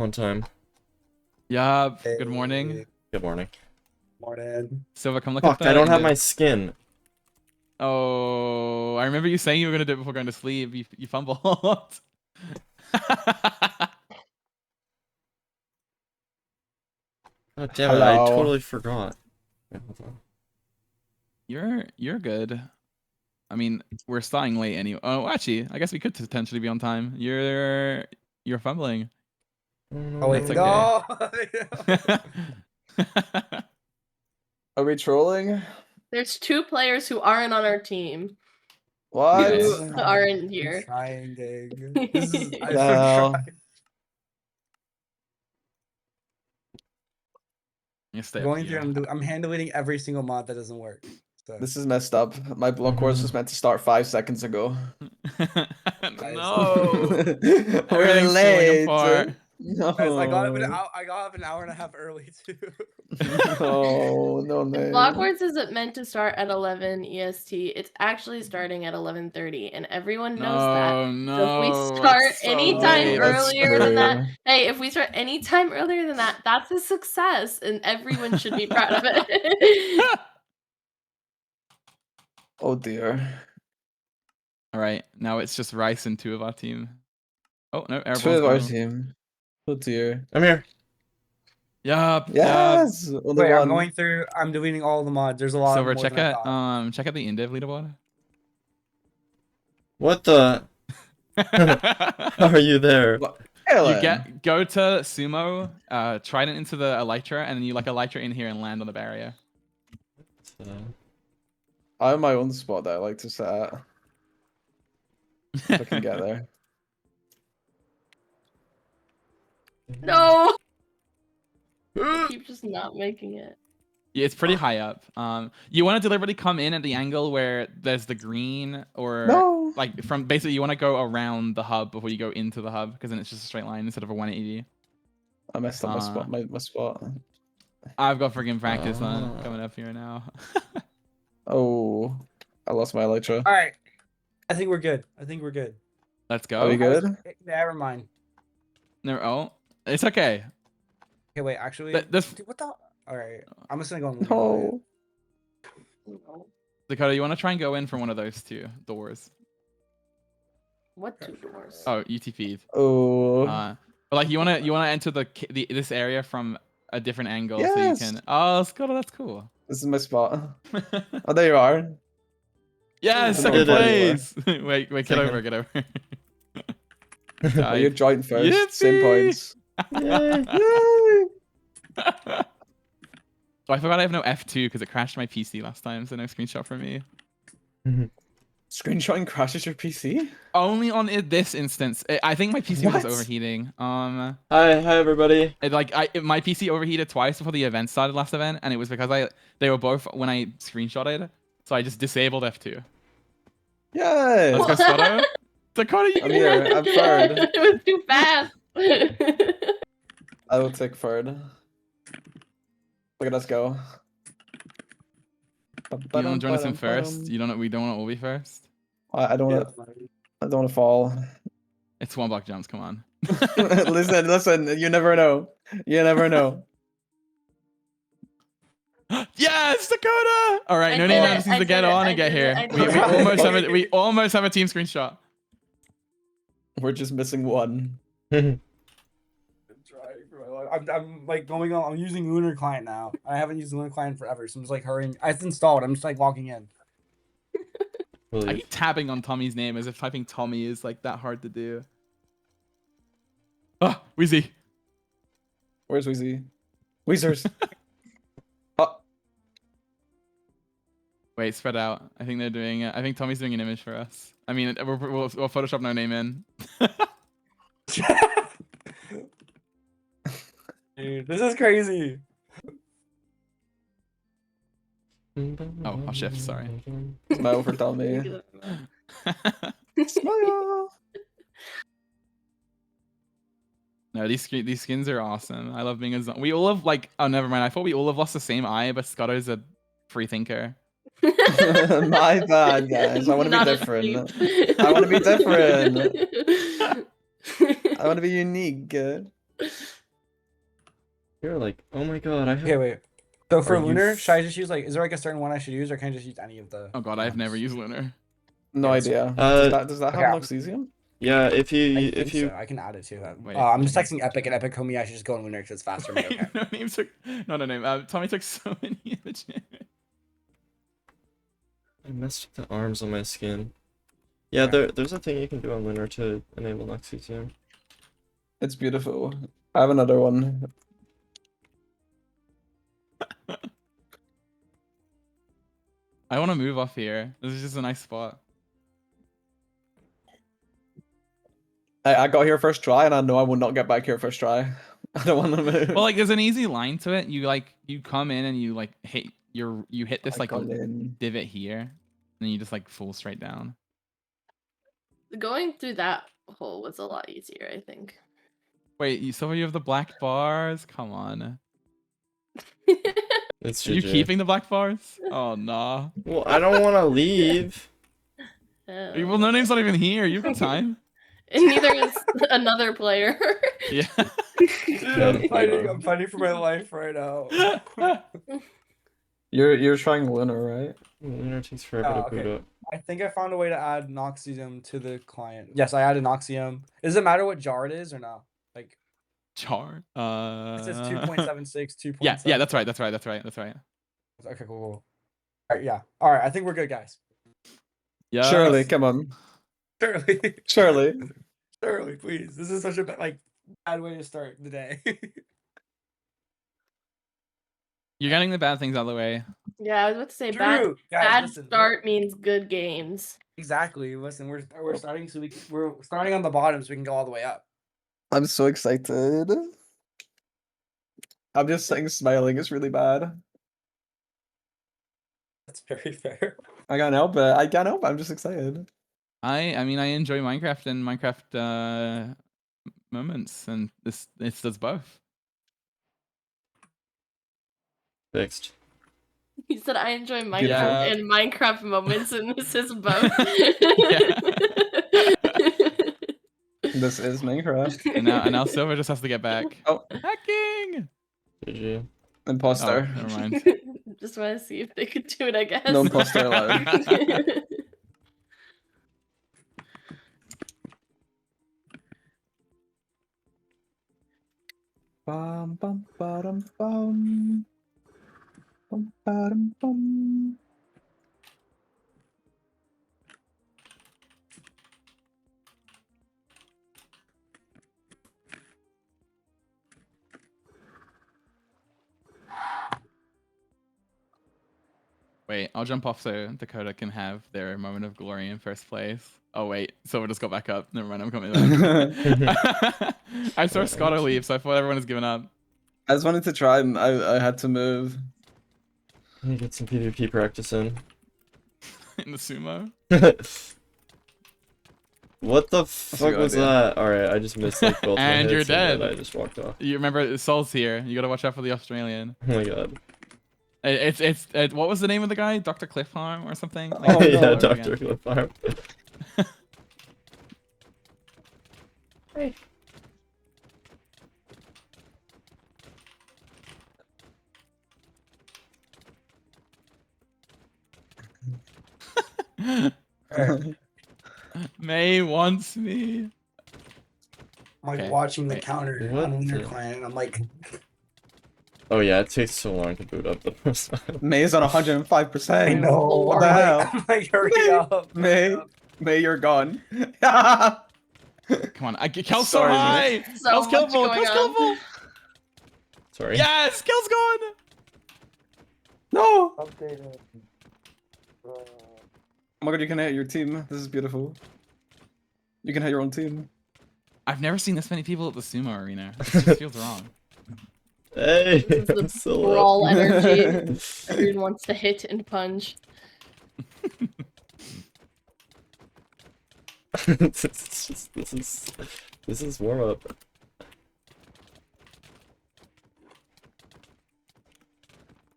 On time. Yeah, Hey. good morning. Good morning. Morning. Silver, come look at Fuck, that. I don't have my skin. Oh, I remember you saying you were gonna do it before going to sleep. You fumbled. God damn it, I totally forgot. Yeah, hold on. You're good. I mean, we're starting late anyway. Oh, actually, I guess we could potentially be on time. You're fumbling. Oh wait, That's no. Are we trolling? There's 2 players who aren't on our team. What? Who aren't here. I'm trying, Dig. This is, I'm No. trying. You stay up Going here. through, I'm hand deleting every single mod that doesn't work. So. This is messed up. My block course was meant to start 5 seconds ago. No. We're Everything's falling late. apart. No. Guys, I got up an hour and a half early too. No, man. Blockworks isn't meant to start at 11 EST. It's actually starting at 11:30, and everyone knows that. No, So if we no. start it's so anytime late. That's earlier than that, true. hey, if we start anytime earlier than that, that's a success, and everyone should be proud of it. Oh dear. All right, now it's just Rice and 2 of our team. Oh no, Two Airborne's of our going. team. Oh dear. I'm here. Yup. Yes. Only Wait, I'm one. going through. I'm deleting all the mods. There's a lot. Silver, more check than I out thought. check out the in-dev leaderboard. What the? How are you there? You go to sumo, trident into the elytra, and then you like elytra in here and land on the barrier. I have my own spot that I like to set at. If I can get there. No. I keep just not making it. Yeah, it's pretty high up. You want to deliberately come in at the angle where there's the green, or No. like from basically you want to go around the hub before you go into the hub, because then it's just a straight line instead of a 180. I messed up my spot. My spot. I've got friggin' practice on coming up here now. Oh, I lost my elytra. All right. I think we're good. Let's go. Are we good? Never mind. No, oh, it's okay. Okay, wait. Actually, This dude, what the? All right. I'm just gonna go. No. Dakota, you want to try and go in from one of those 2 doors? What 2 doors? Oh, UTP. Oh. But like you wanna enter this area from a different angle so you Yes. can. Oh, Scotto, that's cool. This is my spot. Oh, there you are. Yeah, I second know where you place. wait, get over. Oh, you're joint first. Yippee! Same points. Yay. Yay! Oh, I forgot I have no F2 because it crashed my PC last time, so no screenshot for me. Screenshotting crashes your PC? Only on this instance. I think my PC was What? just overheating. Hi everybody. My PC overheated twice before the event started last event, and it was because they were both when I screenshotted, so I just disabled F2. Yay! Let's go, Scotto. Dakota, I'm here. I'm third. It was too fast. I will take third. Look at us go. You don't want to join us in first? We don't want to all be first? I don't want to. I don't want to fall. It's 1 block jumps, come on. listen. You never know. You never know. Yes, Dakota! All right, I no did name it, just I needs to get did it, on I and get did here. it, I We did it. we almost have a team screenshot. We're just missing one. I'm like going on. I'm using Lunar Client now. I haven't used Lunar Client forever, so I'm just like hurrying. It's installed. I'm just like logging in. I keep tapping on Tommy's name as if typing Tommy is like that hard to do. Ah, Wheezy. Where's Weezy? Weezers. Wait, spread out. I think they're doing. I think Tommy's doing an image for us. I mean, we'll Photoshop no name in. Dude, this is crazy. Oh, I'll shift. Sorry. Smile for Tommy. Smile. No, these skins are awesome. I love being a zombie. We all have like. Oh, never mind. I thought we all have lost the same eye, but Scotto's a free thinker. My bad, guys. I want to be different. I want to be different. I want to be unique. You're like, oh my god, I have. Okay, wait. So for Are you lunar, f- should I just use like? Is there like a certain one I should use, or can I just use any of the? Oh god, I've never ones? used Lunar. No Yes. idea. Uh, Does that have okay. Noxesium? Yeah, if I you think if you so. I can add it to that. Wait. I'm just texting Epic, and Epic told me I should just go on lunar because it's faster. Wait, Okay. no name took no name. Tommy took so many images. I messed with the arms on my skin. Yeah, there's a thing you can do on Lunar to enable Noxesium. It's beautiful. I have another one. I want to move off here. This is just a nice spot. I got here first try, and I know I will not get back here first try. I don't want to move. Well, like there's an easy line to it. You come in and you like hit this I like got in. divot here, and then you just like fall straight down. Going through that hole was a lot easier, I think. Wait, you have the black bars? Come on. It's Are you GG. keeping the black bars? Oh nah. Well, I don't want to leave. Well, no name's not even here. You've got time. And neither is another player. Yeah. I'm fighting for my life right now. You're trying Lunar, right? Lunar takes forever to boot okay. up. I think I found a way to add Noxesium to the client. Yes, I added Noxesium. Does it matter what jar it is or no? Like Char. it says 2.76, 2. Yeah, that's right. Okay, cool. All right, yeah. All right, I think we're good, guys. Yeah. Surely, come on. Surely, Surely. surely, please. This is such a bad way to start the day. You're getting the bad things out of the way. Yeah, I was about to say bad True, guys. bad Listen, start means good games. exactly. Listen, we're starting we're starting on the bottom so we can go all the way up. I'm so excited. I'm just sitting smiling. It's really bad. That's very fair. I can't help it. I can't help it. I'm just excited. I mean I enjoy Minecraft and Minecraft moments, and this does both. Fixed. He said I enjoy Minecraft Yeah. and Minecraft moments, and this is both. This is Minecraft. And now Silver just has to get back. Oh, Hacking. GG. Oh, imposter. never mind. Just want to see if they could do it, I guess. No imposter allowed. Bum bum bum bum. Bum bum bum. Wait, I'll jump off so Dakota can have their moment of glory in first place. Oh wait, Silver just got back up. Never mind, I'm coming back. I saw Scotto leave, so I thought everyone has given up. I just wanted to try and I had to move. Let me get some PvP practice in. In the sumo. What the a fuck good was idea. that? Alright, I just missed like both my And hits you're and then dead. I just walked off. You remember Sol's here. You gotta watch out for the Australian. Oh my god. It's what was the name of the guy? Dr. Cliffharm or something? Oh, no. yeah, over Dr. again. Cliffharm. May wants me. I'm like Okay, watching the wait. counter What on Lunar the- Client, and I'm like, Oh yeah, it takes so long to boot up the first time. May's on 105%. I know. What the I'm hell? like, I'm like, hurry up. May, May, you're gone. Come on, Kel's so Sorry, high. So Kel's much killable. going Kel's on. killable. Sorry. Yes, Kel's gone. No! Updated. Oh my god, you can hit your team. This is beautiful. You can hit your own team. I've never seen this many people at the sumo arena. It just feels wrong. Hey, This is the I'm still brawl up. energy. Everyone wants to hit and punch. It's just, this is warm up.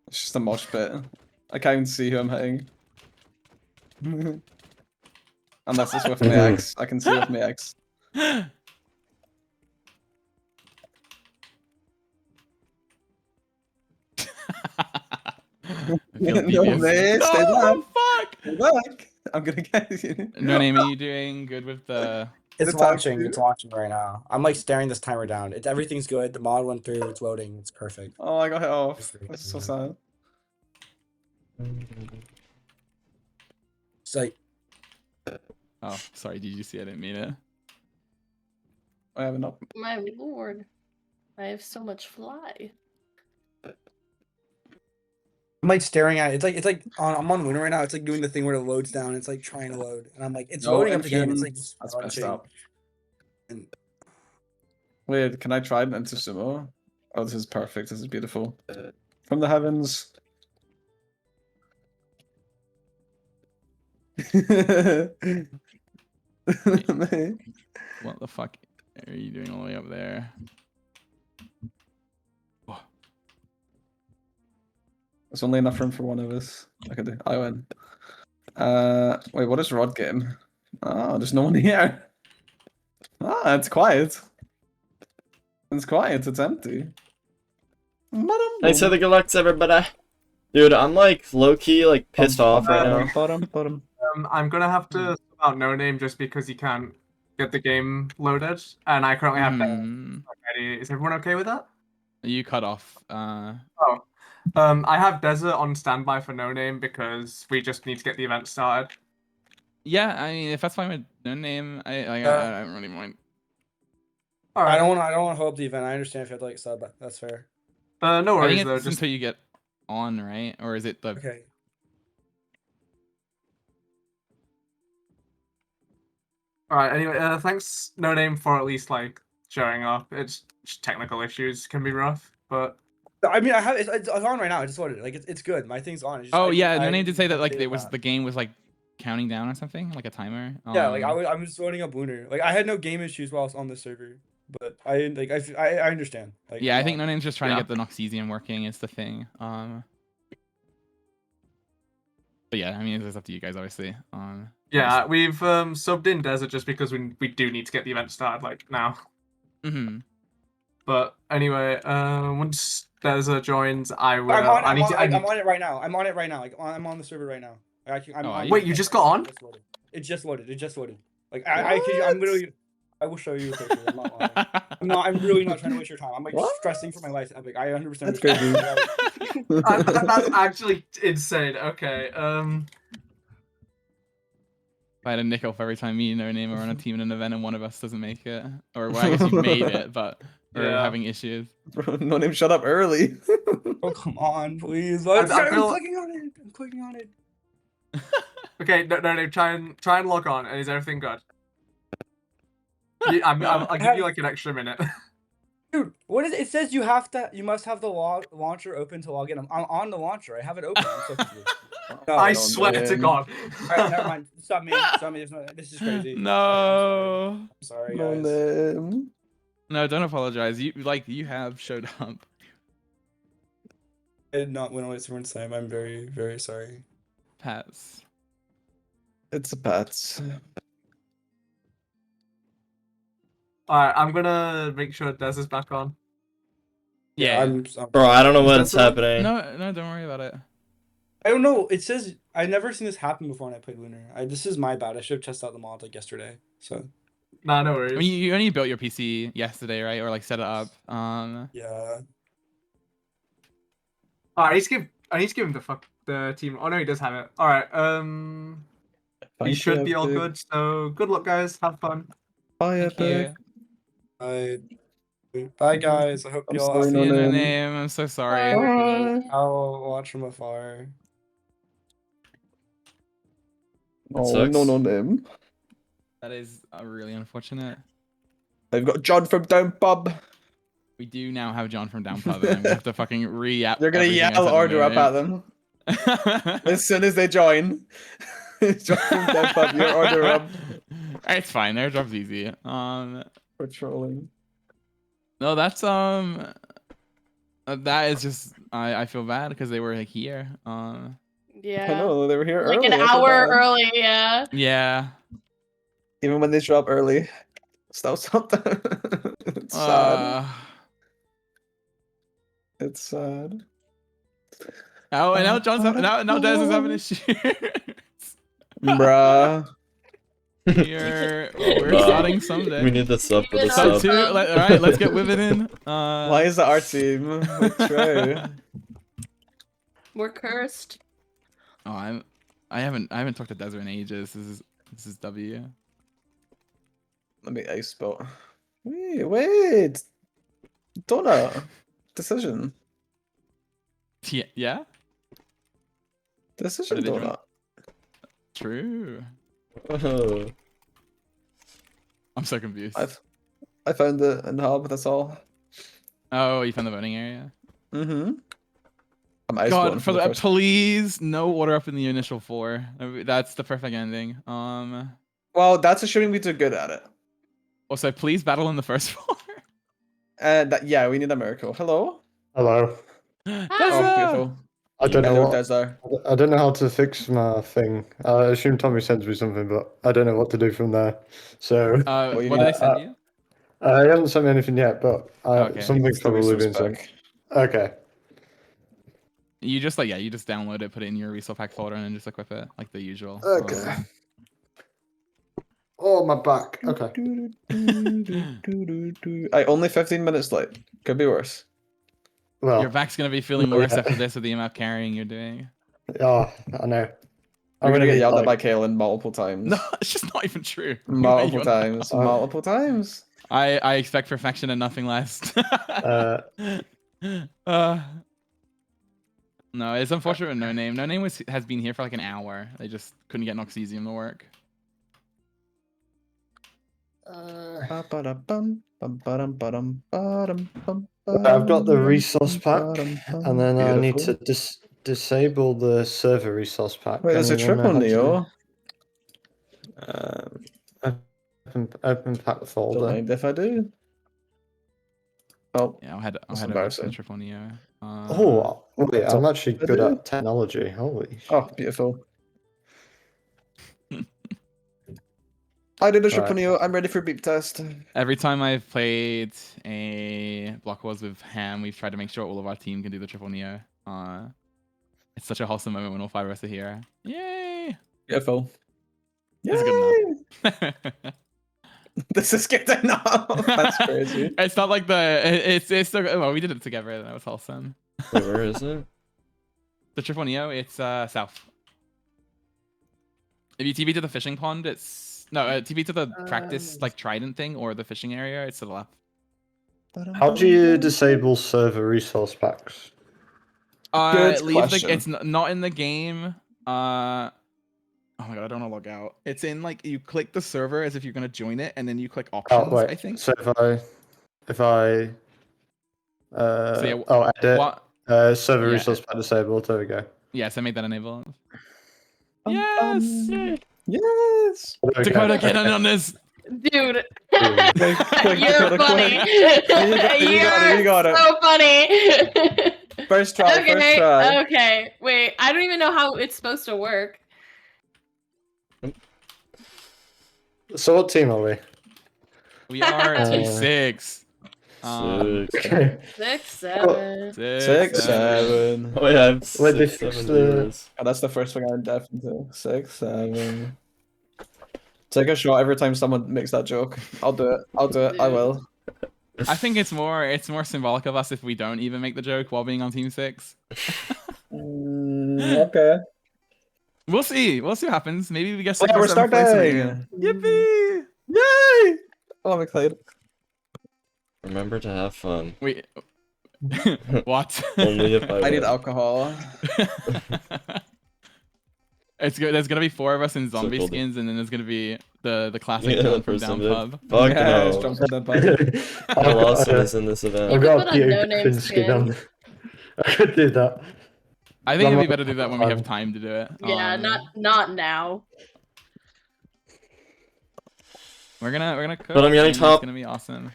It's just a mosh pit. I can't even see who I'm hitting. Unless it's with my ex. I can see with my ex. I feel No, devious. mate, stay No, back. fuck! Stay back. I'm gonna get you. No name, are you doing good with the? It's The time launching. too? It's launching right now. I'm like staring this timer down. Everything's good. The mod went through. It's loading. It's perfect. Oh, I got hit off. It's great. That's so sad. It's like Oh, sorry. Did you see? I didn't mean it. I have enough. My lord. I have so much fly. I'm like staring at it. I'm on Winter right now. It's like doing the thing where it loads down. It's like trying to load, and I'm like, it's No, loading up again. It's Engine, like that's messed launching. up. And Wait, can I try it into sumo? Oh, this is perfect. This is beautiful. From the heavens. Mate. What the fuck are you doing all the way up there? Oh, There's only enough room for one of us. I could do. I win. Wait, what is Rod game? Oh, there's no one here. Ah, it's quiet. It's quiet. It's empty. Thanks for the good luck, everybody. Dude, I'm like low key like pissed off right now. Bottom. I'm gonna have to sub out No Name just because he can't get the game loaded, and I currently have that hmm. ready. Is everyone okay with that? You cut off. I have Desert on standby for No Name because we just need to get the event started. Yeah, I mean, if that's fine with no name, I don't really mind. All right. I don't want to hold up the event. I understand if you have to like sub. That's fair. No I worries think though. it's Just until you get on, right? Or is it the? Okay. all right. Anyway, thanks No Name for at least like showing up. It's just technical issues can be rough, but I mean, I have it's on right now. I just loaded it. Like it's good. My thing's on. It's just, Oh yeah, I no name did say that like updated it was that. the game was like counting down or something, like a timer. Yeah, like I'm just loading up Lunar. Like I had no game issues while I was on the server, but I understand. Like, Yeah, I'm I think no not- name's just trying Yeah. to get the Noxesium working is the thing. But yeah, I mean it's up to you guys, obviously. yeah, we've subbed in Desert just because we do need to get the event started like now. Mm-hmm. But anyway, once Desert joins, I will. I'm on. I I'm need on, to. like, I'm on it right now. I'm on it right now. Like I'm on the server right now. Like, I'm Oh, on Wait, the you server just right got now. on? It just loaded. It just loaded. Like I kid you, I'm literally. I will show you a picture. I'm not lying. I'm really not trying to waste your time. I'm like What? stressing for my life. Epic. I 100% That's understand. crazy. That's actually insane. Okay. If I had a nickel for every time me and no name are on a team in an event and one of us doesn't make it, or well, I guess you made it, but we're Yeah. having issues. Bro, no name shut up early. Oh come on, please. I I'm feel- clicking on it. I'm clicking on it. Okay. No. Try and log on. And is everything good? I'll give you like an extra minute. Dude, what is it? It says you must have the launcher open to log in. I'm on the launcher. I have it open. I'm so confused. No, I no, swear to name. God. Alright, never mind. Stop me. There's no, this is crazy. No, I'm sorry, No guys. name. no, don't apologize. You have showed up. I did not win what someone time. I'm very, very sorry. Pats. It's a pets. All right. I'm gonna make sure Des is back on. Yeah. I'm Bro, I don't know what's That's all- happening. No, don't worry about it. I don't know. It says I've never seen this happen before when I played Lunar. This is my bad. I should have tested out the mod like yesterday. So Nah, no I worries. mean, you only built your PC yesterday, right? Or like set it up. yeah. All right. I need to give him the team. Oh no, he does have it. All right. He should be all good. So good luck, guys. Have fun. Bye, Thank Epic. you. Bye, guys. I hope I'm y'all. sorry, See you in no the name. name. I'm so sorry. Bye. I'll watch from afar. Oh, sucks. no name. That is really unfortunate. They've got John from Down Pub. We do now have John from Down Pub, and we have to fucking re-app. You're gonna everything I yell said in order the up at them minute. as soon as they join. John from Down Pub, your order up. It's fine. Their job's easy. For trolling. No, that's that is just I feel bad because they were like here. Yeah. I know, they were here Like early. an I feel hour bad. early, yeah. Yeah. Even when they show up early. Stop something. It's sad. It's sad. Oh, and now Dez is having his shirts. Bruh. We're Wow. starting someday. We need the sub for the Sub sub. 2. All right, let's get with it in. Why is that our team? True. We're cursed. Oh, I haven't talked to Desert in ages. This is W. Let me ice spot. Wait. Donut. Decision. Yeah. Decision What did they donut. True. Oh. I'm so confused. I found it in hub, that's all. Oh, you found the voting area. Mm-hmm. I'm ice God, spotting for the the first. please no order up in the initial 4. That's the perfect ending. Well, that's assuming we do good at it. Also, please battle in the first 4. Yeah, we need a miracle. Hello? Hello. Oh, Dezza! beautiful. I don't know Hello, what. Dezzer. I don't know how to fix my thing. I assume Tommy sends me something, but I don't know what to do from there. So Well, you What need- did they send you? he hasn't sent me anything yet, but Okay. something's It's the probably resource been sent. pack. Okay. You just you just download it, put it in your resource pack folder, and then just equip it like the usual. Okay. Oh, my back. Okay. Only 15 minutes late. Could be worse. Well, Your back's gonna be feeling yeah. worse after this with the amount of carrying you're doing. oh, I know. I'm gonna get be yelled at by like- Kaelin multiple times. No, it's just not even true. Multiple You're not- times. Multiple times. I expect perfection and nothing less. No, it's unfortunate with No Name. No Name has been here for like an hour. They just couldn't get Noxesium to work. I've got the resource pack, and then I need to disable the server resource pack. Wait, there's a Anyone know triple how Neo. to- open pack Don't folder. mind if I do. Oh, Yeah, I'll head That's over to embarrassing. Triple Neo. Oh, wait, I'm actually good do? at technology. Holy. oh, beautiful. I did a triple Right. Neo. I'm ready for beep test. Every time I've played a Block Wars with Ham, we've tried to make sure all of our team can do the Triple Neo. It's such a wholesome moment when all 5 of us are here. Yay! Beautiful. It's good enough. This is good enough. That's crazy. It's not like it's well, we did it together and that was wholesome. Wait, where is it? The Triple Neo, it's south. If you TP to the fishing pond, it's TP to the practice like trident thing or the fishing area, it's to the left. How do you disable server resource packs? Good question. It's not in the game. Oh my god, I don't want to log out. It's in like you click the server as if you're gonna join it, and then you click options. Oh, wait. I think. So if I edit What? server Yeah. resource pack disabled. There we go. Yes, I made that enable. Yes. Yes. Yes. There we go. Dakota, get in on this. Dude, Quick, you're Dakota, funny. quick. You got it. So funny. First try. First try. Okay. Wait, I don't even know how it's supposed to work. So what team are we? We are Uh, T6. Six. Okay. 6, 7. 6, 7. Oh yeah, I have Wait, they 6, fixed 7 the- zeros. Oh, that's the first thing I'm definitely. 6, 7. Take a shot every time someone makes that joke. I'll do it. I'll do it. I will. I think it's more symbolic of us if we don't even make the joke while being on Team 6. Okay. We'll see. We'll see what happens. Maybe we get Oh, 6 yeah, or we're 7 points starting. again. Yippee! Yay! Oh, I'm excited. Remember to have fun. Wait. What? Only if I I need win. alcohol. It's good. There's gonna be 4 of us in zombie cool. skins, and then there's gonna be the classic Yeah, John from for Down somebody. Pub. Fuck Yes, no. jump from the button. How awesome is in this I've event? got put a a Peter no-name Griffin skin skin. on. I could do that. I think it'd be Well, better to do that when we have time to do it. Yeah, not now. We're gonna cook. But I'm getting and top. It's gonna be awesome.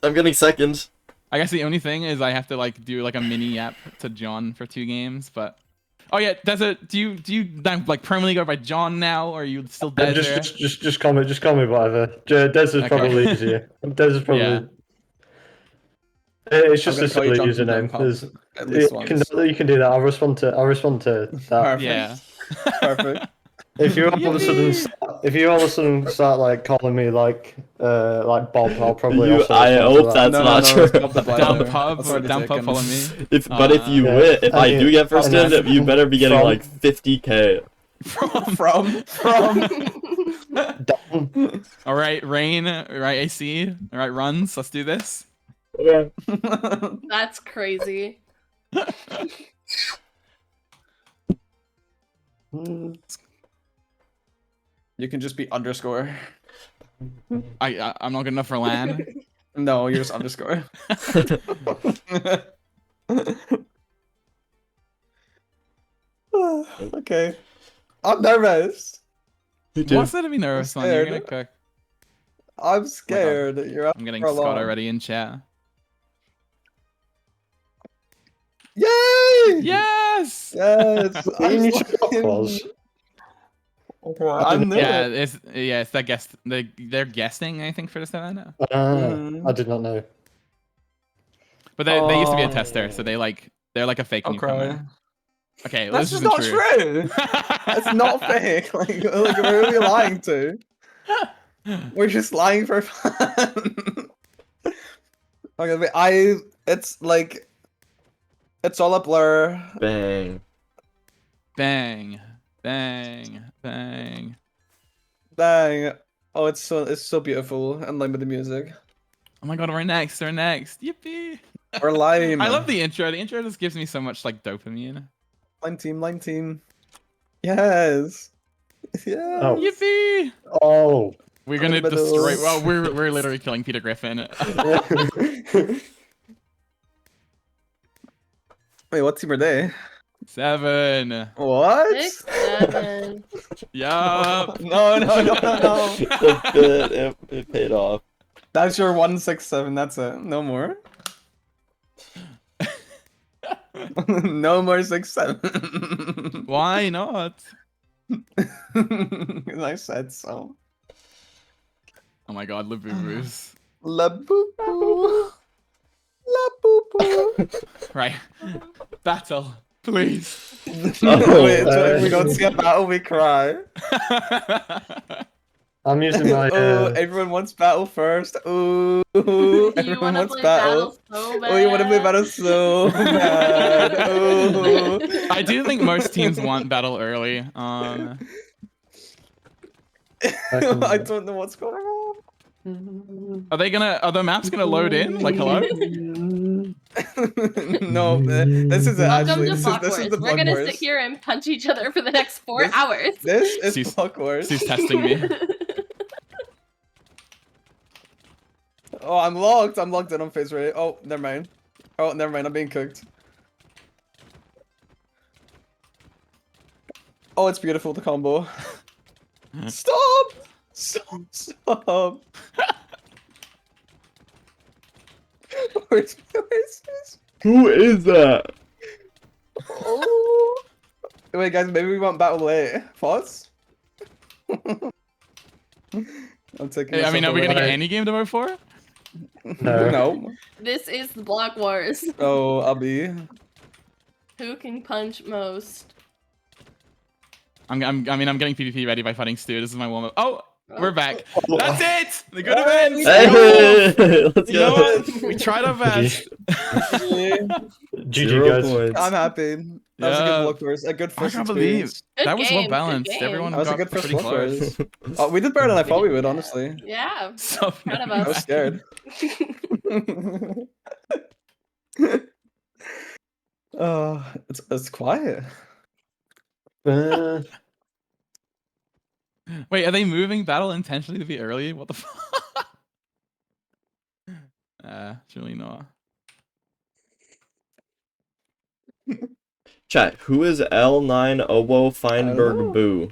I'm getting second. I guess the only thing is I have to like do like a mini yap to John for 2 games, but oh yeah, do you like permanently go by John now, or are you still dead there? Just call me whatever. Des is Okay. probably easier. Des is probably. Yeah. It's just I'm a gonna call you silly Jonathan username. Demcop There's, at least you once. can do that. I'll respond to that. Perfect. Yeah. Perfect. If you all of a sudden Yippee! start like calling me like Bob, I'll probably You, also I respond hope to that. that's No, not no, true. it's Bob the Blinder. Down That's pub, already down pub, taken. follow me. But if you Yeah. win, if I And do get first and in, you better be getting from- like 50k. From. All right, Rain. All right, AC. All right, runs. Let's do this. Okay. That's crazy. You can just be underscore. I'm not good enough for LAN. No, you're just underscore. Okay. I'm nervous. What's there to be nervous on? You're gonna scared. cook. I'm scared. You're up I'm getting for a Scott lot. already in chat. Yay! Yes. Yes. You need to applause. I'm Yeah, new. it's that guess. They're guessing. I think for the 7. Mhm. I did not know. But they used to be a Oh. tester, so they're like a fake Okay. newcomer. Okay, That's this just isn't not true. That's not fake. Like where are we lying to? We're just lying for fun. Okay, wait, it's like, it's all a blur. Bang. Bang, bang, bang. Dang. Oh, it's so beautiful and like with the music. Oh my god, we're next. We're next. Yippee! We're lime. I love the intro. The intro just gives me so much like dopamine. Lime team. Yes. Yes. Oh. Yippee! Oh. We're gonna Middle. destroy. Well, we're literally killing Peter Griffin. Wait, what team are they? 7. What? 6, 7. Yup. No. The bit, it paid off. That's your 167. That's it. No more. No more 67. Why not? I said so. Oh my god, Labubu's. La boo boo. La boo boo. Right. Battle, please. Wait, so if we don't see a battle, we cry. I'm using my. Oh, everyone wants battle first. Ooh, You everyone wanna wants play battle. so bad. Oh, you want to play battle so bad. Ooh. I do think most teams want battle early. I don't know what's going on. Are the maps gonna load in? Like, hello? No, this is Welcome actually to this Block is Wars. the We're Block gonna Wars. sit here and punch each other for the next 4 This- hours. This is She's- Block Wars. She's testing me. Oh, I'm locked. I'm locked in on face ready. Oh, never mind. Oh, never mind. I'm being cooked. Oh, it's beautiful, the combo. Stop! Stop! Where's this? Who is that? Oh! Wait, guys, maybe we want battle late. Thoughts? I'm taking. I mean, are we gonna get away. any game to vote for? No. No. This is the Block Wars. Oh, I'll be. Who can punch most? I'm getting PvP ready by fighting Stu. This is my warm up. Oh, we're back. Oh. That's it. The good events. Hey, let's You know go. what? We tried our best. GG, 0 guys. points. I'm happy. That was a Yeah. good block course. A good I first can't believe experience. Good that was game, well good balanced. game. Everyone That was a got good first pretty block close. course. Oh, we did better than I thought we would, honestly. Yeah. So Proud of I us. was scared. Oh, it's quiet. Wait, are they moving battle intentionally to be early? What the fuck? Surely not. Chat, who is L9 Owo know. Feinberg Boo?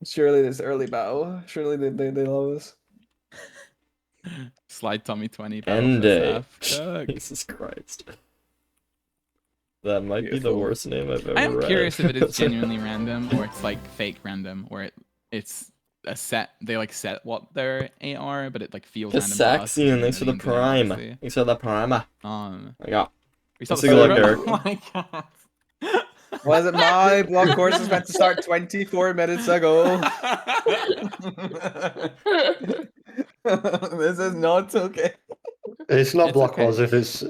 Surely this early battle. Surely they love us. Slide Tommy 20. End it. Cook. Jesus Christ. That might be the Beautiful. worst name I've ever I am read. curious if it is genuinely random or it's like fake random, where it's a set. They like set what their AR, but it like feels The random. to us, Saxion, thanks for the millions of them, prime. obviously. Thanks for the primer. I got. We saw Let's the take a look, server. Derek. Oh my god. Was it my block course was meant to start 24 minutes ago? This is not okay. It's not It's block okay. wars if it's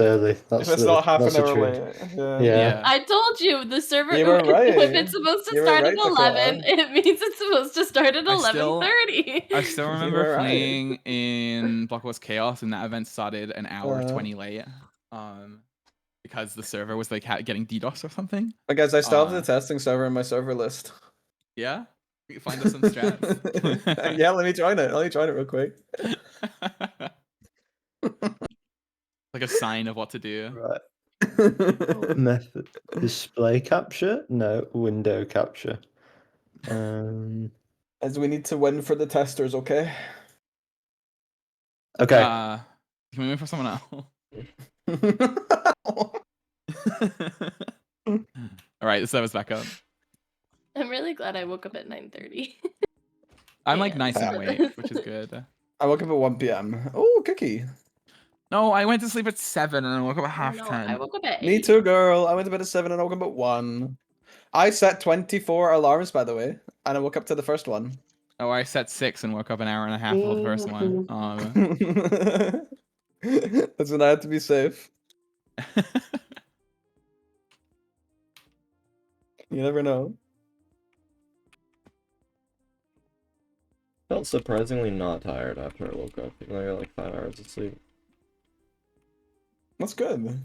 early. That's If it's the, not half that's an the hour truth. late. Yeah. Yeah. I told you the server. You were right. If it's supposed to You were start right, at 11, Dakota. it means it's supposed to start at I still- 11:30. I still You remember were right. playing in Block Wars Chaos, and that event started an hour 20 late. Because the server was like getting DDoS or something. But guys, I still have the testing server in my server list. Yeah, you can find us some strats. Yeah, let me join it. Let me join it real quick. Like a sign of what to do. Right. Method. Display capture? No, window capture. As we need to win for the testers, okay? Okay. Can we wait for someone else? All right, the server's back up. I'm really glad I woke up at 9:30. I'm like Yeah. nice and awake, which is good. I woke up at 1 p.m. Oh, cookie. No, I went to sleep at 7 and I woke up at half No, 10. I woke up at 8. Me too, girl. I went to bed at 7 and I woke up at 1. I set 24 alarms, by the way, and I woke up to the first one. Oh, I set 6 and woke up an hour and a half for the first one. That's when I had to be safe. You never know. Felt surprisingly not tired after I woke up, even though I got like 5 hours of sleep. That's good.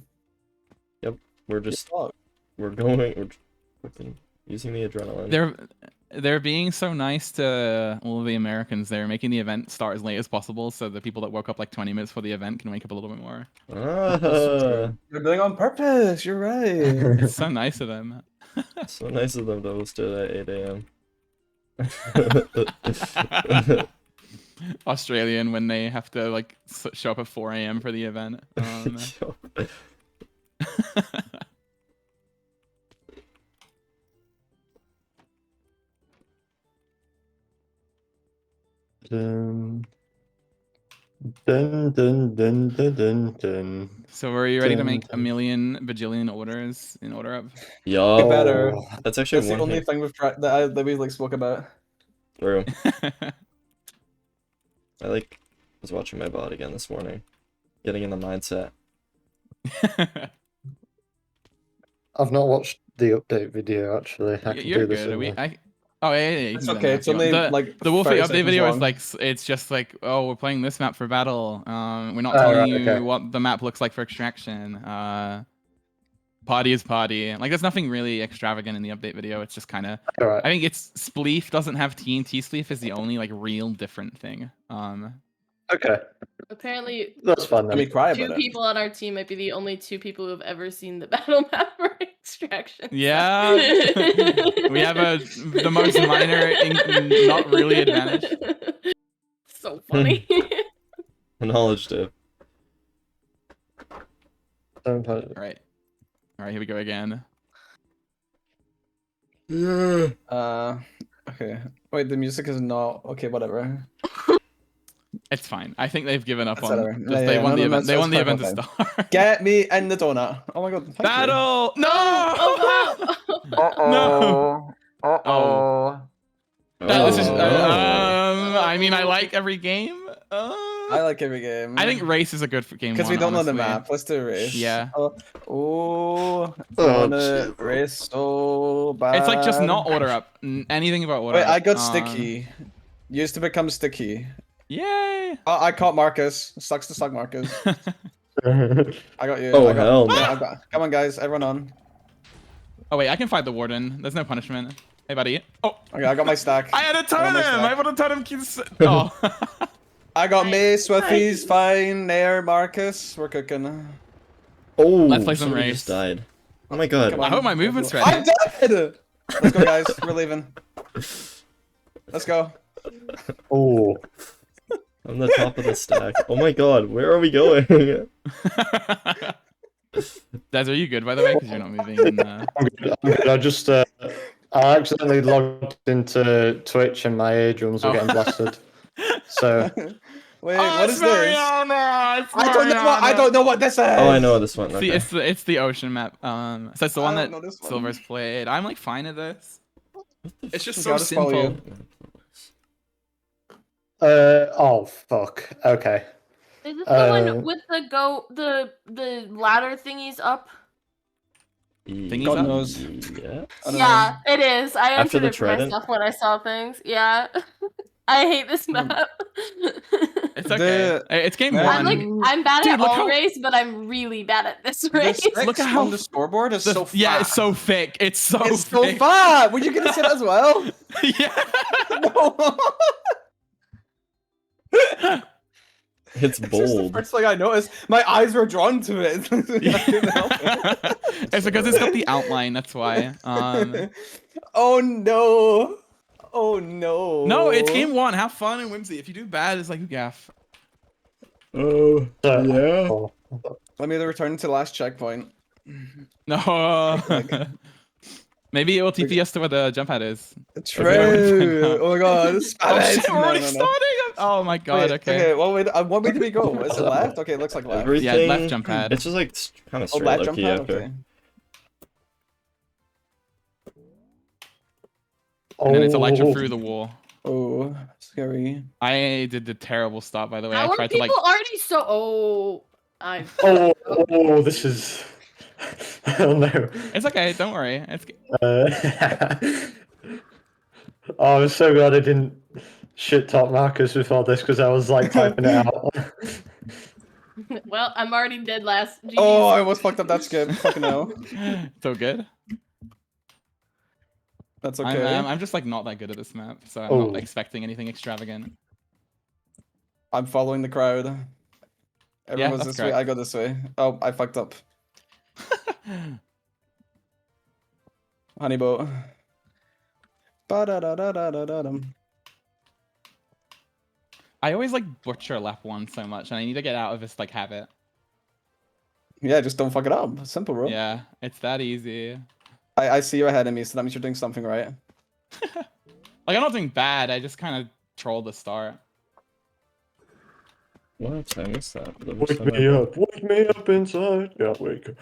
We're just Fuck. we're fucking using the adrenaline. They're being so nice to all of the Americans. They're making the event start as late as possible, so the people that woke up like 20 minutes for the event can wake up a little bit more. You're doing it on purpose. You're right. It's so nice of them. So nice of them to host it at 8 a.m. Australian when they have to like show up at 4 a.m. for the event. Dun, dun, dun, dun, dun, dun, dun. So are you ready to make a Dun, million bajillion orders in order up? Yo, Better. that's actually That's the one only thing. thing that we like spoke about. True. I was watching my bot again this morning, getting in the mindset. I've not watched the update video actually. I can You're do this. good. anyway. Oh yeah. You It's can do okay. that It's if you want. only like The Wolfie 30 update seconds video is long. like it's just like, oh, we're playing this map for battle. We're not Oh, telling right, you okay. what the map looks like for extraction. Party is party. Like there's nothing really extravagant in the update video. It's just kind of. Alright. I think it's Spleef doesn't have TNT. Spleef is the only like real different thing. Okay. Apparently, That's fine Let me then. cry two about it. people on our team might be the only 2 people who have ever seen the battle map for extraction. Yeah. We have the most minor, not really advantage. So funny. Knowledge dip. Don't touch it. All right, here we go again. Okay. Wait, the music is not okay. Whatever. It's fine. I think they've given up That's on. whatever. Just, Yeah, they yeah, won no, the no, event. They that's won the quite event to fine. start. Get me in the donut. Oh my god. Thank Battle! No! Oh wow. No! Uh-oh. This is. Oh. I mean, I like every game. I like every game. I think race is a good game. because we don't know the honestly. map. Let's do a race. Yeah. Oh, I Oh, wanna shit. race so bad. It's like just not order up. Anything about order Wait, up. I got sticky. Used to become sticky. Yay! Oh, I caught Marcus. Sucks to suck, Marcus. I got you. Oh, I got, hell no. yeah, I got, come on, guys. Everyone on. Oh wait, I can fight the warden. There's no punishment. Hey, buddy. Oh, Okay, I got my stack. I had a I got my totem. stack. I want a totem. Oh. I got Nice, Mace with nice. these fine there, Marcus. We're cooking. Oh, Let's play some somebody race. just died. Oh my god. Come I on. hope my movement's ready. I'm dead! Let's go, guys. We're leaving. Let's go. Oh. I'm the top of the stack. Oh my god, where are we going? Des, are you good by the way? Because you're not moving. I'm good. I just I accidentally logged into Twitch and my eardrums were Oh. getting blasted. So Wait, Oh, what it's is this? Mariana! It's I don't know. I Mariana! don't know what this is. Oh, I know this one. See, Okay. it's the ocean map. So it's the I one don't that know this one. Silver's played. I'm like fine at this. It's just Okay, so I'll just follow simple. you. oh fuck. Okay. Is this the one with the ladder thingies up? Thingies God up? knows. Yeah. I don't Yeah, it is. I After answered the it for trident? myself when I saw things. Yeah. I hate this map. It's okay. It's game Man. one. I'm bad Dude, at look all how- race, but I'm really bad at this The race. six Look at how on the scoreboard is so fat. Yeah, it's so thick. It's so It's so thick. fat. Were you gonna say that as well? Yeah. No. It's It's just the bold. first thing I noticed. My eyes were drawn to it. I couldn't help it. It's because it's got the outline. That's why. Oh no. Oh no. No, it's game one. Have fun and whimsy. If you do bad, it's like you gaff. Oh, yeah. Oh. Let me return to the last checkpoint. No. Maybe it will TP us to where the jump pad is. True. Oh my god. Oh Spanish. shit, we're already starting. Oh my god. Wait, Okay. well, wait, what way do we go? Is it left? Okay, it looks like left. Everything. Yeah, left jump pad. It's just like kind of Oh, straight left low jump key pad? after. Okay. And then it's electric Oh. through the wall. Oh, scary. I did the terrible stop, by the way. How I are tried to people like. already so? Oh, I. Oh, this is. Oh no. It's okay. Don't worry. It's. Oh, I'm so glad I didn't shit talk Marcus before this because I was like typing it out. Well, I'm already dead last. Jeez. Oh, I almost fucked up that skip. Fucking hell. So good. That's okay. I'm just like not that good at this map, so I'm Oh. not expecting anything extravagant. I'm following the crowd. Everyone goes that's this way. correct. I go this way. Oh, I fucked up. Honeyboat. Ba-da-da-da-da-da-dum. I always like butcher lap one so much, and I need to get out of this like habit. Yeah, just don't fuck it up. Simple, bro. Yeah, it's that easy. I see you ahead of me, so that means you're doing something right. Like I'm not doing bad. I just kind of trolled the start. What? I missed that. Wake me up. Wake me up inside. Yeah, wake up.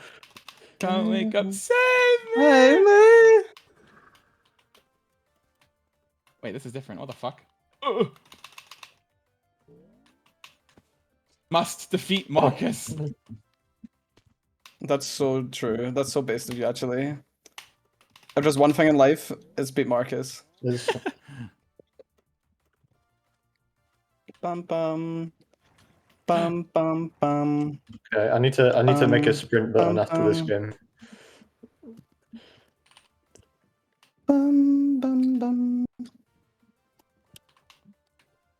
Can't wake up. Save me. Hey, man. Wait, this is different. What the fuck? Ugh. Must defeat Marcus. That's so true. That's so based of you, actually. If there's one thing in life, it's beat Marcus. This- Bum bum. Bum bum bum. Okay, I need to make a sprint button after this game. Bum bum bum.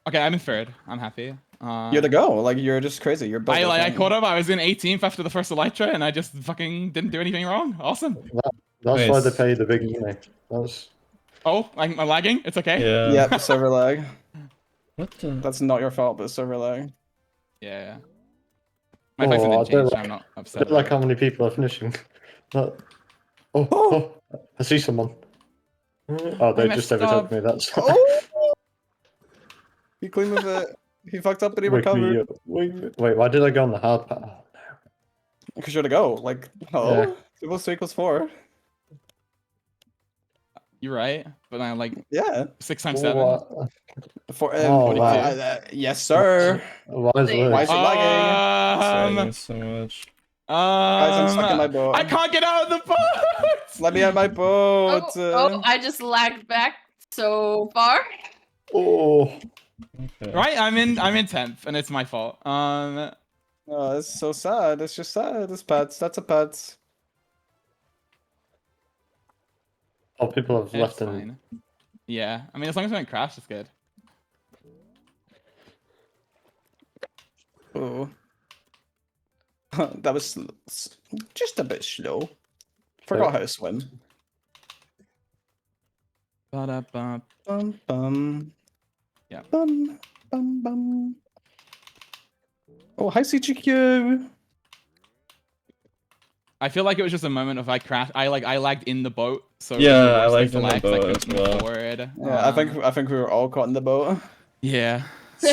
Okay, I'm in third. I'm happy. You're the go. Like you're just crazy. You're built I different. caught up. I was in 18th after the first Elytra, and I just fucking didn't do anything wrong. Awesome. That's why they Nice. pay the big money. That's Oh, I'm lagging. It's okay. Yeah. Yep, server lag. What the? That's not your fault, but server lag. Yeah. My placement Oh, I didn't don't change, so like- I'm not I upset. don't like about how many people are finishing. But... Oh, I see someone. Oh, they just messed overtook up. me. That's Oh! He clean with it. He fucked up, but he Wake me recovered. up. Wait, why did I go on the hard path? Oh, Because you're the go. Like, hello? Yeah. 2 plus 2 equals 4. You're right, but I'm like Yeah. 6 no. times 7. What? For, Oh, wow. yes, sir. Why is Wait, Why is this? it lagging? Lagging so much. Guys, I'm stuck in my boat. I can't get out of the boat. Let me out my boat. Oh, I just lagged back so far. Oh, Okay. Right, I'm in 10th, and it's my fault. Oh, it's so sad. It's just sad. It's pets. That's a pet. oh, people have It's left in. fine. Yeah, I mean, as long as we don't crash, it's good. Oh. That was just a bit slow. Forgot how to swim. Ba-da-ba. Bum bum. Yeah. Bum bum bum. Oh, hi CGQ. I feel like it was just a moment of I crashed. I lagged in the boat, so Yeah, it I was lagged the in the lag, 'cause I boat couldn't as move well. forward. Yeah, I think we were all caught in the boat. Yeah. So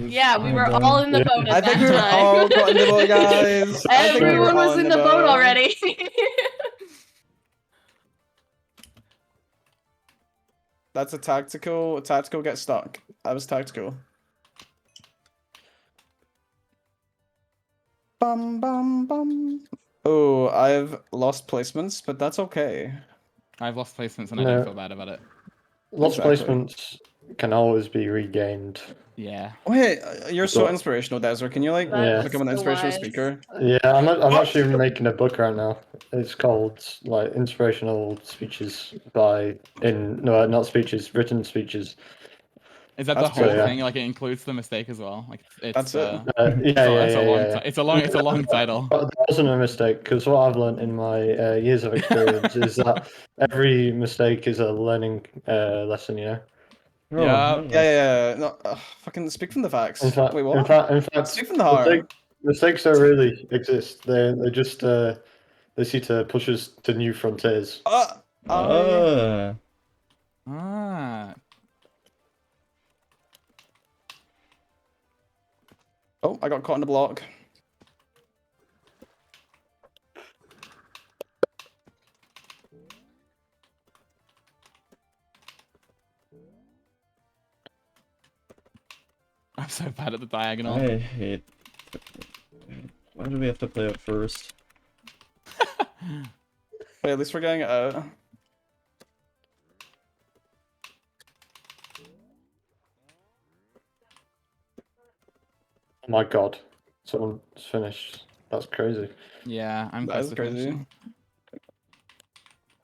Yeah, we were bad. all in the boat at I think that we were time. all caught in the boat, guys. I think we were Everyone all was in the boat already. That's a tactical. Tactical get stuck. That was tactical. Bum bum bum. Oh, I've lost placements, but that's okay. I've lost placements and I don't feel bad about it. Lost Exactly. placements can always be regained. Yeah. Wait, you're so But- inspirational, Desert. Can you like Yeah. become an so inspirational wise. speaker? Yeah, I'm actually making a book right now. It's called like inspirational speeches not speeches, written speeches. Is that That's the whole good, yeah. thing? Like it includes the mistake as well. Like it's That's it. It's a long title. But that wasn't a mistake because what I've learned in my years of experience is that every mistake is a learning lesson. You know. Oh, Yeah. nice. Yeah. No, fucking speak from the facts. In fact, Wait, what? in fact, Speak from the heart. mistakes don't really exist. They just they seem to push us to new frontiers. Ah. Oh, I got caught in the block. I'm so bad at the diagonal. I hate. Why do we have to play it first? Wait, at least we're getting it out. Oh my god, someone's finished. That's crazy. Yeah, I'm That close is to crazy. finishing.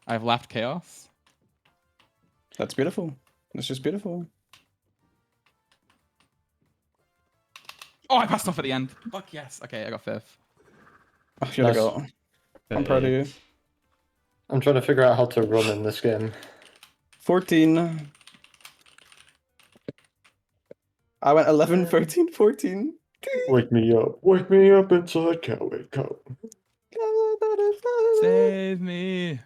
I've lapped chaos. That's beautiful. That's just beautiful. Oh, I passed off at the end. Fuck yes. Okay, I got fifth. Oh, here we go. I'm proud of you. I'm trying to figure out how to run in this game. 14. I went 11, 13, 14. Wake me up inside, can't wake up. Save me.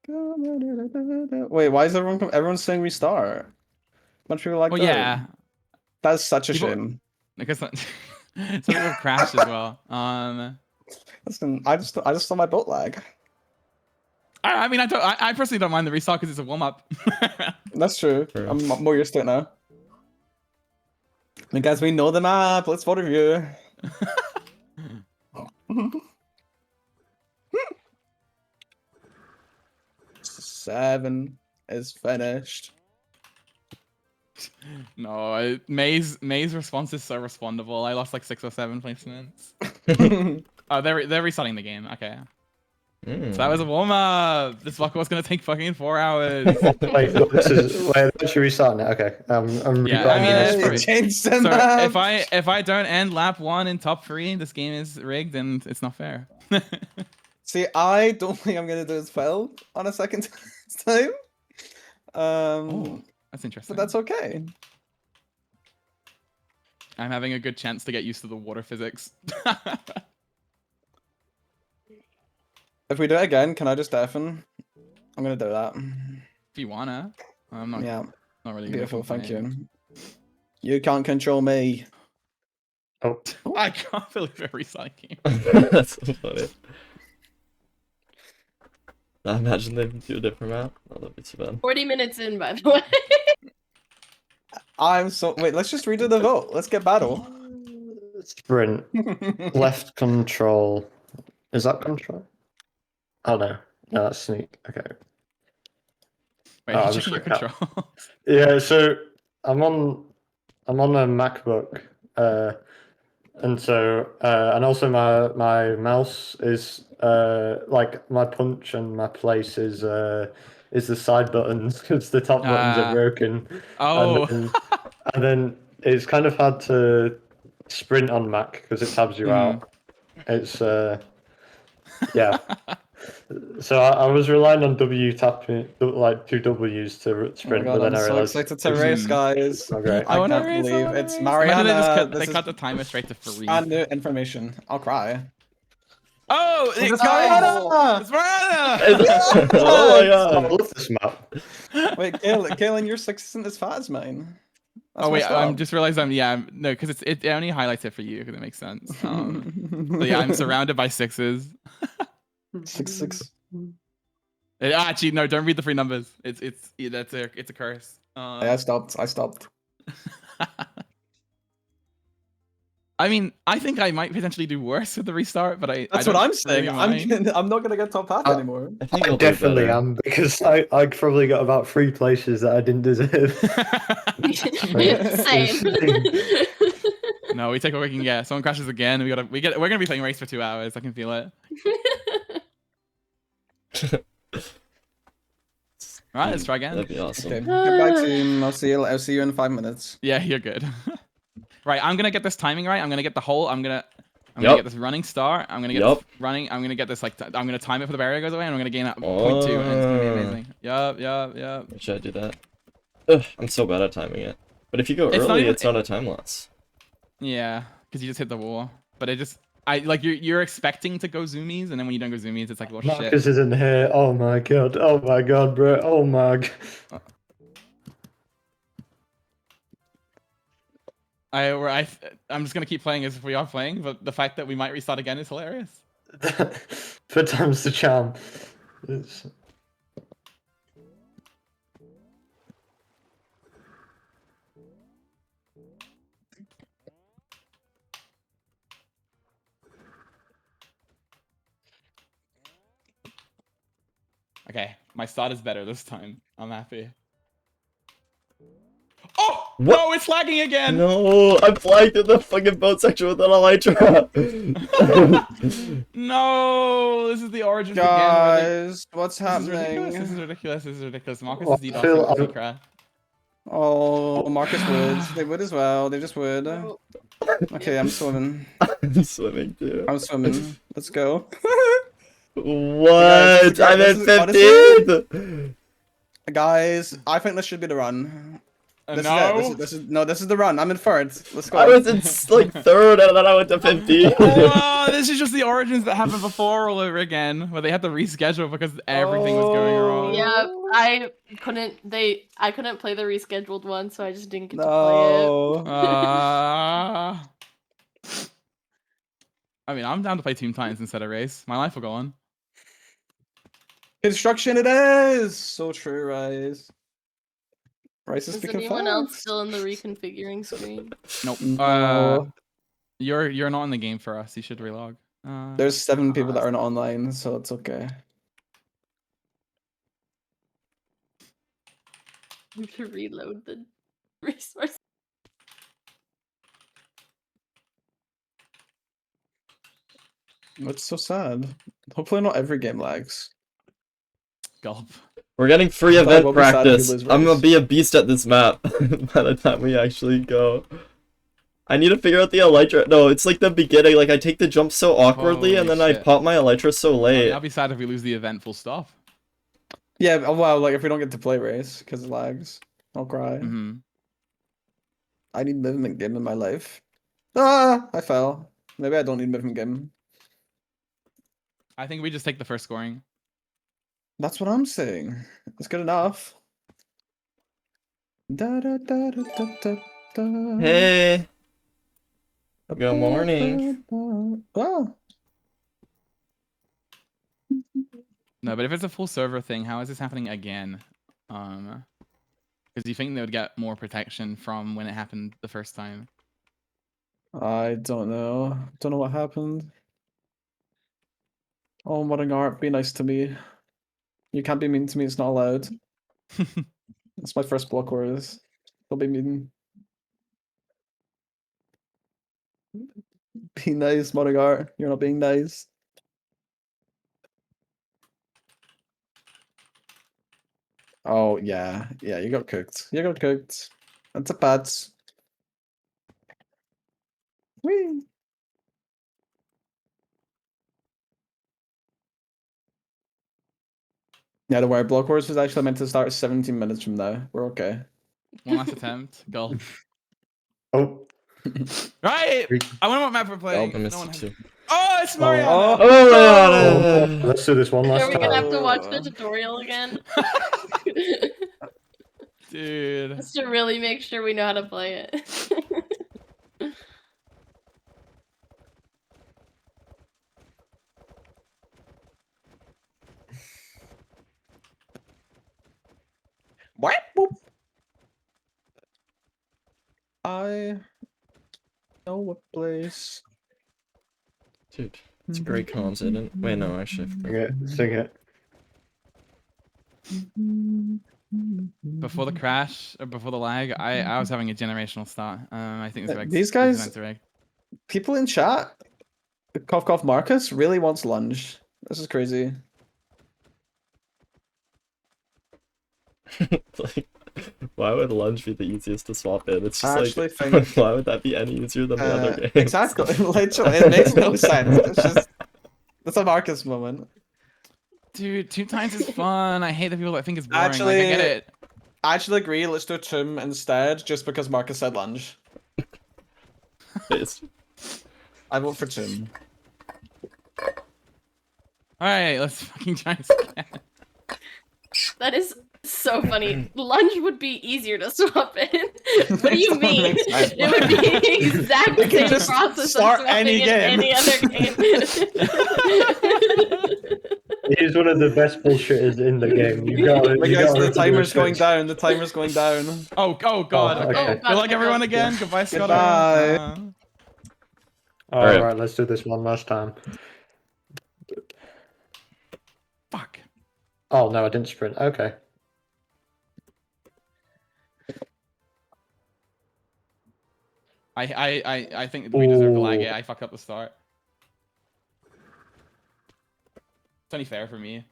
Wait, why is everyone's saying restart? Bunch of people like Well, that. yeah. That's such a People- shame. Because some people crashed as well. Listen, I just saw my boat lag. I mean, I personally don't mind the restart because it's a warm up. That's true. True. I'm more used to it now. And guys, we know the map. Let's vote review. 7 is finished. No, May's response is so respondable. I lost like 6 or 7 placements. Oh, they're restarting the game. Okay. So that was a warm up. This fucker was gonna take fucking 4 hours. Wait, let's restart it. Okay. I'm Yeah, I mean, restarting it's this. pretty- Changed the So map. if I don't end lap 1 in top 3, this game is rigged and it's not fair. See, I don't think I'm gonna do as well on a second time. Oh, that's interesting. But that's okay. I'm having a good chance to get used to the water physics. If we do it again, can I just deafen? I'm gonna do that. If you wanna, I'm not. Yeah, Not really. beautiful. Thank you. You can't control me. Oh, I can't believe we're recycling. That's so funny. I imagine they do a different map. Oh, that'd be too bad. 40 minutes in, by the way. I'm so wait. Let's just redo the vote. Let's get battle. sprint. Left control. Is that control? Oh no. No, that's sneak. Okay. Wait, Oh, you're I'm checking your just- control. Yeah, so I'm on a MacBook, and so and also my mouse is like my punch and my place is the side buttons because the top buttons are broken. Oh. And then it's kind of hard to sprint on Mac because it tabs you out. It's yeah. So I was relying on W tapping, like 2 W's to Oh my sprint, God, but then I'm I so realized excited to race, guys. not great. I wanna can't race, believe race. it's Imagine Mariana. they This cut is the timer straight to free. brand new information. I'll cry. Oh, Let's go! Ah! It's Miranda! Oh my I god. love this map. Wait, Galen, your 6 isn't as fat as mine. That's Oh wait, messed I'm up. just realized no, because it only highlights it for you because it makes sense. So yeah, I'm surrounded by 6s. 6. Actually, no, don't read the free numbers. It's a curse. I stopped. I mean, I think I might potentially do worse with the restart, but That's I what don't I'm saying. really I'm not gonna get top half anymore. I think I you'll do definitely better. am because I probably got about 3 places that I didn't deserve. Same. No, we take what we can get. Someone crashes again. We're gonna be playing race for 2 hours. I can feel it. All right, let's try again. That'd be awesome. Okay, goodbye team. I'll see you in 5 minutes. Yeah, you're good. Right, I'm gonna get this timing right. I'm gonna get the hole. I'm gonna Yep. get this running start. I'm gonna get Yup. this running. I'm gonna get this I'm gonna time it for the barrier goes away, and I'm gonna gain that 0.2, and it's gonna be amazing. Yup. Why should I do that? Ugh, I'm so bad at timing it. But if you go It's not early, even- it's not a time loss. Yeah, because you just hit the wall. But it just you're expecting to go zoomies, and then when you don't go zoomies, it's like, well, shit. Marcus isn't here. Oh my god, bro. Oh my god. I'm just gonna keep playing as if we are playing, but the fact that we might restart again is hilarious. For times the charm. It's... Okay, my start is better this time. I'm happy. Oh! What? No, it's lagging again! No, I'm flying through the fucking boat section with an elytra. No, this is the origins again. Guys, what's This is ridiculous. happening? This is ridiculous. This is ridiculous. Marcus Well, is I feel- DDoSing Secret. Oh, Marcus would. They would as well. They just would. Okay, I'm swimming. I'm swimming too. I'm swimming. Let's go. What? Guys, I'm this in is- honestly- 15th. Guys, I think this should be the run. This No. is it. This is the run. I'm in third. Let's go. I was in like 3rd and then I went to 15. Oh, this is just the origins that happened before all over again, where they had to reschedule because everything was going wrong. Yeah, I couldn't play the rescheduled one, so I just didn't get to play No. I mean, I'm down to play Team Titans instead of race. My life will go on. Construction it is. So true, Rice. Rice is it. Is speaking anyone else fast. still in the reconfiguring screen? Nope. No. You're not in the game for us. You should relog. There's 7 people that are not online, so it's okay. I have to reload the resource. It's so sad. Hopefully not every game lags. Gulp. We're getting free I thought event we'll be sad if we practice. lose I'm gonna race. be a beast at this map by the time we actually go. I need to figure out the elytra. No, it's like the beginning. Like I take the jump so awkwardly, and Holy then I shit. pop my elytra so I mean, late. I'll be sad if we lose the event full stop. Yeah, well, like if we don't get to play race because it lags, I'll cry. Mm-hmm. I need movement game in my life. Ah, I fell. Maybe I don't need movement game. I think we just take the first scoring. That's what I'm saying. It's good enough. Da, da, da, da, da, da, da. Hey. Good morning. Oh. No, but if it's a full server thing, how is this happening again? Because you think they would get more protection from when it happened the first time? I don't know. Don't know what happened. Oh, modern art, be nice to me. You can't be mean to me, it's not allowed. That's my first block orders. Don't be mean. Be nice, modern art. You're not being nice. Oh, yeah. Yeah, you got cooked. You got cooked. That's a bad. Whee! Yeah, the wire block wars was actually meant to start 17 minutes from now. We're okay. One last attempt. Gulp. Oh, Right. I wonder what map we're I playing. missed No one it has... too. Oh, it's Mariana. Oh. Oh my Oh, god! let's do this one last Are we gonna time. have to watch the tutorial again? Dude. Just to really make sure we know how to play it. What? Boop. I know a place. Dude, it's a great comms, isn't it? Wait, no, actually. Sing it. Before the crash, or before the lag, I was having a generational start. I think this These guys, people in chat, cough cough Marcus really wants lunge. This is crazy. Like, why would lunge be the easiest to swap in? It's just I actually like, think- why would that be any easier than the other games? Exactly. Literally, it makes no sense. It's just it's a Marcus moment. Dude, 2 times is fun. I hate the people that think it's boring. Actually, like, I get it. I actually agree. Let's do Tomb instead, just because Marcus said lunge. It's- I vote for Tomb. Alright, let's fucking try this again. That is so funny. Lunge would be easier to swap in. What do you mean? It would be the exact We can same just process start of swapping any in game. any other game. He's one of the best bullshitters in the game. You got Wait, you guys, gotta the timer's do it. going down. The timer's going down. Oh god. Oh, Okay. okay. Good luck, everyone, again. Goodbye, Scott. Goodbye. Alright. Alright, let's do this one last time. Fuck. Oh no, I didn't sprint. Okay. I think we deserve the lag. Ooh. Yeah, I fucked up the start. It's only fair for me.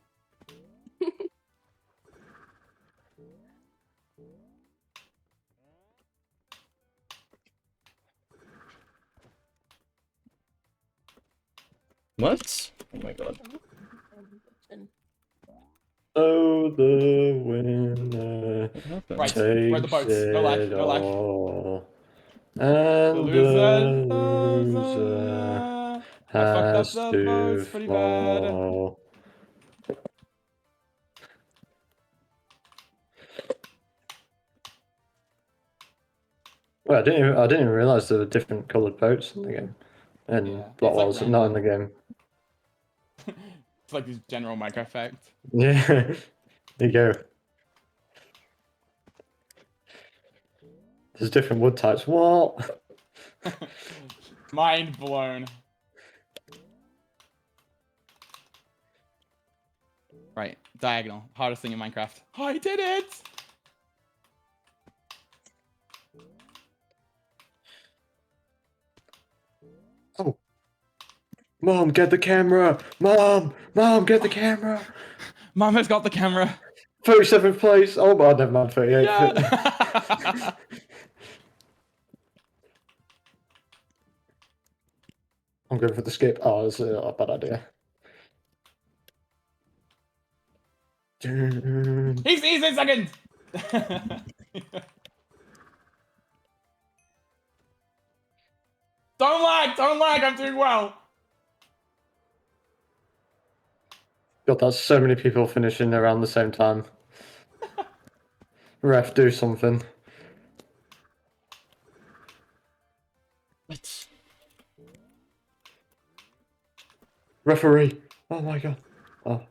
What? Oh my god. Oh, the winner What happened? Right, where are the boats? takes No lag, it no lag. all. The And loser, the loser I fucked up has the to boats pretty bad. fall. Well, I didn't even realize there were different coloured boats in the game. And Yeah, it's Block like Walls not in the game. It's like this general Minecraft effect. Yeah. There you go. There's different wood types. What? Mind blown. Right, diagonal. Hardest thing in Minecraft. Oh, I did it! Oh. Mom, get the camera! Mom! Mom, get the camera! Mom has got the camera. 37th place! Oh, my, never mind, 38th. Yeah. I'm going for the skip. Oh, that's a bad idea. He's in second! Don't lag, I'm doing well. God, that's so many people finishing around the same time. Ref, do something. What? Referee! Oh my god. Oh.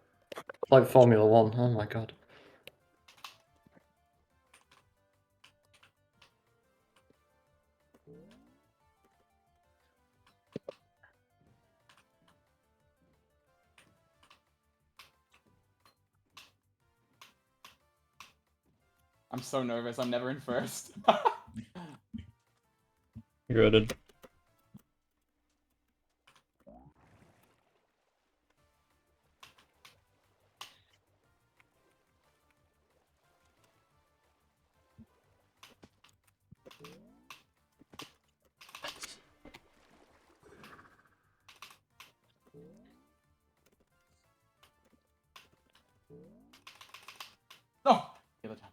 Like Formula 1. Oh my god. I'm so nervous, I'm never in first. Graded. No! The other time.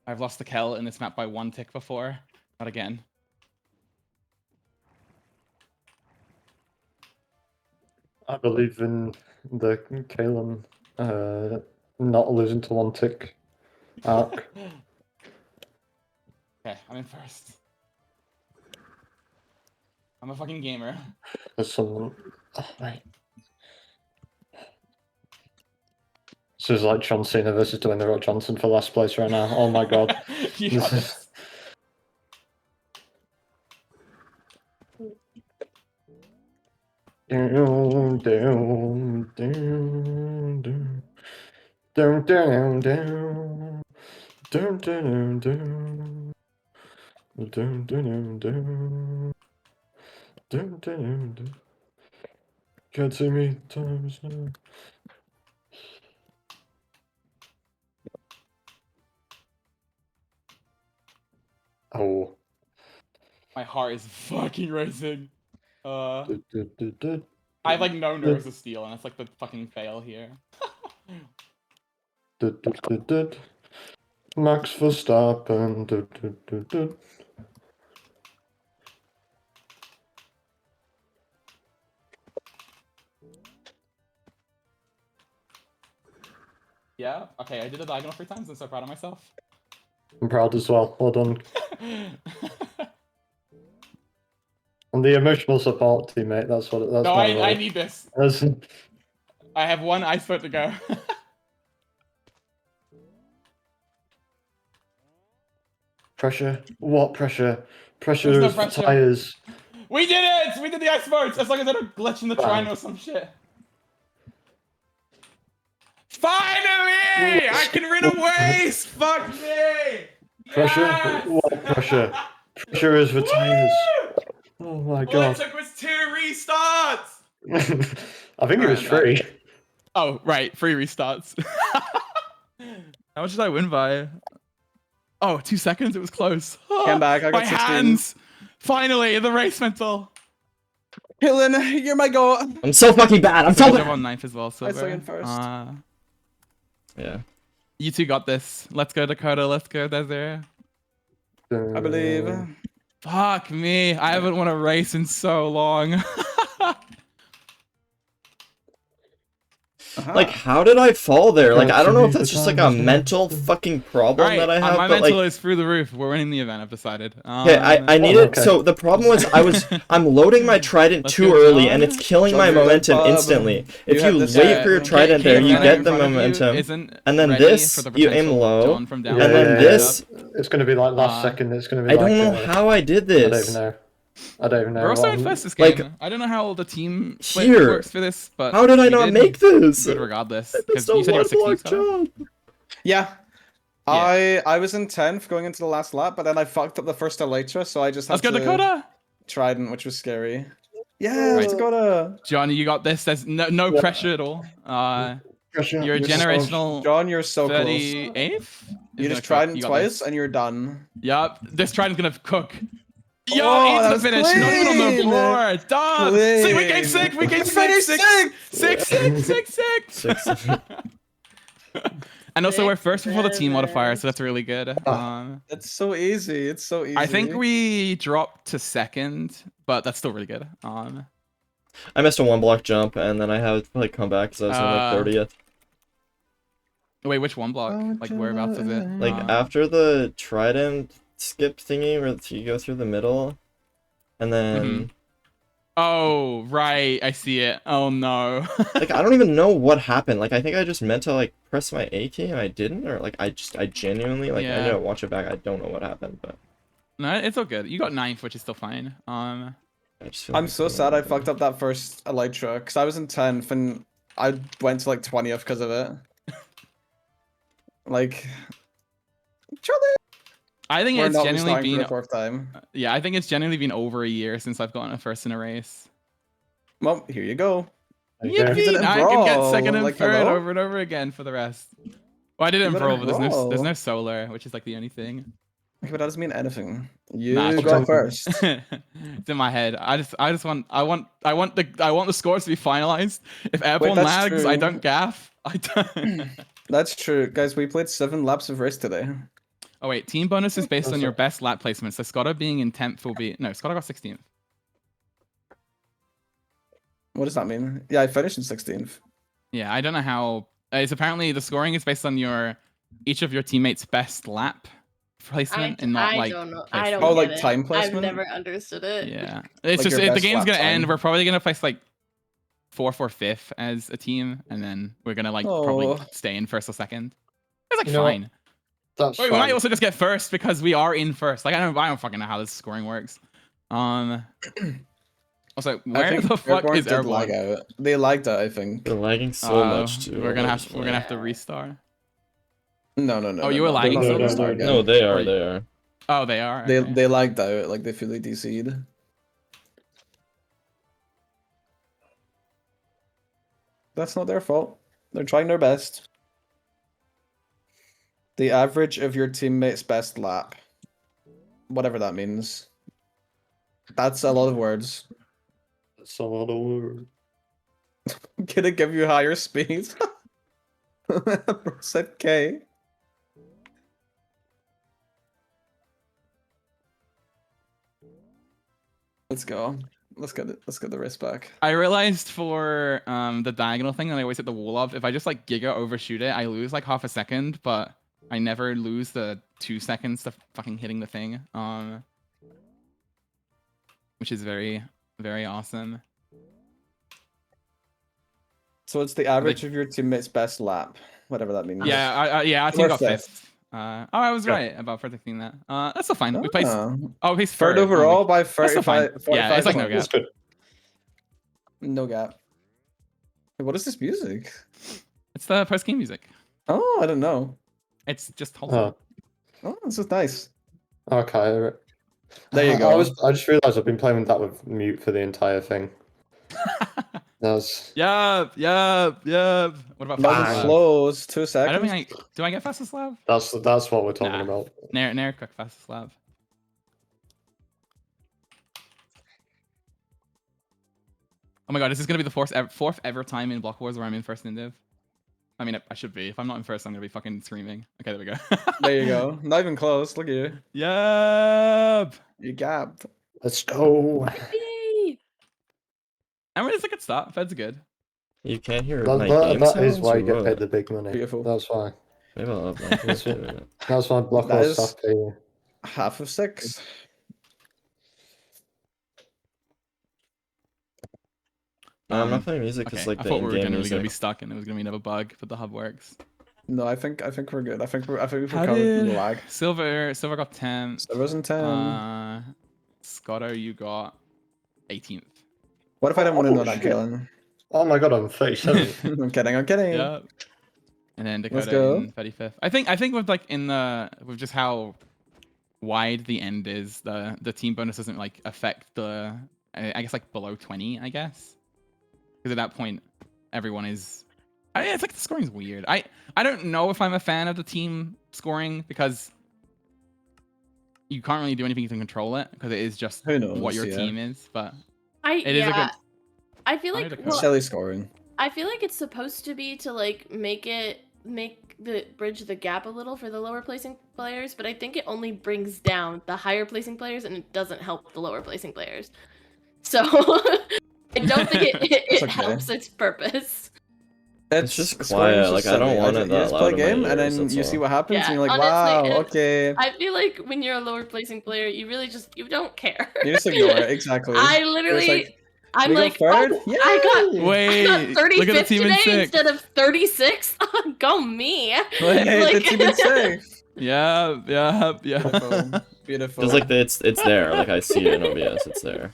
I've lost the Kel in this map by 1 tick before. Not again. I believe in the Kalen not losing to 1 tick arc. Okay, I'm in first. I'm a fucking gamer. There's someone. Oh, right. This is like John Cena versus Dwayne The Rock Johnson for last place right now. Oh my god. You This got is- this. Down, down, down, down. Down, down, down. Down, down, down. Down, down, down. Down, down, down. Can't see me, times now. Oh. My heart is fucking racing. Du- du- du- du. I have like no nerves of steel, and it's like the fucking fail here. Du- du- du- du. Max Verstappen. Du- du- du- du. Yeah. Okay, I did a diagonal 3 times. I'm so proud of myself. I'm proud as well. Well done. And the emotional support teammate. That's what. That's No, my I role. need this. That's- I have 1 ice foot to go. Pressure. What pressure? Pressure There's no is for pressure. tires. We did it! We did the ice boats! As long as I don't glitch in the Bam. triangle or some shit. Finally! I can rid of waste! Fuck me! Pressure. Yes! What pressure? Pressure is for tires. Oh my All it god. took was 2 restarts! I think it was free. Oh, right. Free restarts. How much did I win by? Oh, 2 seconds? It was close. Came back, I got my 16. hands! Finally, the race mental. Killen, you're my goal. I'm so fucking bad. I'm so Good job bad. on 9th as well, Silver. second first. Yeah. You two got this. Let's go, Dakota. Let's go, Desert. I believe. Fuck me. I haven't won a race in so long. Like, how did I fall there? Like, I don't know if that's just like a Alright, mental fucking problem that I have, my but mental like, is through the roof. We're winning the event, I've decided. okay, I needed. okay. So the problem was I'm loading my trident Let's too go, early, John. and it's killing my John, you're momentum like, instantly. If you have you this, wait for your trident there, you get the momentum, and then this, you aim low, and and then this. It's going to be like last second. It's going to be I like. don't know how I did I don't this. even know. I don't even know. We're also what in I'm- first this game. Like, I don't know how the team split here. works for this, but How did I we not did make this? good regardless. It's Because a you said you were 16, one-block so. jump. Yeah. Yeah. I was in 10th going into the last lap, but then I fucked up the first elytra, so I just had Let's go, to Dakota. trident, which was scary. Yeah, Right. Dakota. Johnny, you got this. There's no pressure at all. Pressure. You're a You're so- generational John, you're so close. 38th. You just trident twice and you're done. Yup, this trident's gonna cook. Yo, Oh, into the that's finish, not even on the clean. floor. Done. See, we gained Clean. 6. We gained Finish 6. Six. And also, we're first before the team modifier, so that's really good. It's so easy. It's so easy. I think we dropped to 2nd, but that's still really good. I missed a 1-block jump, and then I had to like come back because I was in like 30th. Wait, which 1 block? Like, whereabouts is it? Like after the trident skip thingy, where you go through the middle, and then Oh, right. I see it. Oh, no. like I don't even know what happened. Like I think I just meant to like press my A key and I didn't, or like I genuinely like I Yeah. need to watch it back. I don't know what happened, but No, it's all good. You got 9th, which is still fine. I just feel I'm like so it's sad I something. fucked up that first elytra because I was in 10th and I went to like 20th because of it. Like, Charlie, I think we're it's not genuinely restarting been for the 4th time. Yeah, I think it's genuinely been over a year since I've gotten a first in a race. Well, here you go. There you go. did it Yippee! in Now I can get Brawl, 2nd and like, 3rd hello? over and over again for the rest. Well, I did it in You got Brawl, it but in there's no Brawl. solar, which is like the only thing. Okay, but that doesn't mean anything. You Nah, it's go true. first. It's in my head. I want the scores to be finalized. If airborne that's lags, I true. don't gaff. I don't. That's true, guys. We played 7 laps of race today. Oh wait, team bonus is based on your best lap placement. So Scotta being in 10th will be Scotta got 16th. What does that mean? Yeah, I finished in 16th. Yeah, I don't know how. It's apparently the scoring is based on each of your teammates' best lap placement and not like. I don't know. placement. I don't Oh, get like it. time placement? I've never understood it. Yeah, it's Like just your the best game's lap gonna end. time. We're probably gonna place like 4th or 5th as a team, and then we're gonna like probably Oh. stay in 1st or 2nd. It's like You know what? fine. That's Wait, we might fine. also just get 1st because we are in 1st. Like I don't fucking know how this scoring works. Also, where the fuck is did lag Airborne? out. They lagged out, I think. They're lagging so much too. We're gonna have unfortunately. to restart. No. Oh, you were lagging They're so not much? restart again. No, they are. Oh, they are. They okay. they lagged out, like they fully DC'd. That's not their fault. They're trying their best. The average of your teammate's best lap. Whatever that means. That's a lot of words. That's a lot of words. Gonna give you higher speed. Said K. Let's go. Let's get the wrist back. I realized for the diagonal thing that I always hit the wall of, if I just like giga overshoot it, I lose like half a second, but I never lose the 2 seconds to fucking hitting the thing. Which is very, very awesome. So it's the average of your teammate's best lap, whatever that means. Yeah, our team We're got fifth. 5th. I was right about predicting that. That's still fine. We placed. Ah. Oh, we placed Third third. overall by That's still fine. 35. Yeah, it's like no points. gap. No gap. Hey, what is this music? It's the post game music. Oh, I don't know. It's just wholesome. Oh, this is nice. Okay. There you go. I just realised I've been playing with that with mute for the entire thing. That's Yup. What about Love fastest lab? flows, 2 I seconds. don't think do I get fastest lab? that's what we're talking Nah. about. Nair cook fastest lab. Oh my god, this is gonna be the fourth ever time in Block Wars where I'm in first in div. I mean, I should be. If I'm not in first, I'm gonna be fucking screaming. Okay, there we go. There you go. Not even close. Look at you. Yup. You gapped. Let's go. Yay! I mean, it's a good start. Fed's good. You can't hear my game That is sounds, why or you get what? paid the big money. Beautiful. That's why. Maybe I'll up my That's game what- too. That's why Block That Wars is- staff pay you. Half of 6. I'm not playing music because Okay, like I the thought we were in-game generally gonna be music. stuck and there was gonna be another bug, but the hub works. No, I think we're good. I think we've How recovered from the did lag. Silver got 10. Servers in 10. Scotto, you got 18th. What if I didn't want to know Oh, that, shit. Kalen? Oh my god, I'm 37. I'm kidding. Yeah. And then Let's Dakota go. in 35th. I think with like with just how wide the end is, the team bonus doesn't like affect the I guess like below 20, I guess. Because at that point, everyone is. It's like the scoring's weird. I don't know if I'm a fan of the team scoring because you can't really do anything to control it because it is just Who knows, what your yeah. team is. But I it is a good. I feel I like need to well, Silly scoring. I feel like it's supposed to be to like make the bridge the gap a little for the lower placing players, but I think it only brings down the higher placing players and it doesn't help the lower placing players. So I don't think it okay. helps its purpose. It's just scoring is quiet, like, I silly. don't want it You that just loud play a in my game and ears, then that's you see all. what happens Yeah, and you're like, honestly, wow, okay. I feel like when you're a lower placing player, you really just you don't care. You just ignore it, exactly. I You're literally just I'm we go like, third? oh, I Yay! Wait, got look at the 35th team in today 6th. instead of 36. Go me. Hey, Like- the team is safe. Yeah. Beautiful. Beautiful. Just like it's there, like I see it in OBS, it's there.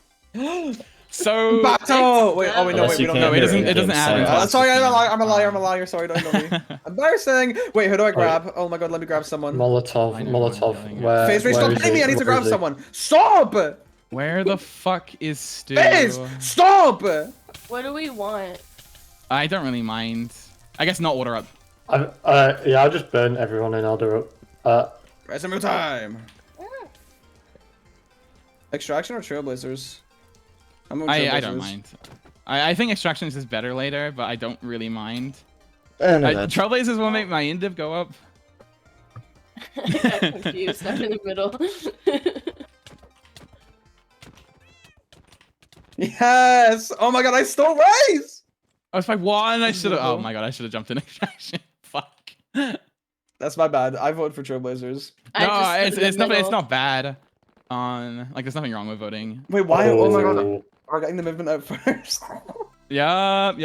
So Battle! Wait, oh wait, no, Unless wait, we you don't can't know. it hear doesn't- it doesn't in-game add into sound. it. Sorry, I'm a liar. Sorry, don't me. Embarrassing. Wait, who do I grab? Oh my god, let me grab someone. Molotov, I know what I'm Molotov. doing. Where? Phase Race, where stop is hitting me! he? I need to Where grab is he? someone. Stop! where the fuck is Stu? Phase, stop! What do we want? I don't really mind. I guess not order up. Yeah, I just burn everyone in order up. Resume time. Extraction or Trailblazers? I'm on I don't Trailblazers. mind. I think extractions is better later, but I don't really mind. Trailblazers will make my indiv go up. I got confused. I'm in the middle. Yes! Oh my god, I stole race! Oh, if I won, I should have. Oh my god, I should have jumped in extraction. Fuck. That's my bad. I voted for Trailblazers. I No, just stood in the it's middle. not bad. Like there's nothing wrong with voting. Wait, why? Oh my god. Oh. We're getting the movement out first. Yup.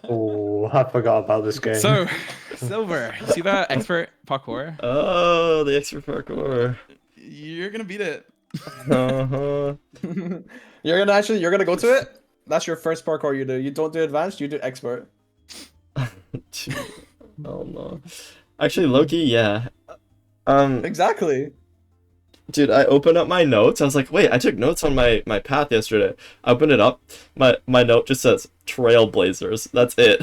Oh, I forgot about this game. So, Silver, you see that expert parkour? Oh, the extra parkour. You're gonna beat it. Uh-huh. You're gonna go to it? That's your first parkour you do. You don't do advanced, you do expert. Oh no. Actually, Loki, yeah. Exactly. Dude, I opened up my notes. I was like, wait, I took notes on my path yesterday. I opened it up. My note just says Trailblazers. That's it.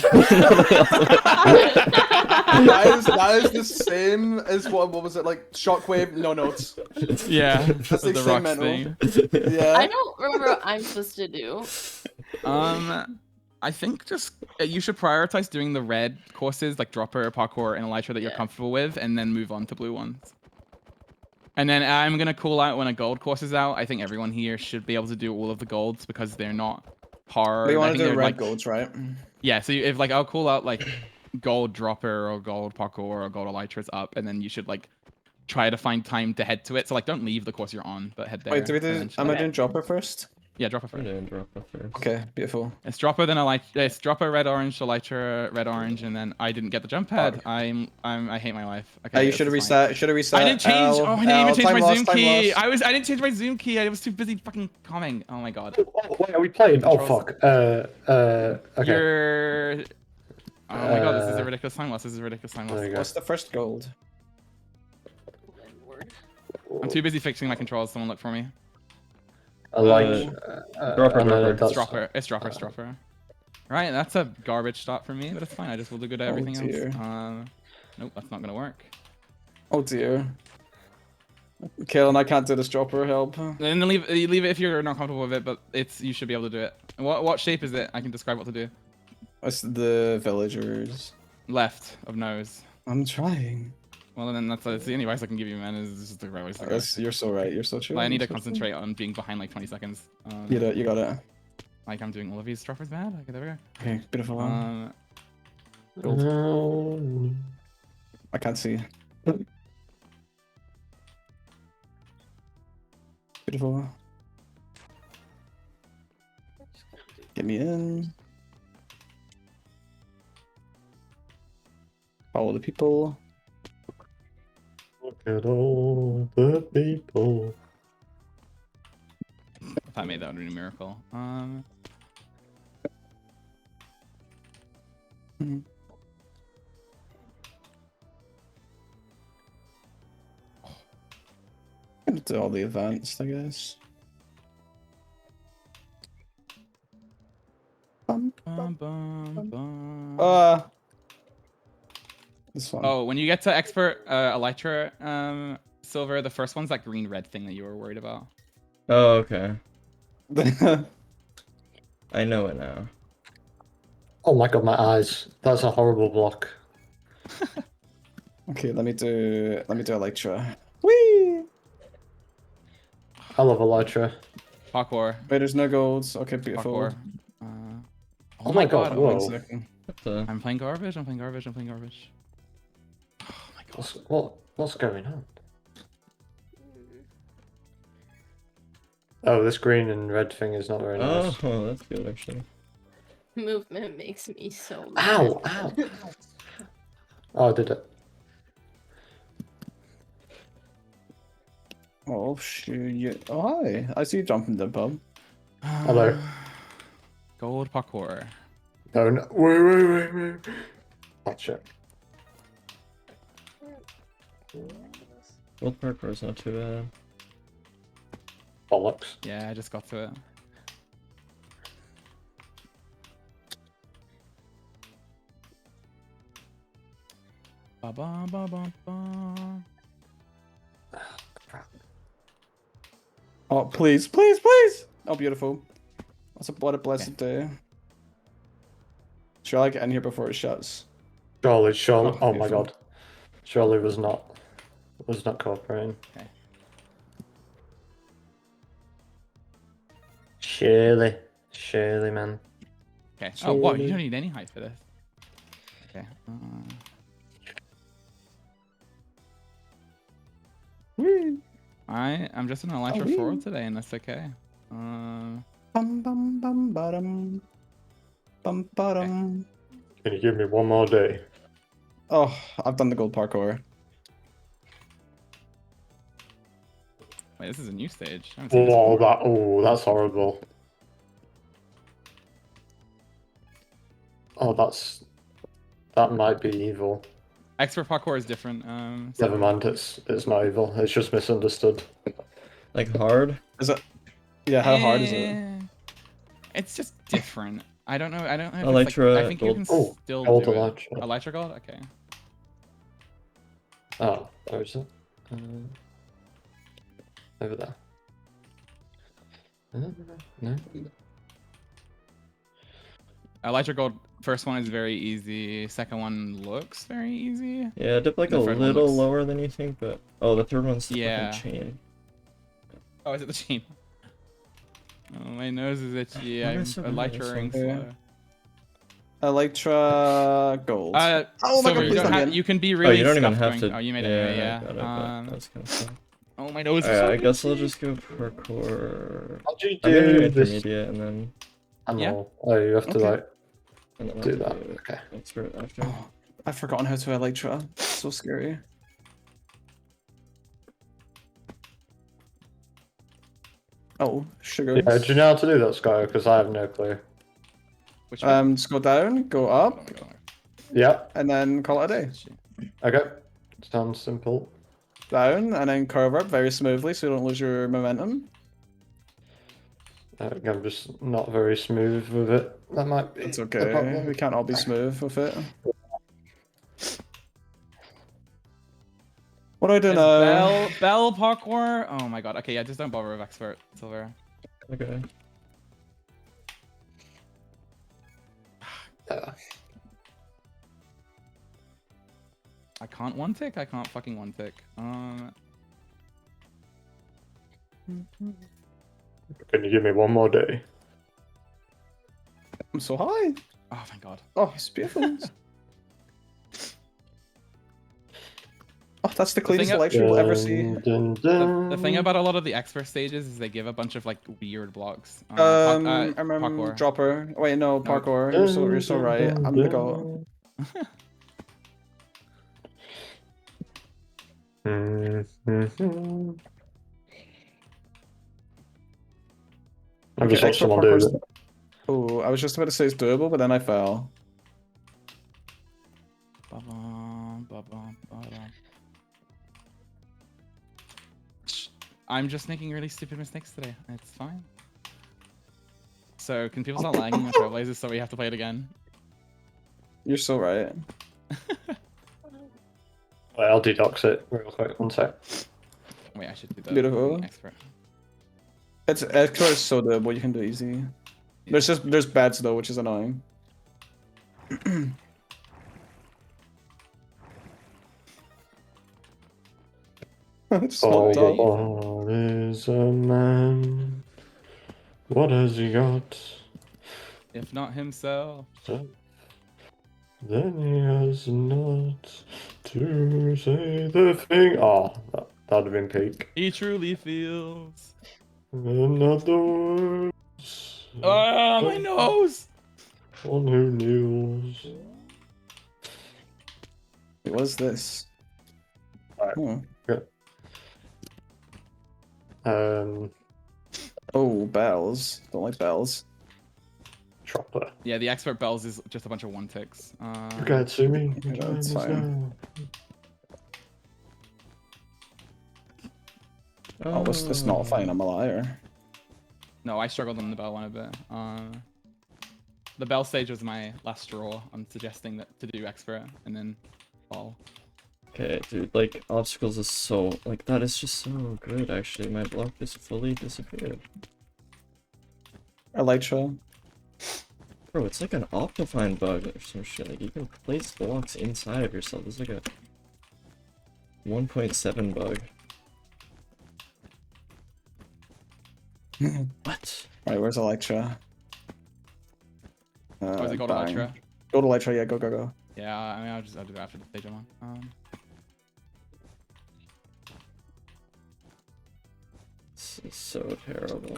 that is the same as what was it like? Shockwave, no notes. Yeah, That's the the rocks same thing. Yeah. I don't remember what I'm supposed to do. I think just you should prioritize doing the red courses like dropper, parkour, and elytra that you're comfortable with, and then move on to blue ones. And then I'm gonna call out when a gold course is out. I think everyone here should be able to do all of the golds because they're not hard. We I want think to do they're, red like, golds, right? Yeah, so if like I'll call out like gold dropper or gold parkour or gold elytras up, and then you should like try to find time to head to it. So like don't leave the course you're on, but head there. Wait, do we do? eventually. Am I doing dropper first? Yeah, dropper I'm first. doing dropper first. Okay, beautiful. It's dropper then it's dropper red orange, elytra red orange, and then I didn't get the jump pad. I hate my life. Okay, You this should have is fine. reset. Should have reset. I didn't change. L, I didn't even L, change time my loss, zoom time key. loss. I didn't change my zoom key. I was too busy fucking coming. Oh my god. Oh, wait, are we playing? Oh fuck. Okay. You're. Oh my god, this is a ridiculous time loss. This is a ridiculous time There loss. you go. What's the first gold? I'm too busy fixing my controls. Someone look for me. I like. Dropper, and then dropper. it does- It's dropper. It's dropper. It's dropper. Right, that's a garbage start for me, but it's fine. I just will do good at everything dear. else. Nope, that's not gonna work. Oh dear. Kalen, I can't do this dropper. Help. Then leave it if you're not comfortable with it, but you should be able to do it. What shape is it? I can describe what to do. It's the villagers. Left of nose. I'm trying. Well, then that's the only advice I can give you, man. Is just the right way to go. You're so right. You're so true. Like, I need to You're so true. concentrate on being behind like 20 seconds. You got it. Like I'm doing all of these droppers bad. Okay, there we go. Okay, beautiful. Oh. I can't see. Beautiful. Get me in. Follow the people. Look at all the people. If I made that would be a miracle. I'm gonna do all the advanced, I guess. This one. Oh, when you get to expert elytra silver, the first one's that green red thing that you were worried about. Oh, okay. I know it now. Oh my god, my eyes. That's a horrible block. Okay, let me do Electra. Whee! I love Elytra. Parkour. Wait, there's no golds. Okay, beautiful. Parkour. Oh my god, One whoa. second. What the? I'm playing garbage. I'm playing garbage. I'm playing garbage. Oh my god. What's going on? Oh, this green and red thing is not very nice. Oh, that's good actually. Movement makes me so mad. Ow! Ow! Oh, I did it. Oh shoot! Oh hi! I see you jumping the pub. Hello. Gold parkour. No, no. Wait. Gotcha. Gold parkour is not too bad. Bollocks. Yeah, I just got to it. Ba ba ba ba ba. Oh please! Oh beautiful! What a blessed day. Should I get in here before it shuts? Surely. Oh, Oh my beautiful. god. Surely was not cooperating. Okay. Surely, man. Okay. Oh, wow, you Surely. don't need any height for this. Okay. I'm just an elytra wee. forward today, and that's okay. Bum bum bum bottom. Bum bottom. Can you give me one more day? Oh, I've done the gold parkour. Wait, this is a new stage. I haven't seen this Oh, before. that's horrible. Oh, that might be evil. Expert parkour is different. Never mind, it's not evil. It's just misunderstood. Like hard? Is it? Yeah, how hard is it? Eh, It's just different. I don't know. I don't know. If it's Elytra like, I think you gold. can Oh, still gold do it. elytra. Elytra gold. Okay. Oh, where is it? Over there. No. Elytra gold. First one is very easy. Second one looks very easy. Yeah, dip like The a third one little looks- lower than you think, but oh, the third one's the Yeah. fucking chain. Oh, is it the chain? Oh, my nose is itchy. Why am I I'm so bad at this elytra-ing one? slow. Elytra gold. Oh my Silver, God, you please don't don't have. get- You can be Oh, really. you don't even scuffed have going- to. Oh, you made it. yeah, Anyway, I yeah. got it, but that's kind of fun. Oh, my nose is Alright, so I guess I'll itchy. just go parkour. How'd you I'm gonna do do this? intermediate and then I Yeah. know. Oh, you have to Okay. like and then do I'll that. Okay. expert after. Oh, I've forgotten how to elytra. So scary. Oh, sugar. Yeah, do you know how to do that, Sky? Because I have no clue. Which one? Just go down, go up, Yeah. and then call it a day. Okay. Sounds simple. Down, and then curve up very smoothly so you don't lose your momentum. I'm just not very smooth with it. That might be. It's the okay. problem. We can't all be smooth with it. What do I do now? Bell parkour. Oh my god. Okay, yeah, just don't bother with expert Silver. Okay. Yeah. I can't one tick. I can't fucking one tick. Can you give me one more day? I'm so high. Oh thank god. Oh, it's beautiful. Oh, that's the cleanest thing- elytra we'll ever see. The thing about a lot of the expert stages is they give a bunch of like weird blocks. I remember parkour. dropper. Wait, no, parkour. You're so right. I'm the goat. I've just watched someone do it. Oh, I was just about to say it's doable, but then I fell. Ba-bum, ba-bum, ba-bum. I'm just making really stupid mistakes today. It's fine. So, can people start lagging on Trailblazers so we have to play it again? You're so right. Wait, I'll dedox it real quick. One sec. Wait, I should do the Beautiful. expert. It's so doable. You can do it easy. There's beds though, which is annoying. Just walked up. What is a man? What has he got? If not himself. Then he has not to say the thing. Oh, that'd have been peak. He truly feels. In other words, Ah, my nose! one who kneels. Wait, what is this? Alright. Oh. Oh, bells. Don't like bells. Chopper. Yeah, the expert bells is just a bunch of one ticks. You can't see me. Yeah, that's fine. Oh, was this not fine? I'm a liar. No, I struggled on the bell one a bit. The bell stage was my last straw. I'm suggesting that to do expert and then ball. Okay, dude, like, obstacles is so, like, that is just so good, actually. My block just fully disappeared. Elytra. Bro, it's like an Optifine bug or some shit. Like, you can place blocks inside of yourself. It's like a 1.7 bug. What? Right, where's Electra? Oh, is it called bang. Electra? Go to Electra, yeah, go. Yeah, I mean, I'll do that after the stage I'm on. This is so terrible.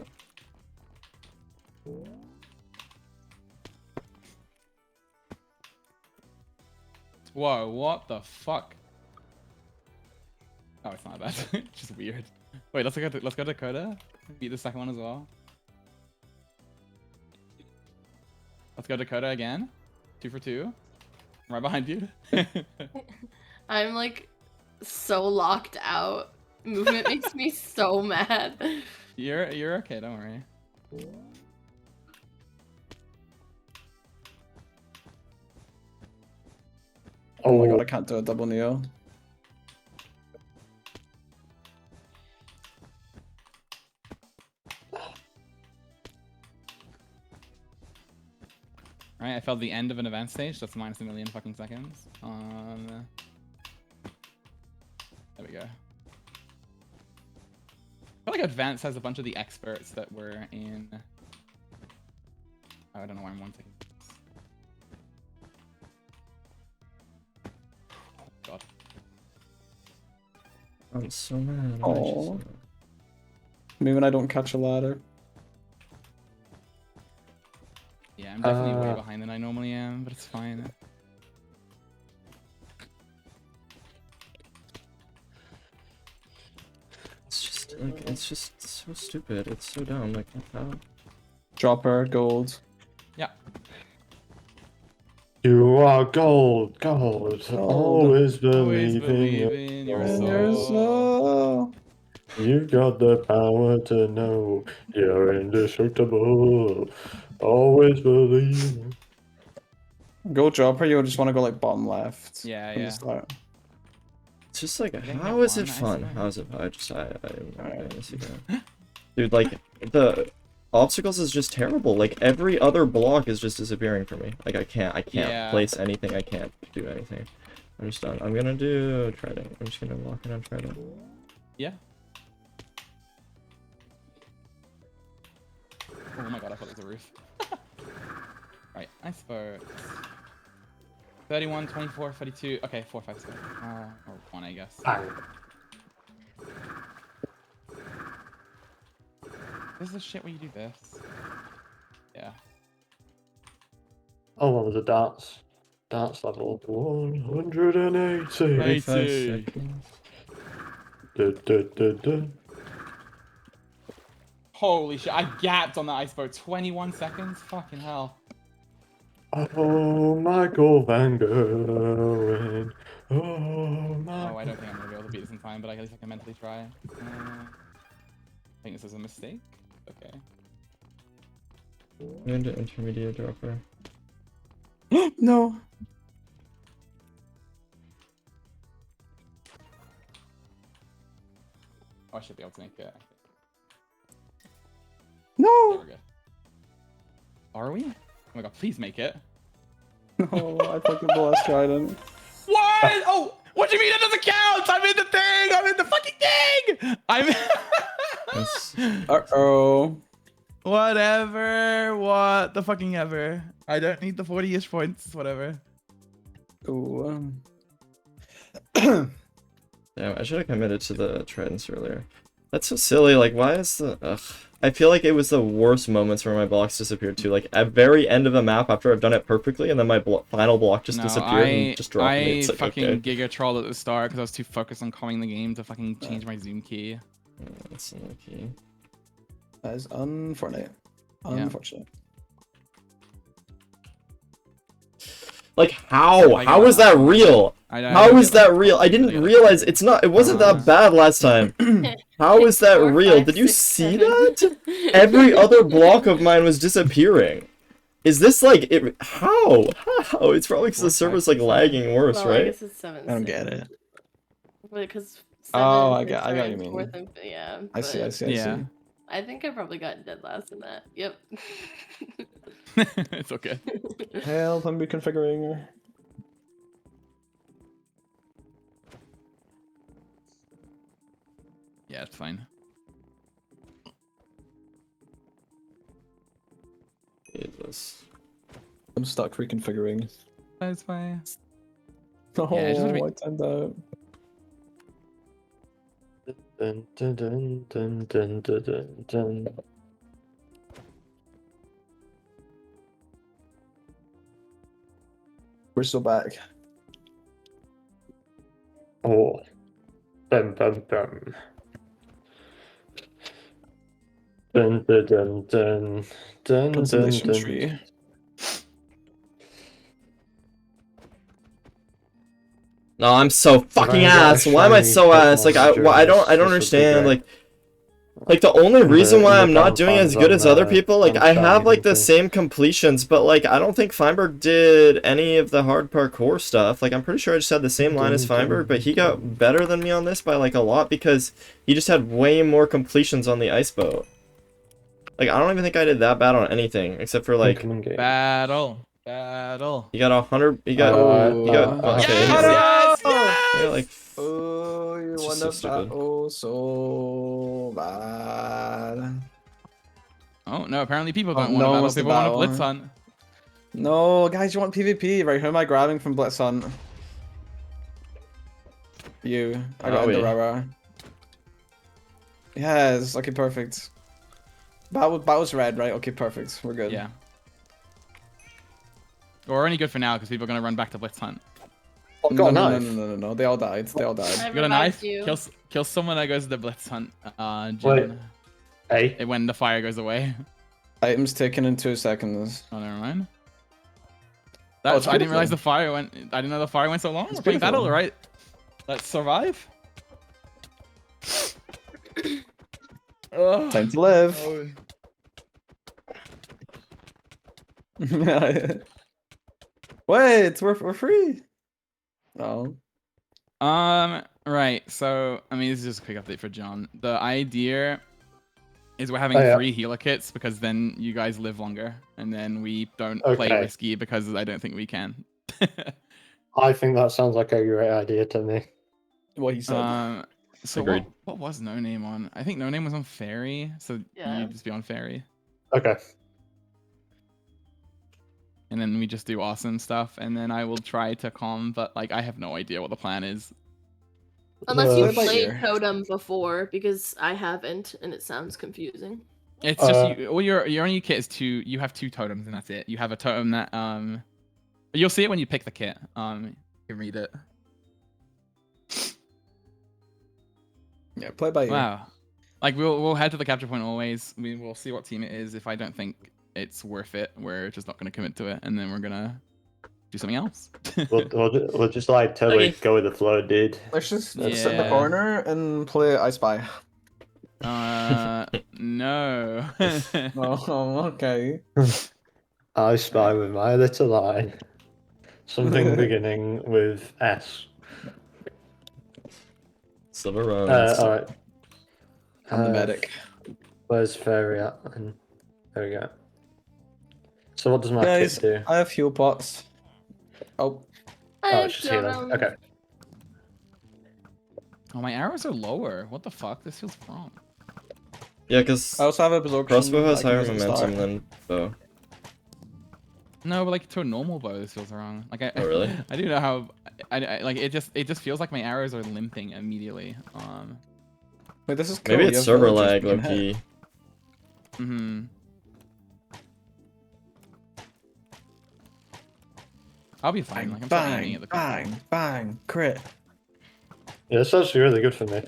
Whoa, what the fuck? Oh, it's not bad. It's just weird. Wait, let's go to Dakota. Beat the second one as well. Let's go Dakota again. 2 for 2. I'm right behind you. I'm like so locked out. Movement makes me so mad. You're okay, don't worry. Oh my god, I can't do a double Neo. Alright, I felt the end of an event stage. That's minus 1,000,000 fucking seconds. There we go. I feel like Advance has a bunch of the experts that were in... Oh, I don't know why I'm 1 second. Oh, God. I'm so mad. Oh. Maybe when I don't catch a ladder. Yeah, I'm definitely way behind than I normally am, but it's fine. It's just so stupid. It's so dumb. Like, how? Dropper, gold. Yeah. You are gold. Always Always believe believe in in your your soul. soul. You got the power to know you're indestructible. Always believe. Go dropper, you just want to go like bottom left. Yeah, from the yeah. start. It's just like, Didn't how get is it one, I fun? swear. How is it fun? Dude, like, the obstacles is just terrible. Like, every other block is just disappearing for me. Like, I can't Yeah. place anything. I can't do anything. I'm just done. I'm gonna do Trident. I'm just gonna walk in on Trident. Yeah. Oh my god, I thought it was a roof. Right, I suppose. 31, 24, 32. Okay, 4, 5, 6. Or 1, I guess. This is the shit where you do this. Yeah. Oh, what was it? Darts. Darts level 180. 45 80. seconds. Du. Holy shit, I gapped on that iceberg. 21 seconds? Fucking hell. Oh, Michael Van Gogh. Oh, my. Oh, I don't think I'm gonna be able to beat this in time, but at least I can mentally try. I think this is a mistake. Okay. I'm into intermediate dropper. No. Oh, I should be able to make it. No. There we go. Are we? Oh my god, please make it. No, I fucking lost Trident. What? Oh, what do you mean it doesn't count? I'm in the thing! I'm in the fucking thing! I'm Uh-oh. Whatever. What the fucking ever. I don't need the 40-ish points. Whatever. Ooh. Damn, I should have committed to the Tridents earlier. That's so silly. Like, why is the... Ugh. I feel like it was the worst moments where my blocks disappeared too. Like, at very end of a map after I've done it perfectly, and then my final block just disappeared and just dropped me. It's like, fucking okay. giga trolled at the start because I was too focused on calling the game to fucking change my zoom key. That's unlucky. That is unfortunate. Unfortunate. Like, how? How is that real? How is that real? I didn't realize it's not. It wasn't that bad last time. How is that 4, real? 5, Did you 6, see 7. that? Every other block of mine was disappearing. Is this like it? How? How? It's probably because the server's like lagging worse, Well, I right? guess it's 7. I don't get it. Because Oh, I get what you mean. Fourth and, yeah. I see. Yeah. I think I probably got dead last in that. Yep. It's okay. Help, I'm reconfiguring. Yeah, it's fine. Jesus. I'm stuck reconfiguring. That's fine. Oh, Yeah, it's gonna be- I timed out. Dun, dun, dun, dun, dun, dun, dun, dun. We're still back. Oh. Bum, bum, bum. Dun, dun, dun, dun, dun, dun, Consolation dun. tree. No, I'm so fucking I got a ass. Why am I shiny so ass? Like Pokemon during I don't this would be understand. great. Like the only reason why I'm not the doing as fans good on, as other people, like on I shiny have like the hunting. same completions, but like I don't think Feinberg did any of the hard parkour stuff. Like I'm pretty sure I just had the same line as Feinberg, but he got better than me on this by like a lot because he just had way more completions on the ice boat. Like I don't even think I did that bad on anything except for like Pokemon game. Battle. he got 100. He got okay. Yes, He got like Oh, you It's just won so the stupid. battle so bad. Oh no! Apparently people Oh, don't want no to one battle. wants to People want to battle. blitz hunt. No, guys, you want PvP, right? Who am I grabbing from Blitz Hunt? You. I got Oh, wait. Enderara. Yes, okay, perfect. Battle's red, right? Okay, perfect. We're good. Yeah. We're only good for now because people are gonna run back to blitz hunt. Oh, got a No, knife. no. They all died. They all died. I You got a revived knife? you. Kill someone that goes to the blitz hunt. Wait. Jin. Hey. When the fire goes away. Items taken in 2 seconds. Oh, never mind. Oh, it's I didn't realize beautiful. the fire went. I didn't know the fire went so long. It's We're playing beautiful. battle, right? Let's survive. Ugh. Time to live. Oh. Wait, we're free. Oh. Right. So, I mean, this is just a quick update for John. The idea is we're having Oh, yeah. free healer kits because then you guys live longer, and then we don't play Okay. risky because I don't think we can. I think that sounds like a great idea to me. What he said. So Agreed. what was No Name on? I think No Name was on Fairy, so Yeah. you'd just be on Fairy. Okay. And then we just do awesome stuff, and then I will try to calm, but like I have no idea what the plan is. Unless you've Play by played ear. Totem before, because I haven't, and it sounds confusing. It's just all your only kit is two. You have 2 totems, and that's it. You have a totem that you'll see it when you pick the kit. You can read it. Yeah, play by ear. Wow. Like we'll head to the capture point always. We'll see what team it is. If I don't think it's worth it, we're just not gonna commit to it, and then we're gonna do something else. We'll just like totally Okay. go with the flow, dude. Let's just sit in the Yeah. corner and play I Spy. No. Oh, okay. I spy with my little eye. Something beginning with S. silverrun. Alright. I'm the medic. Where's Fairy at? And there we go. So what does my Guys, kit do? I have heal pots. Oh, Oh, it's just healing. Totem. Okay. Oh, my arrows are lower. What the fuck? This feels wrong. Yeah, because I also have absorption. crossbow has I can higher use at the momentum start. than bow. No, but like to a normal bow, this feels wrong. Like Oh, really? I do know how. I like it. Just feels like my arrows are limping immediately. Wait, this is cool. Maybe you it's have server villagers lag, being low hit. key. I'll be fine. Bang, Like I'm still aiming bang, at the people. bang, bang, crit. Yeah, it's actually really good for me.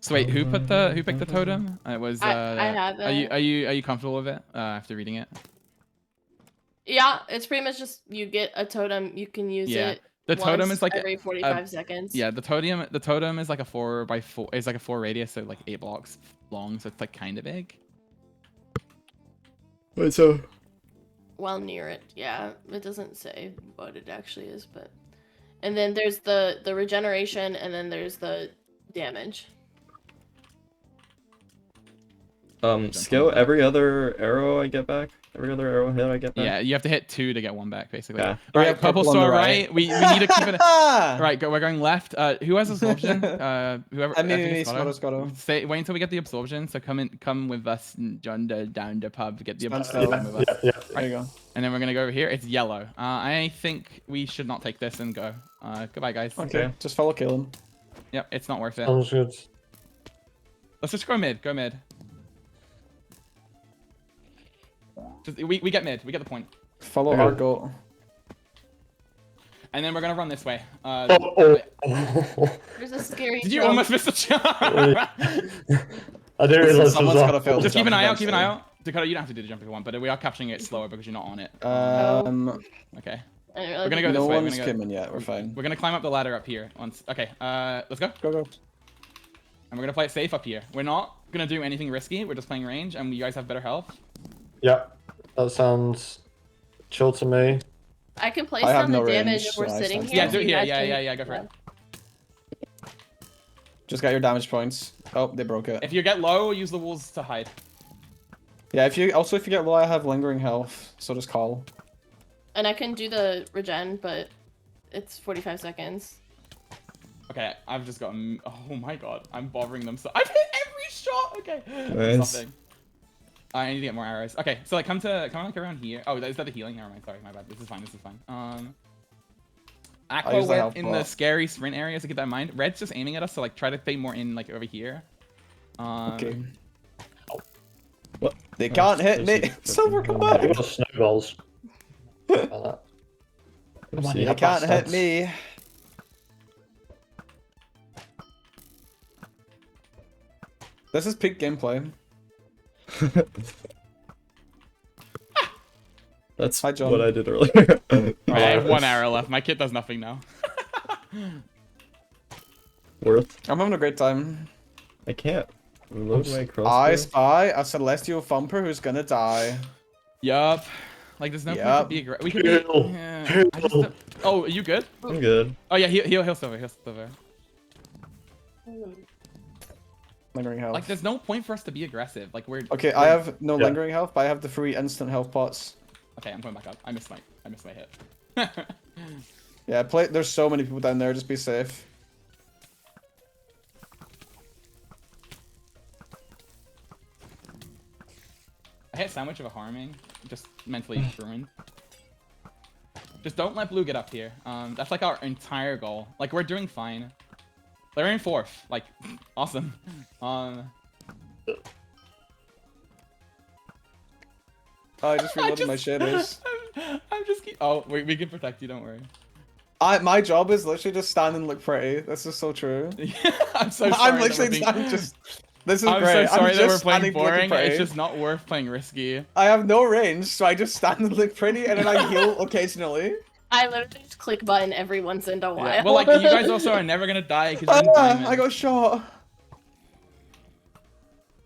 So wait, who picked the totem? It was. I have Are it. you comfortable with it after reading it? Yeah, it's pretty much just you get a totem, you can use Yeah. it. The totem once is like every 45 seconds. Yeah, the totem is like a 4x4. It's like a 4 radius, so like 8 blocks long. So it's like kind of big. Wait, so Well, near it. Yeah, it doesn't say what it actually is, but. And then there's the regeneration, and then there's the damage. Skill every other arrow I get back. Every other arrow hit I get back. Yeah, you have to hit 2 to get 1 back, basically. Yeah. All right, have purple purple on the store right. right. We need to keep it. Right, we're going left. Who has absorption? Whoever. I mean, think it's Scotto. Wait until we get the absorption. So come with us, John, down the pub, get the Stand absorption still. with us. Yeah. There you go. And then we're gonna go over here. It's yellow. I think we should not take this and go. Goodbye, guys. Okay, just follow Killen. Yep, it's not worth it. Sounds good. Let's just go mid. Go mid. We get mid. We get the point. Follow Okay. our goal. And then we're gonna run this way. Oh. There's a scary. Did you jump. almost miss the jump? I didn't realize Someone's gotta fail. Just keep an eye out. Keep an eye eventually. out. Dakota, you don't have to do the jump if you want, but we are capturing it slower because you're not on it. Okay. I didn't We're gonna realize go No this way. one's skimming yet. We're fine. We're gonna climb up the ladder up here. Okay. Let's go. Go. And we're gonna play it safe up here. We're not gonna do anything risky. We're just playing range, and you guys have better health. Yeah, that sounds chill to me. I can place I have down no the damage range, if we're so I sitting stand here. Yeah, do it You here. guys Yeah. can- Go for it. Just got your damage points. Oh, they broke it. If you get low, use the walls to hide. Yeah, if you get low, I have lingering health, so just call. And I can do the regen, but it's 45 seconds. Okay, I've just got. Oh my god, I'm bothering them so. I've hit every shot. Okay. Nice. Something. I need to get more arrows. Okay, so like come like around here. Oh, is that the healing? Never mind. Sorry, my bad. This is fine. Aqua use the web health in the pot. scary sprint area, so keep that in mind. Red's just aiming at us, so like try to stay more in like over here. Okay. What? They can't hit me. Silver, come back. I've got snowballs. Like that. Come on, See, you They can't hit bastards. me. This is peak gameplay. That's Hi, John. what I did earlier. Alright, I have 1 arrow left. My kit does nothing now. Worth. I'm having a great time. I can't reload my I crossbow. spy a celestial thumper who's gonna die. Yup. Like there's no point Yup. to be aggressive. We could be. Kill. Yeah, I just don't- Oh, are you good? I'm good. Oh yeah, heal silver. Lingering health. Like there's no point for us to be aggressive. Like we're. Okay, I have no lingering health, but I have the 3 instant health pots. Okay, I'm going back up. I missed my hit. Yeah, there's so many people down there, just be safe. I hit sandwich of a harming, just mentally ruined. Just don't let blue get up here. That's like our entire goal. Like we're doing fine. They're in 4th. Like, awesome. Oh, I just reloaded my shaders. I'm just keep. Oh, we can protect you. Don't worry. My job is literally just stand and look pretty. This is so true. I'm so sorry. I'm that we're literally being- I'm just. This is I'm great. so sorry that we're just playing standing looking boring. pretty. It's just not worth playing risky. I have no range, so I just stand and look pretty, and then I heal occasionally. I literally just click button every once in a while. Yeah. Well, like you guys also are never gonna die because you're in diamond. I got shot.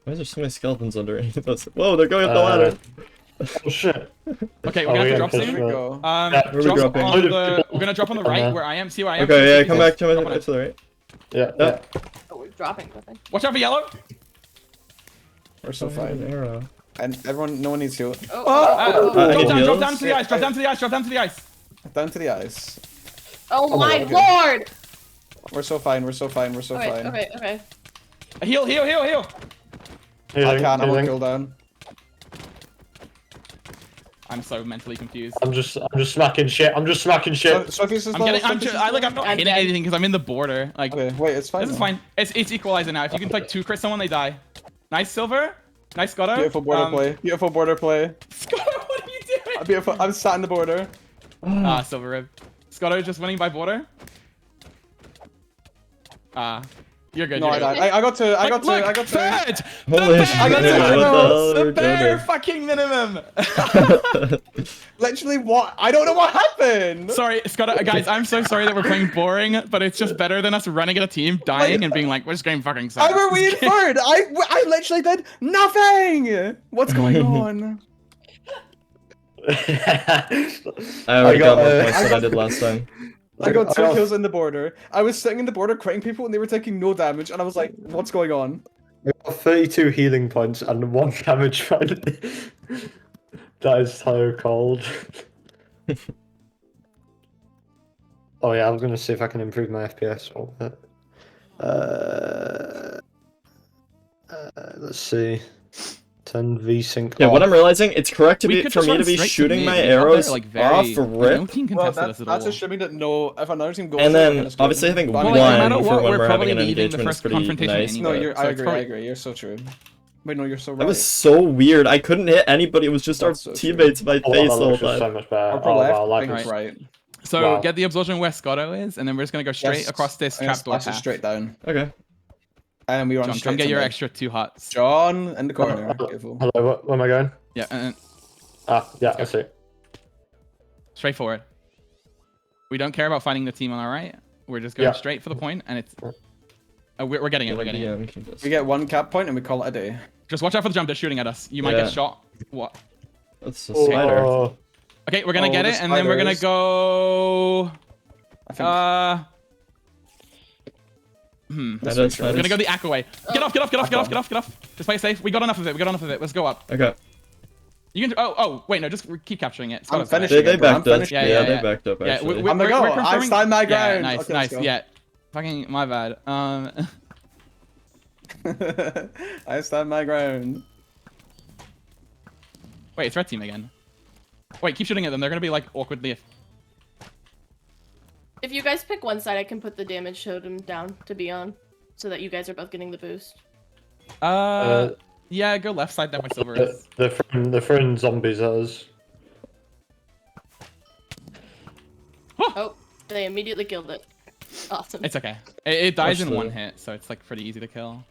Why is there so many skeletons underneath us? Whoa, they're going up the ladder. Oh shit. Okay, Oh, we're gonna have we to gotta drop push soon. There we go. Um, Yeah, where are we drop dropping? on the. We're gonna drop on the right where I am. See where I am. Okay, yeah, come back Drop on to it. the right. Yeah. Yeah. Oh, we're dropping something. Watch out for yellow. We're so An fine. arrow. And everyone, no one needs heal. Oh, I Drop need down heals. to the ice. Drop down to the ice. Drop down to the ice. Down to the ice. oh my okay. lord! We're so fine. We're so fine. We're so Okay, fine. okay. Heal. I Healing, can't. I'm on healing. cooldown. I'm so mentally confused. I'm just smacking shit. I'm just smacking shit. Sophie's as I'm well. getting. I'm Sophie's just. as I'm well. not hitting anything because I'm in the border. Like Okay, wait, it's fine. this is though. fine. It's equalizer now. If you can like 2 crit someone, they die. Nice silver. Nice Scotto. Beautiful border play. Beautiful border play. Scotto, what are you doing? Beautiful. I'm sat in the border. Silver rib. Scotto just winning by border. You're good. No, You're I good. died. I got to. I got to. Look, I got to. third! Holy The shit, bare what the minimum! hell are The we bare doing? fucking minimum! Literally, what? I don't know what happened. Sorry, Scott, guys, I'm so sorry that we're playing boring, but it's just better than us running at a team, dying, and being like, we're just game fucking sucks. How were we in third? I literally did nothing. What's going on? I already got more points than I did last time. I got 2 I got- kills in the border. I was sitting in the border, critting people, and they were taking no damage. And I was like, "What's going on?" We got 32 healing points and 1 damage friend. That is so cold. Oh yeah, I was gonna see if I can improve my FPS a little bit. Let's see. 10 VSync. Yeah, what off. I'm realizing, it's correct to We be could for just me run to be straight shooting mid. my We got there, arrows like, off very- for no rip, team Well, contested us at that's all. assuming that no, if another team goes and there, then it's good. obviously I think But Well, like, no one matter for what, when we're we're having probably an leading the engagement is first pretty confrontation nice. anyway. No, you're. So I it's agree. probably- I agree. You're so true. Wait, no, you're so right. That was so weird. I couldn't hit anybody. It was just That's our so true. teammates in my Oh, face that the whole looks just time. so much better. Upper Oh left, wow, like pink Right. right. So Wow. get the absorption where Scotto is, and then we're just gonna go straight Yes, across this I'm gonna trapdoor splash it path. straight down, Okay. and we run John, straight. come get to your mid. extra 2 hearts. John in the corner. Careful. Hello, where am I going? Yeah, and Ah, yeah, I see. straightforward. We don't care about finding the team on our right. We're just going Yeah. straight for the point, and it's. We're getting it. We're getting it. We get 1 cap point and we call it a day. Just watch out for the jump. They're shooting at us. You might Yeah. get shot. What? That's a spider. Oh, Okay, we're gonna Oh, get the it, and then we're gonna spiders. go. I think. That is We're gonna go the Ack way. Get off! Get off! Get off! Get off! Get off! Get off! Just play it safe. We got enough of it. We got enough of it. Let's go up. Okay. You can. Oh, wait, no. Just keep capturing it. I'm Scott, sorry. finishing. They it, bro. I'm backed up. finished. Yeah, Yeah, yeah, they yeah. backed up Yeah, actually. I'm gonna go. I confirming- stand my Yeah, ground. nice, Okay, nice. let's go. Yeah. Fucking my bad. I stand my ground. Wait, it's red team again. Wait, keep shooting at them. They're gonna be like awkwardly. If you guys pick one side, I can put the damage totem down to be on, so that you guys are both getting the boost. Yeah, go left side. That way silver is. the friend zombies at us. Oh, they immediately killed it. Awesome. It's okay. It dies in Actually- 1 hit, so it's like pretty easy to kill.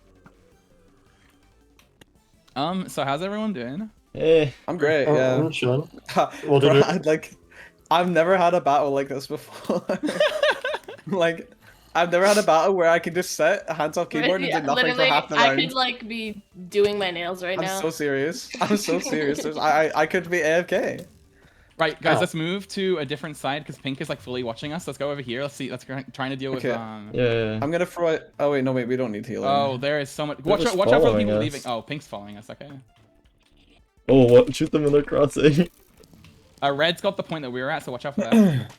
So how's everyone doing? Hey. I'm great. Oh, Yeah. I'm chilling. Bro, did you- like, I've never had a battle like this before. Like, I've never had a battle where I can just sit, hands off keyboard, and Yeah, do nothing for literally, half the I round. could like be doing my nails right I'm now. so serious. I'm so serious. I could be AFK. Right, guys, Oh. let's move to a different side because Pink is like fully watching us. Let's go over here. Let's see. Let's trying to deal with. Okay. Yeah. I'm gonna throw it. Oh wait, no wait, we don't need healing. Oh, there is so much. They're Watch just out! Watch out for the following people us. leaving. Oh, Pink's following us. Okay. Oh, what? Shoot them when they're crossing. Red's got the point that we were at, so watch out for that.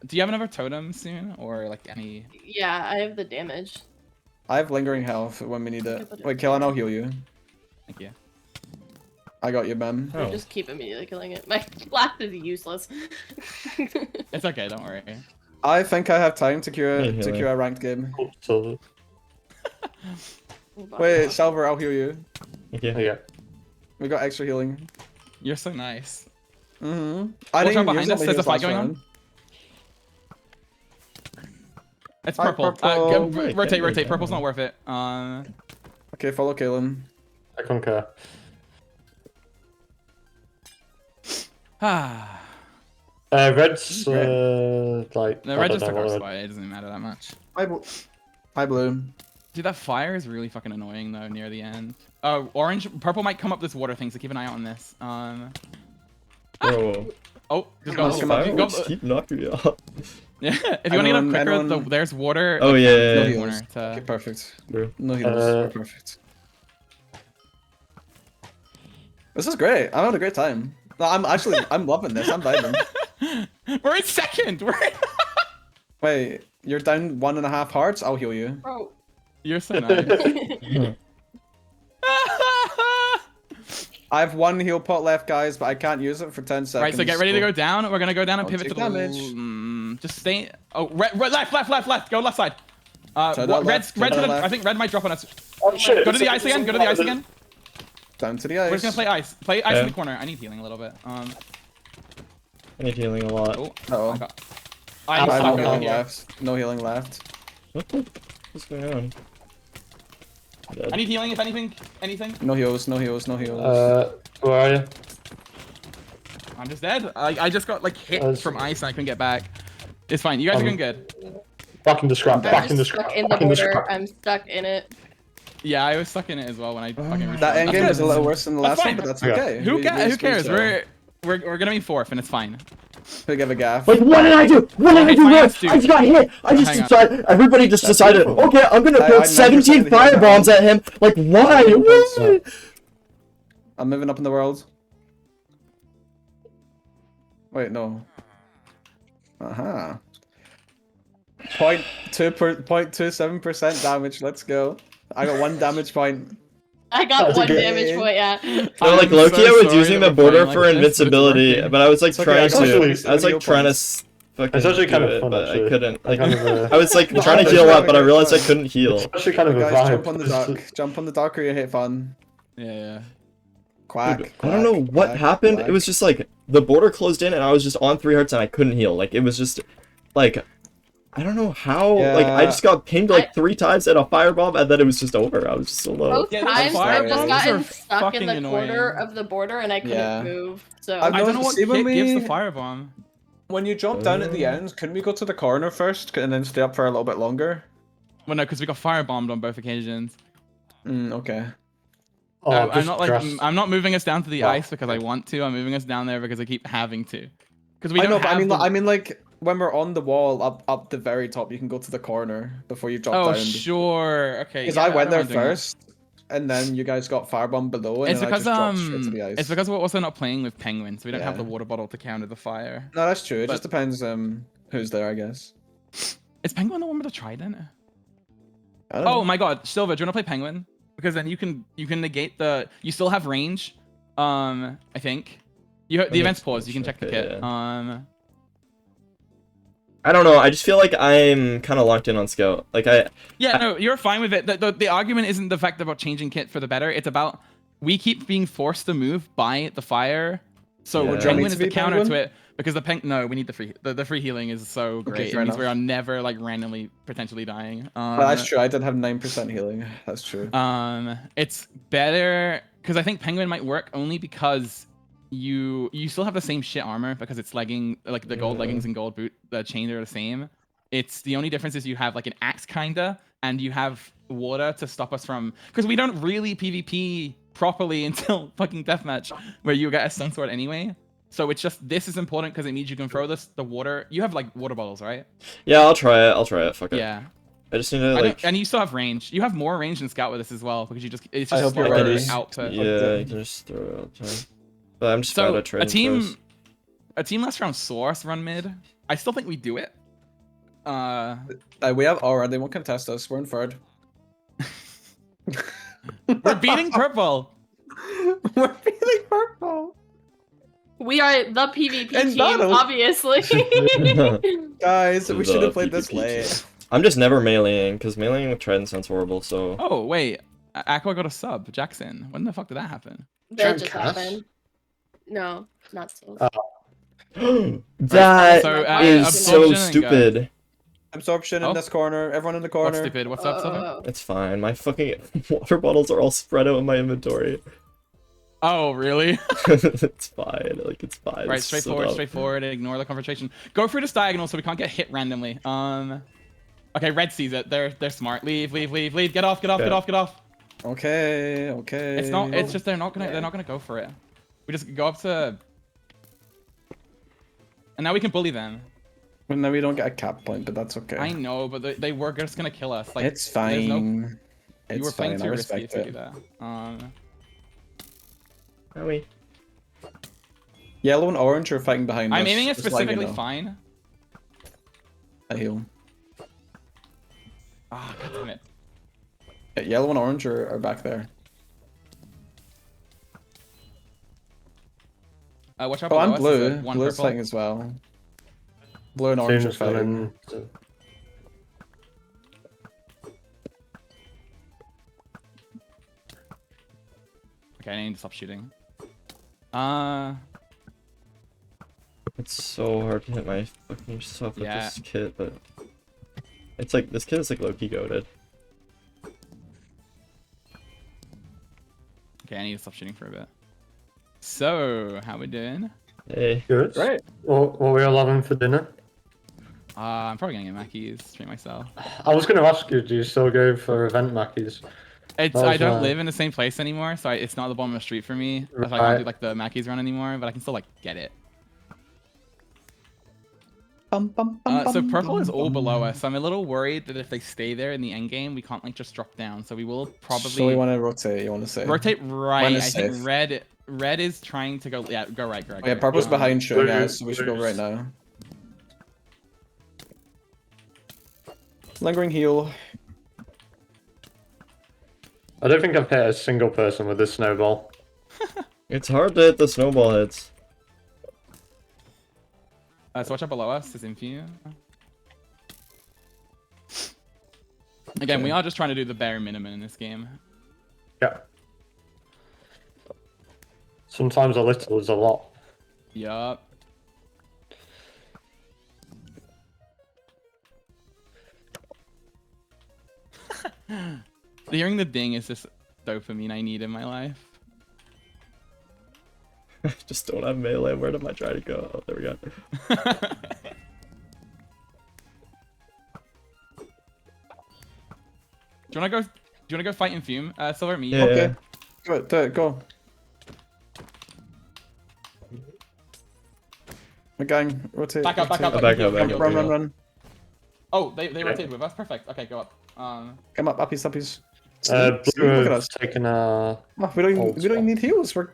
Do you have another totem soon, or like any? Yeah, I have the damage. I have lingering health when we need it. Okay, but- Wait, Killen, I'll heal you. Thank you. I got you, Ben. I Oh. just keep immediately killing it. My blast is useless. It's okay. Don't worry. I think I have time to cure Yeah, healing. a ranked game. Oh, silver. Wait, Silver, I'll heal you. Okay. Yeah. We got extra healing. You're so nice. Mm-hmm. Watch out behind us, there's a fight going on. It's Hi, purple. purple. Right, Rotate, there we rotate. go. Purple's not worth it. Okay, follow Kalen. I concur. Ah. Red's like. No, I red don't just know took our what spot. It doesn't matter that much. Hi, Blue. Dude, that fire is really fucking annoying though near the end. Purple might come up this water thing, so keep an eye out on this. Whoa. Oh, just Come on, go. come on. Go. Fireworks keep knocking me off. Yeah, if you want to get up quicker, anyone- there's water. Oh, like, yeah, down yeah, in the yeah. corner Okay, to- perfect. Bro. No heals. We're perfect. This is great. I'm having a great time. No, I'm loving this. I'm vibing. We're in second. Wait, you're down 1.5 hearts? I'll heal you. Bro. You're so nice. I have 1 heal pot left, guys, but I can't use it for 10 seconds. Right, so get ready to go down. We're gonna go down and I'll pivot to take the. damage. Just stay. Oh, left. Go left side. Turn that Red. left, turn that left. I think red might drop on us. Oh shit! Go to the ice again. Go to the ice again. Down to the ice. We're just gonna play ice. Play ice Yeah. in the corner. I need healing a little bit. I need healing a lot. Oh. Uh-oh. I got. I I'm have stuck no over healing here. left. No healing left. What the? What's going on? Dead. I need healing if anything. Anything. No heals, no heals, no heals. Where are you? I'm just dead. I just got like hit That's- from ice and I couldn't get back. It's fine. You guys are doing good. Back in the scrap. I'm Back in the just scrap. stuck in the Back in the border. scrap. I'm stuck in it. Yeah, I was stuck in it as well when I fucking. That respawned. end game That's is a good. little worse than the That's last one, fine. but that's Okay. okay. Who We cares? squeezed it. We're gonna be fourth and it's fine. Big of a gaff. Like, what did I do? What did I do wrong? Dude. I just got hit. I just Hang on. decided. Everybody just That's decided. beautiful. Okay, I'm gonna I put 17 never said firebombs at him. Like, why? Why? I'm moving up in the world. Wait, no. Aha. 0.27% damage. Let's go. I got 1 damage point. I got That's 1 okay. damage point, yeah. So, like, I'm Loki, so I was sorry using that the we're border playing for like this, but it's invincibility, working. but I was like It's okay, trying I got to. actually I was like heal trying to points. fucking It's actually do kind of it, fun, but I actually. couldn't. Like, kind of, I was like No, trying to that's heal right, up, but I that's realized I right. couldn't heal. It's actually kind of a Guys, vibe. jump on the dock. Jump on the dock or you hit fun. Yeah. Quack. Dude, I don't know quack, what quack, happened. quack. It was just like the border closed in, and I was just on 3 hearts, and I couldn't heal. Like, it was just like. I don't know how, like, I Yeah. just got pinged like 3 times at a firebomb, and then it was just over. I was just so low. Both Yeah, those times I've just fireballs gotten are stuck in the fucking corner annoying. of the border and I couldn't Yeah. move. So I've I don't know noticed- what see when kit gives we- the firebomb. When you drop down at the end, couldn't we go to the corner first and then stay up for a little bit longer? Well, no, because we got firebombed on both occasions. Okay. Oh, I'm just not like grass. I'm not moving us down to the Oh, ice because I want to. I'm moving us down there because I keep having to. Because we I don't know, but have I mean, like when we're on the wall up the very top, you can go to the corner before you drop Oh down. sure, okay. Because yeah, I went don't there mind doing that. first, and then you guys got firebomb below, and It's then because I just dropped straight to the ice. it's because we're also not playing with penguins. So we don't have Yeah. the water bottle to counter the fire. No, that's true. It But- just depends who's there, I guess. Is penguin the one with the trident? I don't Oh know. my god, Silver, do you want to play penguin? Because then you can negate the. You still have range. I think. The me event's paused. You can check the okay, kit. I don't know. I just feel like I'm kind of locked in on Scout. Like Yeah, no, you're fine with it. The argument isn't the fact about changing kit for the better. It's about we keep being forced to move by the fire. So Yeah. penguin Do you want me is to the be counter penguin? to it because the we need the free the free healing is so great. It fair means we enough. are never like randomly potentially dying. Well, that's true. I did have 9% healing. That's true. It's better because I think penguin might work only because you still have the same shit armor because it's legging like the gold Yeah. leggings and gold boot the chains are the same. It's the only difference is you have like an axe kinda and you have water to stop us from because we don't really PvP properly until fucking deathmatch where you get a stun sword anyway. So it's just this is important because it means you can throw the water. You have like water bottles, right? yeah, I'll try it. Fuck it. Yeah. I just need to I like. don't- and you still have range. You have more range than Scout with this as well because it's I just hope you're slower ready. output. Yeah, you can just throw it out. Time. But I'm just bad So at trading a team last round saw us run mid. I still think we do it. We have aura. They won't contest us. We're in third. We're beating purple. We're feeling purple. we are the PvP In team, battle. obviously. Guys, we should The have played this PvP late. I'm just never meleeing because meleeing with Trident sounds horrible. So Oh wait, Aqua got a sub. Jackson. When the fuck did that happen? That just Cass? happened. No, not so. that So, is so Absorption and stupid. Absorption Oh. in this corner. Everyone in the What's corner. stupid? What's up, Silver? Oh. It's fine. My fucking water bottles are all spread out in my inventory. Oh really? It's fine. Like it's fine. Right, It's so straightforward, dumb. straightforward. Ignore the confrontation. Go through this diagonal so we can't get hit randomly. Okay, red sees it. They're smart. Leave. Get off. Yeah. Okay. Okay. It's not. It's just they're not gonna go for it. We just go up to. And now we can bully them. Well, now we don't get a cap point, but that's okay. I know, but they were just gonna kill us. Like It's there's no- fine. You were It's playing fine. I too risky respect to do it. that. Are we? Yellow and orange are fighting behind us. I'm aiming it just letting you specifically know. fine. I heal. Ah, god damn it. Yeah, yellow and orange are back there. Watch out Oh, I'm below us, blue. there's one Blue's purple. fighting as well. Blue and orange are Seems fighting. coming. Okay, I need to stop shooting. It's so hard to hit my fucking stuff with Yeah. this kit, but it's like this kit is like low-key goated. Okay, I need to stop shooting for a bit. So, how we doing? Hey. Good. Right. What were we all having for dinner? I'm probably gonna get Mackey's, treat myself. I was going to ask you, do you still go for event Mackies? It's That I was, don't live in the same place anymore, so it's not the bottom of the street for me. So I Right. can't do like the Mackey's run anymore, but I can still like get it. So purple is all below us. So I'm a little worried that if they stay there in the end game, we can't like just drop down. So we will probably. So we want to rotate. You want to say? Rotate right. Mine I is think safe. red is trying to go. Yeah, go right. Go right. Oh, yeah, go purple's right. behind Shun, blue- guys, so we should go right blues. now. Lingering heal. I don't think I've hit a single person with this snowball. It's hard to hit the snowball hits. So watch out below us. Is Infuse. Again, we are just trying to do the bare minimum in this game. Yeah. Sometimes a little is a lot. Yup. Hearing the ding is just dopamine I need in my life. Just don't have melee. Where did I try to go? Oh, there we go. Do you wanna go fight in Fume? Silver, me. Yeah. Okay. Go, go. My gang, rotate. Back up, back rotate. up. Back up, back up. Run, run. Oh, they rotated with us. Perfect. Okay, go up. Come up, uppies, uppies. Blue Look at has us. taken a. Oh, we don't even need heals. You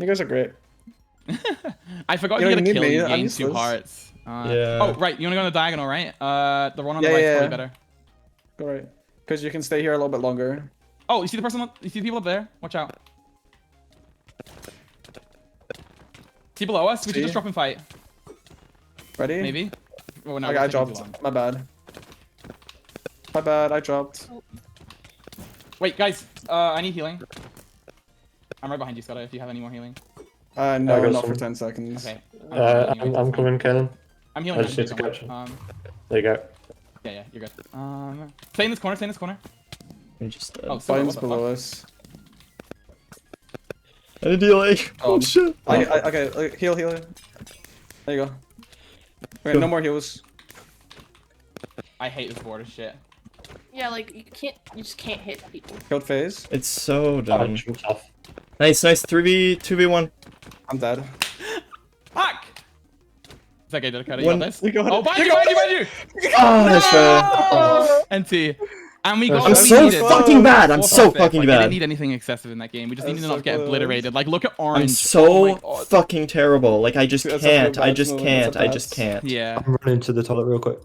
guys are great. I forgot You you don't get a need kill. me, You I'm gain 2 useless. hearts. Yeah. Oh, right. You wanna go on the diagonal, right? The one on the Yeah, right's yeah. probably better. Go right. Because you can stay here a little bit longer. Oh, you see the person? You see the people up there? Watch out. See below us? We should See? just drop and fight. Ready? Maybe. Oh, no, Okay, we're I taking too dropped. long. My bad. My bad, I dropped. Wait, guys. I need healing. I'm right behind you, Scott. If you have any more healing. No, I got not for some. 10 seconds. Okay. I'm coming, Kellen. I'm healing. I just need to catch him. There you go. Yeah, you're good. Stay in this corner. Stay in this corner. I'm just Oh, Silver, Biden's what the below fuck? us. I need healing. Oh shit. Okay, heal. There you go. Okay, no more heals. I hate this board of shit. Yeah, like you just can't hit people. Killed phase. It's so I dumb. jumped off. Nice. 2v1. I'm dead. Fuck! It's okay, Dakota. You One- got this? You got it. Oh, behind You you, got behind you! Oh, nice try. NT. And we I'm got what we so needed. fucking bad. I'm Four so fifth. fucking We bad. didn't need anything excessive in that game. We just needed to That's not so get close. obliterated. Like, look at Orange. I'm Oh so my God. fucking terrible. Like I just That's a can't. real I bad just move. can't. That's a I bad. just can't. Yeah. I'm running to the toilet real quick.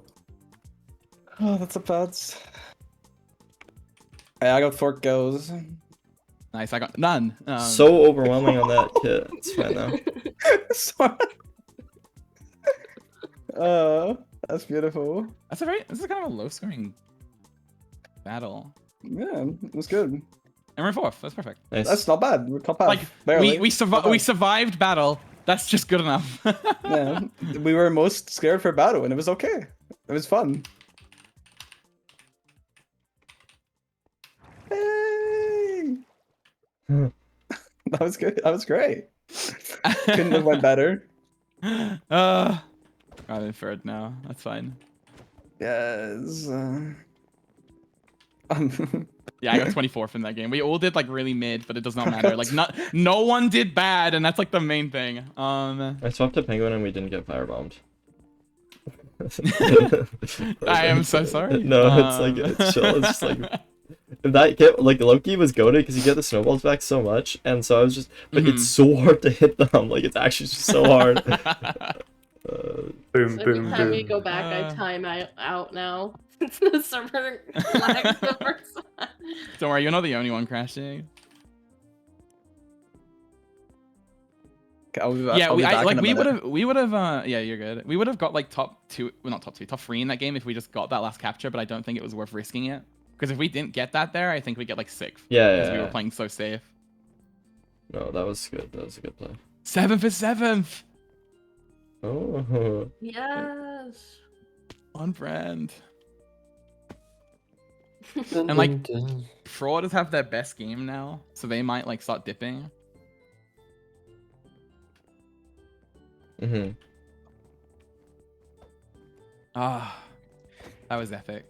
Oh, that's a bad. Hey, I got 4 kills. Nice. I got none. So overwhelming on that kit. It's fine though. Sorry. That's beautiful. This is kind of a low scoring battle. Yeah, it was good. And we're in 4th. That's perfect. Nice. That's not bad. We're top half. Like Barely. we Not bad. survived battle. That's just good enough. Yeah, we were most scared for battle, and it was okay. It was fun. Hey! That was good. That was great. Couldn't have went better. I'm in 3rd now. That's fine. Yes. Yeah, I got 24th in that game. We all did like really mid, but it does not matter. Like no one did bad, and that's like the main thing. I swapped a penguin and we didn't get firebombed. I am so sorry. No, it's like it's chill. It's just like that get like Loki was goated because you get the snowballs back so much, and so I was just, but it's so hard to hit them. Like it's actually just so hard. Boom, Every boom, time we boom. go back, I time out now. The server lags the first time. Don't worry, you're not the only one crashing. Okay, I'll be back. Yeah, I'll be back in a we minute. would have. Yeah, you're good. We would have got like top 2, well not top 2, top 3 in that game if we just got that last capture. But I don't think it was worth risking it because if we didn't get that there, I think we get like 6th. Yeah, Because yeah, we were yeah. playing so safe. No, that was good. That was a good play. 7th is 7th. Oh. Yes. On brand. And like frauders have their best game now, so they might like start dipping. Ah, that was epic.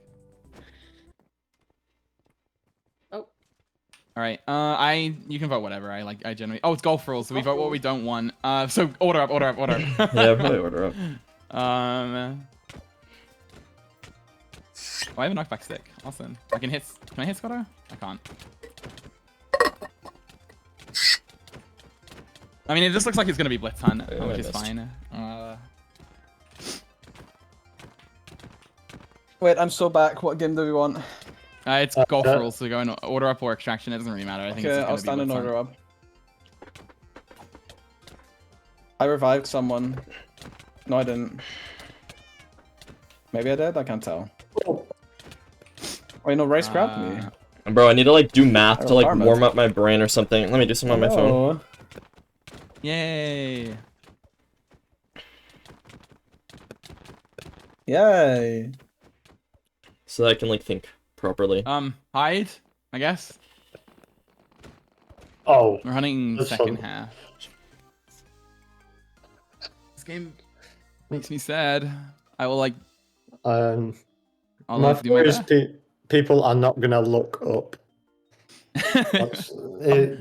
Oh. All right. You can vote whatever. I generally. Oh, it's golf rules. So we vote what we don't want. So order up. Yeah, probably order up. Oh, I have a knockback stick. Awesome. I can hit. Can I hit Scotto? I can't. I mean, it just looks like it's gonna be Blitz Hunt, Yeah, which I is missed. fine. Wait, I'm so back. What game do we want? It's golf rules, so go in order up or extraction. It doesn't really matter. I think Okay, it's I'll just gonna stand be in Blitz order Hunt. up. I revived someone. No, I didn't. Maybe I did? I can't tell. Wait, no, Rice grabbed me. Bro, I need to like do math to like Karma. warm up my brain or something. Let me do some on my phone. Oh. Yay! Yay. So that I can like think properly. Hide, I guess. Oh, We're hunting That's second fun. half. This game makes me sad. I will like. um, I'll my like, do my fear is best. people are not gonna look up. That's the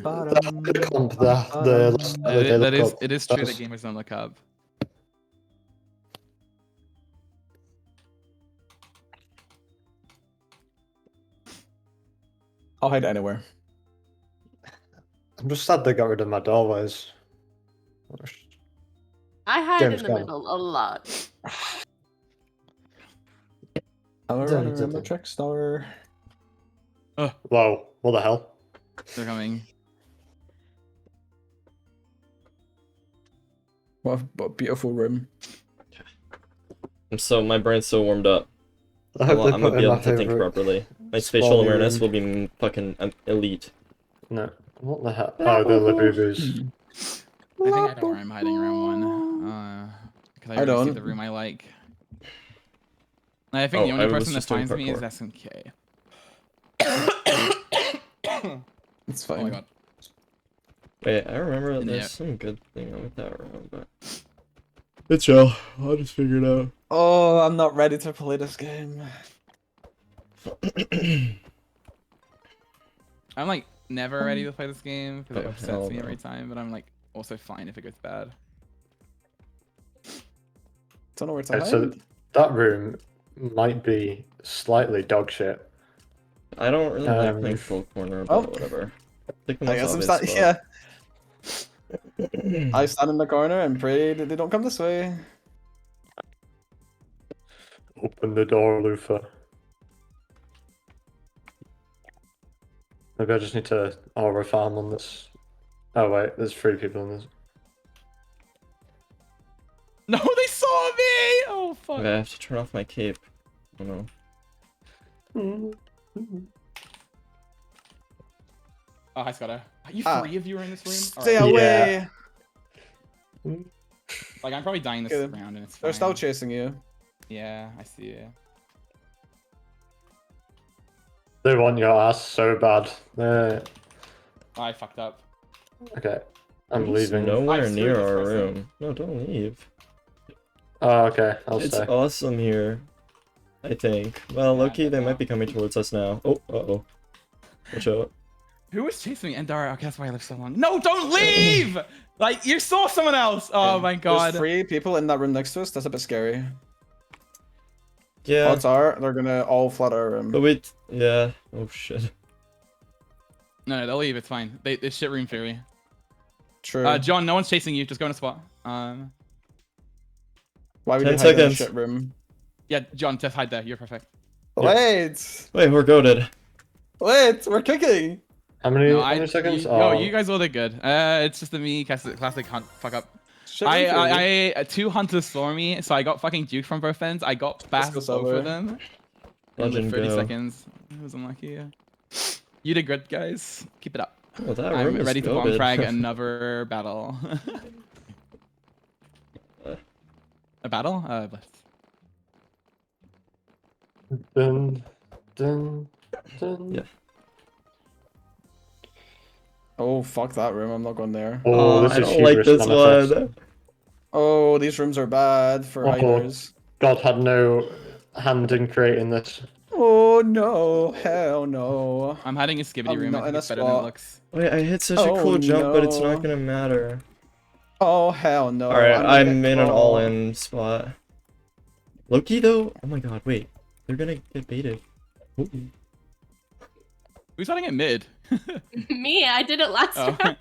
comp, the last time they That look is up. it is true that That's- gamers don't look up. I'll hide anywhere. I'm just sad they got rid of my doorways. I hide James in the Gunn. middle a lot. Hello, Dun, runner, dun, I'm a dun. trick star. Whoa, what the hell? They're coming. What a beautiful room. My brain's so warmed up. I hope Well, they I'm put gonna be in able my to think favorite. properly. My small spatial awareness room. will be fucking elite. No, what the hell? Oh, the Labubus. I think I know where I'm hiding room one. Because I I already see don't. the room I like. I think the Oh, only I was person that just doing finds me is parkour. SNK. It's Oh fine. my god. Wait, I remember Yeah. there's some good thing with that room, but it's chill. I'll just figure it out. Oh, I'm not ready to play this game. I'm like never ready to play this game because it Oh, upsets hell me no. every time, but I'm like also fine if it goes bad. Don't know where to Okay, hide. so that room might be slightly dog shit. I don't really like playing Um, full corner, but oh. whatever. Pick the I most guess I'm obvious standing. spot. Yeah. I stand in the corner and pray that they don't come this way. Open the door, Lufa. Maybe I just need to aura farm on this. Oh wait, there's 3 people in this. No, they saw me! Oh fuck. Okay, I have to turn off my cape. Oh no. Oh, hi Scotto. Are you Ah. 3 of you are in this room? Stay Alright. away. Like I'm probably dying this Okay. round and it's fine. They're still chasing you. Yeah, I see it. They want your ass so bad. Oh, I fucked up. Okay, I'm He's leaving. nowhere I screwed near this our person. room. No, don't leave. Oh, okay, I'll It's stay. awesome here. I think. Well, Yeah, Loki, they no. might be coming towards us now. Oh, uh-oh. Watch out. Who was chasing me? Endara. Okay, that's why I lived so long. No, don't leave! Like you saw someone else. Oh my god. There's 3 people in that room next to us. That's a bit scary. Yeah. Odds are they're gonna all flood our room. But wait. Yeah. Oh, shit. No, they'll leave. It's fine. It's shit room theory. True. John, no one's chasing you. Just go in a spot. Why would 10 you hide in a seconds. shit room? Yeah, John, just hide there. You're perfect. Wait! Wait, we're goaded. Wait! We're kicking! How many, No, how many seconds? No, you guys all did good. It's just a me classic hunt fuck up. Shit room theory. I 2 hunters saw me, so I got fucking duked from both ends. I got Let's back go both silver. of them in Legend 30 go. seconds. It was unlucky. You did good, guys. Keep it up. Oh, that room I'm is ready to bomb goated. frag another battle. A battle? Blitz. Dun, dun, dun. Yeah. Oh, fuck that room. I'm not going there. Oh, this I is don't like hubris this manifest. one. Oh, these rooms are bad for Oh. hiders. God had no hand in creating this. Oh no, hell no. I'm hiding a skibidi I'm room. not I think in a it's better than it spot. looks. Wait, I hit such a Oh, cool jump, but it's no. not gonna matter. Oh hell no. Alright, gonna I'm get in an clawed. all-in spot. Loki though? Oh my god, wait. They're gonna get baited. Ooh. Who's starting at mid? Me, I did it last Oh. round.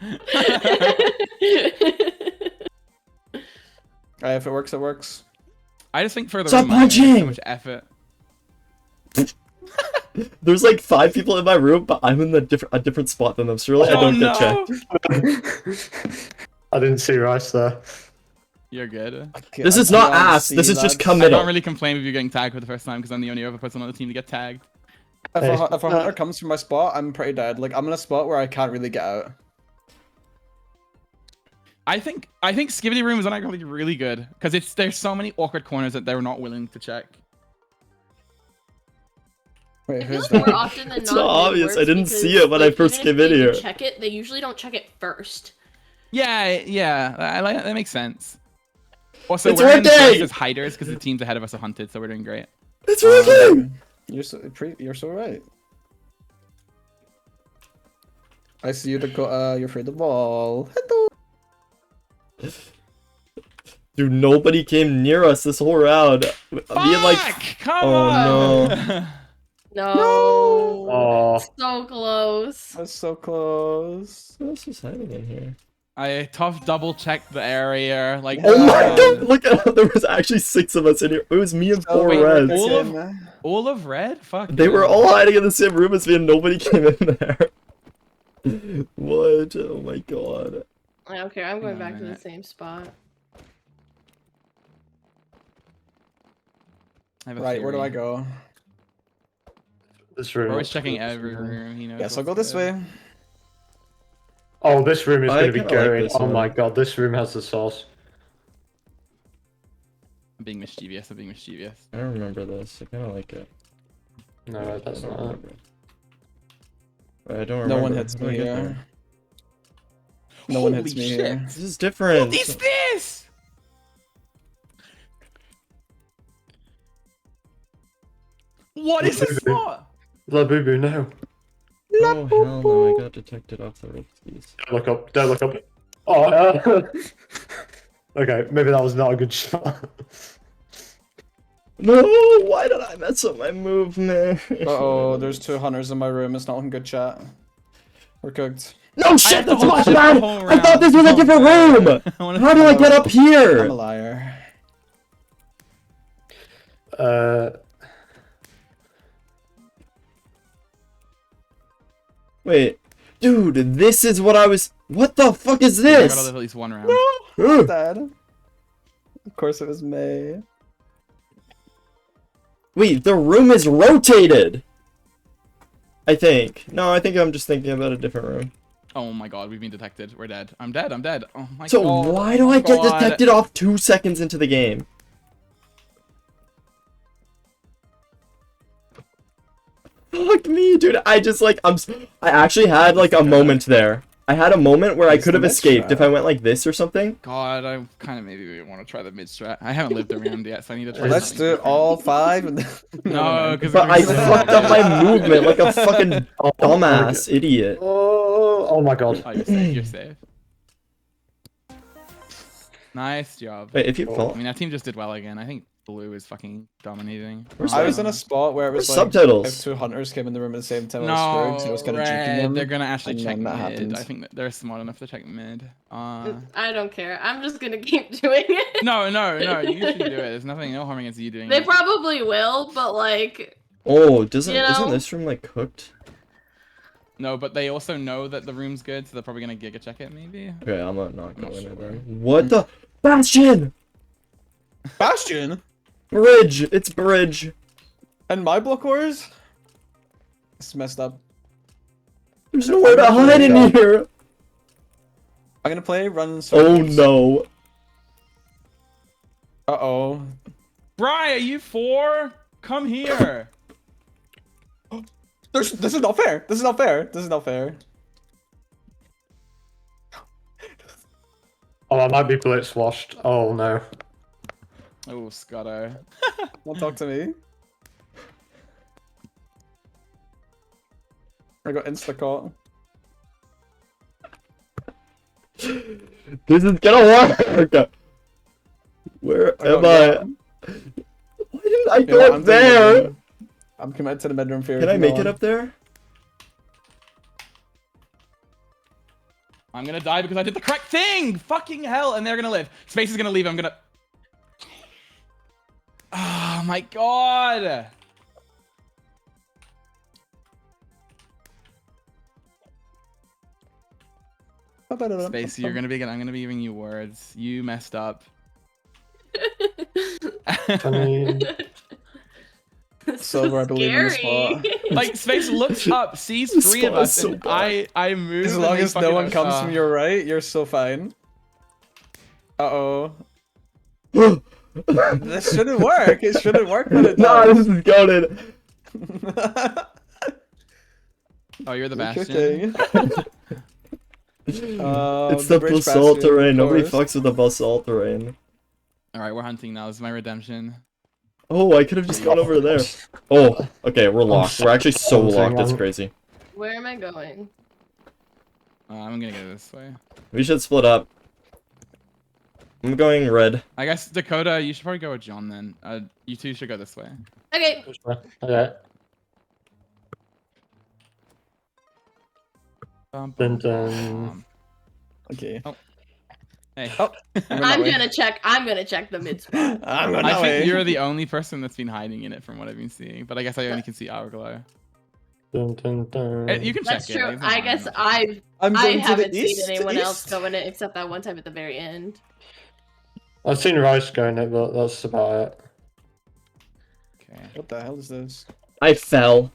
Alright, if it works, it works. I just think for the Stop room, I make so punching! much effort. There's like 5 people in my room, but I'm in a different spot than them, so really I don't get checked. I didn't see Rice there. You're good. This is not ass, this is just come I middle. don't really complain if you're getting tagged for the first time because I'm the only other person on the team to get tagged. If a hunter comes from my spot, I'm pretty dead. Like, I'm in a spot where I can't really get out. I think Skibidi Room is actually really good because there's so many awkward corners that they're not willing to check. Wait, I feel who's like more that? often than It's not, so it obvious, works I didn't because, see it when I like, first even if came in they here. Check it. They usually don't check it first. Yeah, I like that makes sense. Also, It's we're in working! first as hiders because the teams ahead of us are hunted, so we're doing great. It's working! You're so right. I see you, Dakota. You're afraid of the ball. Hello. Dude, nobody came near us this whole round. Me and like, Come oh on! no. No. Oh, So close. That's so close. What else is happening in here? I tough double checked the area. Like, Oh my god, look at how there was actually 6 of us in here. It was me and 4 wait, reds. all of red? Fuck. They were no. all hiding in the same room as me and nobody came in there. What? Oh my god. I don't care. I'm going Hang on back a to the minute. same spot. I have a Right, where do I theory. go? this We're room. always looks checking good. every room. You know. Yes, I'll go this way. Oh, this room is I going to be kinda like going. this Oh one. my god, this room has the sauce. I'm being mischievous. I'm being mischievous. I don't remember this. I kind of like it. No, that's I don't not it. remember. I don't remember. No one hits How do me I get here. there? No one Holy hits me shit. here. This is different. What is this? What is this spot? La Boo Boo, no. Oh hell no, I got detected off the ropes. Don't look up. Don't look up. Oh, okay, maybe that was not a good shot. No, why did I mess up my movement? Uh-oh, there's 2 hunters in my room. It's not looking good, chat. We're cooked. No shit, have to that's my watch it the bad! whole I thought this was a round. different room! I wanna How do I get up I'm a here? liar. Wait, dude, this is what I was. What the fuck is I gotta live this? at least one round. Ugh. Dad. Of course it was May. Wait, the room is rotated! I think. No, I think I'm just thinking about a different room. Oh my god, we've been detected. We're dead. I'm dead. I'm dead. Oh my So god. why oh do my I get god. detected off 2 seconds into the game? Fuck me, dude. I just like I actually had like a moment there. I had a moment where I It's could the have mid escaped if strat. I went like this or something. God, I kind of maybe want to try the mid strat. I haven't lived around yet, so I need to try. Let's something do it different. all 5 and No, because But I fucked up my movement like a fucking Oh, dumbass idiot. Oh my god. Oh, you're safe. You're safe. Nice job. Wait, if you Oh. fall. I mean, our team just did well again. I think blue is fucking dominating. Where's I was in that? a spot where it was Where's like subtitles? if 2 hunters came in the room at the same time, I was screwed, so I No, was kind of juking red. them. They're gonna actually and check then mid. that happened. I think that they're smart enough to check mid. I don't care. I'm just gonna keep doing it. No, you should do it. There's no harm against you doing They it. probably will, but like, Oh, You isn't know? this room like cooked? No, but they also know that the room's good, so they're probably gonna giga check it maybe. Okay, I'm not going sure. in there. What the Bastion? Bastion Bridge! It's bridge. and my block wars. It's messed up. There's nowhere to hide in here. I'm gonna play run. Oh no. Uh-oh. Bri, are you 4? Come here. This is not fair. This is not fair. This is not fair. Oh, I might be blitz washed. Oh no. Oh, Scotto. Don't talk to me. I got insta-caught. This is gonna work. Where am I? got- Why I You know go what, up I'm doing there. mid-room. I'm committed to the mid-room Fury. Can I from make now it on. up there? I'm gonna die because I did the correct thing! Fucking hell! And they're gonna live. Space is gonna leave. I'm gonna... Oh my god! Space, you're gonna be... I'm gonna be giving you words. You messed up. Silver, I believe in the spot. Like, Space looks up, sees This 3 of spot is us, so and bad. I move. As and long they as no fucking- one comes from your right, you're so fine. Uh-oh. This shouldn't work. It shouldn't work when it Nah, does. this is goated. Oh, you're the Good bastion. thing. It's the bridge basalt bastion, terrain. of Nobody course. fucks with the basalt terrain. Alright, we're hunting now. This is my redemption. Oh, I could have just gone over there. Oh, okay, we're locked. We're actually so Hunting, locked. It's man. crazy. Where am I going? I'm gonna go this way. We should split up. I'm going red. I guess, Dakota, you should probably go with John then. You two should go this way. Okay. Okay. Bum, Dun, bum, dun. bum. Okay. Hey. Oh, I'm gonna check the mid spot. I'm going I that think way. you're the only person that's been hiding in it from what I've been seeing, but I guess I only can see our glow. Dun, dun, dun. You can That's check true. it. I guess I I'm going to the haven't seen east, anyone else east. go in it except that one time at the very end. I've seen Rice go in it, but that's about it. Okay. What the hell is this? I fell.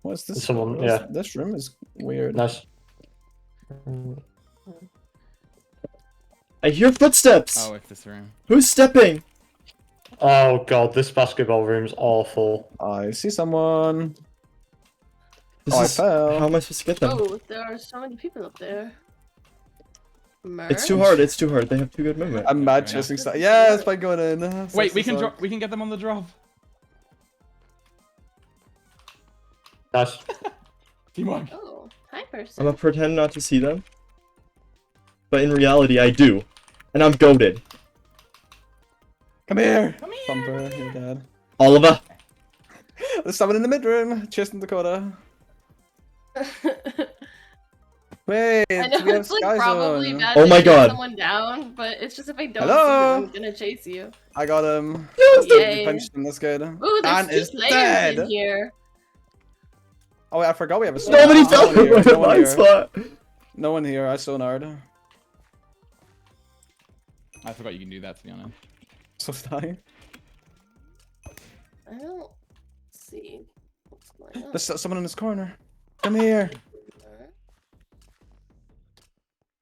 What's this? Someone- What's- yeah. This room is weird. Nice. I hear footsteps. Oh, it's this room. Who's stepping? Oh god, this basketball room's awful. I see someone. This Oh, I is, fell. how am I supposed to get them? Oh, there are so many people up there. It's too hard. It's too hard. They have too good movement. I'm mad Okay, chasing yeah. stuff. Yes, by going in. Wait, we Sexy can song. we can get them on the drop. Nice. Teamwork. Oh, hi I'm person. gonna pretend not to see them. But in reality, I do. And I'm goaded. Come here. Come here. Thumper, you're dead. Oliver. There's someone in the mid room. Chasing Dakota. Wait, I know we have it's like Sky probably Zone. bad Oh to my shoot God. someone down, but it's just if I don't Hello? see them, I'm gonna chase you. I got him. Yay. Punched him. That's good. Ooh, there's And 2 is players dead. in here. Oh wait, I forgot we have a Nobody sonar. fell No one here. in No one my here. spot. No one here. I sonared. I forgot you can do that, to be honest. So dying. I don't see what's going on. There's someone in this corner. Come here.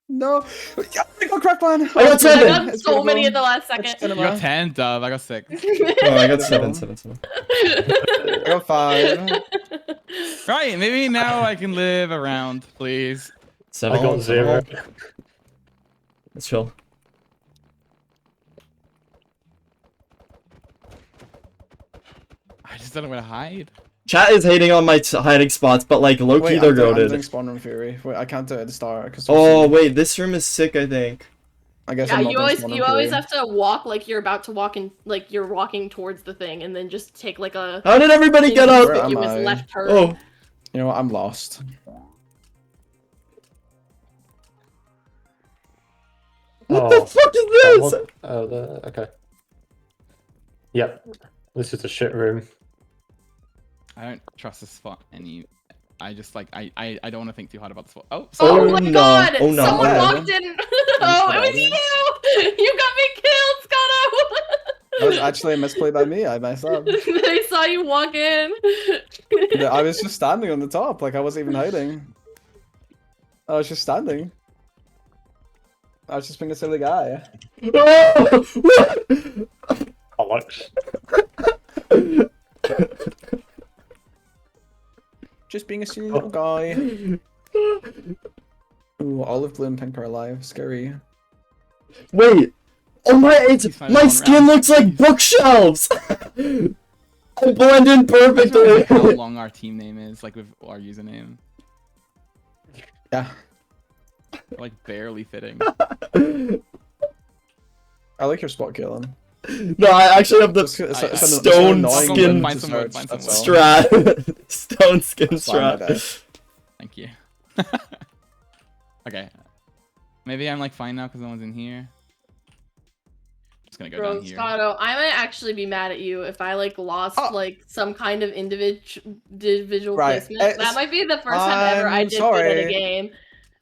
No. Yeah, I got cracked one. I got I 7. got so many at the last second. You got 10, Dove. I got 6. Oh, I got 7. I got 5. Right, maybe now I can live around, please. 7. I got 0. Let's chill. I just don't know where to hide. Chat is hating on my hiding spots, but like low-key Wait, they're I'm doing goaded. spawn room fury. Wait, I can't do it at the start. Cause Oh wait, this room is sick, I think. I guess Yeah, I'm not you doing always spawn room you always fury. have to walk like you're about to walk in, like you're walking towards the thing, and then just take like a How did everybody get up? Where am inconspicuous I? left turn. Oh, You know what? I'm lost. what the fuck is this? Oh, okay. Yep. This is a shit room. I don't trust this spot any. I just like I don't want to think too hard about this spot. Oh, Oh, Oh, my no. god! Oh, no. Someone Bad. walked in. Oh, it was you! You got me killed, That was Scotto! actually a misplay by me. I messed up. They saw you walk in. I was just standing on the top, like I wasn't even hiding. I was just standing. I was just being a silly guy. Oh, what? Alex. Just being a silly little guy. Ooh, olive blue and pink are alive. Scary. Wait. Oh He's fine, my one skin round. looks like bookshelves. I blend in I don't know how perfectly. long our team name is, like with our username. Yeah. We're, like barely fitting. I like your spot killing. No, I actually have the It's stone annoying skin Find some wood, find some wood. strat. Stone skin That's fine, my strat. bad. Thank you. Okay. Maybe I'm like fine now because no one's in here. Just gonna go Bro, down here. Scotto, I might actually be mad at you if I like lost like some kind of individual Right, placement. That might be the first time ever I I'm did good at a sorry. game.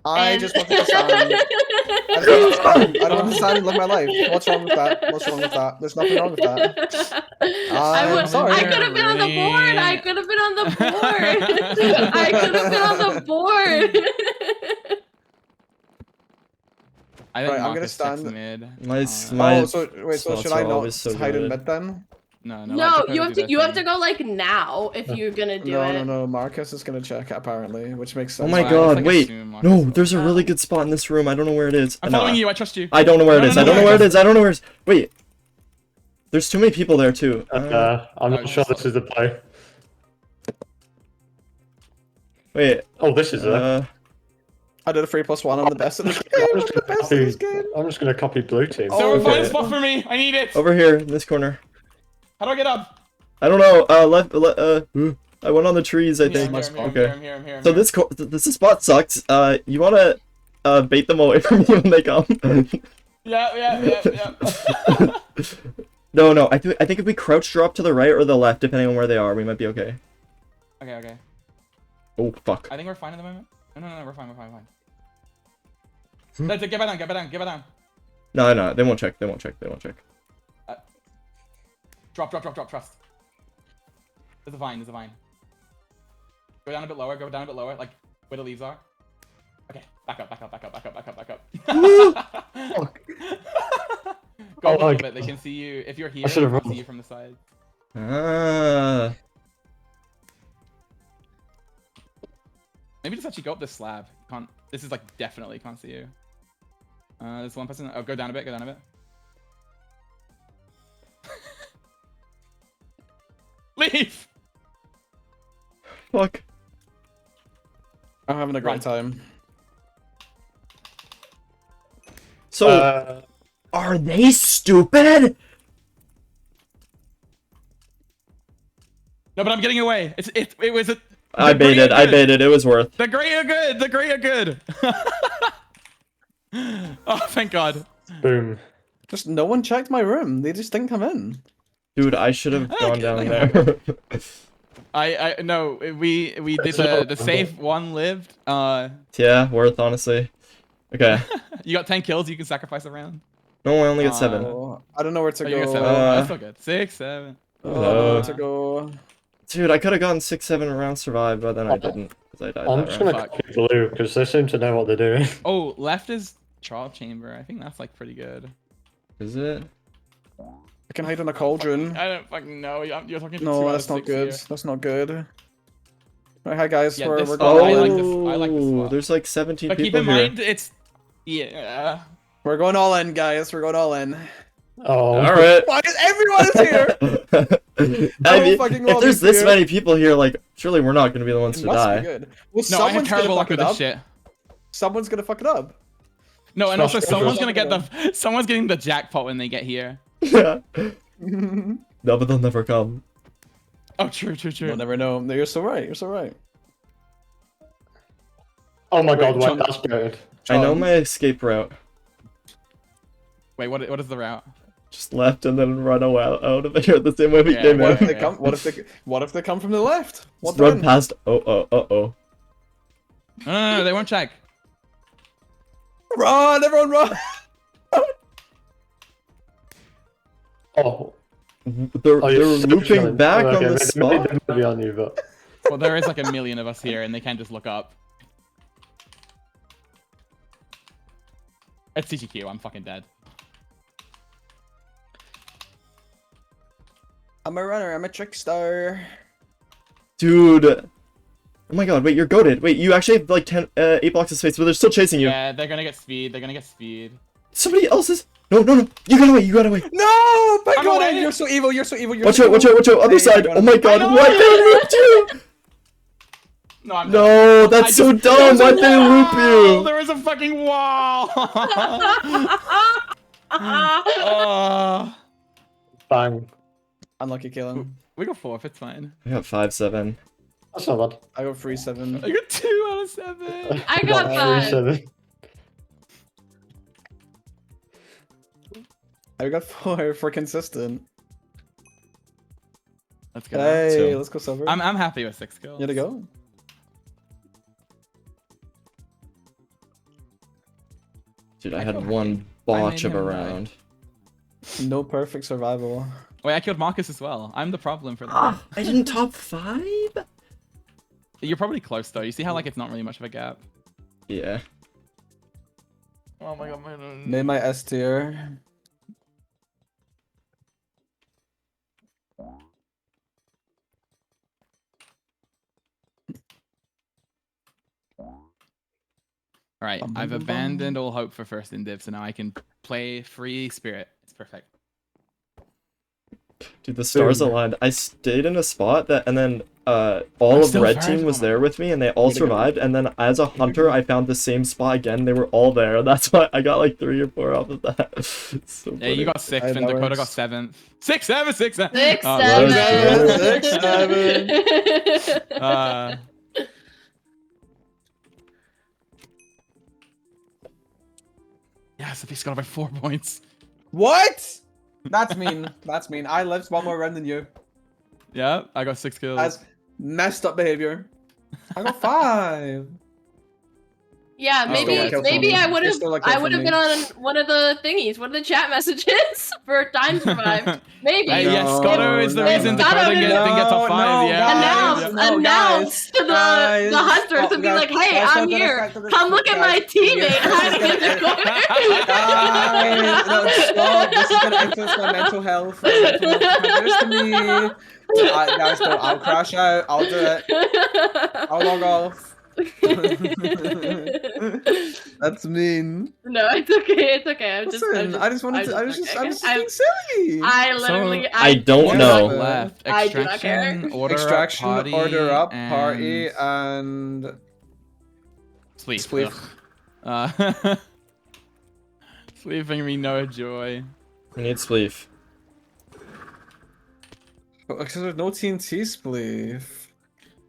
I And- just want to stand. I don't understand and live my life. What's wrong with that? What's wrong with that? There's nothing wrong with that. I'm sorry. I could have been on the board. I could have been on the board. I could have been on the board. I think Right, I'm gonna Marcus checks stand- mid. My Oh, so wait, so spots should are I not always so hide in good. mid then? No, No, you have to go like now if you're gonna do it. No. Marcus is gonna check apparently, which makes Oh sense. my Well, I god, like wait. assume Marcus No, will. there's a really good spot in this room. I don't know where it is. I'm No, following you. I trust you. I don't know where it No, is. no, I don't no, know where it no. is. I don't know where it is. Wait. There's too many people there too. I'm Oh, not sure this is the play. Wait. Oh, this is it. I did a 3+1 on the best in I'm this just game. gonna The best in this copy- game. I'm just gonna copy blue team. Oh, So okay. find a spot for me. I need it. Over here in this corner. How do I get up? I don't know. I went on the trees, I think. I'm here. So this spot sucks. You wanna bait them away from you when they come? Yeah. No. I think if we crouch drop to the right or the left, depending on where they are, we might be okay. Okay. Oh fuck. I think we're fine at the moment. No, we're fine. Let's get back down. No, they won't check. Drop, trust. There's a vine. Go down a bit lower, like where the leaves are. Okay, back up. Go up a little bit, they can see you. If you're here, they can see you from the side. Ah. Maybe just actually go up this slab. This is like definitely can't see you. There's one person. Oh, go down a bit. Leave! Fuck. I'm having a Run. great time. So, are they stupid? No, but I'm getting away. It was a. I baited. It was worth. The gray are good. Oh, thank God. Boom. Just no one checked my room. They just didn't come in. Dude, I should have gone down there. No, we did the safe one lived. Yeah, worth honestly. Okay. You got 10 kills. You can sacrifice a round. No, I only got 7. Oh, I don't know where to Oh, go. you got 7. That's still good. 6, 7. I don't know where to go. Dude, I could have gotten 6-7 rounds survived, but then I didn't because I died. I'm that just round. gonna copy blue because they seem to know what they're doing. Oh, left is trial chamber. I think that's like pretty good. Is it? I can hide in a cauldron. I don't fucking know. You're talking to 2 No, out that's of not 6 good. here. That's not good. Right, hi guys. Yeah, we're this- going Oh, I all like in. this- I like this spot. There's like 17 But keep people in here. mind, it's We're going all in, guys. We're going all in. Oh. All right. Why is everyone is here? I mean, fucking if love there's this this here. many people here, like, surely we're not gonna be the ones It to must die. be good. Well, No, I have someone's terrible gonna luck fuck with it this up. shit. Someone's gonna fuck it up. No, and also Smash someone's Bros. gonna get someone's getting the jackpot when they get here. Yeah. No, but they'll never come. Oh, true. You'll never know. No, you're so right. You're so right. Oh my God! Wait, Wait, that's good. I know my escape route. Wait, what is the route? Just left and then run away out of here the same way we Yeah, came What in. if they Okay. come? What if they come from the left? What Just run then? past. Oh. No, they won't check. Run, everyone, run! Oh. They're you're so looping chilling. back Oh, on okay, the maybe spot. they might be on you, but Well, there is like a million of us here, and they can't just look up. It's CGQ. I'm fucking dead. I'm a runner. I'm a trickster. Dude. Oh my god, wait, you're goated. Wait, you actually have like 8 blocks of space, but they're still chasing you. Yeah, they're gonna get speed. Somebody else is. No. You got away. No, my I'm God, away. you're so evil. You're so evil. You're Watch so out. evil. Other Hey, side. I Oh my god, know. what? They looped you! No, I'm No, that's I so just- dumb. There was a Why'd they loop wall! you? There was a fucking wall! Oh. Bang. Unlucky killing. We got 4. It's fine. I got 5-7. That's not bad. I got 3-7. I got 2 out of 7. I got 5. 3-7. I got 4 for consistent. Let's go. Hey, Two. let's go silver. I'm happy with 6 kills. Here to go. Dude, I I had feel one happy. botch I of made a him die. round. No perfect survival. Wait, I killed Marcus as well. I'm the problem for that. I didn't top 5? You're probably close though. You see how like it's not really much of a gap. Yeah. Oh my god, man. Made my S tier. Alright, Bum, I've bum, bum, abandoned all hope for first in div, so now I can play free spirit. It's perfect. Dude, the stars Boom. aligned. I stayed in a spot that, and then all I'm of still red first? team was Oh my there God. with me, and they all Way to go. survived. And then as a hunter, I found the same spot again. They were all there. That's why I got like 3 or 4 off of that. It's so Yeah, you funny. got 6th Alright, and that Dakota got works. 7th. 6, 7, 6, 7. 6, Oh, 7. 6, Uh, yes, if he's got by 4 points. What? That's mean. That's mean. I lived one more round than you. Yeah, I got 6 kills. That's messed up behavior. I got 5. Yeah, Oh, maybe yeah, kill maybe from I me. would They have stole a kill I would from have been me. on one of the thingies, one of the chat messages for time survived. Maybe. Hey, yes, No, Scotto is the no, reason no. Dakota didn't get top 5. No, Yeah. guys, Announce, no, announce to the hunters Stop, and be guys. like, hey, Guys, I'm no, here. guys, no, Come look at my guys, teammate this is hiding in the gonna- corner. Guys, no, stop. This is gonna influence my mental health. My mental health. You can't do this to me. Guys, no, I'll crash out. I'll do it. I'll log off. That's mean. No, it's okay. It's okay. Listen, I just wanted to. I was just being silly. I literally. I don't What's know. left? I do not care. Extraction, order Extraction, up, party, order up, and party, and sleep. sleep. Ugh. Sleeping me no joy. I need spleef. Because there's no TNT spleef.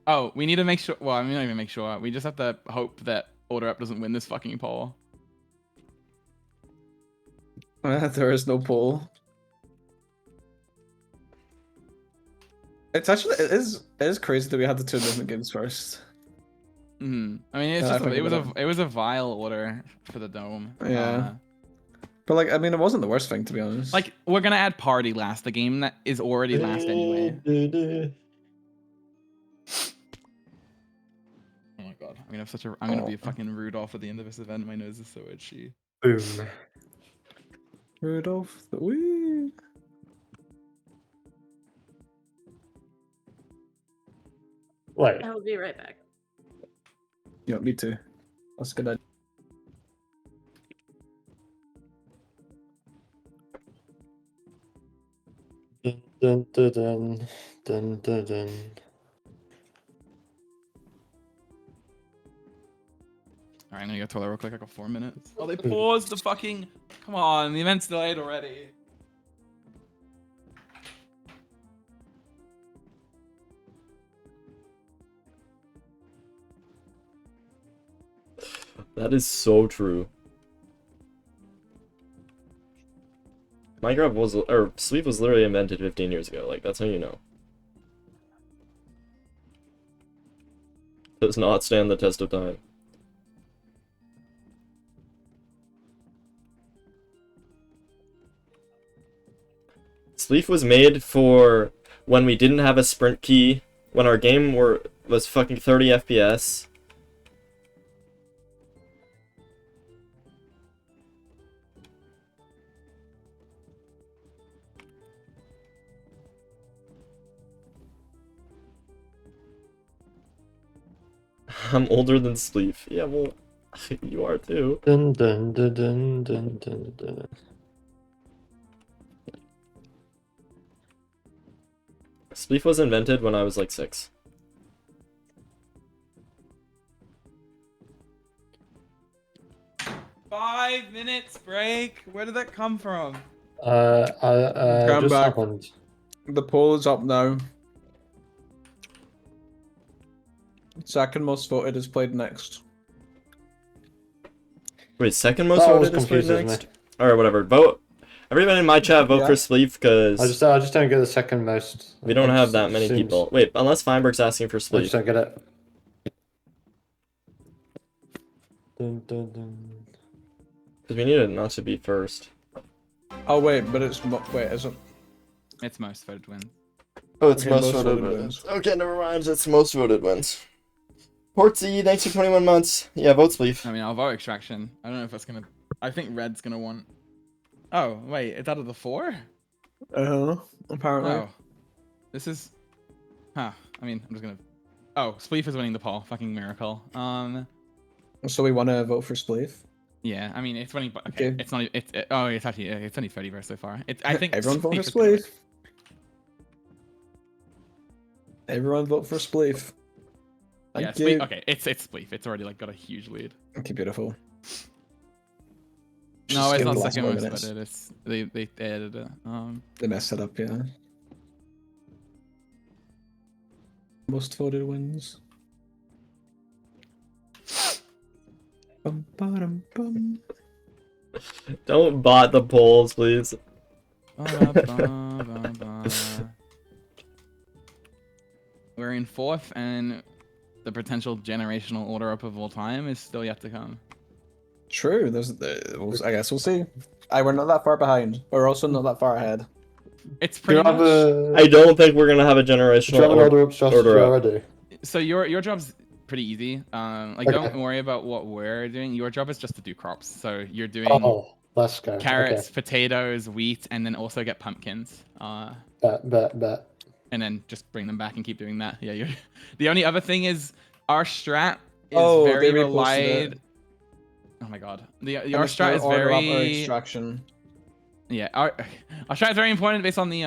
Oh, we need to make sure. Well, I mean, not even make sure. We just have to hope that order up doesn't win this fucking poll. There is no poll. It's actually it is crazy that we had the 2 movement games first. I mean, it's Yeah, I just it was forgot it was a vile order for the dome. Yeah. But like, I mean, it wasn't the worst thing to be honest. Like we're gonna add party last, the game that is already last anyway. Oh my god, I'm gonna have such a. I'm gonna be a fucking Rudolph at the end of this event. My nose is so itchy. Boom. Rudolph the Wee. Wait. I will be right back. Yeah, me too. That's a good idea. Dun, dun, dun, dun, dun, dun. Alright, I'm gonna go to the toilet real quick. I got 4 minutes. Oh, they paused the fucking. Come on, the event's delayed already. That is so true. Minecraft was, or sleep was literally invented 15 years ago. Like, that's how you know. Does not stand the test of time. Sleep was made for when we didn't have a sprint key, when our game was fucking 30 FPS. I'm older than Sleep. Yeah, well, you are too. Dun, dun, dun, dun, dun, dun, dun. Sleep was invented when I was like 6. Five minutes break. Where did that come from? Come Just back. happened. The poll is up now. Second most voted is played next. Wait, second most That always voted is played confuses next? me. Alright, whatever. Vote. Everyone in my chat, vote Yeah. for Spleef, because I just don't get the second most. we don't It have that many seems- people. Wait, unless Feinberg's asking for I just Spleef. don't get it. Dun, dun, dun. Because we need it not to be first. Oh wait, but it's wait, is it? It's most voted win. Oh, it's Okay, most, most voted, voted wins. Okay, never mind. It's most voted wins. Portsy, thanks for 21 months. Yeah, vote Spleef. I mean, I'll vote extraction. I don't know if that's gonna. I think red's gonna want. Oh wait, it's out of the 4. Apparently. Oh, this is. Huh. I mean, I'm just gonna. Oh, Spleef is winning the poll. Fucking miracle. So we want to vote for Spleef. Yeah. I mean, it's winning. But okay. Okay. It's not. Oh, it's actually. It's only 30 verse so far. I think Everyone vote for is gonna win. Spleef. Everyone vote for Spleef. Yeah, Thank you. okay, it's Spleef. It's already like got a huge lead. Okay, beautiful. No, Just it's give not the last second 4 most minutes. voted. It's they added it. They messed it up, yeah. Most voted wins. Bum, ba-dum, bum. Don't bot the polls, please. We're in 4th, and the potential generational order up of all time is still yet to come. True. I guess we'll see. We're not that far behind. But we're also not that far ahead. It's Do you pretty have much. a? I don't think we're gonna have a Do you generational have an order. order up strategy order up. already? So your job's pretty easy. Like Okay. don't worry about what we're doing. Your job is just to do crops. So you're doing Oh, let's go. carrots, Okay. potatoes, wheat, and then also get pumpkins. Bet. And then just bring them back and keep doing that. Yeah, you're. The only other thing is our strat is Oh, very they reposted relied. it. Oh my god, our And it's strat the is order up or very. extraction. Yeah, our strat is very important based on the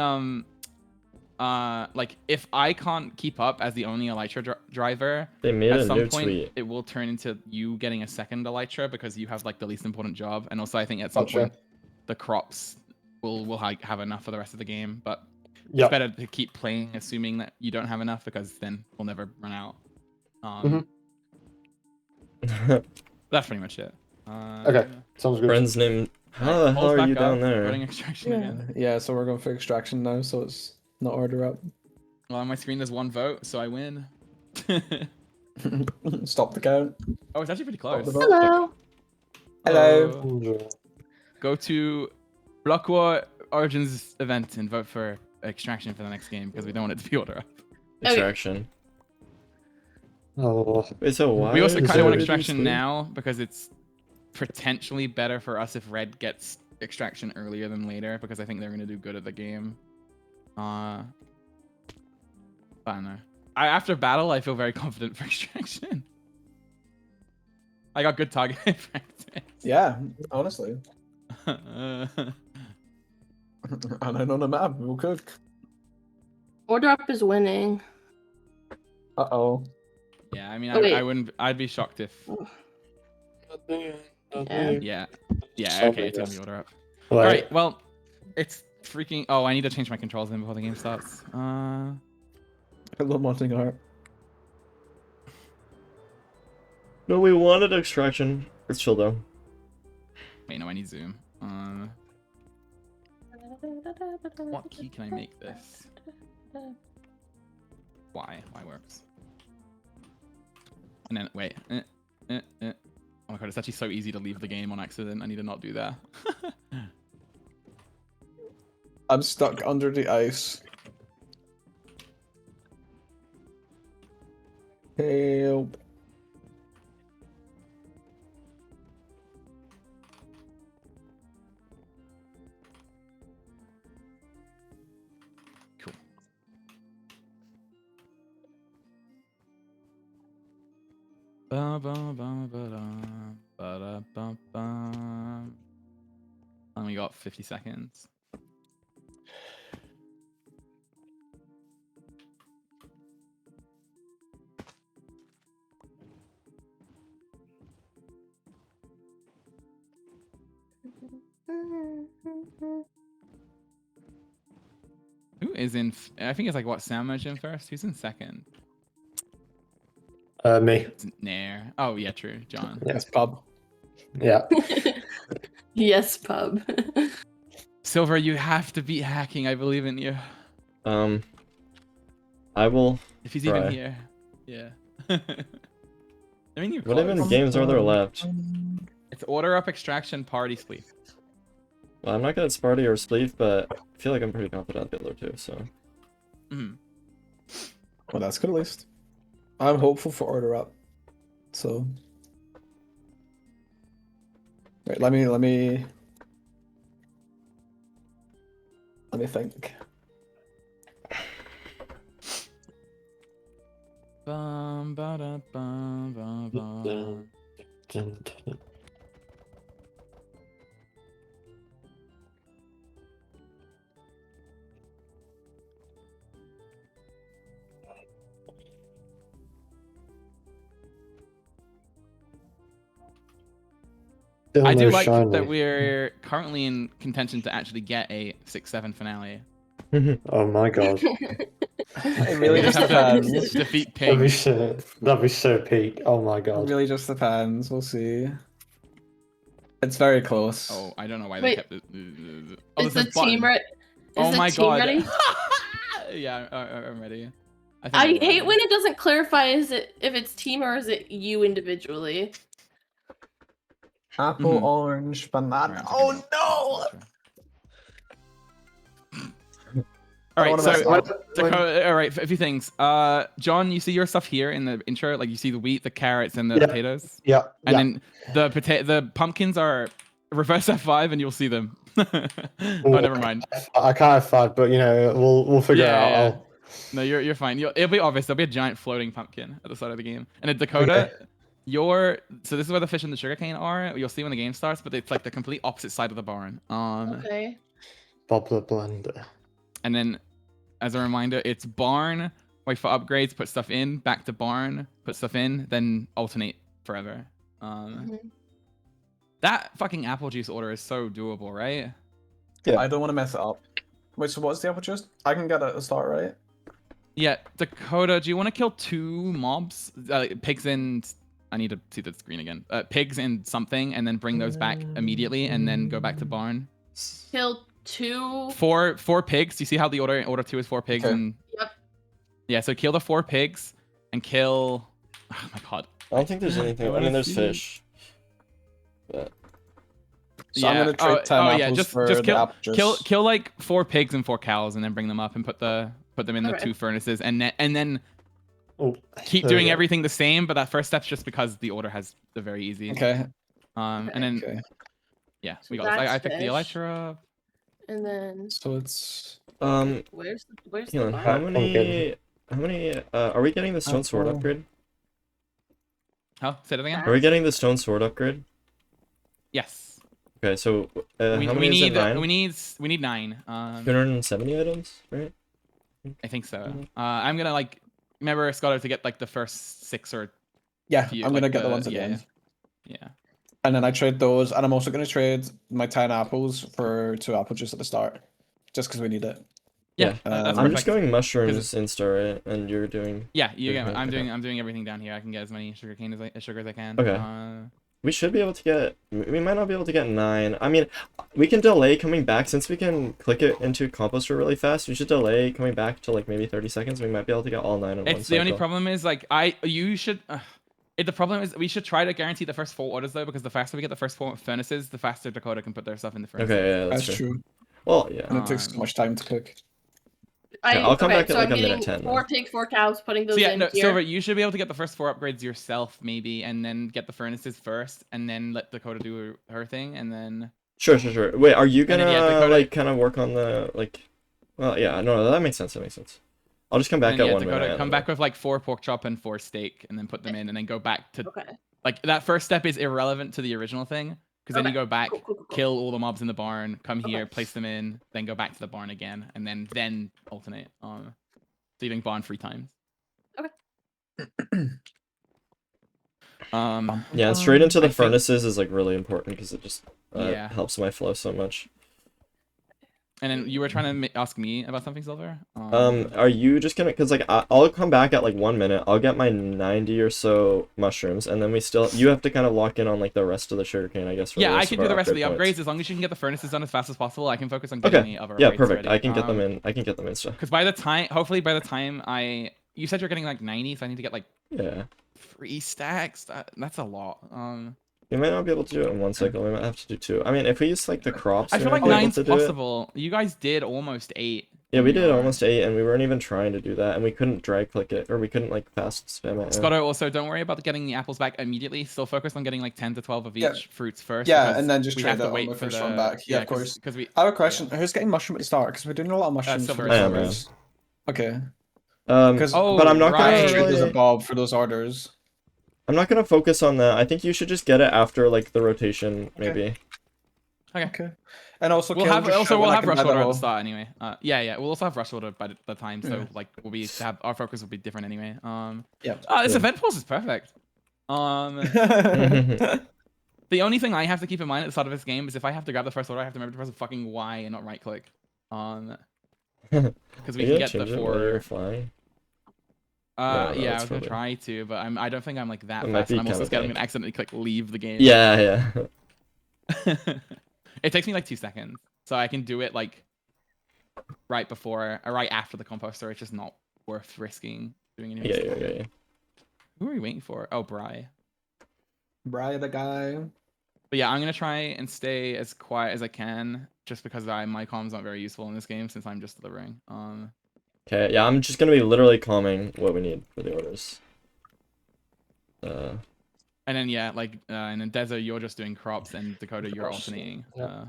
like if I can't keep up as the only elytra driver, They made at a some new point tweet. it will turn into you getting a second elytra because you have like the least important job, and also I think at some Gotcha. point the crops will have enough for the rest of the game, but Yeah. it's better to keep playing assuming that you don't have enough because then we'll never run out. That's pretty much it. Okay. Sounds good. Friend's name. How the hell Pulls are back you down up, there? Running extraction Yeah. again. Yeah, so we're going for extraction now, so it's not order up. Well, on my screen there's 1 vote, so I win. Stop the count. Oh, it's actually pretty close. the vote. Hello. Hello. Enjoy. Go to Block War Origins event and vote for extraction for the next game because we don't want it to be order up. Extraction. Oh. Wait, so why? We also is kind of want there extraction Spleef? now because it's potentially better for us if red gets extraction earlier than later because I think they're going to do good at the game. I don't know. After battle, I feel very confident for extraction. I got good target practice. Yeah, honestly. And then on the map, we'll cook. Order up is winning. Uh-oh. Yeah, I mean, Oh, wait. I wouldn't. I'd be shocked if. Yeah. Yeah. So Okay, it's gonna yes. be order up. Right. Right. Well, it's freaking. Oh, I need to change my controls then before the game starts. I love wanting art. No, we wanted extraction. It's chill though. Wait, no, I need zoom. What key can I make this? Y works. And then wait. Oh my god, it's actually so easy to leave the game on accident. I need to not do that. I'm stuck under the ice. Help. Cool. Ba ba ba ba da ba da ba ba. And we got 50 seconds. is in. I think it's like what Sandwich in first. Who's in second? Me. It's Nair. Oh yeah, true. John. Yes, pub. Yeah. Yes, pub. Silver, you have to beat hacking. I believe in you. I will. If he's try. even here. Yeah. I mean, you're What even close. games are there left? It's order up, extraction, party, sleep. Well, I'm not good at Sparty or Spleef, but I feel like I'm pretty confident at the other two, so. Mm. Well, that's good at least. I'm hopeful for order up. So. Wait, let me think. Bum, ba-da, bum, bum, bum. I do like that we're currently in contention to actually get a 6-7 finale. Oh my god. It really We just have to depends. defeat That'd be Pig. so peak. Oh my It god. really just depends. We'll see. It's very close. Oh, I don't know why Wait. they kept it. Oh, Is the there's a button. team ready? Oh my team god. ready? Yeah, I'm ready. I hate when it doesn't clarify if it's team or is it you individually. Apple, Mhm. orange, banana. Alright, Oh okay. no! All I right, don't so wanna mess up. all right, a few things. John, you see your stuff here in the intro, like you see the wheat, the carrots, and the Yeah. potatoes, Yeah. and then the pumpkins are reverse F5, and you'll see them. Oh, never mind. I can't F5, but you know, we'll figure it out. Yeah. No, you're fine. It'll be obvious. There'll be a giant floating pumpkin at the start of the game, and in Dakota, so this is where the fish and the sugarcane are. You'll see when the game starts, but it's like the complete opposite side of the barn. Okay. Bob the Blender. And then, as a reminder, it's barn, wait for upgrades, put stuff in, back to barn, put stuff in, then alternate forever. That fucking apple juice order is so doable, right? Yeah. I don't want to mess it up. Wait, so what's the apple juice? I can get a start, right? Yeah, Dakota, do you want to kill 2 mobs? Pigs and... I need to see the screen again. Pigs and something, and then bring those back immediately, and then go back to barn. Kill 2. 4 pigs. Do you see how the order 2 is 4 pigs? Okay. And... Yep. Yeah, so kill the 4 pigs, and kill... Oh my god. I don't think there's anything. I mean, there's fish. But So I'm gonna trade 10 apples just for kill, the apple juice. kill like 4 pigs and 4 cows, and then bring them up and put them in the Alright. 2 furnaces, and then Oh, keep there we doing go. everything the same. But that first step's just because the order has the very easy. Okay. And then Okay. yeah, So we got this. I that's picked the fish. Elytra. And then So it's where's the Keelan, bar? how many are we getting the stone sword Apple. upgrade? Huh? Say that again. Are we getting the stone sword upgrade? Yes. Okay, so how We many is it? need 9? we need 9. 270 items, right? I think so. I'm gonna like remember Scholar to get like the first 6 or yeah. few, I'm gonna like, get the ones at the yeah, end. yeah. And then I trade those, and I'm also gonna trade my 10 apples for 2 apple juice at the start, just because we need it. Yeah, Yeah. that's I'm perfect. just going mushrooms insta, right? And you're doing. Yeah, Okay, I'm okay. doing everything down here. I can get as many sugar as I can. Okay. We should be able to get. We might not be able to get 9. I mean, we can delay coming back since we can click it into composter really fast. We should delay coming back to like maybe 30 seconds. We might be able to get all 9 in one It's the only cycle. problem is like you should. The problem is we should try to guarantee the first 4 orders though, because the faster we get the first 4 furnaces, the faster Dakota can put their stuff in the furnaces. Okay, yeah, That's that's true. true. Well, yeah. And it takes so much time to cook. I'll come back at, so like, I'm a minute getting 10 4 then. pigs, 4 cows, putting those So yeah, in no, here. Silver, you should be able to get the first 4 upgrades yourself maybe, and then get the furnaces first, and then let Dakota do her thing, and then. Sure. Wait, are you And gonna then, yeah, Dakota- like kind of work on the like? Well, yeah, no, that makes sense. That makes sense. I'll just come back And at yeah, 1 Dakota, minute. come back with like 4 pork chop and 4 steak, and then put them in, and then go back to Okay. like that first step is irrelevant to the original thing, because then you Okay. go back, Cool. kill all the mobs in the barn, come here, Okay. place them in, then go back to the barn again, and then alternate. So you doing barn 3 times. Okay. Yeah, and straight into I the think- furnaces is like really important because it just Yeah. helps my flow so much. And then you were trying to ask me about something, Silver? Are you just gonna, cause like I'll come back at like 1 minute. I'll get my 90 or so mushrooms, and then you have to kind of lock in on like the rest of the sugarcane, I guess. For Yeah, the I rest can of do the our rest of the upgrade upgrades points. as long as you can get the furnaces done as fast as possible. I can focus on getting the other Yeah, upgrades perfect. ready. I can get them in. I can get them in stuff. Because by the time, hopefully by the time you said you're getting like 90, so I need to get like Yeah. 3 stacks. That's a lot. We might not be able to do it in 1 cycle. We might have to do 2. I mean, if we use like the crops, I we feel might like be able 9's to do it. possible. You guys did almost 8. Yeah, we did almost 8, and we weren't even trying to do that, and we couldn't drag click it, or we couldn't like fast spam it. Scotto, also don't worry about getting the apples back immediately. Still focus on getting like 10 to 12 of each Yeah. fruits first. Yeah, because and then just we trade have to it on wait the for first the one back. Yeah, of course. Because we. I have a question. Who's getting mushroom at the start? Because we're doing a lot of mushrooms for Silver. the I am, servers. Okay. Because, Oh, but I'm not right. gonna Trade really, as a Bob for those orders. I'm not gonna focus on that. I think you should just get it after like the rotation, maybe. Okay. And also, We'll Caleb, have just show when I rush can buy the order at the whole- start anyway. Yeah. We'll also have rush order by the time, so Yeah. like our focus will be different anyway. Yeah. This Yeah. event pause is perfect. The only thing I have to keep in mind at the start of this game is if I have to grab the first order, I have to remember to press a fucking Y and not right click. Because we can get the while you're 4. flying. No, Yeah, I that's was gonna probably- try to, but I don't think I'm like that It might fast. be And I'm also kinda scared I'm big. gonna accidentally click leave the game. Yeah. It takes me like 2 seconds, so I can do it like right before or right after the composter. It's just not worth risking doing anything. Yeah. Who are we waiting for? Oh, Bri. Brian, the guy. But yeah, I'm gonna try and stay as quiet as I can, just because my comms aren't very useful in this game since I'm just delivering. Okay, yeah, I'm just gonna be literally calming what we need for the orders. And then yeah, like and then Dezza, you're just doing crops, and Dakota, you're Crops, alternating. yeah.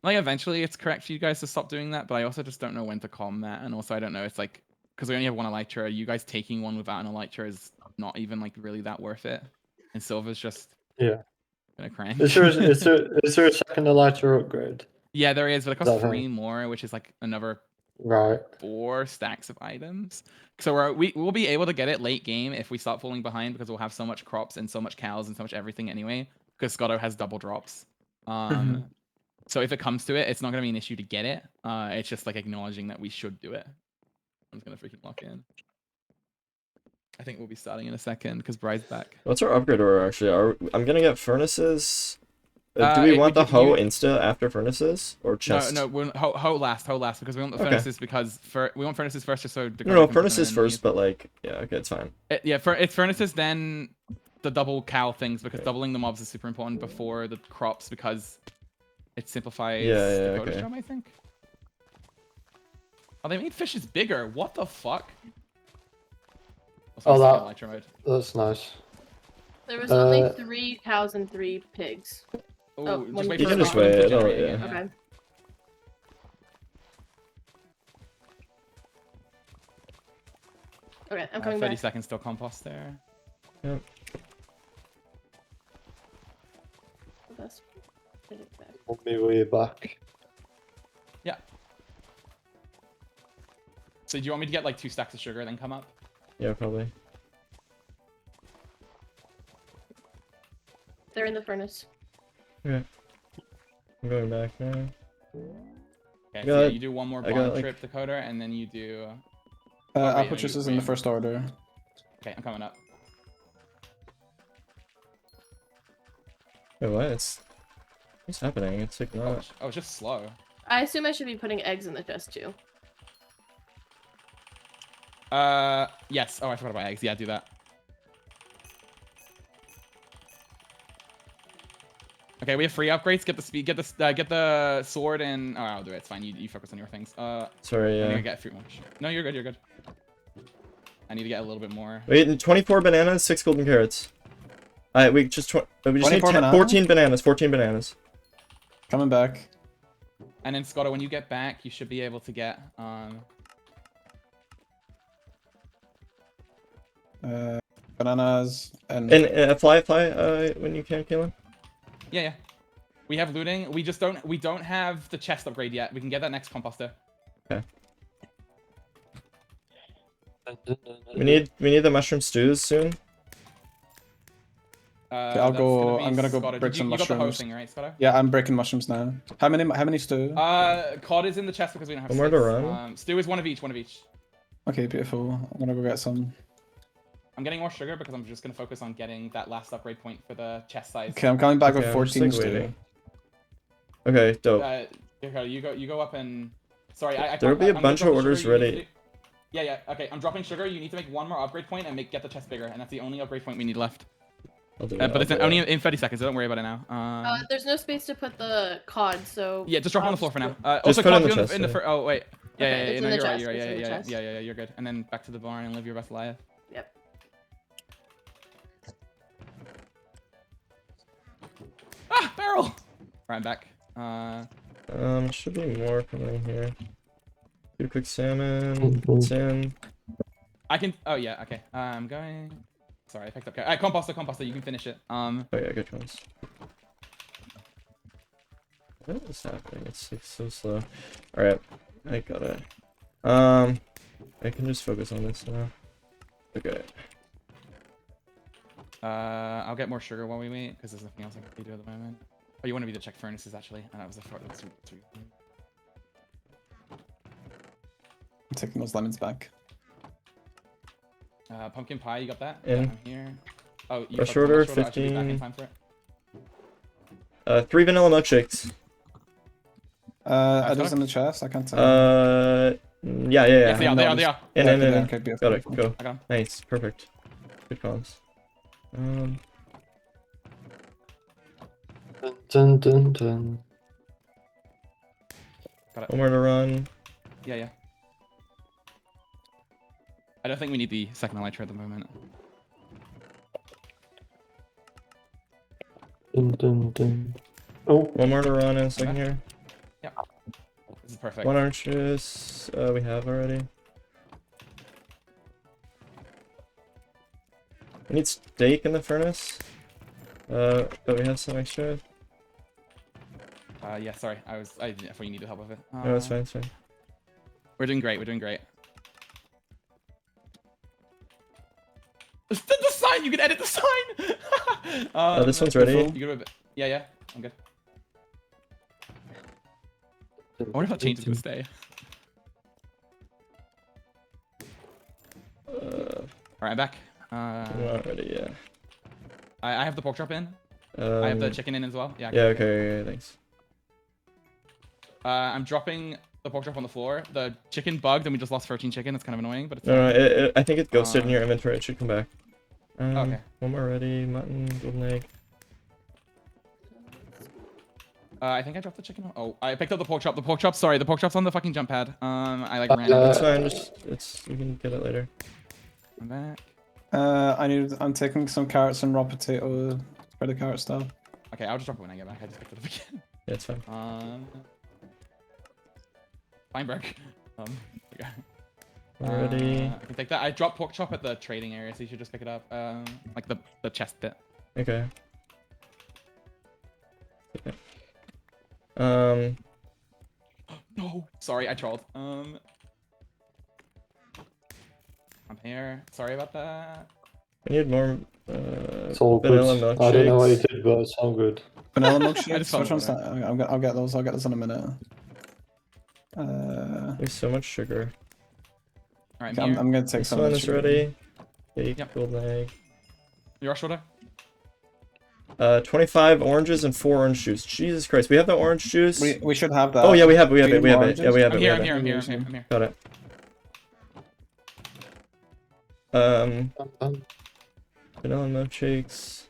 Like eventually, it's correct for you guys to stop doing that, but I also just don't know when to calm that, and also I don't know. It's like because we only have 1 elytra. You guys taking 1 without an elytra is not even like really that worth it, and Silver's just gonna crank. Is there a second elytra upgrade? Yeah, there is, but it costs Okay. 3 more, which is like another Right. 4 stacks of items. So we'll be able to get it late game if we start falling behind because we'll have so much crops and so much cows and so much everything anyway. Because Scotto has double drops. So if it comes to it, it's not gonna be an issue to get it. It's just like acknowledging that we should do it. I'm just gonna freaking lock in. I think we'll be starting in a second because Bride's back. What's our upgrade order actually? I'm gonna get furnaces. Do we want the could hoe use- insta after furnaces or chest? No, we're hoe last because we want the Okay. furnaces because we want furnaces first just so Dakota No, can put them furnaces in first, the- but like, yeah, okay, it's fine. It's furnaces then the double cow things because doubling the mobs is super important before the crops because it simplifies Yeah, Dakota's okay. job, I think. Oh, they made fishes bigger. What the fuck? Oh, Also, that- Elytra mode. That's nice. There was only Uh, 3 cows and 3 pigs. Oh, when just wait you for can the just bottom wait, to it'll- generate yeah. again, Okay. Okay, I'm coming 30 back. seconds till compost there. That's- get it back. On my way back. So do you want me to get like 2 stacks of sugar then come up? Yeah, probably. They're in the furnace. Okay. I'm going back now. Okay, I so got- yeah, you do 1 more I got, bond like- trip, Dakota, and then you do... I'll wait, put no, this you- in the wait. first order. Okay, I'm coming up. Wait, what? What's happening? It's like not. Oh, it's just slow. I assume I should be putting eggs in the chest too. Yes. Oh, I forgot about eggs. Yeah, do that. Okay, we have free upgrades. Get the speed. Get the sword and. Oh, I'll do it. It's fine. You focus on your things. Sorry, I'm yeah. gonna get 3 more. No, you're good. You're good. I need to get a little bit more. Wait, 24 bananas, 6 golden carrots. We just need 24 14 bananas. 14 bananas. Coming back. And then Scotto, when you get back, you should be able to get Bananas and Fly when you can, Kaylin. Yeah. We have looting. We don't have the chest upgrade yet. We can get that next composter. Okay. We need the mushroom stews soon. Okay, I'll that's go. gonna be I'm gonna go Scotto. break some You got the mushrooms. hosting, right, Scotto? Yeah, I'm breaking mushrooms now. How many stew? Cod is in the chest because we don't have One more to sticks. run. Stew is one of each. Okay, beautiful. I'm gonna go get some. I'm getting more sugar because I'm just gonna focus on getting that last upgrade point for the chest size. Okay, I'm coming back with Okay, I'm 14 just, like, stew. waiting. Okay, dope. You go up and. Sorry, I There'll be a I'm gonna bunch drop of the sugar orders you need to ready. do- Yeah. Okay, I'm dropping sugar. You need to make one more upgrade point and get the chest bigger, and that's the only upgrade point we need left. I'll do it. But I'll it's do only it. in 30 seconds, so don't worry about it now. There's no space to put the cod, so. Yeah, just drop it on the floor for now. Just Also, put it in cod the in chest, the yeah. oh wait. Yeah, Okay, it's no, in the you're right. chest, You're right. it's in the chest. Yeah, you're good. And then back to the barn and live your best life. Yep. Ah, barrel. Right, I'm back. Should be more coming here. Do a quick salmon. It's in. I can. Oh yeah. Okay. I'm going. Sorry, I picked up. Alright, composter. You can finish it. Oh yeah, good ones. What is happening? It's like so slow. Alright, I got it. I can just focus on this now. Okay. I'll get more sugar while we wait because there's nothing else I can do at the moment. Oh, you want to be the check furnaces actually? And that was the that's I'm taking those lemons back. pumpkin pie. You got that? In. Yeah, I'm here. Oh, you Rush fucked up order, much I should be back in 15. time for it. 3 vanilla milkshakes. Are those in the chest? I can't tell. Yeah. Yes, they are. They are. In. Okay, Got beautiful. it, go. I got 'em. Nice, perfect. Good comms. Dun, dun, dun. Got it. One more to run. Yeah. I don't think we need the second elytra at the moment. Dun, dun, dun. Oh, One more to run in a second here. This is perfect. One orange juice. We have already. We need steak in the furnace. But we have some extra. Yeah, sorry. I thought you needed help with it. No, it's fine, it's fine. We're doing great. The sign! You can edit the sign! This one's ready. You good with it? Yeah. I'm good. I wonder if that change is gonna stay. Alright, I'm back. Not ready, yeah. I have the pork chop in. I have the chicken in as well. Yeah. Yeah, okay, thanks. I'm dropping the pork chop on the floor. The chicken bugged and we just lost 13 chicken. That's kind of annoying, but it's No, I think it ghosted in your inventory. It should come back. Okay. One more ready. Mutton, golden egg. I think I dropped the chicken. Oh, I picked up the pork chop. The pork chop. Sorry, the pork chop's on the fucking jump pad. I like ran It's out. fine. You can get it later. I'm back. I'm taking some carrots and raw potato. Spread the carrot stuff. Okay, I'll just drop it when I get back. I just picked it up again. Yeah, it's fine. Feinberg. Okay. Ready. I can take that. I dropped pork chop at the trading area, so you should just pick it up. Like the chest bit. Okay. No, sorry, I trolled. I'm here. Sorry about that. We need more it's all vanilla good. milkshakes. I don't know what you did, but it's all good. Vanilla I just milkshakes. felt Which one's better. that? I'll get those. I'll get those in a minute. There's so much sugar. All right, Okay, I'm here. I'm gonna take This some. one of the is sugar. ready. Steak, Yep. golden egg. You rush order? 25 oranges and 4 orange juice. Jesus Christ, we have the orange juice. We should have that. Oh yeah, we have it. Do you need more Yeah, oranges? we have I'm it. here. we I'm have here. it. I'm here. Got it. Vanilla milkshakes.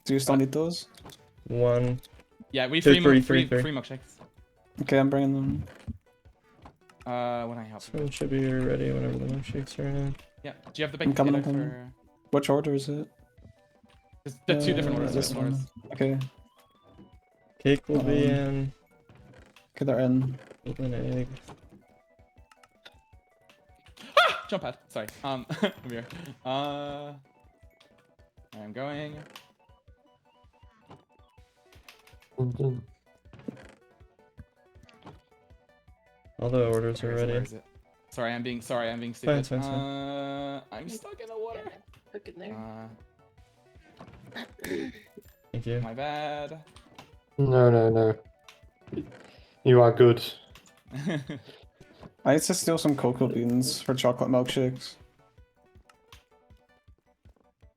Do you still need those? 1. Yeah, we Two, free three. milkshakes. Okay, I'm bringing them. When I help. This one should be ready whenever the milkshakes are in. Yeah. Do you have the baked coming, potato I'm coming. for? Which order is it? There's two different orders. This Different one. orders. Okay. Cake will be in. Okay, they're in. Golden egg. Jump pad. Sorry. I'm here. I'm going. Dun, dun. All the orders are Okay, so where ready. is it? Sorry, I'm being Fine, stupid. it's fine. I'm stuck in the water. Hook in there. Thank you. My bad. No. You are good. I need to steal some cocoa beans for chocolate milkshakes.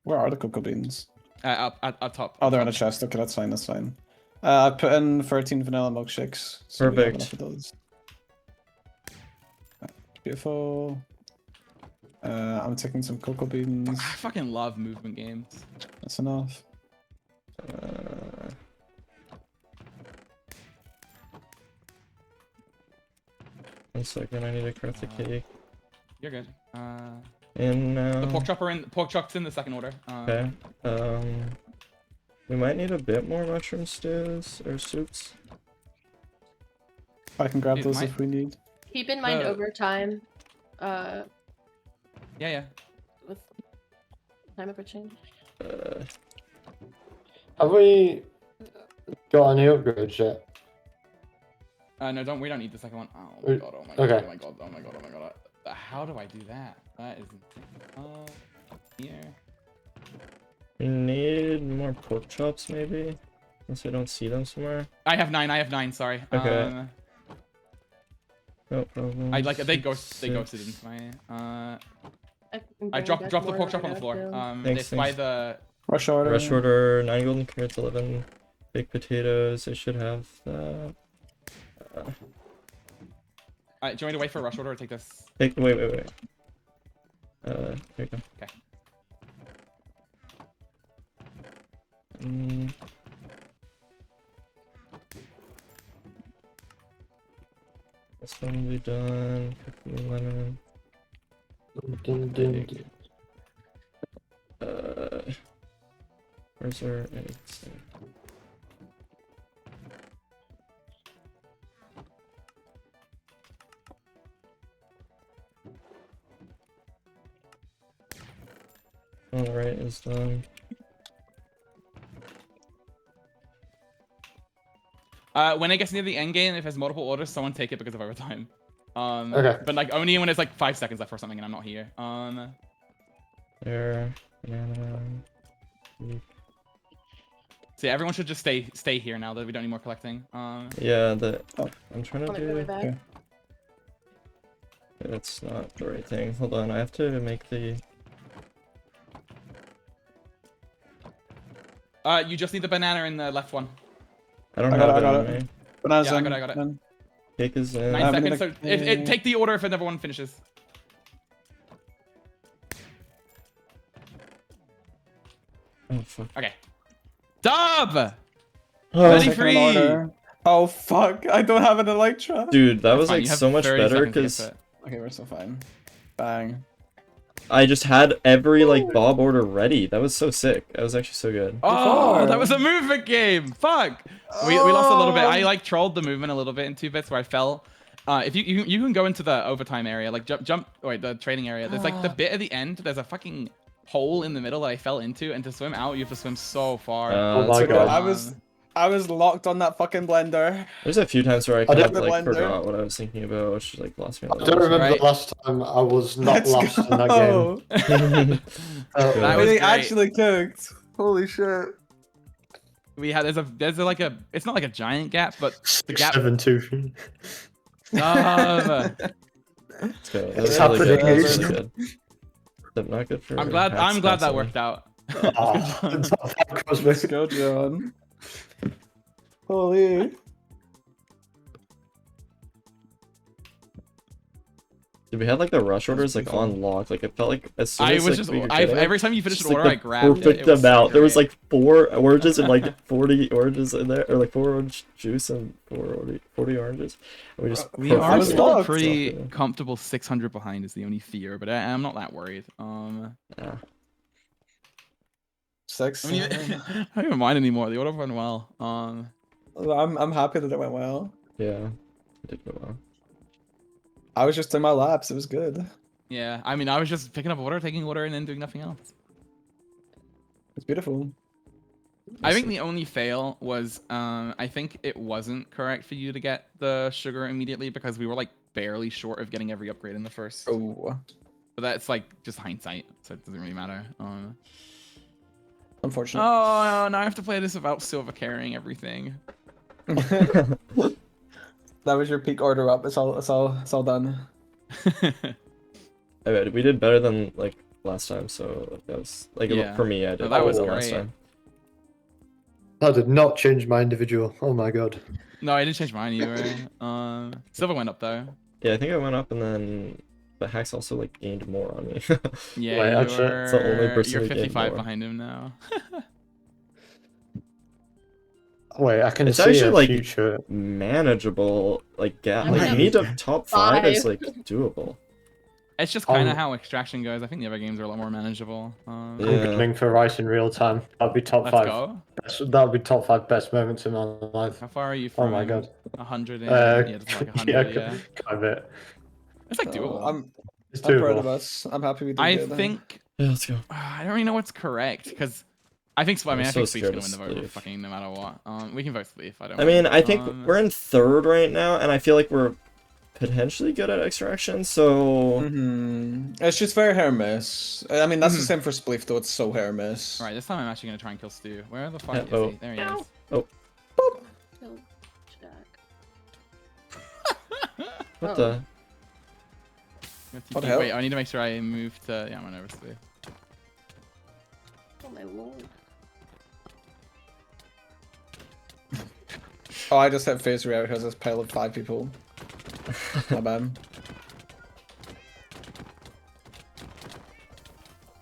Where are the cocoa beans? Up top. Oh, they're in top. a chest. Okay, that's fine. That's fine. I put in 13 vanilla milkshakes. So we have enough of those. Beautiful. I'm taking some cocoa beans. I fucking love movement games. That's enough. One second, I need to craft the cake. You're good. And now... The pork chop's in the second order. Okay. We might need a bit more mushroom stews or soups. I can grab Dude, those if we need. Keep in mind overtime. Yeah. With time over change. Have we got any upgrades yet? No, we don't need the second one. Oh my god, oh my god, Okay. oh my god, oh my god, oh my god. How do I do that? That is here. We need more pork chops, maybe? Unless I don't see them somewhere. I have 9, sorry. Okay. No problem. They ghosted into my I dropped the pork chop on the floor. It's by the Rush order. Rush order, 9 golden carrots, 11 baked potatoes. I should have that. do you want me to wait for a rush order or take this? Wait. Here we go. Okay. This one will be done. Cooking lemon. Where's our eggs? Alright, is done. When it gets near the end game, if there's multiple orders, someone take it because of overtime. Okay. But like only when it's like 5 seconds left or something and I'm not here. There. Banana. So yeah, everyone should just stay here now that we don't need more collecting. Yeah, I'm trying to do... Okay. That's not the right thing. Hold on, I have to make the... You just need the banana in the left one. I don't have it on me. Bananas Yeah, in. I got it. Cake is in. 9 seconds. So take the order if everyone finishes. Oh, fuck. Okay. Dub! Oh, Ready Second free! order. Oh fuck! I don't have an Elytra. dude, that was Fine, like you have so much 30 better seconds to get because to it. Okay, we're still fine. Bang. I just had every like Bob order ready. That was so sick. That was actually so good. Oh, that was a movement game. Fuck. We lost a little bit. I like trolled the movement a little bit in 2 bits where I fell. If you can go into the overtime area, like the training area. There's like the bit at the end. There's a fucking hole in the middle that I fell into, and to swim out, you have to swim so far. Oh my Okay, god. I was locked on that fucking blender. There's a few times where I kind of the like blender. forgot what I was thinking about, which like lost me. I don't remember Right. the last time I was not Let's lost in that go. game. That was They great. actually cooked. Holy shit. We had there's like a it's not like a giant gap, but the gap. 7-2. Dub. Let's go. That It's was really good. That was happening. really good. Except not good for. I'm glad that worked out. Let's go, John. Holy. Dude, we had like the rush orders like on lock. Like it felt like as soon as we were getting it, every time you finished just, an like, order, I the grabbed it. perfect It was so amount. There was great. like 4 oranges and like 40 oranges in there, or like 4 orange juice and 40 oranges. And we just We are I was still locked. pretty Yeah. comfortable. 600 behind is the only fear, but I'm not that worried. Yeah. 6. I mean, I don't even mind anymore. The order went well. I'm happy that it went well. Yeah. It did go well. I was just in my laps. It was good. Yeah, I mean, I was just picking up order, taking order, and then doing nothing else. It's beautiful. I think the only fail was, I think it wasn't correct for you to get the sugar immediately because we were like barely short of getting every upgrade in the first. Oh. But that's like just hindsight, so it doesn't really matter. I'm Unfortunate. Oh, now I have to play this without Silver carrying everything. That was your peak order up. It's all done. I bet we did better than like last time, so that was like Yeah. for me. I did No, that was better than last great. time. That did not change my individual. Oh my god. No, I didn't change mine either. Silver went up though. Yeah, I think I went up and then, but Hacks also like gained more on me. Yeah, Wait, you're, actually, it's the only person you're who gained 55 more. behind him now. Wait, I can It's see actually a like future. manageable. Like I'm like at me to top 5 is 5. like doable. It's just kind of Um, how Extraction goes. I think the other games are a lot more manageable. Yeah. I'm gunning for Rice in real time. That'd be top Let's 5. go. That'd be top 5 best moments in my life. How far are you from? Oh my god. 100. Uh, Yeah, it's like 100. yeah, kind of it. it's like doable. It's I'm proud of doable. us. I'm happy we did I good. think Yeah, let's go. I don't really know what's correct because I think I I'm mean I so think Sleep's scared gonna win of the vote Sleep. fucking no matter what. We can vote Sleep. I don't. I mean, mind. I think we're in 3rd right now, and I feel like we're potentially good at Extraction. So It's just very hit or miss. I mean, that's the Mhm. same for Spleef, though. It's so hit or miss. Right, this time I'm actually gonna try and kill Stu. Where the fuck Yeah, is oh. he? There he Ow. is. Kill Jack. what Oh. the? What the hell? Wait, I need to make sure I move to. Yeah, I'm gonna over Stu. Oh my lord. Oh, I just hit phase out because this pile of 5 people. Not bad.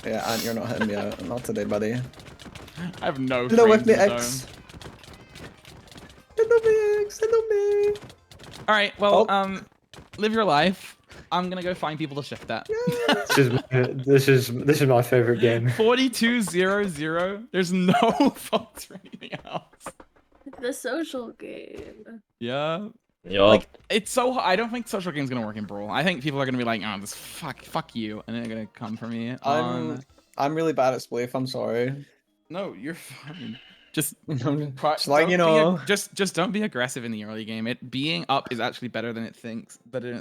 Yeah, and you're not hitting me out. Not today, buddy. I have no. Hello with frames me, in the X. zone. Hello me, X. Hello me. All right, well, Oh. live your life. I'm gonna go find people to shift that. This is my favorite game. 42-0-0. There's no faults or anything else. The social game. Yeah. Yup. Like it's so. I don't think social game's gonna work in Brawl. I think people are gonna be like, oh, this fuck you, and they're gonna come for me. I'm really bad at Spleef. I'm sorry. No, you're fine. Just Just like you don't be know. just don't be aggressive in the early game. It being up is actually better than it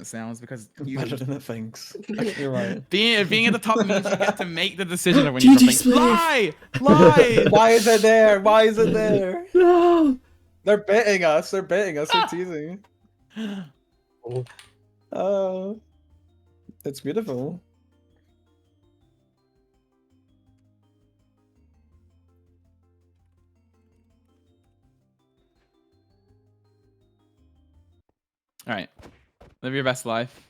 sounds because you Better than it thinks. You're right. being at the top means you get to make the decision of when GG you drop things. Spleef. Lie. Why is it there? Why is it there? No. They're baiting us. They're baiting us. They're teasing. Oh, it's beautiful. All right, live your best life.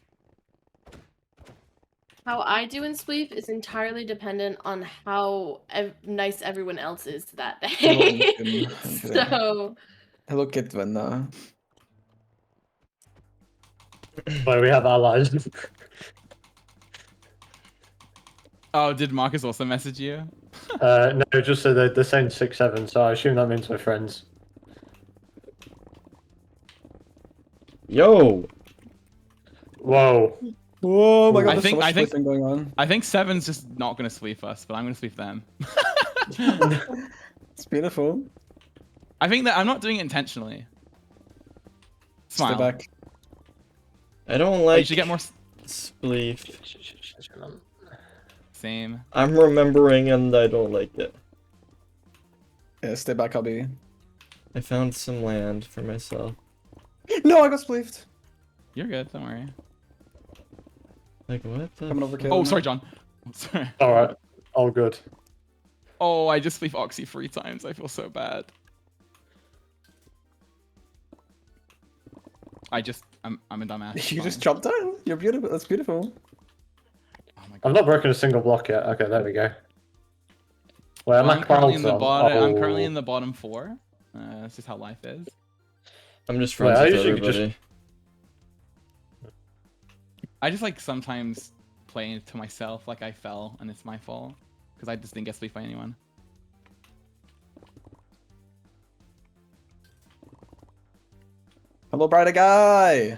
How I do in Spleef is entirely dependent on how nice everyone else is that day. Okay. So Hello, Kitwin. Where we have allies. Oh, did Marcus also message you? No, just so they're saying 6-7, so I assume that means we're friends. Yo. Whoa. Whoa, my god, I there's think- so much I think- flipping going on. I think 7's just not gonna sweep us, but I'm gonna sweep them. It's beautiful. I think that I'm not doing it intentionally. Smile. Stay back. I don't You like should get more Spleef. same. I'm remembering and I don't like it. Yeah, stay back, Hubby. I found some land for myself. No, I got spleefed. You're good. Don't worry. Like what the? Coming over, kid. Oh, sorry, John. Sorry. Alright, all good. Oh, I just leave Oxy 3 times. I feel so bad. I'm a dumbass. it's You just fine. jumped down. You're beautiful. That's beautiful. Oh my I've god. not broken a single block yet. Okay, there we go. Where am Well, I I'm currently in the from? bottom. I'm currently Oh. in the bottom 4. That's just how life is. I'm just Wait, friends I with usually just- everybody. I just like sometimes play to myself like I fell and it's my fault because I just didn't get swept by anyone. Hello, brighter guy.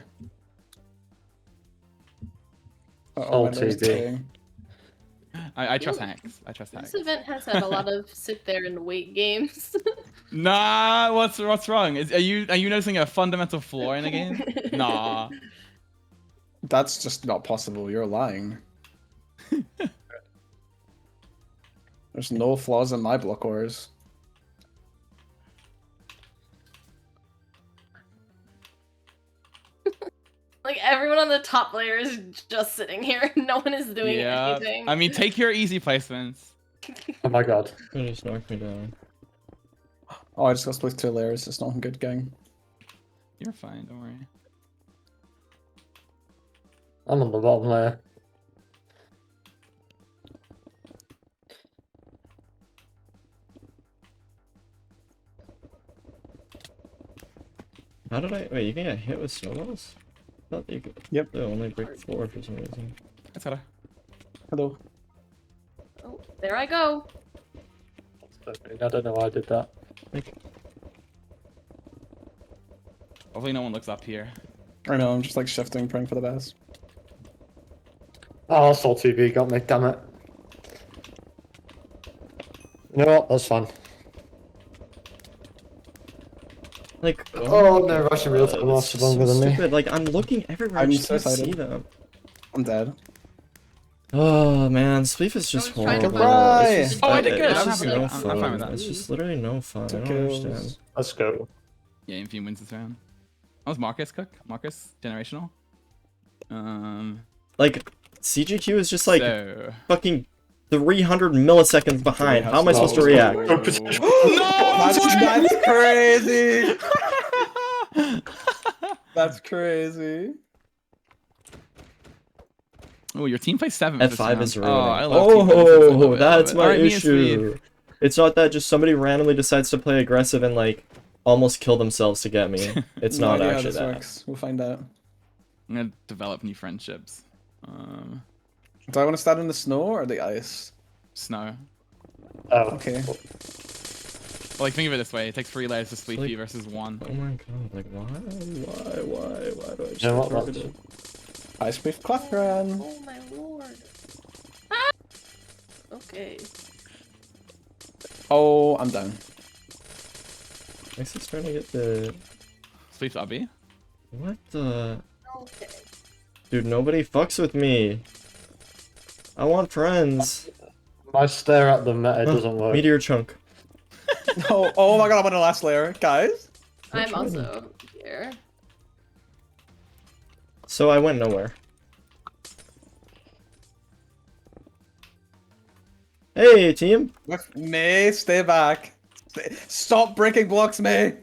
Oh, my nose TD. dying. I trust hacks. I trust hacks. this event has had a lot of sit there and wait games. Nah, what's wrong? Are you noticing a fundamental flaw in the game? Nah. That's just not possible. You're lying. There's no flaws in my block ores. Like everyone on the top layer is just sitting here. No one is doing anything. I mean, take your easy placements. Oh my god. You just knocked me down. Oh, I just got split 2 layers. It's not a good gang. You're fine, don't worry. I'm on the bottom layer. How did I? Wait, you can get hit with snowballs? I thought you could. Yep. They only break 4 for some reason. That's better. Hello. Oh, there I go. I don't know why I did that. Hopefully no one looks up here. I know, I'm just like shifting, praying for the best. Oh, Soul TV got me, damn it. You know what? That's fine. Like, Oh, no, Russian real time lasted longer than me. stupid. Like, I'm looking everywhere. I I'm just so can't see excited. them. I'm dead. Oh man, Spleef is just I was trying to horrible. Goodbye. It's just, Oh, I did good. It's I'm just happy with no that. I'm fine with fun. that. It's just literally no fun. I 2 don't kills. understand. Let's go. Yeah, Infium wins this round. That was Marcus Cook. Marcus, generational. Like, CGQ is just like So... fucking 300 milliseconds behind. How am I supposed to react? That's crazy! That's crazy. Oh, your team plays 7. F5 is ruining. Oh, I love team fights. I love Oh, it, that's I love it. my Alright, me and issue. Sweet. It's not that just somebody randomly decides to play aggressive and like almost kill themselves to get me. It's No not idea how actually this that. works. We'll find out. I'm gonna develop new friendships. Do I want to stand in the snow or the ice? Snow. Oh, Okay. Well, like, think of it this way. It takes 3 layers to sleep you versus 1. Oh my god, like why do I just You know get what, targeted? Ice Beef Clefran. Oh my lord. Ah! Okay. Oh, I'm down. Max is trying to get the Sleep Abby. what the Okay. dude, nobody fucks with me. I want friends. my stare at the meta doesn't work. Meteor chunk. Oh my god, I'm on the last layer. Guys? I'm also here. So I went nowhere. Hey team. May, stay back. Stop breaking blocks, May.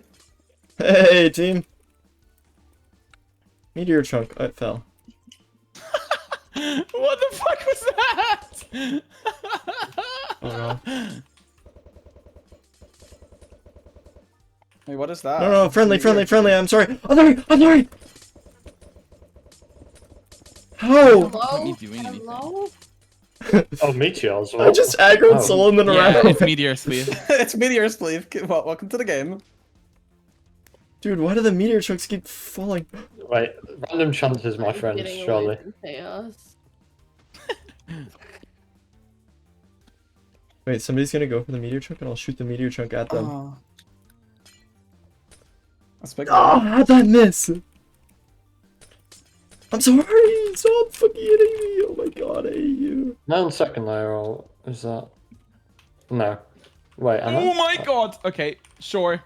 Hey team. Meteor chunk. Oh, it fell. What the fuck was that? Oh no. Wait, what is that? No, friendly. I'm sorry. I'm sorry. How? Hello? me doing anything. Hello? Oh, Meteor as well. I just aggroed Oh. Solomon Yeah, around. it's Meteor Sleep. It's Meteor Sleeve. Welcome to the game. Dude, why do the meteor chunks keep falling? Wait, random chances, my I'm friends, getting away surely. from chaos. Wait, somebody's gonna go for the meteor chunk and I'll shoot the meteor chunk at them. Oh. That's big. Oh, how'd that miss? I'm sorry! Stop fucking hitting me! Oh my god, I hate you. No, on second layer, or is that? No. Wait, am Oh I? my god. Okay, sure.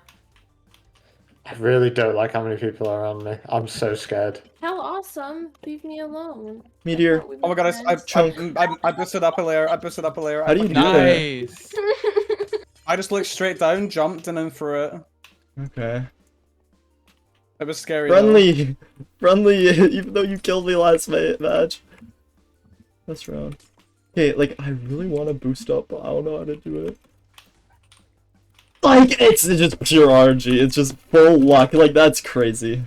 I really don't like how many people are around me. I'm so scared. How awesome. Leave me alone. Meteor. We Oh my god, were I boosted up a layer. I boosted up a layer. How do you do that? Nice. friends. I just looked straight down, jumped, and then threw it. Okay. It was scary. Friendly! Friendly, even though you killed me last match. That's round. Okay, like, I really want to boost up, but I don't know how to do it. Like, it's just pure RNG. It's just full luck. Like, that's crazy.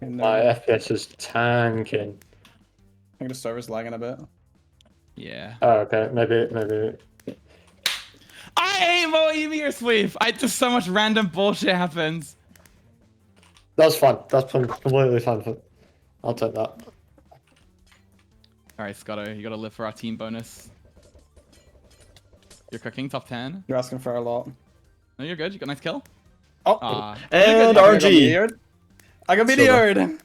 My FPS is tanking. I think the server's lagging a bit. Yeah. Oh, okay. Maybe. I hate Meteor Sleep. Just so much random bullshit happens. That's fine. That's completely fine. I'll take that. Alright, Scotto, you gotta live for our team bonus. You're cooking top 10. You're asking for a lot. No, you're good. You got a nice kill. Oh, And you're good. RNG. I got meteored.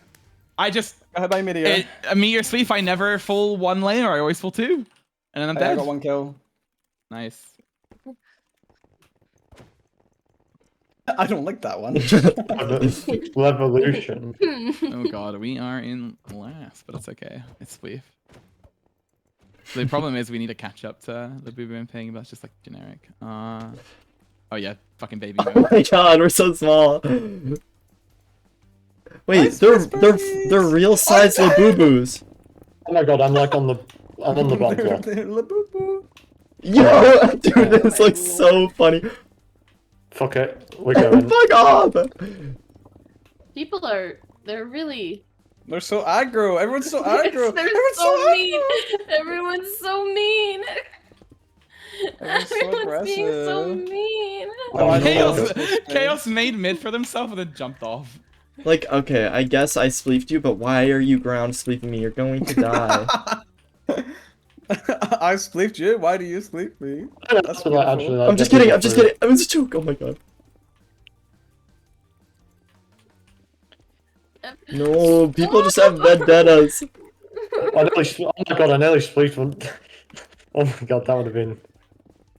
I just I had my meteor. Meteor Sleep. I never full 1 lane, or I always full 2. And then I'm Hey, I dead. got 1 kill. Nice. I don't like that one. Revolution. Oh god, we are in last, but it's okay. It's Spleef. The problem is we need to catch up to the Boo Boo and Ping, but that's just like generic. Oh yeah, fucking baby Oh mode. my god, we're so small. Wait, Nice they're whispers. real size Labubu's. Oh my god, I'm on the bomb block. Yo, dude, this looks so funny. Fuck it, we're going. Fuck off! People they're really. They're so aggro. Everyone's so aggro. They're Everyone's so mean. aggro. Everyone's so mean. Everyone's so Everyone's being so aggressive. mean. Oh, I know. Chaos made mid for themselves and then jumped off. Like, okay, I guess I spleefed you, but why are you ground spleefing me? You're going to die. I spleefed you. Why do you spleef me? That's what I actually like. I'm just kidding, I'm just kidding. I was a joke, oh my god. No, people just have vendettas. Oh my god, I nearly spleefed one. Oh my god, that would have been.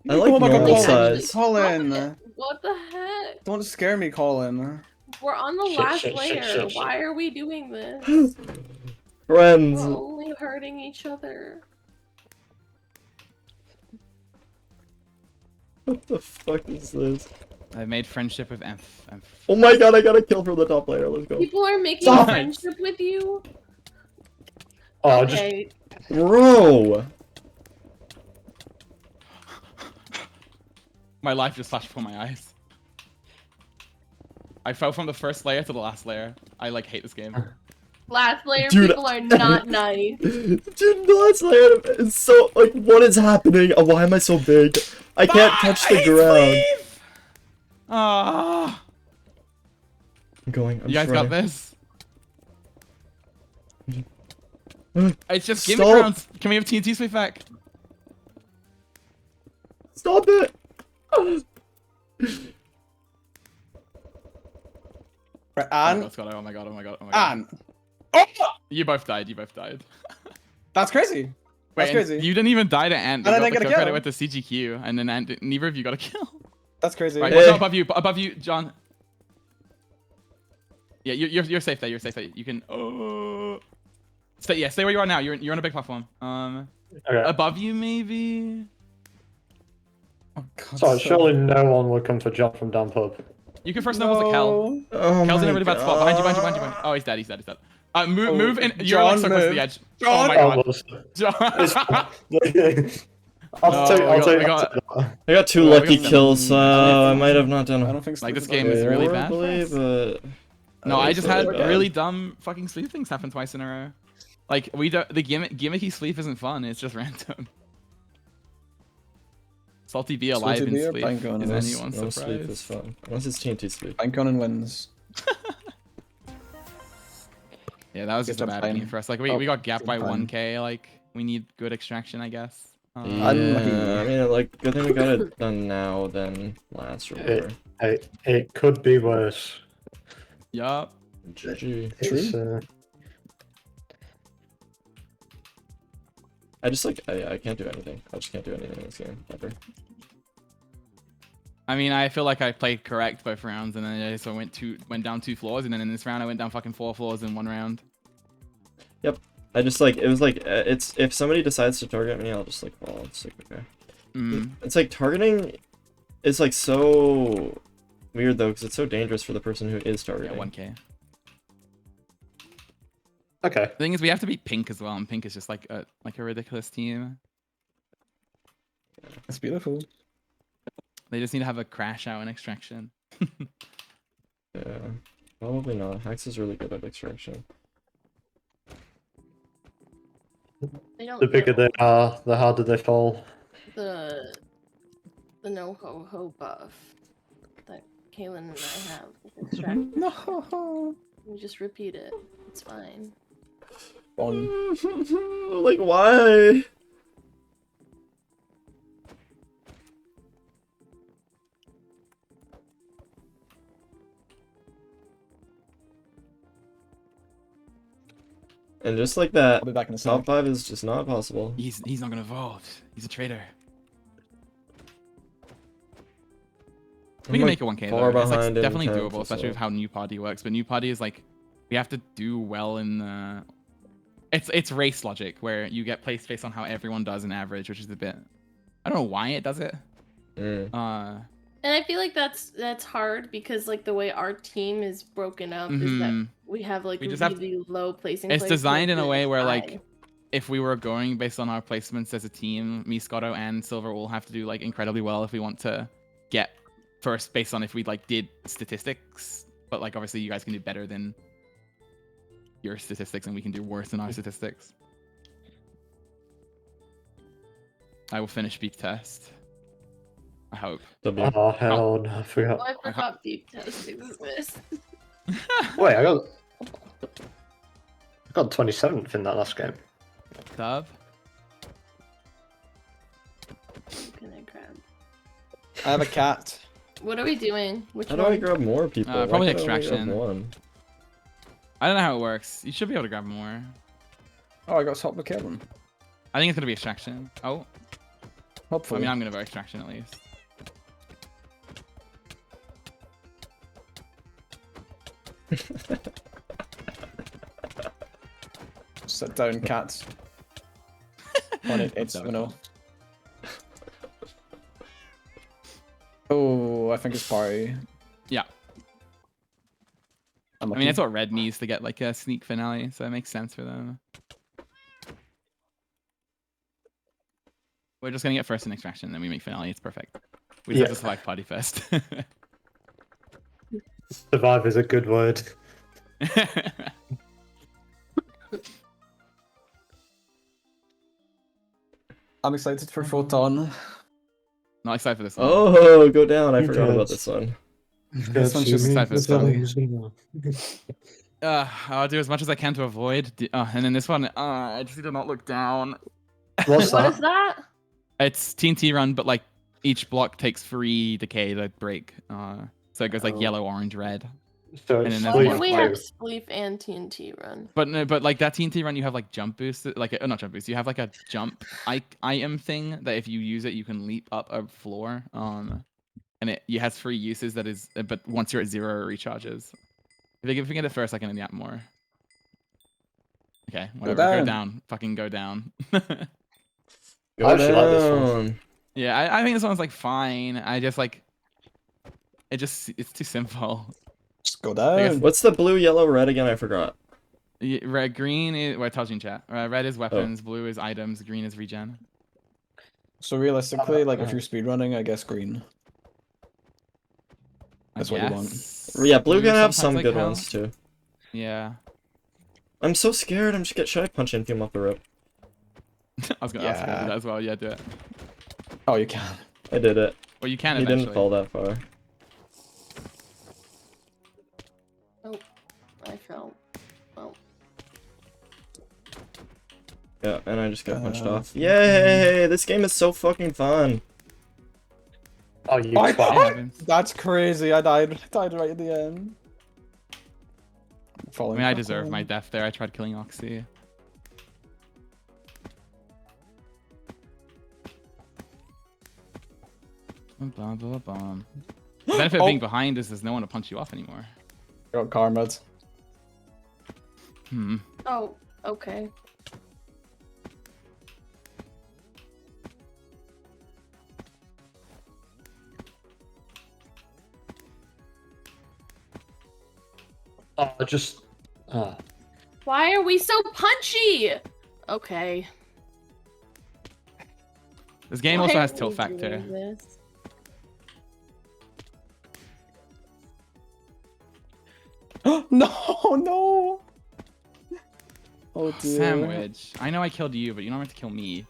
I like Oh my god, normal Colin. size. Colin. What the heck? Don't scare me, Colin. We're on the Shit, last shit, shit, layer. shit, shit. Why are we doing this? Friends. We're only hurting each other. What the fuck is this? I made friendship with F. Oh my god, I got a kill from the top layer. Let's go. People are making Stop. friendship with you. Oh, I just. Okay. Bro. My life just flashed before my eyes. I fell from the first layer to the last layer. I like hate this game. Last layer Dude. people are not nice. Dude, the last layer is so, like, what is happening? Why am I so big? I can't touch the ground. Ah, I'm going, I'm you guys just got running. this. It's just give me Stop. rounds. Can we have TNT sweep back? Stop it! Right, Oh my and god, Scott, oh my god, oh my god, oh my god. and. Oh, You both died, you both died. that's crazy. That's Wait, crazy. you didn't even die to Ant. And I You didn't got get a the kill credit kill. with the CGQ, and then Ant, neither of you got a kill. That's crazy. Right, Hey. watch out above you, John. Yeah, you're safe there. You're safe there. You can. Oh. Stay where you are now. You're on a big platform. Okay. Above you maybe. Oh, God, Sorry, surely no one would come for John from down pub. You can first snowball to Kel. Oh Kel's in a my really bad spot. Behind you. Oh, he's dead. Move in. You're like John, so close to move. the edge. John. Oh my god. Almost. John. I'll take we that. got- I got 2 Oh, I lucky got some- kills, so I might have not done I don't think Like, this Spleef game is is really bad for horribly, us. but... No, I just had bad. really dumb fucking sleep things happen twice in a row. Like the gimmicky sleep isn't fun. It's just random. Salty be alive Salty in bee or sleep. bank on Is us? anyone No sleep is surprised? fun. Unless it's TNT sleep. Bank on and wins. Yeah, that was Guess just a I'm bad fine. game for us. Like we got gapped by 1k. Like we need good extraction, I guess. Unlucky. Yeah, I mean, like, good thing we got it done now than last or whatever. It could be worse. Yup. GG. It's, I just, like, I can't do anything. I just can't do anything in this game, ever. I mean, I feel like I played correct both rounds, and then I just went down 2 floors, and then in this round I went down fucking 4 floors in 1 round. I just, like, it was like, it's, if somebody decides to target me, I'll just, like, fall. It's like, okay. It's like, targeting is, like, so weird, though, because it's so dangerous for the person who is Yeah, targeting. 1k. okay. The thing is, we have to beat Pink as well, and Pink is just like a ridiculous team. That's beautiful. They just need to have a crash out in extraction. Yeah, probably not. Hex is really good at extraction. They don't The bigger they are, the harder they fall. the no ho ho buff that Kaylin and I have with extract. No. We just repeat it. It's fine. Fun. Like, why? And just like that, I'll be back in a top sec. 5 is just not possible. He's not gonna evolve. He's a traitor. We I'm, can like, make a 1K far though. It's like behind in definitely temp, doable, especially so- with how new party works. But new party is like we have to do well in the. It's race logic where you get placed based on how everyone does an average, which is a bit. I don't know why it does it. Mm. And I feel like that's hard because like the way our team is broken up is that we have like We just have- really low placing. It's players designed in a really way where high. like if we were going based on our placements as a team, me, Scotto, and Silver will have to do like incredibly well if we want to get first based on if we like did statistics. But like obviously you guys can do better than your statistics and we can do worse than our statistics. I will finish beep test. I hope. W. Oh hell no, I Oh, forgot. I forgot beep test exists. Wait, I got 27th in that last game. Dub. What can I grab? I have a cat. What are we doing? Which How do I one? grab more people? Why Probably can't I only grab extraction. one? I don't know how it works. You should be able to grab more. Oh, I got to help me kill them. I think it's gonna be extraction. Oh, I Hopefully. mean I'm gonna vote extraction at least. Sit down, cats. 18870. Oh, I think it's party. Yeah. I Unlucky. mean that's what red needs to get like a sneak finale, so it makes sense for them. We're just gonna get first in extraction, then we make finale. It's perfect. We just have to survive party first. Survive is a good word. I'm excited for Photon. Not excited for this one. Oh, go down. I forgot about Yes. this one. This one's just excited for this silly. I'll do as much as I can to avoid. And then this one, I just need to not look down. What's What that? is that? It's TNT run, but like each block takes 3 decay to break. So it goes like Oh. yellow, orange, red. So And it's then there's Why one do we player. have Spleef and TNT run? But no, but like that TNT run, you have like jump boost, like not jump boost. You have like a jump item thing that if you use it, you can leap up a floor. And it has 3 uses. That is, but once you're at 0, it recharges. If we get it first, I can adapt more. Okay, whatever. Go down. down. Fucking go down. Go I actually like this one. down. Yeah, I think this one's like fine. I just like it's too simple. Just go guess- down. What's the blue, yellow, red again? I forgot. Red, green is well, it tells you in chat. Red is weapons, blue is items, green is regen. So realistically, like if you're speedrunning, I guess green. I That's what you want. guess. Yeah, blue can have sometimes, some like, good help. ones too. Yeah. I'm so scared. I'm just get shy punching him off the rope. I was gonna ask you to do Yeah. that as well. Yeah, do it. Oh, you can. I did it. Well, you can He eventually. didn't fall that far. I fell. Oh. Yeah, and I just got punched Uh, off. Yay! This game is so fucking fun. Oh, you I- twat. It happens. That's crazy. I died. I died right at the end. I Falling mean, I back deserve home. my death there. I tried killing Oxy. Blah, blah, blah. The benefit of being behind is there's no one to punch you off anymore. Got karma. Hmm. Oh, okay. Oh, just. Oh. Why are we so punchy? Okay. This game Why also are has tilt we factor. doing this? No, no. Oh dear. Sandwich. I know I killed you, but you don't have to kill me.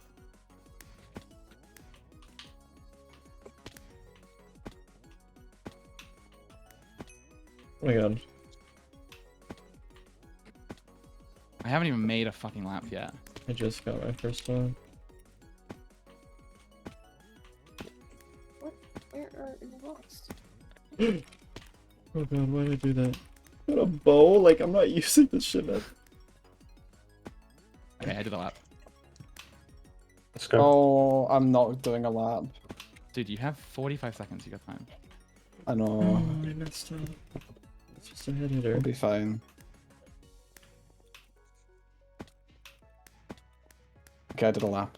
Oh my god. I haven't even made a fucking lap yet. I just got my first one. Where are you lost? Oh god, why did I do that? Got a bow? Like, I'm not using this shit. Okay, I did a lap. Let's go. Oh, I'm not doing a lap. Dude, you have 45 seconds. You got time. I know. I messed up. It's just a hit hitter. We'll be fine. Okay, I did a lap.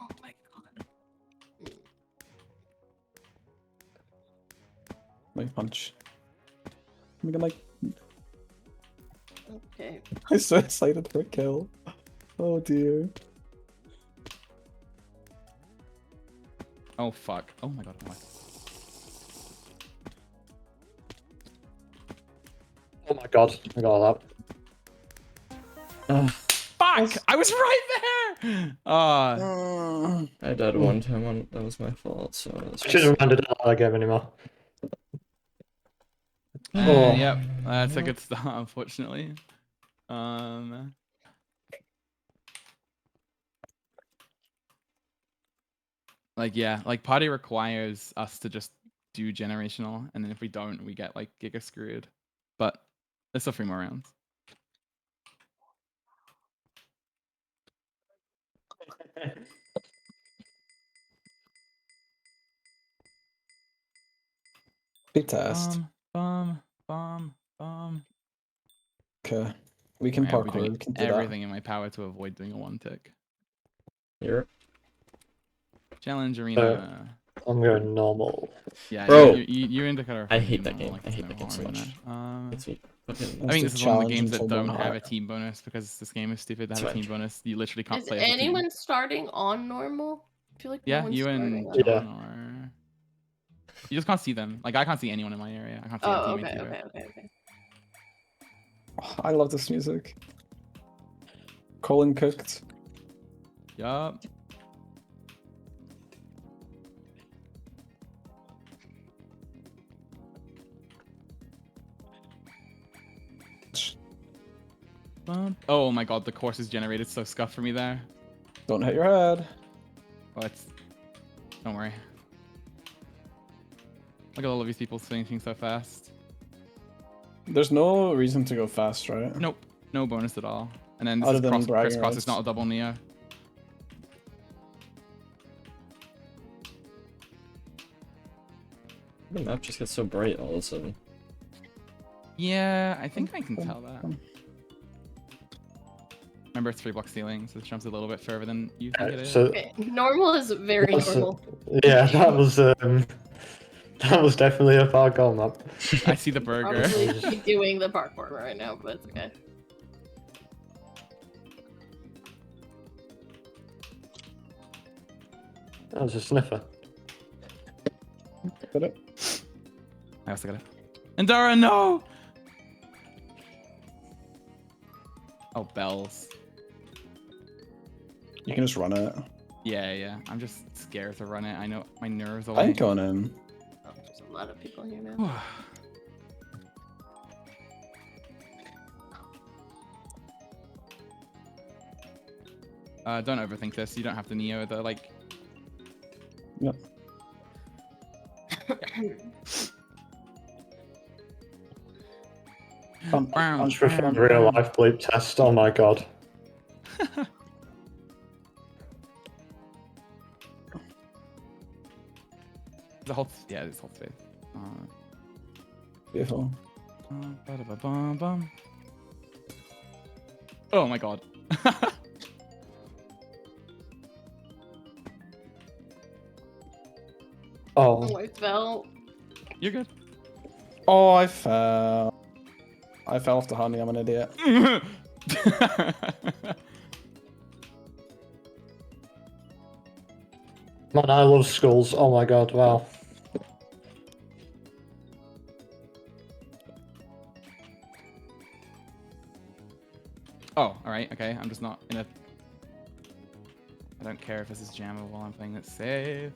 Oh my god. My punch. I'm gonna like. Okay. I'm so excited for a kill. Oh dear. Oh fuck. Oh my god. Oh my. Oh my god, I got a lap. Fuck! I was right there. I died one time on that was my fault, so that's I shouldn't have handed out that game anymore. Oh. Yep, that's a good start. Unfortunately. Like yeah, like party requires us to just do generational, and then if we don't, we get like giga screwed. But there's still 3 more rounds. Big test. Bomb. Okay. We can I'll be parkour. doing We can do everything in my power to avoid doing a 1 tick. Here. Challenge arena. I'm going normal. Yeah, Bro. you indicator. I hate that game. I hate that game so much. that. It's me. Fucking- Let's I think do this is one of the challenge games that until don't one have a hour. team bonus because this game is stupid to have a Switch. team bonus. You literally can't Is play as a team. anyone starting on normal? I feel like no Yeah, one's you starting and on Yeah. John or you just can't see them. Like I can't see anyone in my area. I can't see Oh, our okay, teammates either. okay. Oh, I love this music. Colin cooked. Yup. Oh my god, the course is generated so scuffed for me there. Don't hit your head. Oh, it's... Don't worry. Look at all of these people finishing so fast. There's no reason to go fast, right? Nope. No bonus at all. And then this Other is than bragging crisscross. rights. It's not a double Neo. The map just gets so bright all of a sudden. Yeah, I think I can tell that. Remember, it's 3 block ceiling, so this jumps a little bit further than you think it is. So Okay, normal is very That's a- normal. yeah, that was definitely a far goal map. I see the burger. Probably be doing the parkour right now, but it's okay. That was a sniffer. Got it. I also got it. Endara, no! Oh, bells. You can just run it. Yeah. I'm just scared to run it. I know my nerves are I ain't like... going in. Oh, there's a lot of people here now. Don't overthink this. You don't have to Neo the like. Yep. Punch for fun real life bleep test. Oh my god. The whole this whole space. Beautiful. Ba-da-ba-bum-bum. Oh my god. Oh, I fell. You're good. Oh, I fell. I fell off the honey. I'm an idiot. man, I love skulls. Oh my god, wow. Oh, alright, okay. I'm just not in a... I don't care if this is jammable. I'm playing it safe.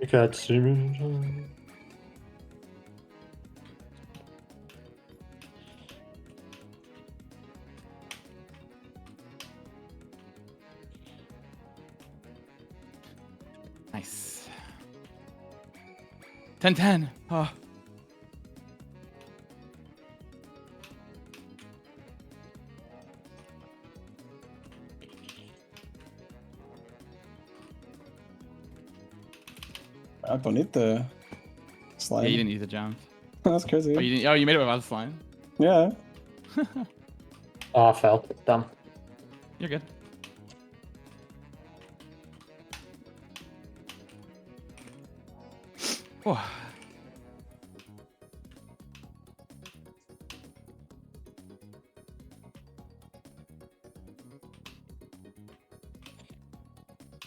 You can't see me. Nice. 10-10. Oh. I don't need the slime. Yeah, you didn't use the jump. That's crazy. Oh, you didn't. Oh, you made it without the slime. Yeah. Oh, I fell. Damn. You're good. Whew.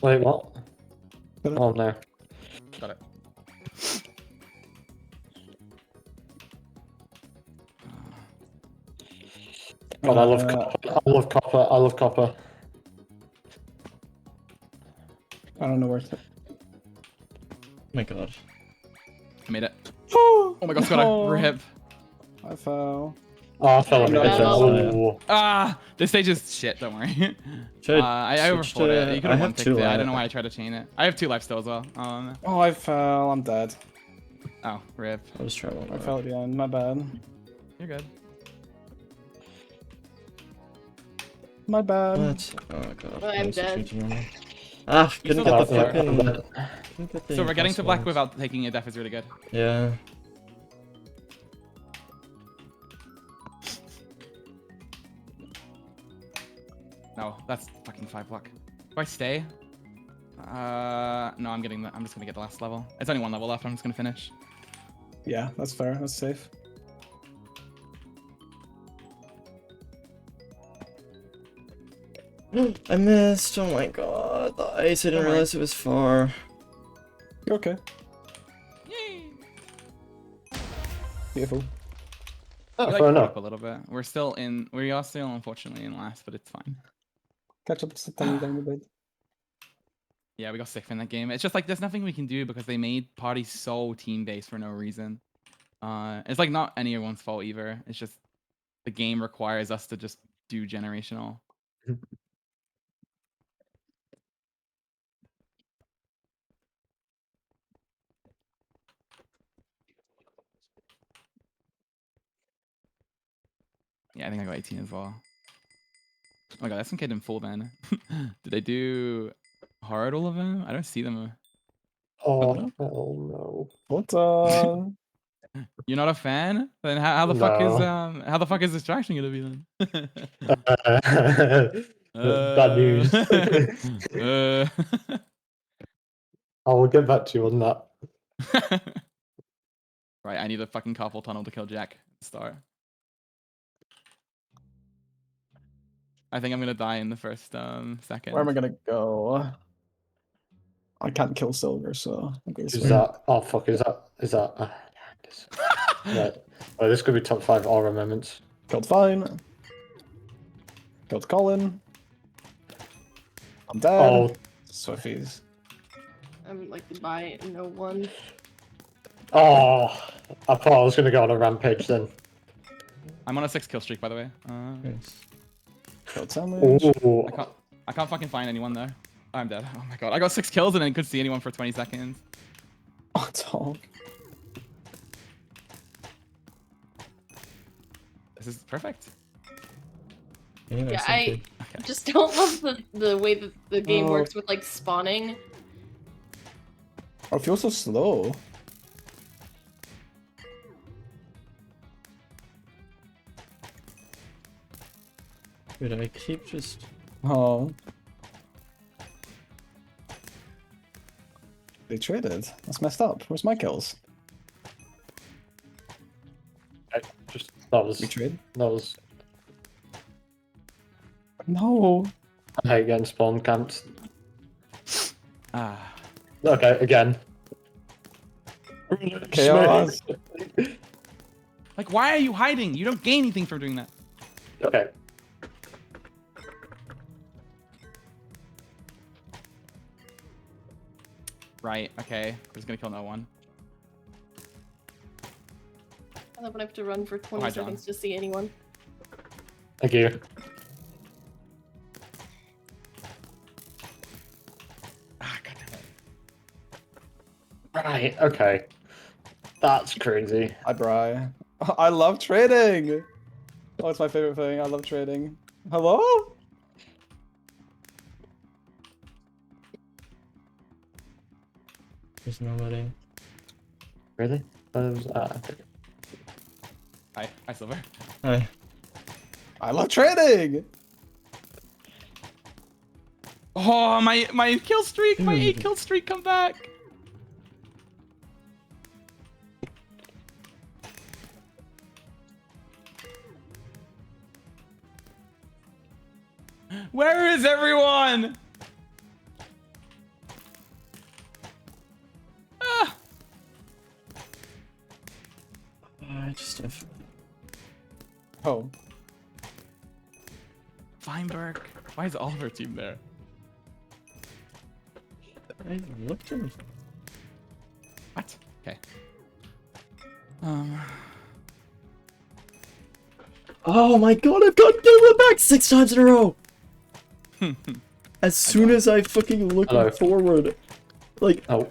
Wait, what? Got it. Oh no. Got it. God, I love copper. I love copper. I love copper. I don't know where to. Oh my god. I made it. Oh my god, Scott, No. rip. I fell. Oh, I fell on No. it. Oh. Ah, this stage is shit, don't worry. Should I switch overfought it. to- You could I have have one ticked two it. I life. don't know why I tried to chain it. I have 2 life still as well. Oh, I fell. I'm dead. Oh, rip. I'll just try one I more. fell at the end. My bad. You're good. My bad. What? Oh god. I'm I'm dead. switching to normal. Ah, couldn't still get the got there. fucking. couldn't get the So we're getting to black impossible. without taking a death is really good. Yeah. No, that's fucking 5 block. Do I stay? No, I'm getting the. I'm just gonna get the last level. It's only 1 level left. I'm just gonna finish. Yeah, that's fair. That's safe. I missed. Oh my god. The ice. I didn't Don't worry. realize it was far. You're okay. Yay! Beautiful. Oh, We fair like enough. up a little bit. We're still in. We are still unfortunately in last, but it's fine. Catch up to tiny down a bit. Yeah, we got 6th in that game. It's just like there's nothing we can do because they made parties so team based for no reason. It's like not anyone's fault either. It's just the game requires us to just do generational. Yeah, I think I got 18 as well. Oh my god, that's some kid in full then. Did they do hard all of them? I don't see them. Oh, hell no. What? You're not a fan? Then how the fuck is No. how the fuck is distraction gonna be then? Bad news. Uh, I will get back to you on that. right, I need a fucking carpal tunnel to kill Jack. Start. I think I'm gonna die in the first second. Where am I gonna go? I can't kill silver, so I'm going to Is swing. that? Oh fuck! Is that? Right. Oh, this could be top 5 aura moments. Killed fine. Killed Colin. I'm dead. Oh, Swiffies. I'm like by no one. oh! I thought I was gonna go on a rampage then. I'm on a 6 kill streak, by the way. Nice. Killed sandwich. Ooh. I can't fucking find anyone though. I'm dead. Oh my god, I got 6 kills and I couldn't see anyone for 20 seconds. Oh, dog. This is perfect. Yeah, I just don't love the way that the game Oh. works with like spawning. Oh, it feels so slow. Dude, I keep just. Oh. They traded. That's messed up. Where's my kills? Just that was We trade? that was. No. I hate getting spawn camped. Ah. Okay, again. Chaos. Like, why are you hiding? You don't gain anything from doing that. Okay. Right, okay. I'm just gonna kill no one. I love when I have to run for 20 hi, John. seconds to see anyone. Thank you. Ah, god damn it. Right. Okay. That's crazy. Hi, Bri. I love trading. Oh, it's my favorite thing. I love trading. Hello? There's nobody. Really? Hi, Silver. Hi. I love trading. Oh, my kill streak, my 8 kill streak, come back. Where is everyone? Ah. I just have... Oh. Feinberg. Why is Oliver team there? I looked at... What? Okay. Oh my god, I've got Gilbert back 6 times in a row! As soon as I fucking look forward. Like... Oh.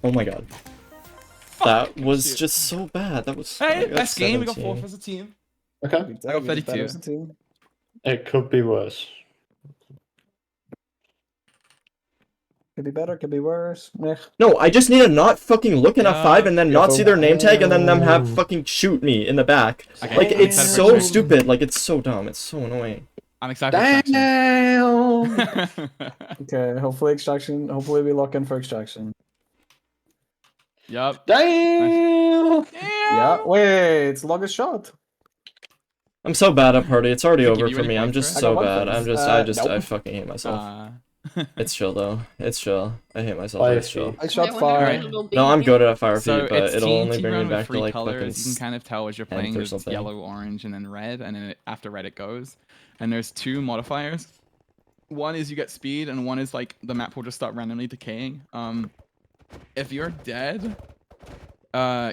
Oh my god. That was just so bad. That was... Hey, I got best game. We got 17. 4th as a team. Okay. I got 32. It could be worse. Could be better, could be worse. Meh. No, I just need to not fucking look in a 5 and then not see their name tag and then them have Oh. fucking shoot me in the back. Okay, Like, I'm it's excited for so Extraction. stupid. Like, it's so dumb. It's so annoying. I'm excited for Damn! Extraction. Okay, hopefully extraction. Hopefully we lock in for extraction. Yup. Damn! Yeah. Wait, it's the longest shot. I'm so bad at party. It's already Did it give over you for any me. I'm points just for it? so I got one bad. point. I Nope. fucking hate myself. Uh, It's chill though. It's chill. I hate myself. Why But it's is chill. I shot wonder fire. what it'll be. No, I'm good at fire so feet, but it's it'll team only bring me run with back to 3 like colors. You can fucking. kind of tell as you're 10th playing or it's something. yellow, orange, and then red, and then after red it goes. And there's 2 modifiers. One is you get speed, and one is like the map will just start randomly decaying. If you're dead,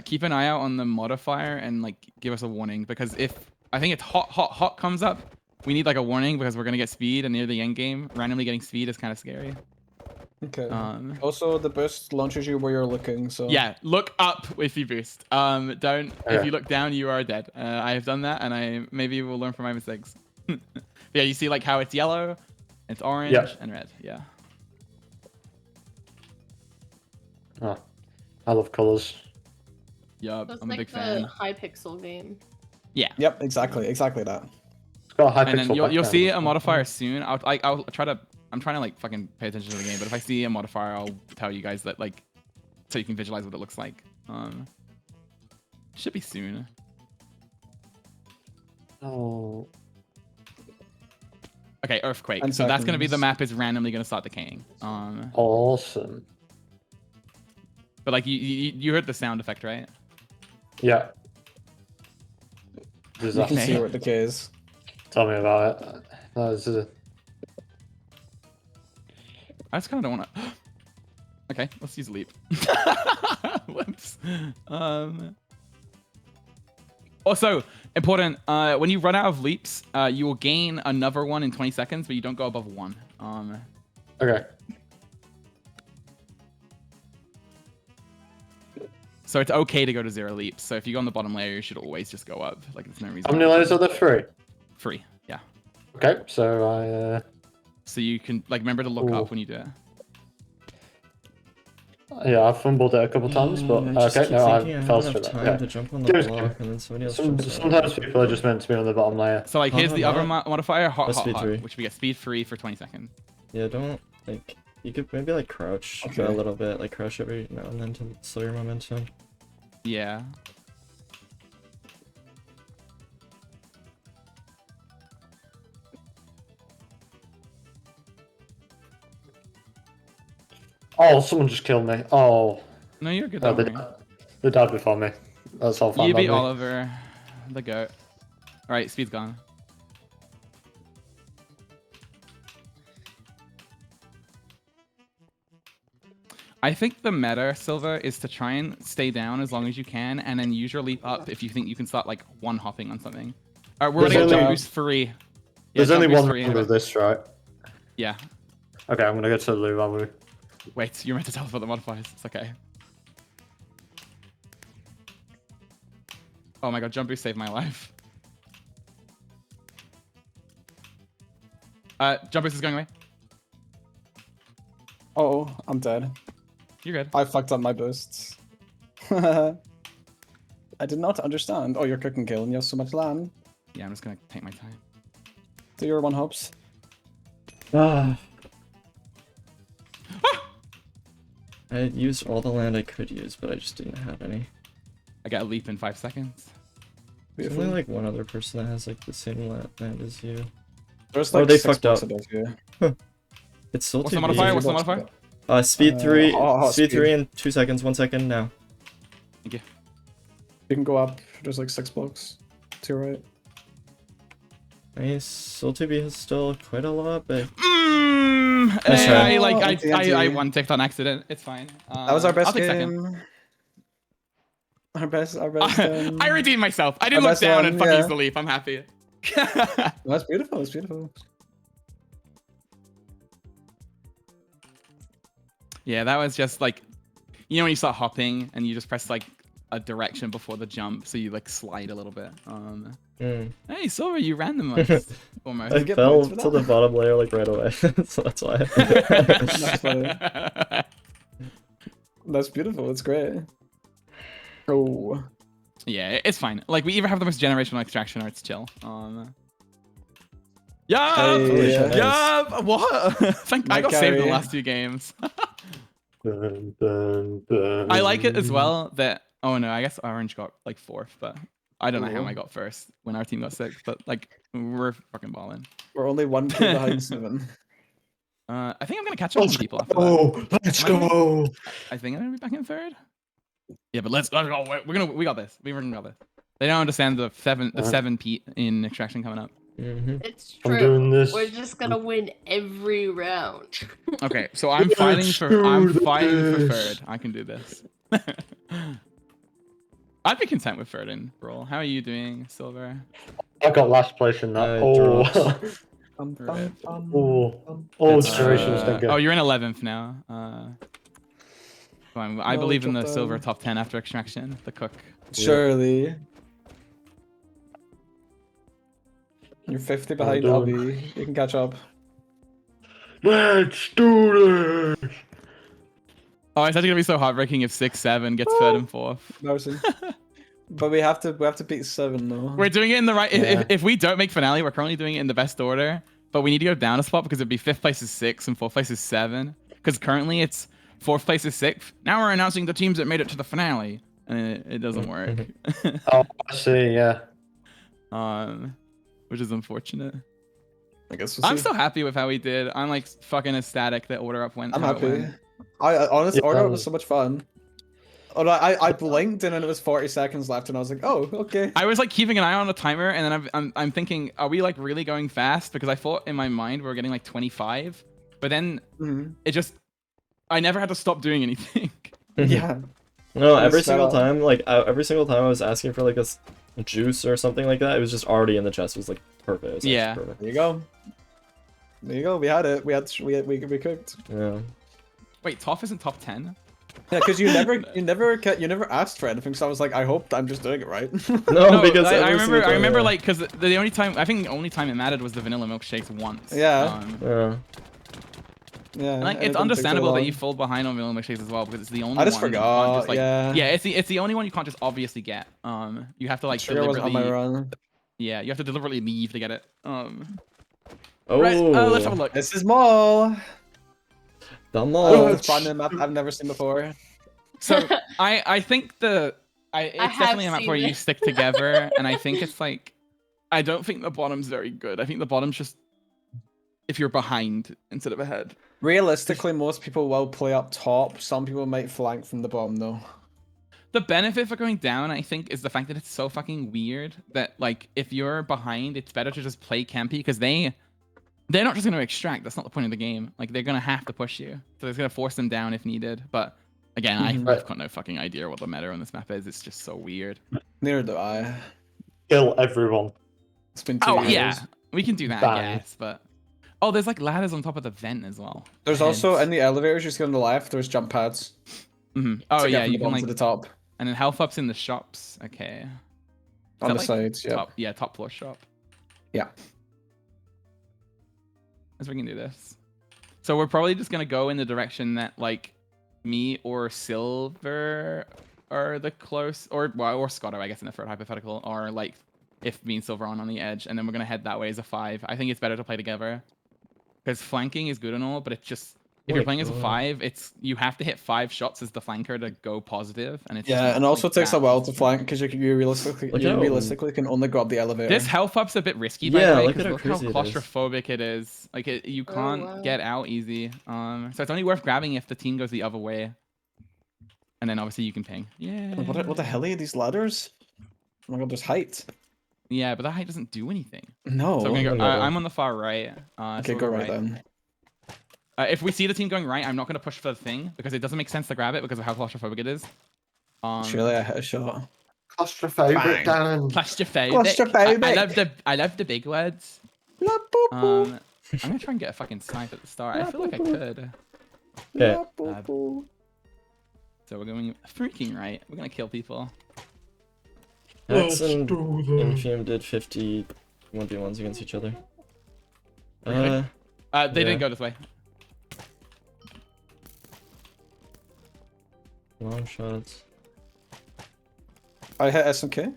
keep an eye out on the modifier and like give us a warning, because if I think it's hot comes up, we need like a warning because we're gonna get speed, and near the end game, randomly getting speed is kind of scary. Okay. Um, Also, the boost launches you where you're looking, so... Yeah, look up if you boost. Don't. If Okay. you look down, you are dead. I have done that, and I maybe will learn from my mistakes. Yeah, you see like how it's yellow, it's orange, Yeah. and red. Yeah. Oh, I love colors. Yup, So it's I'm a like big the fan. high pixel game. Yep, exactly that. It's got a high And then pixel you'll background. see a modifier soon. I'll try to. I'm trying to like fucking pay attention to the game, but if I see a modifier, I'll tell you guys that like, so you can visualize what it looks like. Should be soon. Oh. Okay, earthquake. 10 So that's gonna be the seconds. map is randomly gonna start decaying. Awesome. But like you heard the sound effect, right? Yeah. Does You that can see Okay. where the K is. tell me about it? This is I just kind of don't want to. Okay, let's use leap. Whoops. Also, important. When you run out of leaps, you will gain another one in 20 seconds, but you don't go above 1. okay. So it's okay to go to 0 leaps. So if you go on the bottom layer, you should always just go up. Like there's no reason. How many not to. layers are there? 3. Free. Yeah. Okay, so So you can like remember to look Ooh. up when you do it. I fumbled it a couple times, but I just okay, keep no, thinking I I fell don't have through time that. to jump on the Give us block, two. and then somebody else Yeah. jumps on it. Sometimes people are just meant to be on the bottom layer. So like here's the other Hot. modifier, hot, That's hot, speed hot, 3. which we get speed free for 20 seconds. Yeah, don't like. You could maybe like crouch Okay. a little bit, like crouch every now and then to slow your momentum. Yeah. Oh, someone just killed me. Oh, No, you're good. no, Don't worry. they died before me. That's all fine. You by beat me. Oliver, the goat. All right, speed's gone. I think the meta, Silver, is to try and stay down as long as you can, and then use your leap up if you think you can start like one hopping on something. All right, we're There's gonna get only- jump boost free. Yeah, There's jump only boost one free. round with this, right? Yeah. Okay, I'm gonna go to the loo while we. Wait, you're meant to tell us about the modifiers. It's okay. Oh my god, jump boost saved my life. Jump boost is going away. Oh, I'm dead. You're good. I fucked up my boosts. I did not understand. Oh, you're cooking kill and you have so much land. Yeah, I'm just gonna take my time. Do your 1-hops. Ah. I used all the land I could use, but I just didn't have any. I got a leap in 5 seconds. There's only like one other person that has like the same land as you. There's Oh, like they 6 fucked up. blocks above you. It's still What's too the modifier? big. What's the modifier? Speed 3. Speed speed. 3 in 2 seconds. 1 second now. Thank you. You can go up. There's like 6 blocks to your right. Nice. Soul 2B has still quite a lot, but Nice try. I one ticked on accident. It's fine. That was our best I'll take game. second. Our best. I redeemed myself. I didn't Our look best down one, and fucking yeah. use the leap. I'm happy. That's beautiful. That's beautiful. Yeah, that was just like, you know when you start hopping and you just press like a direction before the jump, so you like slide a little bit. Hey, Silver, you ran the most. Almost. I get fell points for to that. the bottom layer like right away, so that's why. That's funny. That's beautiful. That's great. Oh. Yeah, it's fine. Like we either have the most generational extraction or it's chill. Yup! Hey, Yup! What? Thank I got saved in the carry. last 2 games. Dun, dun, dun. I like it as well that oh no, I guess Orange got like 4th, but I don't know how I got 1st when our team got 6th, but like we're fucking balling. We're only 1 kill behind 7. I think I'm gonna catch up on people after that. Oh, let's go. I think I'm gonna be back in 3rd. Yeah, but let's go. We got this. We got this. They don't understand the 7 Pete in extraction coming up. It's I'm true. doing this. We're just gonna win every round. Okay, so I'm fighting for 3rd. I can do this. I'd be content with 3rd in Brawl. How are you doing, Silver? I got last place in that. Generations don't Oh, go. you're in 11th now. Fine. I believe in the Silver top 10 after extraction. The cook. Surely. You're 50 behind done. Abby. You can catch up. Let's do this. Oh, it's actually gonna be so heartbreaking if 6-7 gets 3rd and 4th. Mercy. But we have to beat 7 though. We're doing it in the right. Yeah. If we don't make finale, we're currently doing it in the best order. But we need to go down a spot because it'd be 5th place is 6 and 4th place is 7. Because currently it's 4th place is 6th. Now we're announcing the teams that made it to the finale, and it doesn't work. Oh, I see. Yeah. Which is unfortunate. I guess I'm so happy with how we did. I'm like fucking ecstatic that order up went. I'm how it happy. went. I honestly, Yeah. order was so much fun. Oh, I blinked and then it was 40 seconds left and I was like, oh, okay. I was like keeping an eye on the timer, and then I'm thinking, are we like really going fast? Because I thought in my mind we were getting like 25, but then it just, I never had to stop doing anything. Yeah. No, It every was single set up. time, like every single time I was asking for like a juice or something like that, it was just already in the chest. It was like perfect. It was actually Yeah. perfect. There you go. There you go. We had it. We cooked. Yeah. Wait, Toph isn't top 10? Yeah, because you never asked for anything, so I was like, I hope I'm just doing it right. No, because I every single time, remember yeah. like, because the only time, I think the only time it mattered was the vanilla milkshakes once. Yeah. Yeah. Yeah. And, like, and it it's didn't take so understandable that long. you fall behind on vanilla milkshakes as well, because it's the only I just one that you can't forgot. just, like, yeah. it's the only one you can't just obviously get. You have to like Sugar wasn't on my deliberately. run. Yeah, you have to deliberately leave to get it. Oh. Right, let's have a look. This is Maul. The Oh, mall. it's brand new map I've never seen before. So I think it's have definitely a map seen where you it. stick together, and I think it's like, I don't think the bottom's very good. I think the bottom's just if you're behind instead of ahead. Realistically, most people will play up top. Some people might flank from the bottom though. The benefit for going down, I think, is the fact that it's so fucking weird that like if you're behind, it's better to just play campy because they're not just going to extract. That's not the point of the game. Like they're going to have to push you, so it's going to force them down if needed. But again, I've got no fucking idea what the meta on this map is. It's just so weird. Neither do I. Kill everyone. It's been 2 Oh years. yeah, we can do that, Bang. I guess. But oh, there's like ladders on top of the vent as well. There's also Heads. in the elevators, just go on the left. There's jump pads. Oh to get yeah, from you the can bottom like, to the top. and then health ups in the shops. Okay. On the like, sides, yeah. Top floor shop. Yeah. As we can do this. So we're probably just gonna go in the direction that like me or Silver are the close, or Scotto, I guess in the third hypothetical, are like if me and Silver are on the edge, and then we're gonna head that way as a 5. I think it's better to play together because flanking is good and all, but it's just if you're playing as a 5, it's you have to hit 5 shots as the flanker to go positive, and it's Yeah, and also like takes a that. while to flank because you realistically can only grab the elevator. This health up's a bit risky, by the Yeah, way, look at because how look how crazy it is. claustrophobic it is. Like you can't wow. get out easy. So it's only worth grabbing if the team goes the other way, and then obviously you can ping. Yeah. What the hell are these ladders? Oh my god, there's height. Yeah, but that height doesn't do anything. No. So I'm, gonna go, no. I'm on the far right. Okay, so go we'll right then. If we see the team going right, I'm not going to push for the thing because it doesn't make sense to grab it because of how claustrophobic it is. Surely I hit a shot. Claustrophobic, Dan. Claustrophobic. I love the big words. I'm gonna try and get a fucking snipe at the start. I feel like I could. Okay. So we're going freaking right. We're gonna kill people. Max and Infium did 50 1v1s against each other. They Yeah. didn't go this way. Long shots. I hit SMK.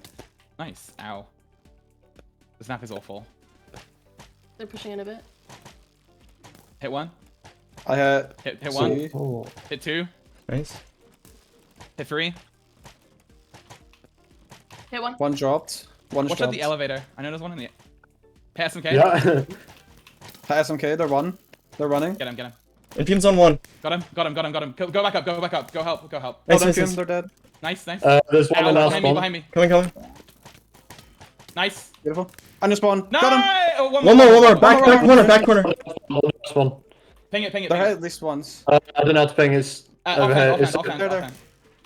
Nice. Ow. The snap is awful. They're pushing in a bit. Hit 1. I hit Hit 1. C. Oh. Hit 2. Nice. Hit 3. Hit 1. One dropped. One Watch dropped. out the elevator. I know there's one in the. Hit SMK. Yeah. Hit SMK, they're one. They're running. Get him. Infium's on 1. Got him. Go back up. Go help. Oh, Nice, they're nice, doing, nice. they're dead. Nice. There's one Ow, in our behind me. spawn. Behind me. Coming. Nice. Beautiful. Under spawn. Got him. Oh, One more. Back corner. Last one. Ping it. They're hit at least once. I don't know how to ping. It's over here. It's- Offhand.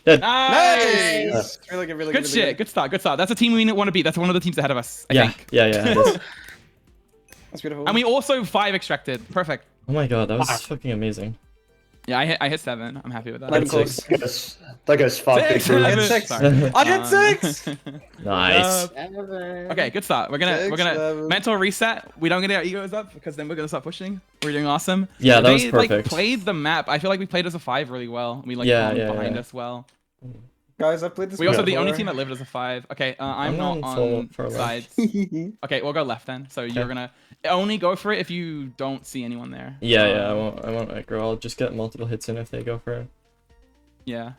Dead. Nice. Nice. Really good. Good shit. Good start. That's a team we want to beat. That's one of the teams ahead of us, I Yeah. think. Yeah. It is. That's beautiful. And we also 5 extracted. Perfect. Oh my god, that was fucking amazing. Yeah, I hit 7. I'm happy with that. Not even Six. close. That goes 5 Six, big I hit rooms. 6. Sorry. I hit 6. Nice. Okay, good start. We're gonna 7. mental reset. We don't get our egos up because then we're gonna start pushing. We're doing awesome. Yeah, that was They perfect. like played the map. I feel like we played as a 5 really well. We like Yeah, bombed yeah, behind yeah. us well. Guys, I played this. We also the before. only team that lived as a 5. Okay, I'm not on full on far left. sides. Okay, we'll go left then. So you're gonna only go for it if you don't see anyone there. Yeah, I won't aggro. I'll just get multiple hits in if they go for it. Yeah.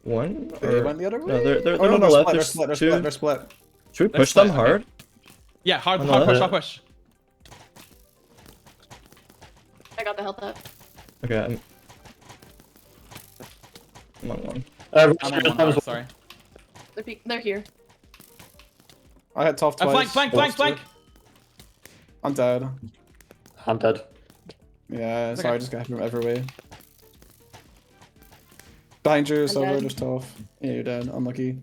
One? They Or... went the other way. No, they're Oh, no, on the they're left. split, There's they're two. split. They're split. Should we They're push them split, hard? Yeah, hard On the push. left. I got the health up. Okay, I'm on 1. I'm on one, sorry. They're here. I hit top twice. Flank. I'm dead. I'm dead. Yeah, It's sorry, okay. I just got hit from every way. Behind you, Silver, dead. just off. Yeah, you're dead. Unlucky.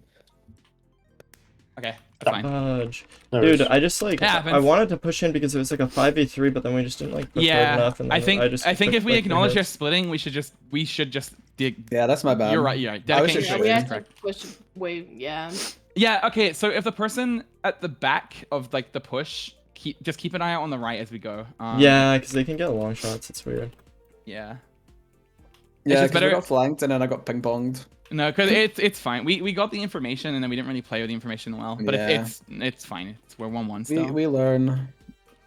Okay, that's fine. Fudge. No Dude, worries. I just like It happens. I wanted to push in because it was like a 5v3, but then we just didn't like push hard enough. And I then think just I think took, if we like, 3 acknowledge you're hits. splitting, we should just dig. Yeah, that's my bad. You're right. I was Dedicating just Yeah, should we be have to correct. push way. Yeah. Yeah. Okay. So if the person at the back of like the push, keep an eye out on the right as we go. Yeah, because they can get long shots. It's weird. Yeah. Yeah, just because better- we got flanked and then I got ping ponged. No, because it's fine. We got the information and then we didn't really play with the information well. But Yeah. it's fine. We're 1-1 still. We learn.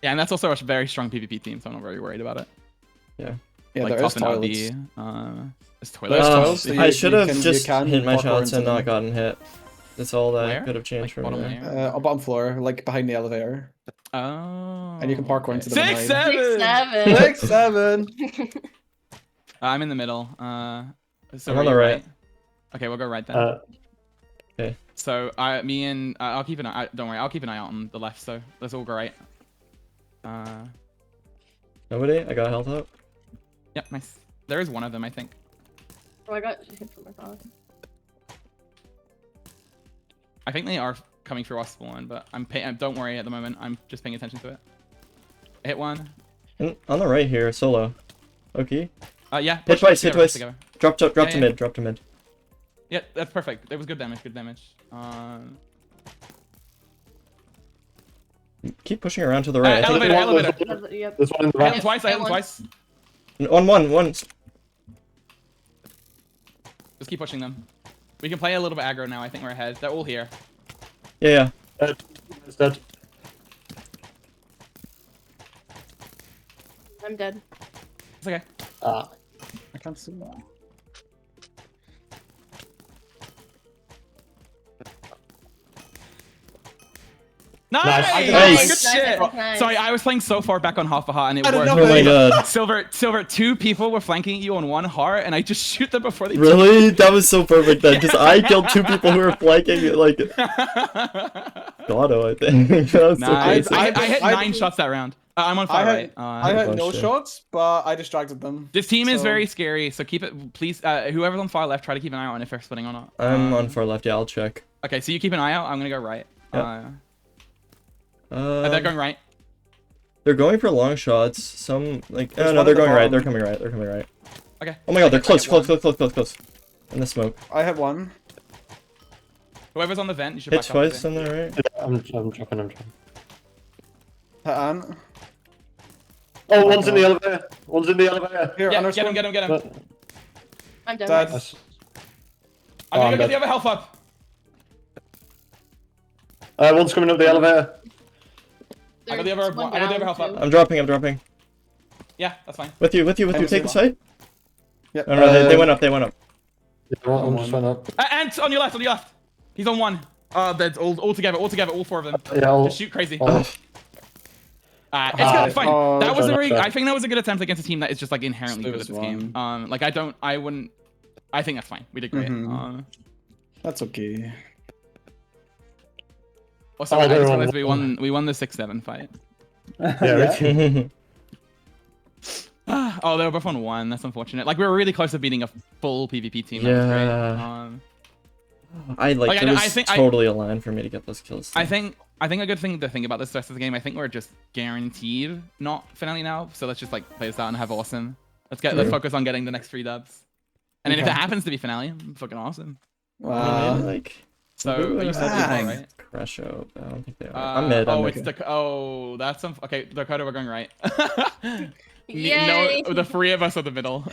Yeah, and that's also a very strong PvP team, so I'm not very worried about it. Yeah, Like there is top and toilets. LB, there's There's toilets. toilets, so I you- should you have can- you just can hit my parkour shots into and not them. gotten hit. That's all that Where? could have changed Like for bottom me. layer? Bottom floor, like behind the elevator. Oh. And you can parkour into them 6, behind. 7. 6, 7. I'm in the middle. So I'm where on the you're right. Okay, we'll go right then. Okay. So me and I'll keep an eye. Don't worry, I'll keep an eye out on the left. So let's all go right. Nobody? I got health up. Yep, nice. There is one of them, I think. Oh, I got hit from across. I think they are coming through our spawn, but don't worry at the moment. I'm just paying attention to it. I hit one. And on the right here, solo. Okay. Yeah. Hit twice, hit together, twice. together. Drop Yeah, to yeah. mid, drop to mid. Yeah, that's perfect. It was good damage. Good damage. Keep pushing around to the right. I think Elevator. Yep. There's one in the I hit back. him twice. I hit him twice. one. Just keep pushing them. We can play a little bit aggro now. I think we're ahead. They're all here. Yeah. It's dead. I'm dead. It's okay. Ah. I can't see that. Nice! Nice. Good shit! Nice. Sorry, I was playing so far back on half a heart and it I don't worked. know. Oh my god. Silver, 2 people were flanking you on 1 heart and I just shoot them before they Really? That was so perfect then, because I killed 2 people who were flanking, like, Gotto, I think. That was so Nice. crazy. I hit I- 9 shots that round. I'm on fire, right? I had no Bullshit. shots, but I distracted them. This team is so- very scary, so keep it, please, whoever's on far left, try to keep an eye out on if they're splitting or not. I'm on far left, yeah, I'll check. Okay, so you keep an eye out, I'm gonna go right. Yep. They're going right. They're going for long shots. Some, like, There's oh no, one they're at the going right. bottom. They're coming right. They're coming right. Okay. Oh my god, they're I hit close. In the smoke. I have one. Whoever's on the vent, you should Hit back up. twice on there, right? I'm dropping. Hit Ant. Oh, one's in the elevator. Here, Yeah, underscore. get him. I'm dead. Dead. Nice. I'm gonna I'm get dead. the other health up. One's coming up the elevator. I got the other health up. I'm dropping. Yeah, that's fine. With you. Take the site. Yep. No, they went up. Yeah, one just went up. Ant, on your left. He's on 1. That's all together, all 4 of them. Yeah, I'll, Just shoot crazy. I'll- It's good, it's fine. Oh, That was a sorry. very, I think that was a good attempt against a team that is just like inherently good at This this one. game. Like I think that's fine. We did great. Mhm. That's okay. Also, Oh, I just they're realized on- we won the 6-7 fight. yeah, Oh, they were both on 1. That's unfortunate. Like we were really close to beating a full PvP team. That was great. Yeah. It Like, was I think totally aligned for me to get those kills. I think a good thing to think about this rest of the game. I think we're just guaranteed not finale now. So let's just like play this out and have awesome. Let's True. focus on getting the next 3 dubs. And then if it Okay. happens to be finale, fucking awesome. Wow. like So you said Dang. right? crash out. I don't think they are. I'm mid. Oh, I'm it's mid. that's some. Okay, Dakota, we're going right. Yay! No, the 3 of us are the middle.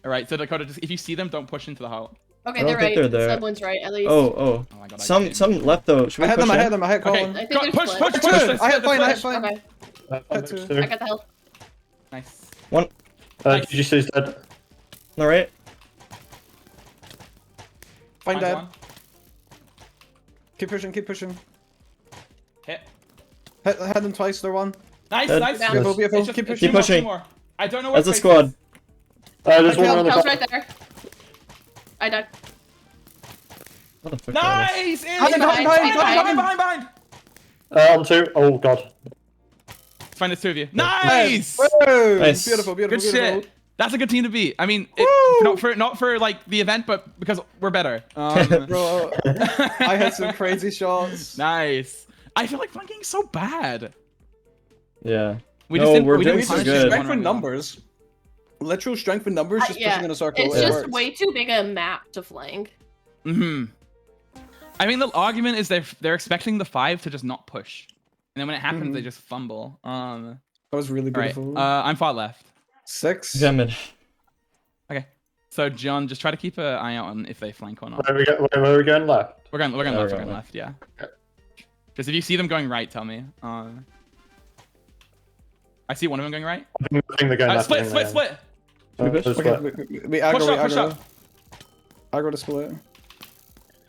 All right, so Dakota, just if you see them, don't push into the hole. Okay, I don't they're think right. they're there. Someone's right, at least. Oh. Oh my god. Some left though. Should we I hit push them. I hit Okay, Colin. I think go, they're push. split. Good. I hit Let's fine. I hit push. fine. Okay, I got the health. Nice. did you see his dead? All right. Fine, Mine's dead. one. Keep pushing. Hit. Hit them twice. They're one. Nice, Dead. nice. Down. Beautiful, beautiful. It's just- Keep it's pushing. Keep pushing. two more. I don't know what That's a space squad. is. There's one Okay, around the Hell's corner. right there. I died. What the fuck? are Nice! Behind. On 2. Oh god. Let's find the 2 of you. Nice! Whoa. Nice. Beautiful. Good shit. That's a good team to beat. I mean, not for like the event, but because we're better. Bro, I had some crazy shots. Nice. I feel like flanking is so bad. Yeah. We No, just didn't. we're we doing didn't so punish good. anyone Strength in really well. numbers. Literal strength in numbers, just Yeah, pushing in a circle. it's it just works. way too big a map to flank. Mm-hmm. I mean, the argument is they're expecting the 5 to just not push, and then when it happens, they just fumble. That was really All right. beautiful. I'm far left. 6? 6. Yeah, mid. Okay. So John, just try to keep an eye out on if they flank or not. Where are we going left? We're going Yeah, left. we're We're going going left. Yeah. Just if you see them going right, tell me. I see one of them going right. I think they're going left. Split. Should we push? There's Okay, split. we aggro, Push up. Aggro to split.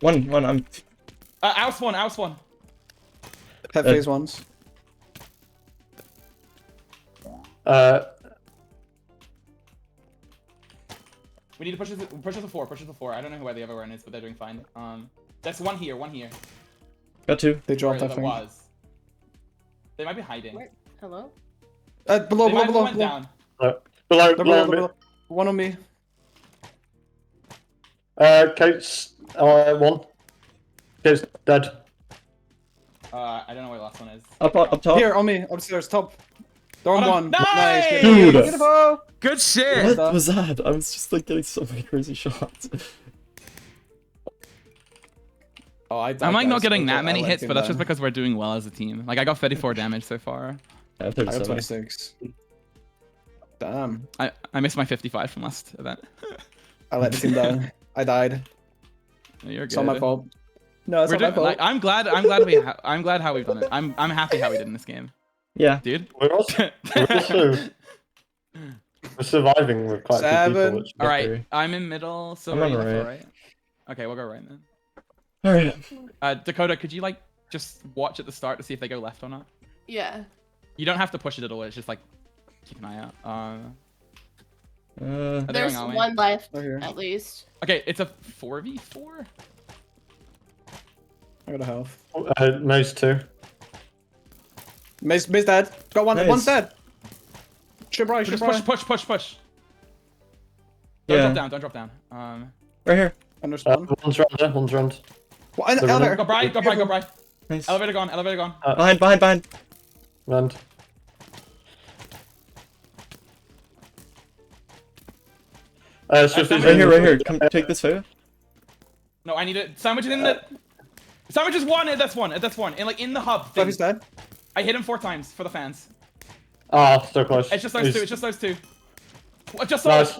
One. I'm. Out spawn. Hit phase ones. We need to push it to 4. Push it to 4. I don't know where the other one is, but they're doing fine. That's one here. Got 2. They dropped, Or I that think. was. They might be hiding. Where? Hello? Below. They might have went down. Below. One on me. Kate's 1. Kate's dead. I don't know where the last one is. Up top. Here, on me. Upstairs, top. Throw him Oh, one. no. Nice. Nice! Dude. Beautiful. Good shit. What was that? I was just like getting so many crazy shots. Oh, I'm like not getting that many hits, but that's just because we're doing well as a team. Like I got 34 damage so far. I have I got 37. 26. Damn. I missed my 55 from last event. I let the team down. I died. No, you're good. It's not my fault. No, it's We're not my doing, fault. like, I'm glad how we've done it. I'm happy how we did in this game, Yeah. dude. We're also we're surviving with quite a few Seven. people. Which All right, Victory. I'm in middle. So I'm on right. right. Okay, we'll go right then. Alright. Dakota, could you like just watch at the start to see if they go left or not? Yeah. You don't have to push it at all. It's just like keep an eye out. Are they There's going our way? one left Right here. at least. Okay, it's a 4v4. I got a health. Maze 2. Maze dead. Got one. Nice. One's dead. Should right. Should Just right. push. Don't Yeah. drop down. Don't drop down. Right here. Understand. One's round there, one's round. What? In the The elevator. Go Bri. Nice. Elevator gone. Behind. Round. It's just Right Right here. Come take this photo. No, I need it. Sandwich is in the. Sandwich is one. That's one. And like in the hub. thing. He's dead. I hit him 4 times for the fans. Ah, so close. It's just those two. It's just those two. What, just Nice.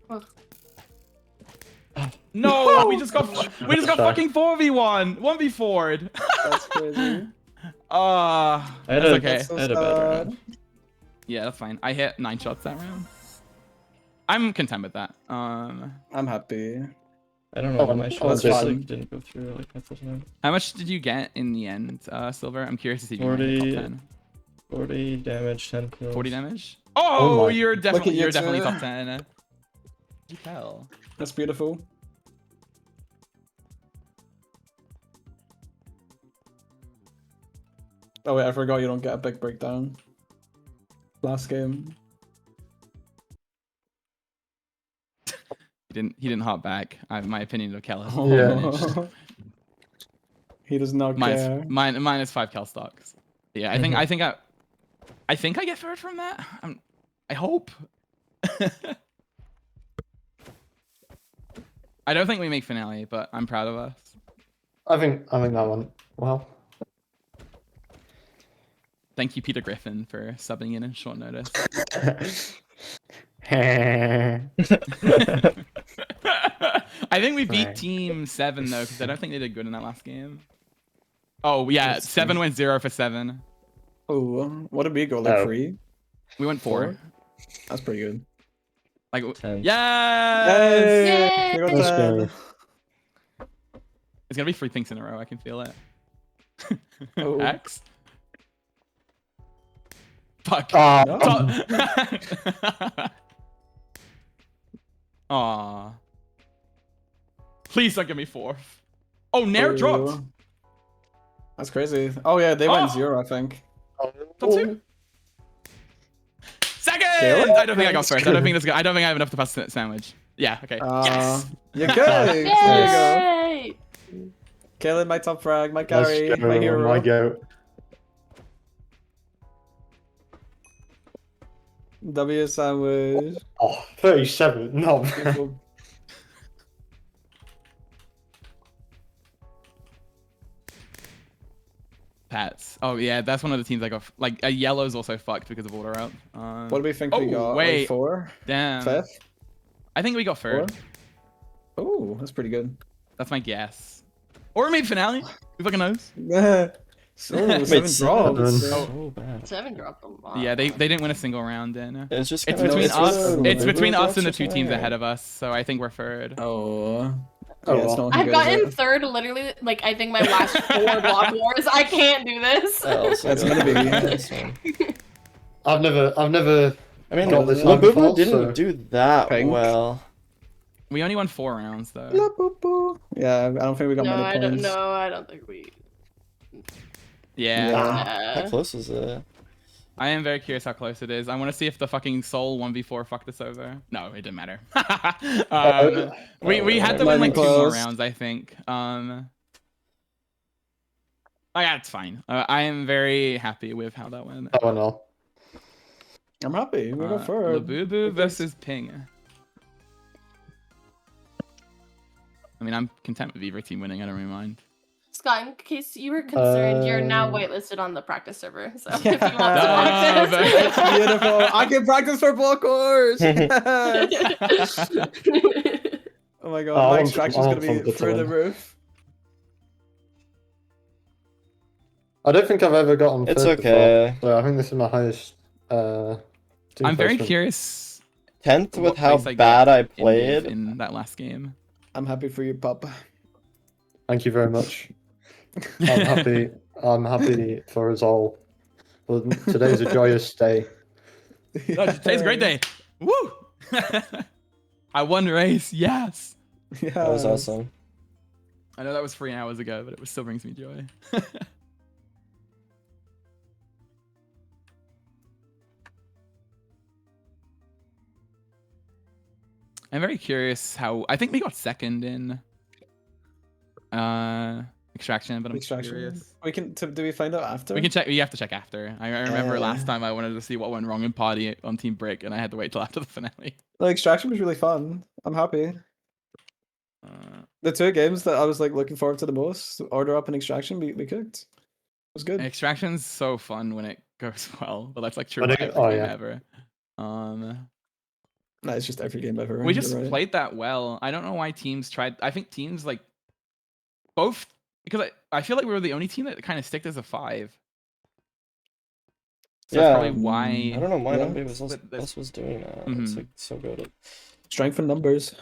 those. No, we just got fucking 4v1. 1v4'd. That's crazy. I had That's a, okay. So I had a bad sad. round. Yeah, that's fine. I hit 9 shots that round. I'm content with that. I'm happy. I don't know why my that's shots just fine. like didn't go through like my first time. How much did you get in the end, Silver? I'm curious to see if you made 40. the top 10. 40 damage, 10 kills. 40 damage? Oh Oh, my. you're definitely you definitely two. top 10. You tell. That's beautiful. Oh wait, I forgot you don't get a big breakdown. Last game. He didn't hop back. My opinion of Kel has Yeah. diminished. He does not care. Minus 5 Kel stocks. Yeah, I think I get third from that. I hope. I don't think we make finale, but I'm proud of us. I think that one. Wow. Thank you, Peter Griffin, for subbing in short notice. I think we beat Right. Team 7 though, because I don't think they did good in that last game. Oh yeah, That's 7 went 0 for 7. Oh, what did we go? Like Oh. 3? We went 4. That's pretty good. Like 10. yes! Hey, we got Let's that. go. It's gonna be 3 pinks in a row. I can feel it. Oh. X. Fuck. Ah, No. Aw. Please don't give me 4th. Oh, Nair dropped. Oh. That's crazy. Oh yeah, they went Oh. 0, I think. Top 2. Second! Caleb? I don't think I got first. I don't think that's good. I don't think I have enough to pass the sandwich. Yeah, okay. Yes! You're good. There you go. Yay! Caleb, my top frag, my let's carry, go, my hero. my goat. W sandwich. Oh, 37. No. Beautiful. Pats. Oh yeah, that's one of the teams I got. Like yellow's also fucked because of order up. What do we think we Oh, got? wait. Like 4? Damn. 5th? I think we got 3rd. Oh, that's pretty good. That's my guess. Or maybe finale. Who fucking knows? So, 7 drops. So bad. 7 dropped a lot. Yeah, they didn't win a single round in. It's just It's kinda- between it's us. just- It's They between were us and the just 2 teams fine. ahead of us. So I think we're 3rd. Oh. Oh, Yeah, it's well. not looking I've good, gotten is it? 3rd literally, like, I think my last 4 block wars. I can't do this. Oh, so That's good. gonna be- Nice one. I've never. I mean, Got this line Labubu before, didn't so- do that Pink. well. We only won 4 rounds though. Yeah, I don't think we got No, many I points. don't know. I don't think we. Yeah. Yeah. How close is it? I am very curious how close it is. I want to see if the fucking Soul 1v4 fucked us over. No, it didn't matter. We had to win like 2 more Close. rounds, I think. Oh yeah, it's fine. I am very happy with how that went. That went well. I'm happy. We got third. Labubu versus Ping. I mean, I'm content with either team winning. I don't really mind. Scott, in case you were concerned, you're now waitlisted on the practice server. So if you want to No, practice, It's beautiful. I can practice for Block Wars. Yes. Oh my god, my extraction's gonna be through the roof. I don't think I've ever gotten. It's third okay. before, so I think this is my highest. Team I'm very placement. curious. 10th with what how place I bad get I played. in that last game. I'm happy for you, Pop. Thank you very much. I'm happy. I'm happy for us all. Well, today's a joyous day. Today's a great day. Woo! I won the race. Yes. Yeah. That was awesome. I know that was 3 hours ago, but it still brings me joy. I'm very curious how. I think we got second in extraction, but I'm curious. We can. Do we find out after? We can check. You have to check after. I remember last Yeah. time I wanted to see what went wrong in party on Team Brick, and I had to wait till after the finale. The extraction was really fun. I'm happy. Uh, The 2 games that I was like looking forward to the most, Order Up and Extraction, we cooked. It was good. Extraction's so fun when it goes well, but that's like true When of it- every oh, game yeah. ever. No, it's just every game ever. We just you're right. played that well. I don't know why teams tried. I think teams like both because I feel like we were the only team that kind of sticked as a 5. So Yeah, that's probably why. I don't know why Yeah. nobody else But this- was doing that. It's Mhm. like so good. Strength in numbers.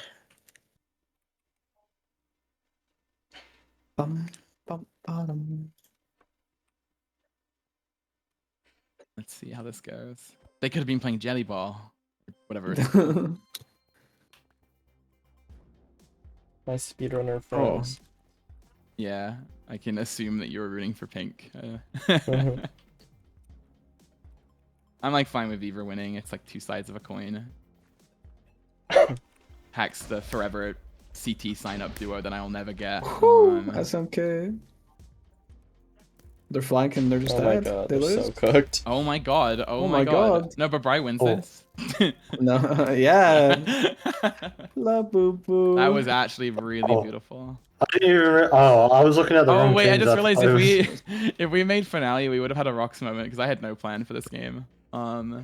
Bum, bum, bum. Let's see how this goes. They could have been playing Jelly Ball, or whatever. It's called. My speedrunner friends. Yeah, I can assume that you were rooting for Pink. Mhm. I'm like fine with either winning. It's like 2 sides of a coin. Hacks the forever CT sign up duo that I'll never get. SMK. They're flanking, they're just Oh my dead. god, They they're lose. so cooked. Oh my god. Oh, Oh my my god. God. No, but Bri wins Oh. this. No, yeah. La boo boo. That was actually really Oh. beautiful. I didn't even. I was looking at the Oh wrong wait, I teams. just realized I if was- if we made finale, we would have had a rocks moment because I had no plan for this game. Yeah.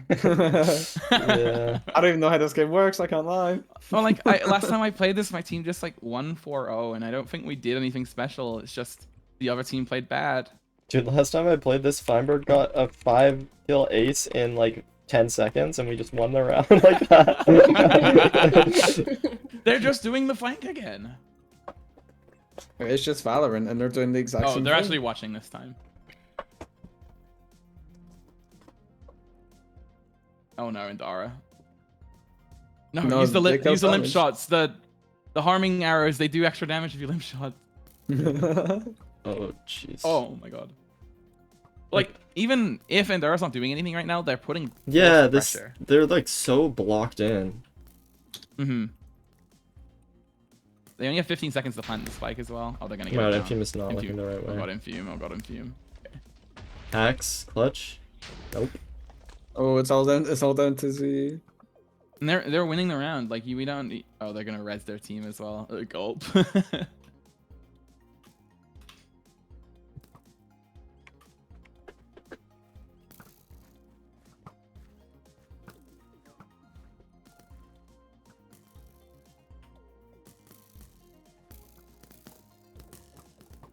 I don't even know how this game works, I can't lie. Well, like last time I played this, my team just like won 4-0, and I don't think we did anything special. It's just the other team played bad. Dude, last time I played this, Feinberg got a 5-kill ace in like 10 seconds, and we just won the round like that. They're just doing the flank again. It's just Valorant, and they're doing the exact Oh, same they're thing. actually watching this time. Oh no, Indara. No, No, use the they kill limp damage. shots. The harming arrows, they do extra damage if you limp shot. Oh, jeez. Oh my god. Like, even if Indara's not doing anything right now, they're putting Yeah, force this pressure. they're like so blocked in. Mm-hmm. They only have 15 seconds to plant the spike as well. Oh, they're gonna get Right, it down. Infume is not looking Infume. the right Oh way. god, Infume. Oh god, Infume. Hacks, clutch. Nope. Oh, it's all down to Z. And they're winning the round. Like, we don't... Oh, they're gonna res their team as well. Gulp.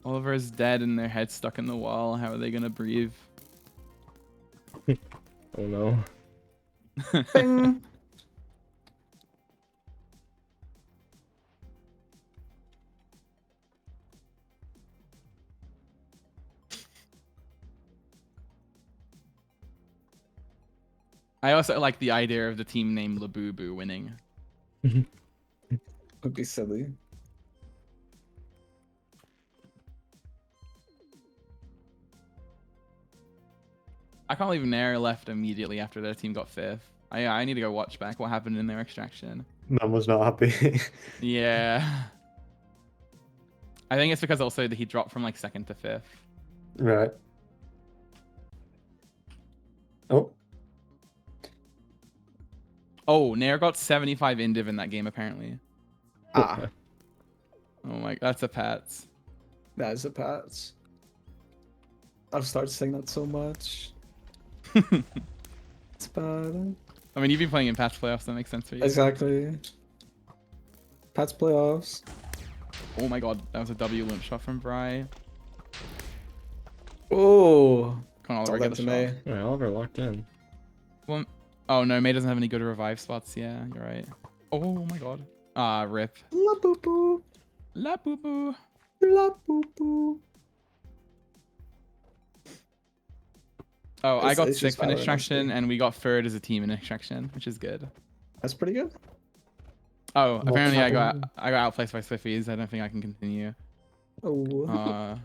Oliver is dead and their head's stuck in the wall. How are they gonna breathe? Oh no. Bing. I also like the idea of the team name Labubu winning. Would be silly. I can't believe Nair left immediately after their team got 5th. I need to go watch back what happened in their extraction. Man was not happy. Yeah. I think it's because also that he dropped from like 2nd to 5th. Right. Oh. Oh, Nair got 75 indiv in that game apparently. Ah, Oh my, that's a Pats. that is a Pats. I've started saying that so much. It's bad. I mean, you've been playing in Pats playoffs, that makes sense for you. Exactly. Pats playoffs. Oh my god, that was a W limp shot from Bry. Oh, Come on, it's Oliver, all get down the to shot. me. Yeah, Oliver locked in. Well, oh no, May doesn't have any good revive spots. Yeah, you're right. Oh my god. Ah, rip. La boo boo. La boo boo. La boo boo. Oh, I got It's just sixth in Valorant, extraction, honestly. and we got third as a team in extraction, which is good. That's pretty good. Oh, What's apparently I happening? got outplaced by Swiffies. I don't think I can continue. Oh. I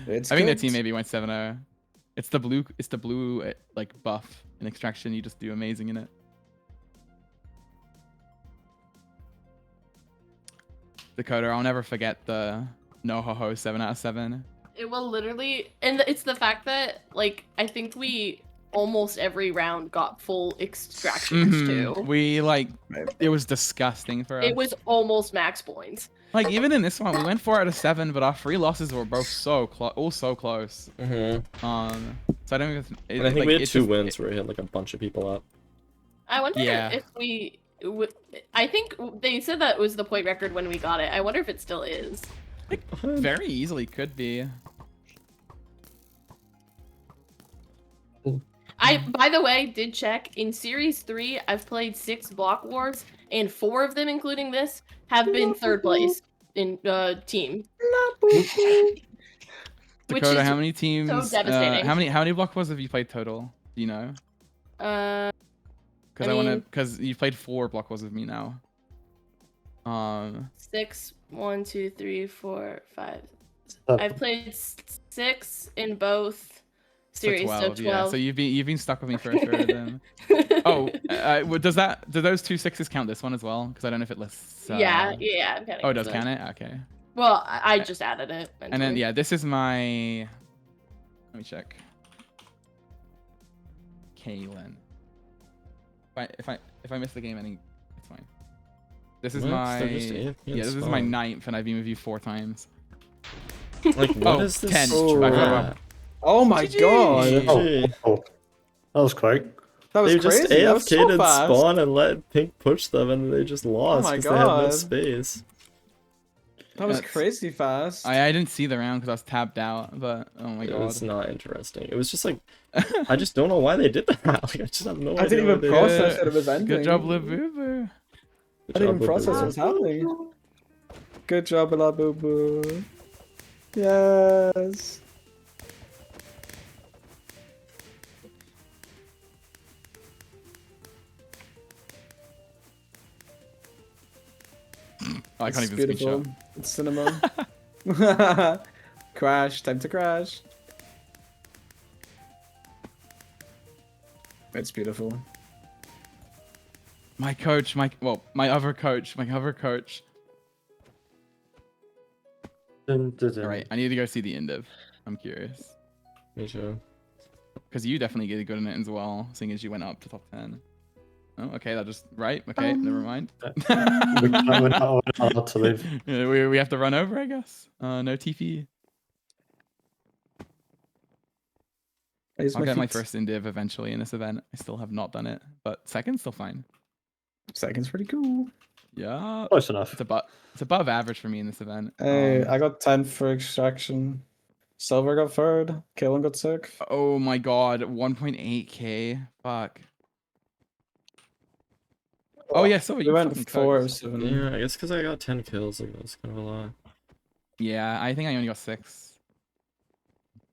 It's think their good. team maybe went 7-0. It's the blue like buff in extraction. You just do amazing in it. Dakota, I'll never forget the no ho ho 7 out of 7. It will literally, and it's the fact that like I think we almost every round got full extractions too. We like Right. it was disgusting for us. It was almost max points. Like even in this one, we went 4 out of 7, but our 3 losses were both so close, all so close. Mm-hmm. So I don't even. And I think we had 2 wins where we had like a bunch of people up. I wonder Yeah. if we. I think they said that was the point record when we got it. I wonder if it still is. Very easily could be. I, by the way, did check in Series 3. I've played 6 block wars, and 4 of them, including this, have been third place in team. Which Dakota, is how many teams? devastating. How many block wars have you played total? Do you know? Because I I want to. mean- Because you've played 4 block wars with me now. 6, 1, 2, 3, 4, 5. Seven. I've played 6 in both So series, 12, so yeah. 12. So you've been stuck with me for a third of them. Oh, do those 2 6s count this one as well? Because I don't know if it lists. yeah, I'm counting Oh, it does this. count it. Okay. Well, I just added it. And then mentally. yeah, this is my. Let me check. Kaylin. If I miss the game, I think it's fine. This is What? my They're just AFK in this is my spawn. 9th, and I've been with you 4 times. Like, what Oh, is this? 10. Oh, I forgot crap? about- Oh my GG. god. Oh, that was quick. That was They just crazy. That was AFK'd so in fast. spawn and let Pink push them, and they just lost my because they had no God. space. That was That's- crazy fast. I didn't see the round because I was tabbed out, but oh my It god. was not interesting. It was just like, I just don't know why they did that. Like, I just have no idea. I didn't why even they process did that it was ending. Good job, Livubu. I didn't even Good job, process Boo what Boo. was happening. Good job, La Boo Boo. Yes. Oh, I can't It's even beautiful. screenshot. It's cinema. Crash. Time to crash. It's beautiful. My coach, my other coach. Dun, dun, dun. All right, I need to go see the indiv. I'm curious Me too. because you definitely get good in it as well, seeing as you went up to top 10. Oh, okay, that just right. Okay, never mind. We're not allowed to leave. Yeah, we have to run over, I guess. No TP. I use I'll get my feet. first indiv eventually in this event. I still have not done it, but second's still fine. Second's pretty cool. Yeah, Close enough. it's above average for me in this event. Hey, I got 10 for extraction. Silver got third. Kalen got sixth. Oh my god, 1.8k. Fuck. Oh yeah, so We you went fucking 4 cooked. 7. Yeah, I guess because I got 10 kills, like that's kind of a lot. Yeah, I think I only got 6.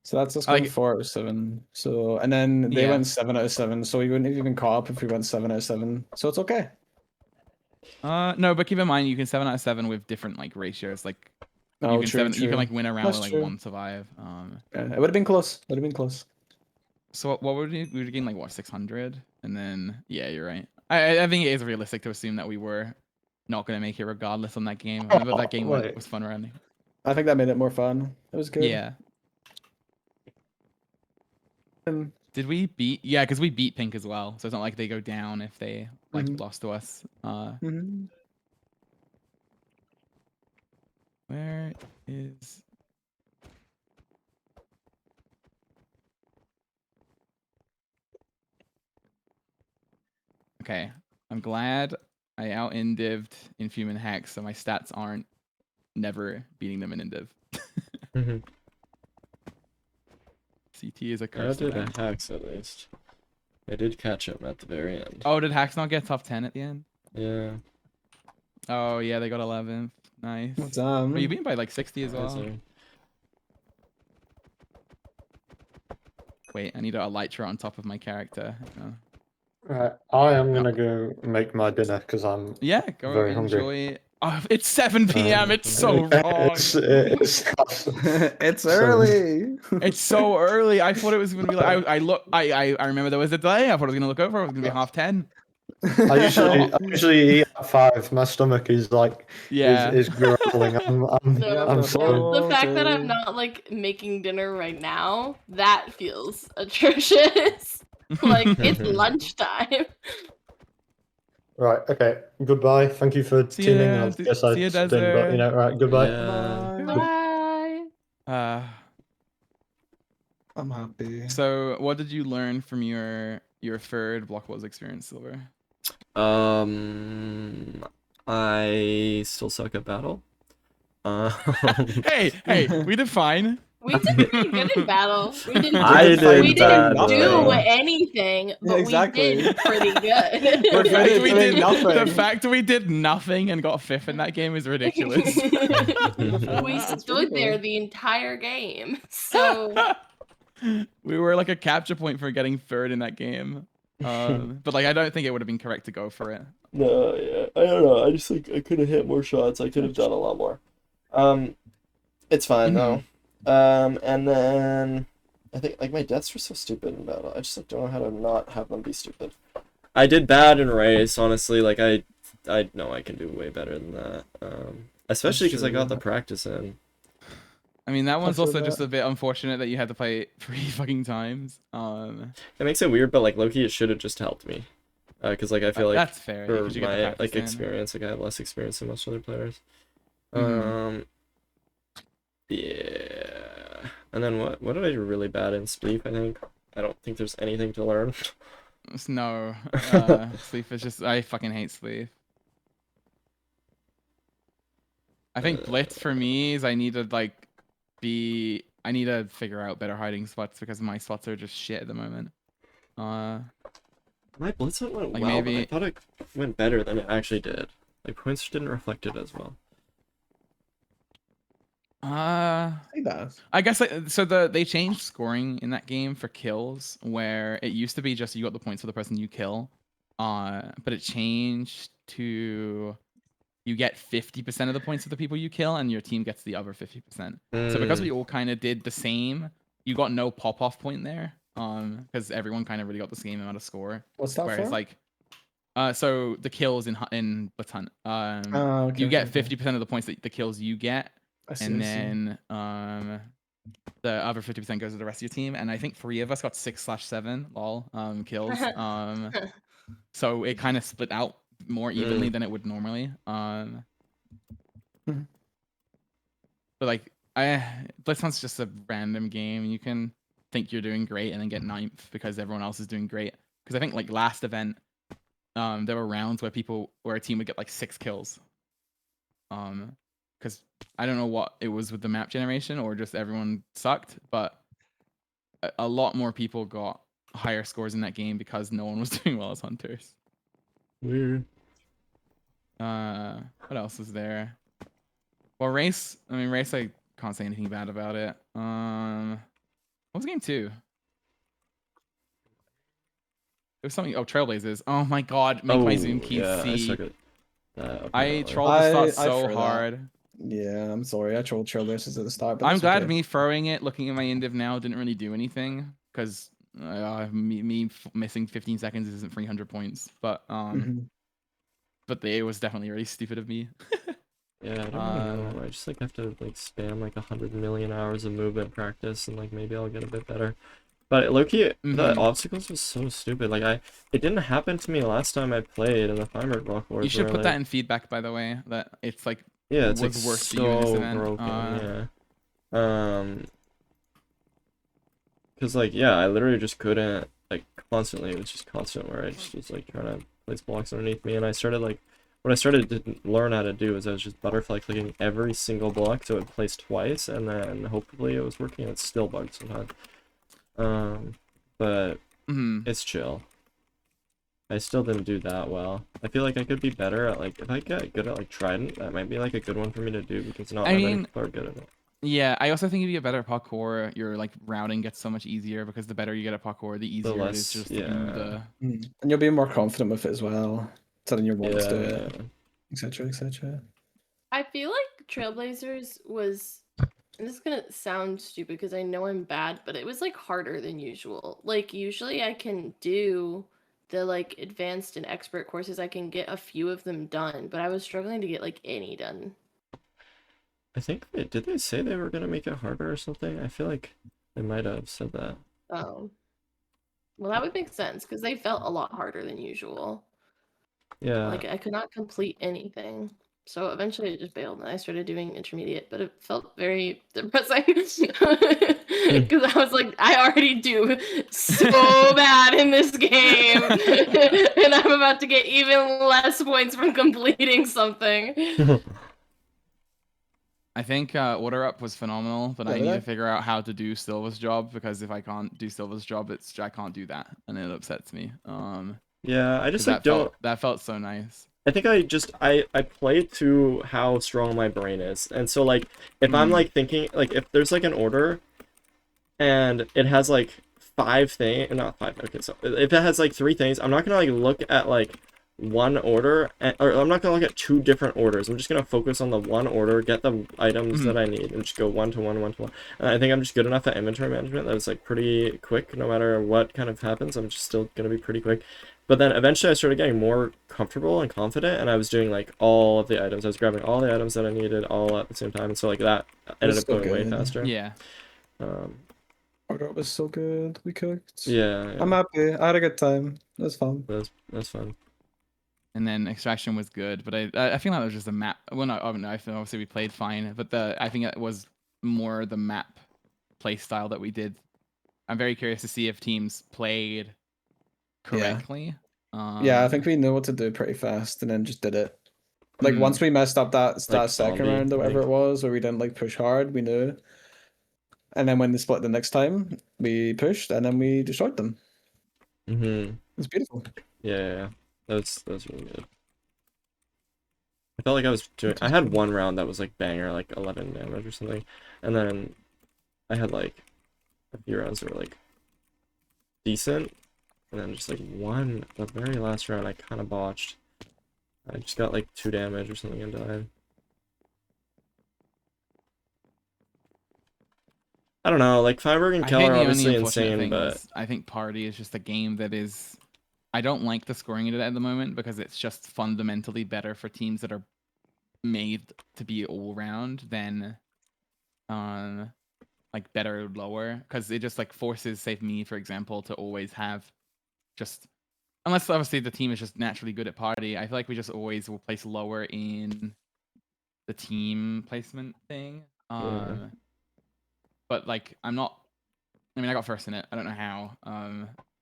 So that's us I going like- 4 out of 7. So and then they Yeah. went 7 out of 7. So we wouldn't have even caught up if we went 7 out of 7. So it's okay. No, but keep in mind you can 7 out of 7 with different like ratios. Like No, you can true, you can like win a round That's with like true. 1 survive. Yeah, it would have been close. Would have been close. So what would we would gain like what 600, and then yeah, you're right. I think it is realistic to assume that we were not gonna make it regardless on that game. But that game Wait. was fun running. I think that made it more fun. It was good. Yeah. Did we beat? Yeah, because we beat pink as well. So it's not like they go down if they like lost to us. Where is? Okay, I'm glad I out-indived Infume and Hex, so my stats aren't never beating them in indiv. CT is a curse. I did a Hex at least. I did catch him at the very end. Oh, did Hex not get top 10 at the end? Yeah. Oh yeah, they got 11th. Nice. What's But you beat by like 60 as well. Wait, I need a elytra on top of my character. Right, I am gonna go make my dinner because I'm Yeah, go very enjoy. hungry. Oh, it's 7 p.m. It's so wrong. It's early. It's so early. I thought it was gonna be like I remember there was a delay. I thought it was gonna look over. It was gonna be 10:30. I usually eat at 5. My stomach is like is grumbling. I'm So, so the fact that I'm not like making dinner right now, that feels atrocious. Like it's lunchtime. right. Okay. Goodbye. Thank you for tuning in. I guess I see you, spin, Desert. but you know, right. Goodbye. Bye. I'm happy. So what did you learn from your third Block Wars experience, Silver? I still suck at battle. Hey, we did fine. We did pretty good in battle. We didn't, I did we didn't bad, do though. anything, but exactly. we did pretty good. The fact we did nothing and got 5th in that game is ridiculous. We stood there the entire game. So we were like a capture point for getting 3rd in that game. But like I don't think it would have been correct to go for it. No, yeah, I don't know. I just think I could have hit more shots. I could have done a lot more. It's fine though. And then I think like my deaths were so stupid in battle. I just like don't know how to not have them be stupid. I did bad in race, honestly. Like I know I can do way better than that. Especially because I got the practice in. I mean, that one's also just a bit unfortunate that you had to play it 3 fucking times. It makes it weird, but like Loki, it should have just helped me. Because like I feel like that's fair. for You my got like experience, like I have less experience than most other players. Yeah. And then what did I do really bad in Spleef? I think I don't think there's anything to learn. No, Spleef is just I fucking hate Spleef. I think Blitz for me is I need to figure out better hiding spots because my spots are just shit at the moment. My Blitz went like well, maybe... but I thought it went better than it actually did. Like points didn't reflect it as well. I guess so. They changed scoring in that game for kills, where it used to be just you got the points for the person you kill, but it changed to you get 50% of the points of the people you kill, and your team gets the other 50%. So because we all kind of did the same, you got no pop-off point there, because everyone kind of really got the same amount of score. What's that Whereas for? like, so the kills in Blitz Hunt, okay, you get 50% of the points that the kills you get. And then the other 50% goes to the rest of your team. And I think 3 of us got 6/7 kills. So it kind of split out more evenly than it would normally. But like Blitzhunt's just a random game. You can think you're doing great and then get 9th because everyone else is doing great. Because I think like last event, there were rounds where a team would get like 6 kills. Because I don't know what it was with the map generation or just everyone sucked, but a lot more people got higher scores in that game because no one was doing well as hunters. Weird. What else is there? Well, race I can't say anything bad about it. What was game 2? It was something. Oh, Trailblazers. Oh my god, make my zoom key C. I trolled the start so hard. Yeah, I'm sorry. I trolled Trailblazers at the start. But I'm glad me throwing it, looking at my indiv now, didn't really do anything because me missing 15 seconds isn't 300 points. But but it was definitely really stupid of me. Yeah, I don't know. I just like have to like spam like 100 million hours of movement practice, and like maybe I'll get a bit better. But low-key, the Mhm. obstacles was so stupid. Like it didn't happen to me last time I played in the Feinberg block wars. You should where, put that like, in feedback, by the way, that it's like yeah, it's like was worse for you in this so event. broken. Yeah. Because like yeah, I literally just couldn't like constantly. It was just constant where I just was like trying to place blocks underneath me, and I started like what I started to learn how to do is I was just butterfly clicking every single block so it placed twice, and then hopefully it was working. And it's still bugged sometimes. But it's chill. I still didn't do that well. I feel like I could be better at like if I get good at like Trident, that might be like a good one for me to do because not that many people are good at it. Yeah, I also think if you get better at parkour, your like routing gets so much easier because the better you get at parkour, the easier it is just to do the. And you'll be more confident with it as well, telling your walls to Yeah. it, etc., etc. I feel like Trailblazers was, and this is gonna sound stupid because I know I'm bad, but it was like harder than usual. Like usually I can do the like advanced and expert courses, I can get a few of them done, but I was struggling to get like any done. I think did they say they were gonna make it harder or something? I feel like they might have said that. Oh. Well, that would make sense because they felt a lot harder than usual. Yeah. Like I could not complete anything. So eventually I just bailed and I started doing intermediate, but it felt very depressing because I was like, I already do so bad in this game and I'm about to get even less points from completing something. I think Order Up was phenomenal, but I need to figure out how to do Silver's job because if I can't do Silver's job, I can't do that, and it upsets me. Yeah, I just like that felt so nice. I think I play to how strong my brain is, and so like if I'm like thinking like if there's like an order, and it has like 5 things, not 5. Okay, so if it has like 3 things, I'm not gonna like look at like one order, or I'm not gonna look at 2 different orders. I'm just gonna focus on the one order, get the items that I need, and just go 1 to 1, 1 to 1. And I think I'm just good enough at inventory management that it's like pretty quick. No matter what kind of happens, I'm just still gonna be pretty quick. But then eventually I started getting more comfortable and confident, and I was doing like all of the items. I was grabbing all the items that I needed all at the same time, and so like that ended up going way faster. Yeah. Order was so good. We cooked. Yeah. I'm happy. I had a good time. It was fun. That's fun. And then Extraction was good, but I feel like it was just a map. Well, no, obviously we played fine, but I think it was more the map play style that we did. I'm very curious to see if teams played correctly. Yeah, I think we knew what to do pretty fast, and then just did it. Like once we messed up that Like second zombie, round or whatever it was, where we didn't like push hard, we knew. And then when they split the next time, we pushed, and then we destroyed them. It was beautiful. Yeah. That was really good. I felt like I was doing. I had one round that was like banger, like 11 damage or something, and then I had like a few rounds that were like decent, and then just like the very last round I kind of botched. I just got like 2 damage or something and died. I don't know, like Feinberg and Keller are obviously insane, but I think Party is just a game that is. I don't like the scoring in it at the moment because it's just fundamentally better for teams that are made to be all round than like better lower, because it just like forces, say me for example, to always have just, unless obviously the team is just naturally good at Party, I feel like we just always will place lower in the team placement thing. But like I got first in it. I don't know how.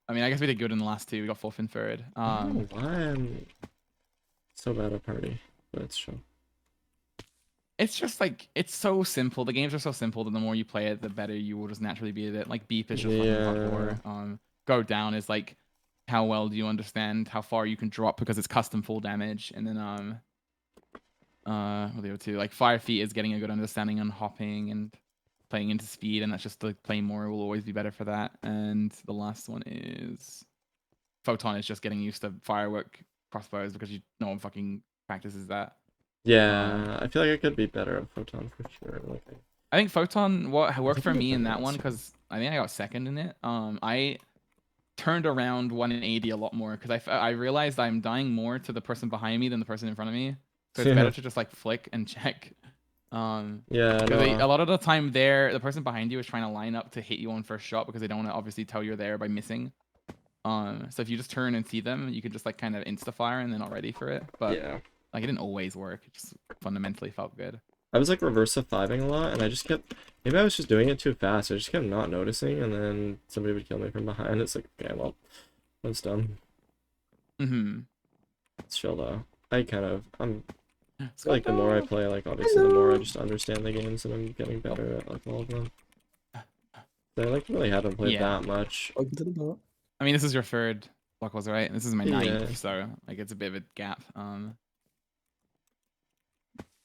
I mean, I guess we did good in the last 2. We got 4th and 3rd. I don't know why I'm so bad at Party, but it's true. It's just like, it's so simple. The games are so simple that the more you play it, the better you will just naturally be at it. Like Beep is just parkour. Go Down is like, how well do you understand how far you can drop because it's custom full damage. And then what are the other 2? Like Fire Feet is getting a good understanding on hopping and playing into speed, and that's just like playing more will always be better for that. And the last one is Photon is just getting used to firework crossbows because no one fucking practices that. Yeah, I feel like I could be better at Photon for sure. Like, I think Photon worked for me in that one because I think I got 2nd in it. I turned around 180 a lot more because I realized I'm dying more to the person behind me than the person in front of me. So it's better to just like flick and check. Yeah, Because no. a lot of the time the person behind you is trying to line up to hit you on first shot because they don't want to obviously tell you're there by missing. So if you just turn and see them, you could just like kind of insta-fire and they're not ready for it. But Yeah. like it didn't always work. It just fundamentally felt good. I was like reverse fiving a lot, and I just kept, maybe I was just doing it too fast. I just kept not noticing, and then somebody would kill me from behind. It's like, okay, well, that's dumb. It's chill though. I feel like the more I play, like obviously the more I just understand the games, and I'm getting better at like all of them. I like really haven't played that much. I mean, this is your third block was right. This is my ninth, Yeah. so like it's a bit of a gap.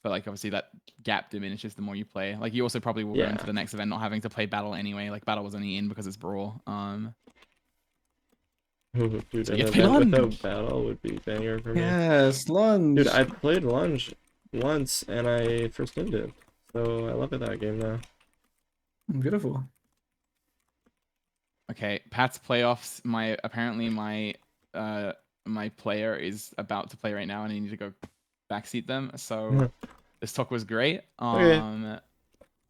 But like obviously that gap diminishes the more you play. Like you also probably will go into the next event not having to play battle anyway. Like battle was only in because it's brawl. Dude, So an you get to event lunge. without battle would be banger for me. Yes, lunge. Dude, I played lunge once and I first named it, so I love it that game now. Beautiful. Okay, Pat's playoffs. Apparently my player is about to play right now, and I need to go backseat them. So this talk was great. Okay. I'll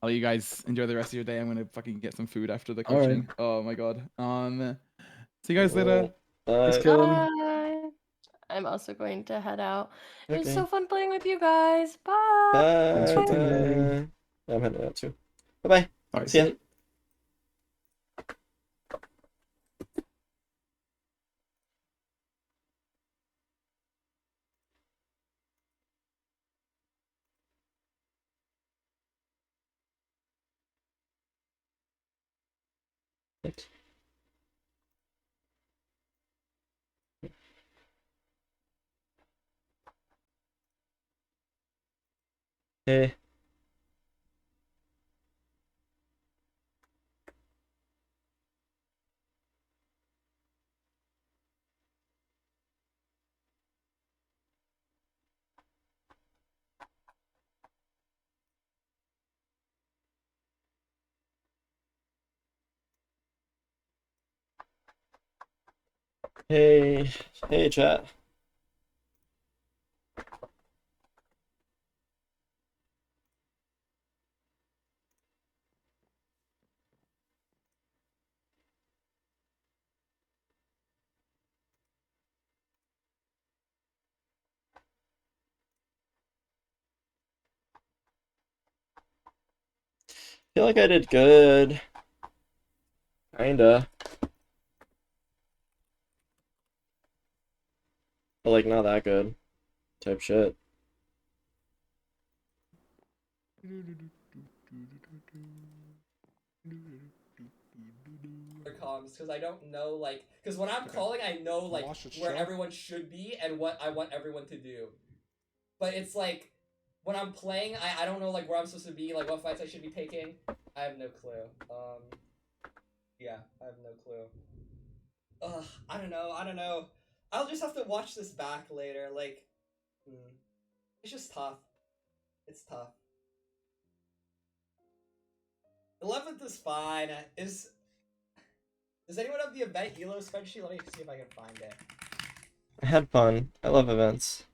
let you guys enjoy the rest of your day. I'm gonna fucking get some food after the coaching. Right. Oh my god. See you guys later. Bye. I'm also going to head out. It was so fun playing with you guys. Bye. Thanks for playing. I'm heading out too. Bye bye. See ya. Hey. Hey, chat. Feel like I did good. Kinda. But like not that good. Type shit. Comms because I don't know like because when I'm calling I know like where everyone should be and what I want everyone to do, but it's like when I'm playing I don't know like where I'm supposed to be, like what fights I should be taking. I have no clue. Yeah, I have no clue. I don't know. I'll just have to watch this back later. Like, it's just tough. It's tough. 11th is fine. Does anyone have the event Elo spreadsheet? Let me see if I can find it. I had fun. I love events.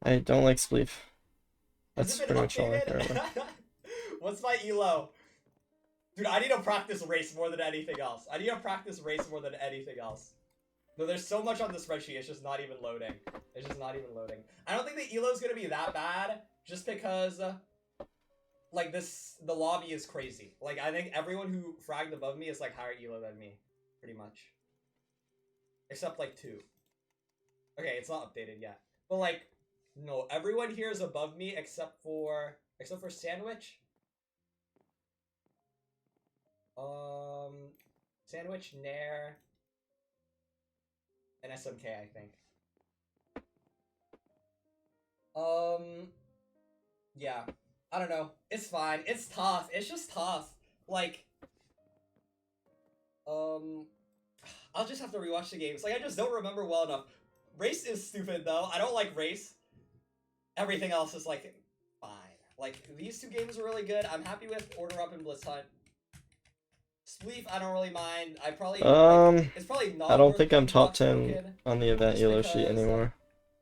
I don't like Spleef. That's pretty much all I care about. What's my Elo? Dude, I need to practice race more than anything else. No, there's so much on the spreadsheet, it's just not even loading. I don't think the Elo's gonna be that bad, just because, like, the lobby is crazy. Like, I think everyone who fragged above me is, like, higher Elo than me. Pretty much. Except, like, 2. Okay, it's not updated yet. But, like, no, everyone here is above me except for Sandwich. Sandwich, Nair, and SMK, I think. Yeah. I don't know. It's fine. It's tough. It's just tough. Like, I'll just have to rewatch the games. Like, I just don't remember well enough. Race is stupid, though. I don't like Race. Everything else is, like, fine. Like, these 2 games are really good. I'm happy with Order Up and Blitz Hunt. Spleef, I don't really mind. I probably, like, it's probably not I don't worth think I'm playing top Box 10 Broken, on the event just Elo because, sheet anymore.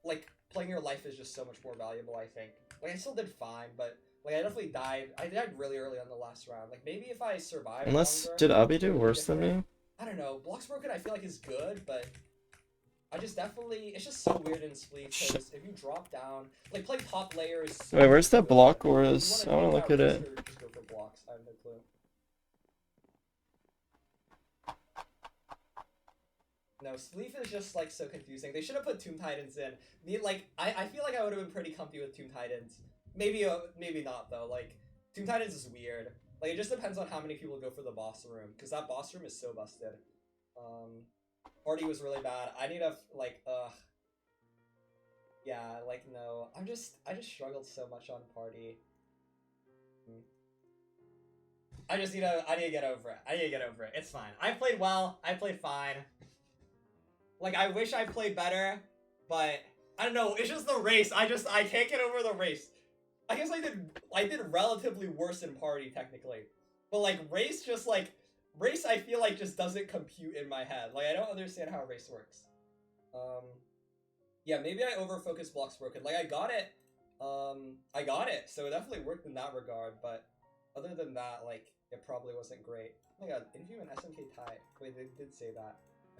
like, playing your life is just so much more valuable, I think. Like, I still did fine, but Like, I definitely died. I died really early on the last round. Like, maybe if I survived Unless, longer, did Abby it do would be worse than me? different. I don't know. Blocks Broken I feel like is good, but I just definitely... It's just so weird in Spleef, because if you drop down... Like, playing top layer is so Wait, where's the good. block If you wars? I wanna take look out at Race it. or just go for blocks. I have no clue. No, Spleef is just, like, so confusing. They should have put Tomb Titans in. I feel like I would have been pretty comfy with Tomb Titans. Maybe not, though. Like, Tomb Titans is weird. Like, it just depends on how many people go for the boss room. Because that boss room is so busted. Party was really bad. I need a, like, yeah, like, no. I just struggled so much on Party. I need to get over it. I need to get over it. It's fine. I played well. I played fine. Like, I wish I played better, but I don't know. It's just the race. I can't get over the race. I guess I did relatively worse in Party, technically. But, like, race just, like, race I feel like just doesn't compute in my head. Like, I don't understand how race works. Yeah, maybe I overfocused Blocks Broken. Like, I got it, so it definitely worked in that regard, but other than that, like, it probably wasn't great. Oh my god, Inhuman SMK tie. Wait, they did say that.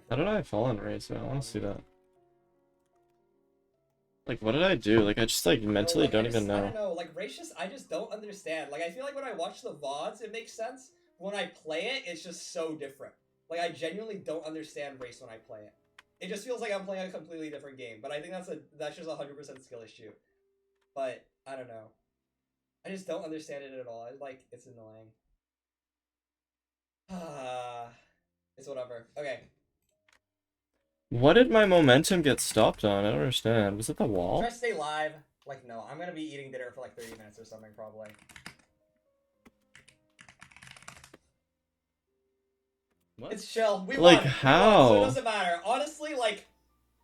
How did I fall in race? I want to see that. Like, what did I do? Like, I just, like, mentally don't even know. I don't know, like, race just, I just don't understand. Like, I feel like when I watch the VODs, it makes sense. When I play it, it's just so different. Like, I genuinely don't understand race when I play it. It just feels like I'm playing a completely different game. But I think that's just 100% skill issue. But, I don't know. I just don't understand it at all. It's annoying. It's whatever. Okay. What did my momentum get stopped on? I don't understand. Was it the wall? Try to stay live. Like, no. I'm gonna be eating dinner for like 30 minutes or something, probably. What? It's chill. We like, won. how? So it doesn't matter. Honestly, like,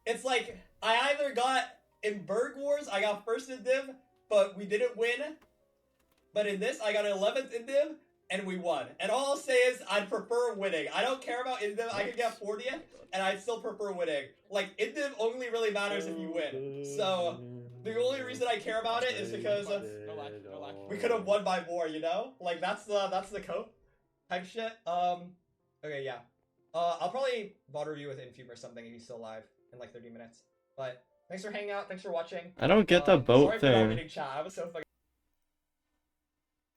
it's like, I either got, in Berg Wars, I got first in Div, but we didn't win. But in this, I got 11th in Div, and we won. And all I'll say is, I'd prefer winning. I don't care about in Div. I could get 40th, and I'd still prefer winning. Like, in Div only really matters if you win. So, the only reason I care about it is because we could have won by more, you know? Like, that's the cope type shit. Okay, yeah. I'll probably VOD review with Infume or something if he's still alive in like 30 minutes. But thanks for hanging out. Thanks for watching. I don't get the boat sorry for not thing. reading chat. I was so fucking.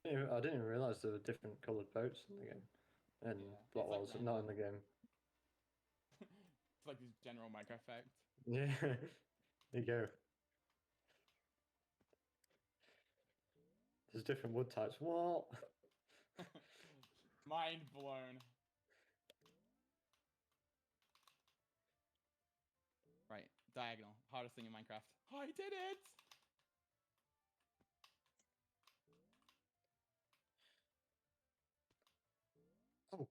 I didn't even realize there were different coloured boats in the game. And what was not in the game. It's like this general Minecraft fact. Yeah. There you go. There's different wood types. What? Mind blown. Right, diagonal. Hardest thing in Minecraft. I did it! Oh.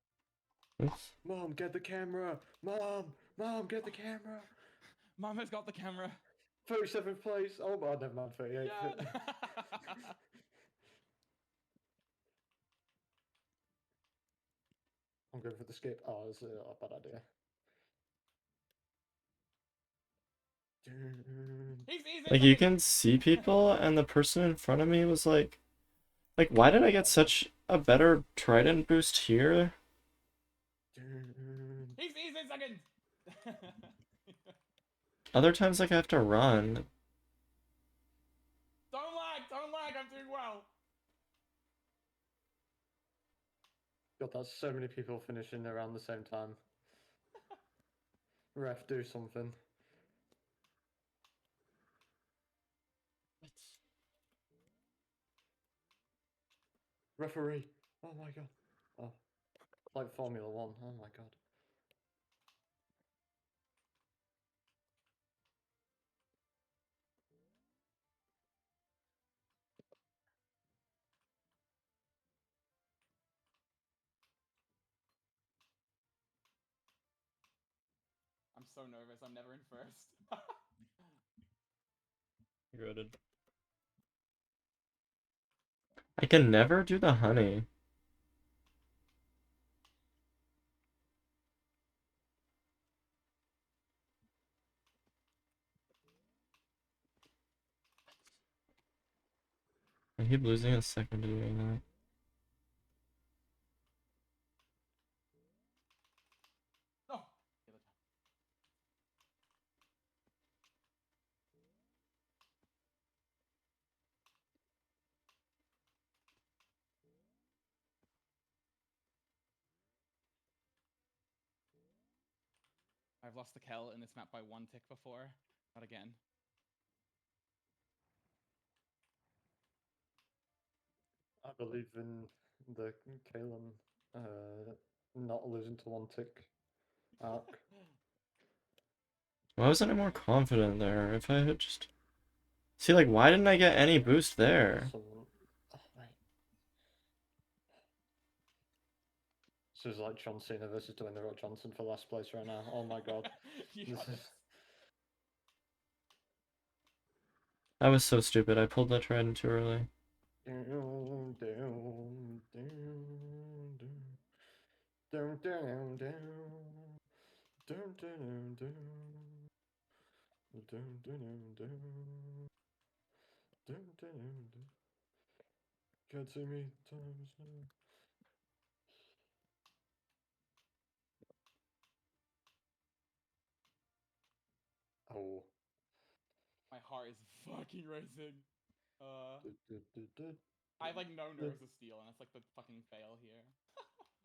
Mom, get the camera! Mom, get the camera! Mom has got the camera. 37th place! Oh, my, never mind, 38th. Yeah. I'm going for the skip. Oh, that's a bad idea. Like, you can see people, and the person in front of me was like, why did I get such a better trident boost here? He's in seconds! Other times, like, I have to run. Don't lag, I'm doing well. God, that's so many people finishing around the same time. Ref, do something. Referee. Oh my god. Oh. Like Formula 1. Oh my god. I'm so nervous, I'm never in first. Goaded. I can never do the honey. I keep losing a second to doing that. No. I've lost the Kel in this map by 1 tick before. Not again. I believe in the Kalen not losing to 1 tick arc. Why wasn't I more confident there? If I had just... See, like, why didn't I get any boost there? Someone... Oh, mate. This is like John Cena versus Dwayne The Rock Johnson for last place right now. Oh my god. Yes. That was so stupid. I pulled that trident too early. Can't see me times now. Oh. My heart is fucking racing. I have like no nerves of steel, and that's like the fucking fail here.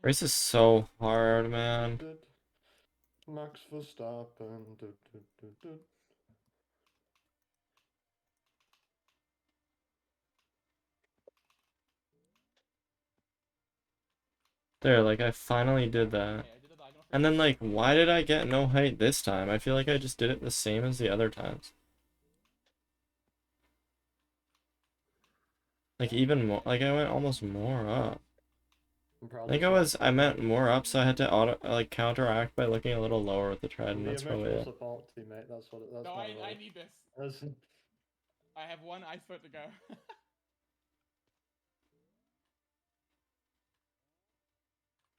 Race is so hard, man. Max Verstappen. There, like, I finally did that. Okay, I did the diagonal for And then, like, why did I get no height this time? I feel like I just did it the same as the other times. Like, even more, like, I went almost more up. I think I meant more up, so I had to like counteract by looking a little lower with the trident. That's probably it. Support teammate. That's what. That's No, my I role. need this. That's... I have 1 ice foot to go.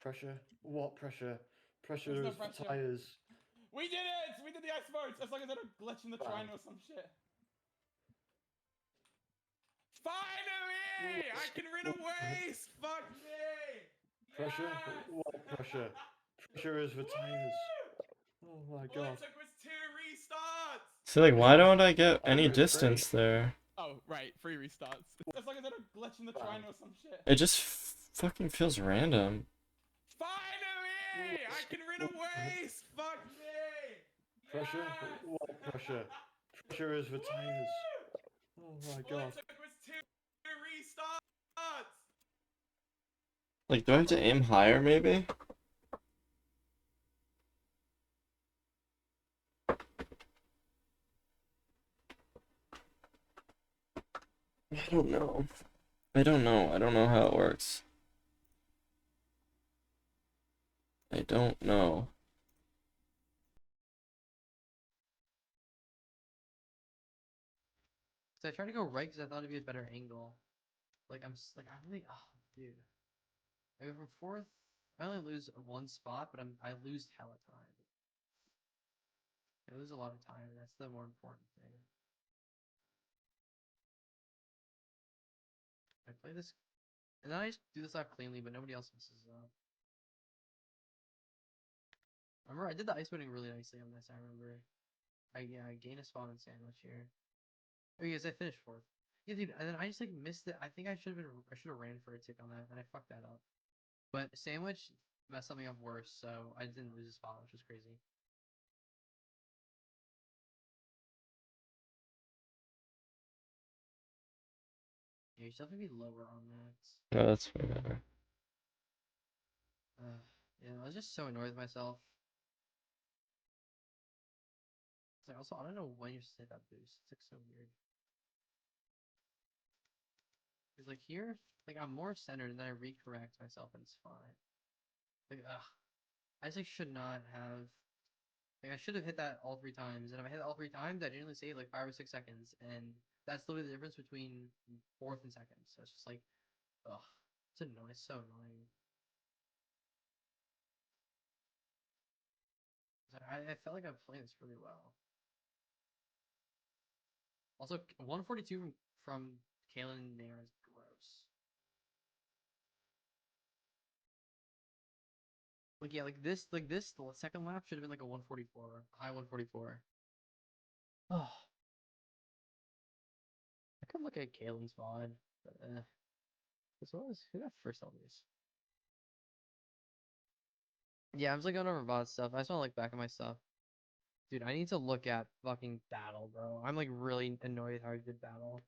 Pressure. What pressure? Pressure There's no is pressure. tires. We did it! We did the ice boats! As long as I don't glitch in the Bam. triangle or some shit. Finally! I can rid of waste! Fuck me! Pressure. Yes! What pressure? Pressure is for tires. Oh my All it god. took was 2 restarts! See, like, why don't I get Oh, any it's distance there? Oh, right, 3 restarts. As long as I don't glitch in the Bam. triangle or some shit. It just fucking feels random. Finally! I can rid of waste! Fuck me! Pressure. Yes! What pressure? Pressure is for tires. Oh my All god. it took was 2 restarts! Like, do I have to aim higher, maybe? I don't know. I don't know. I don't know how it works. I don't know. So I tried to go right because I thought it'd be a better angle. Like I'm really, oh dude. I go from 4th. I only lose 1 spot, but I lose hella time. I lose a lot of time. That's the more important thing. I play this, and then I just do this out cleanly, but nobody else messes up. Remember, I did the ice boating really nicely on this. I remember. I gained a spot in sandwich here. Oh, yes, I finished 4th. Yeah, dude, and then I just like missed it. I think I should have ran for a tick on that, and I fucked that up. But sandwich messed something up worse, so I didn't lose a spot, which was crazy. Yeah, you should definitely be lower on that. No, that's way better. Yeah, I was just so annoyed with myself. Like, also, I don't know when you're supposed to hit that boost. It's like so weird. Cause like here, like I'm more centered, and then I recorrect myself, and it's fine. Like, ugh, I just like should not have. Like I should have hit that all 3 times, and if I hit it all 3 times, I generally save like 5 or 6 seconds, and that's literally the difference between 4th and 2nd. So it's just like, ugh, it's annoying. It's so annoying. I felt like I'm playing this really well. Also, 142 from Kalen and Nair is Like yeah, like this, the second lap should have been like a 144, high 144. Oh, I could look at Kalen's VOD, but this was who got first on these? Yeah, I'm just like going over VOD stuff. I just want to look back at my stuff. Dude, I need to look at fucking battle, bro. I'm like really annoyed how I did battle.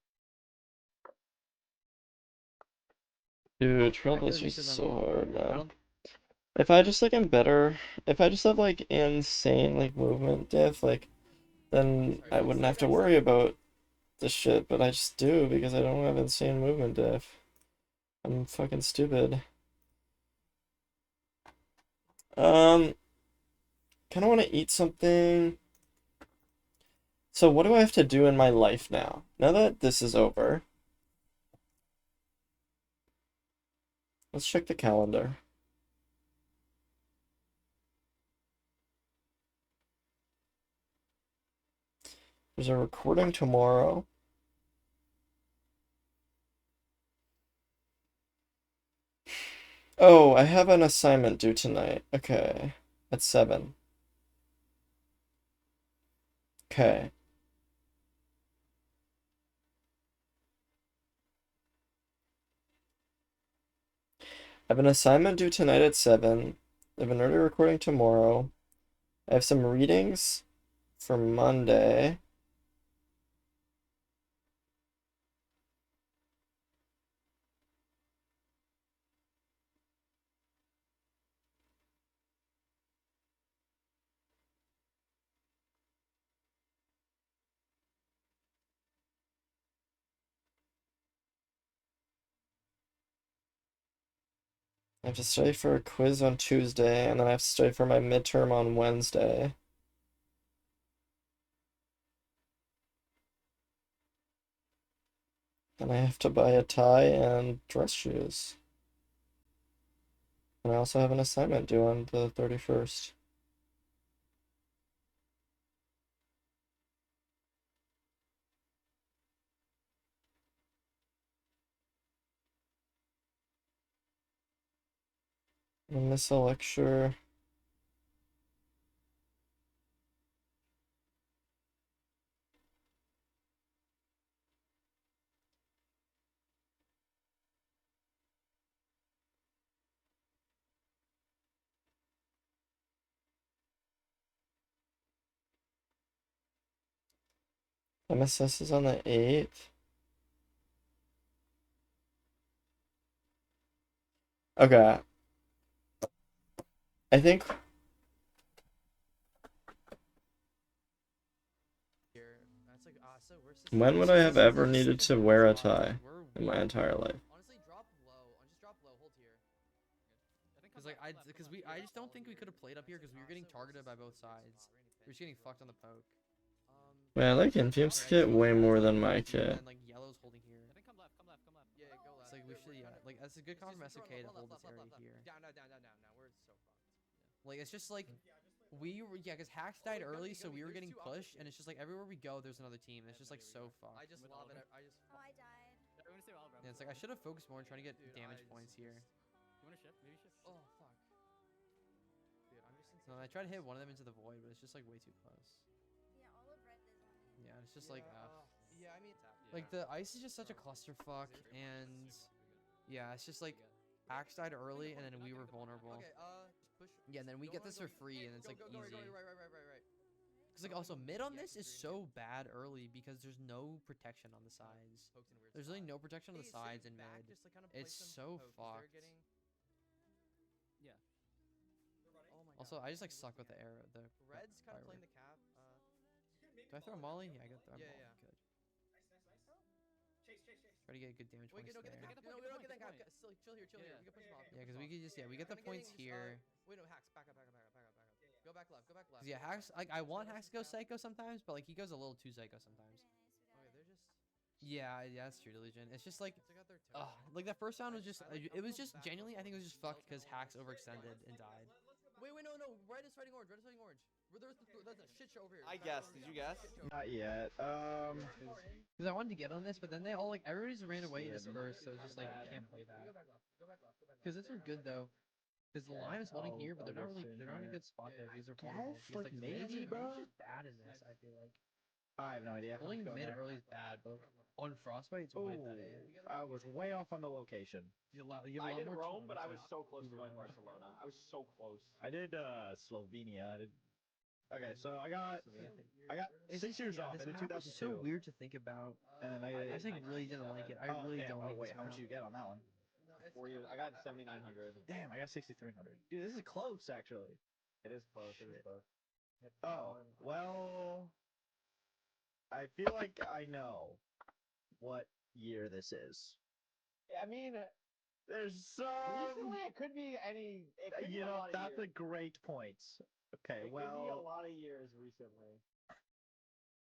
Dude, I Trail could've is beat just them. so hard, I man. don't. If I just like am better, if I just have like insane like movement diff, like then I wouldn't have to worry about this shit, but I just do because I don't have insane movement diff. I'm fucking stupid. Kind of want to eat something. So what do I have to do in my life now? Now that this is over. Let's check the calendar. There's a recording tomorrow. Oh, I have an assignment due tonight. Okay. At 7. Okay. I have an assignment due tonight at 7. I have an early recording tomorrow. I have some readings for Monday. I have to study for a quiz on Tuesday, and then I have to study for my midterm on Wednesday. And I have to buy a tie and dress shoes. And I also have an assignment due on the 31st. I miss a lecture. MSS is on the 8th. Okay. I think when would I have ever needed to wear a tie in my entire life? Honestly, drop low. Just drop low. Hold here. Because like I just don't think we could have played up here because we were getting targeted by both sides. We were just getting fucked on the poke. Man, I like Infume's kit way more than my kit. And like yellow's holding here. Come left. Yeah, go left. It's like we should like that's a good call from SOK to hold this area here. Down. We're so fucked. Like it's just like because Hacks died early, so we were getting pushed, and it's just like everywhere we go, there's another team. It's just like so fucked. I just love it. Oh, I died. Yeah, it's like I should have focused more on trying to get damage points here. You wanna shift? Maybe shift. Oh fuck. Dude, I'm just insane. No, I tried to hit one of them into the void, but it's just like way too close. Yeah, all of red is on me. Yeah, it's just like yeah, I mean like the ice is just such a clusterfuck, and yeah, it's just like Axe died early, and then we were vulnerable. Okay, just push. Yeah, and then we get this for free, and it's like easy. Right. Because like also mid on this is so bad early because there's no protection on the sides. There's really no protection on the sides in mid. It's so fucked. Yeah. Also, I just like suck with the arrow. The red's kind of playing the cap. Do I throw a molly? Yeah, I got throw a molly. Good. Chase. Try to get good damage points there. Get the point. Chill here. We can push him off. Yeah, because we could just we get the points here. Wait, no, Hacks, back up. Go back left. Yeah, Hacks. Like I want Hacks to go psycho sometimes, but like he goes a little too psycho sometimes. Okay, they're just. Yeah, that's true, Delusion. It's just like, like that first round was just, it was just genuinely, I think it was just fucked because Hacks overextended and died. Wait, no. Red is fighting orange. There's a shit show over here. I guessed. Did you guess? Not yet. Because I wanted to get on this, but then they all like everybody's ran away in this verse, so it's just like you can't play that. Because it's good though. Because the line is holding here, but they're not in a good spot there. These are vulnerable. Because, like, maybe, bro. Bad in this, I feel like. I have no idea. Holding mid early is bad, but on Frostbite, it's way better. I was way off on the location. I did Rome, but I was so close to going Barcelona. I was so close. I did Slovenia. Okay, so I got 6 years off. I did 2002. It's so weird to think about. And I just like really didn't like it. I really don't like wait, this how much map. did you get on that one? 4 years. I got 7,900. Damn, I got 6,300. Dude, this is close actually. It is close. It is close. Oh well. I feel like I know what year this is. I mean, there's some. Recently, it could be any. It could be that's a great point. Okay, it could be a lot of years recently.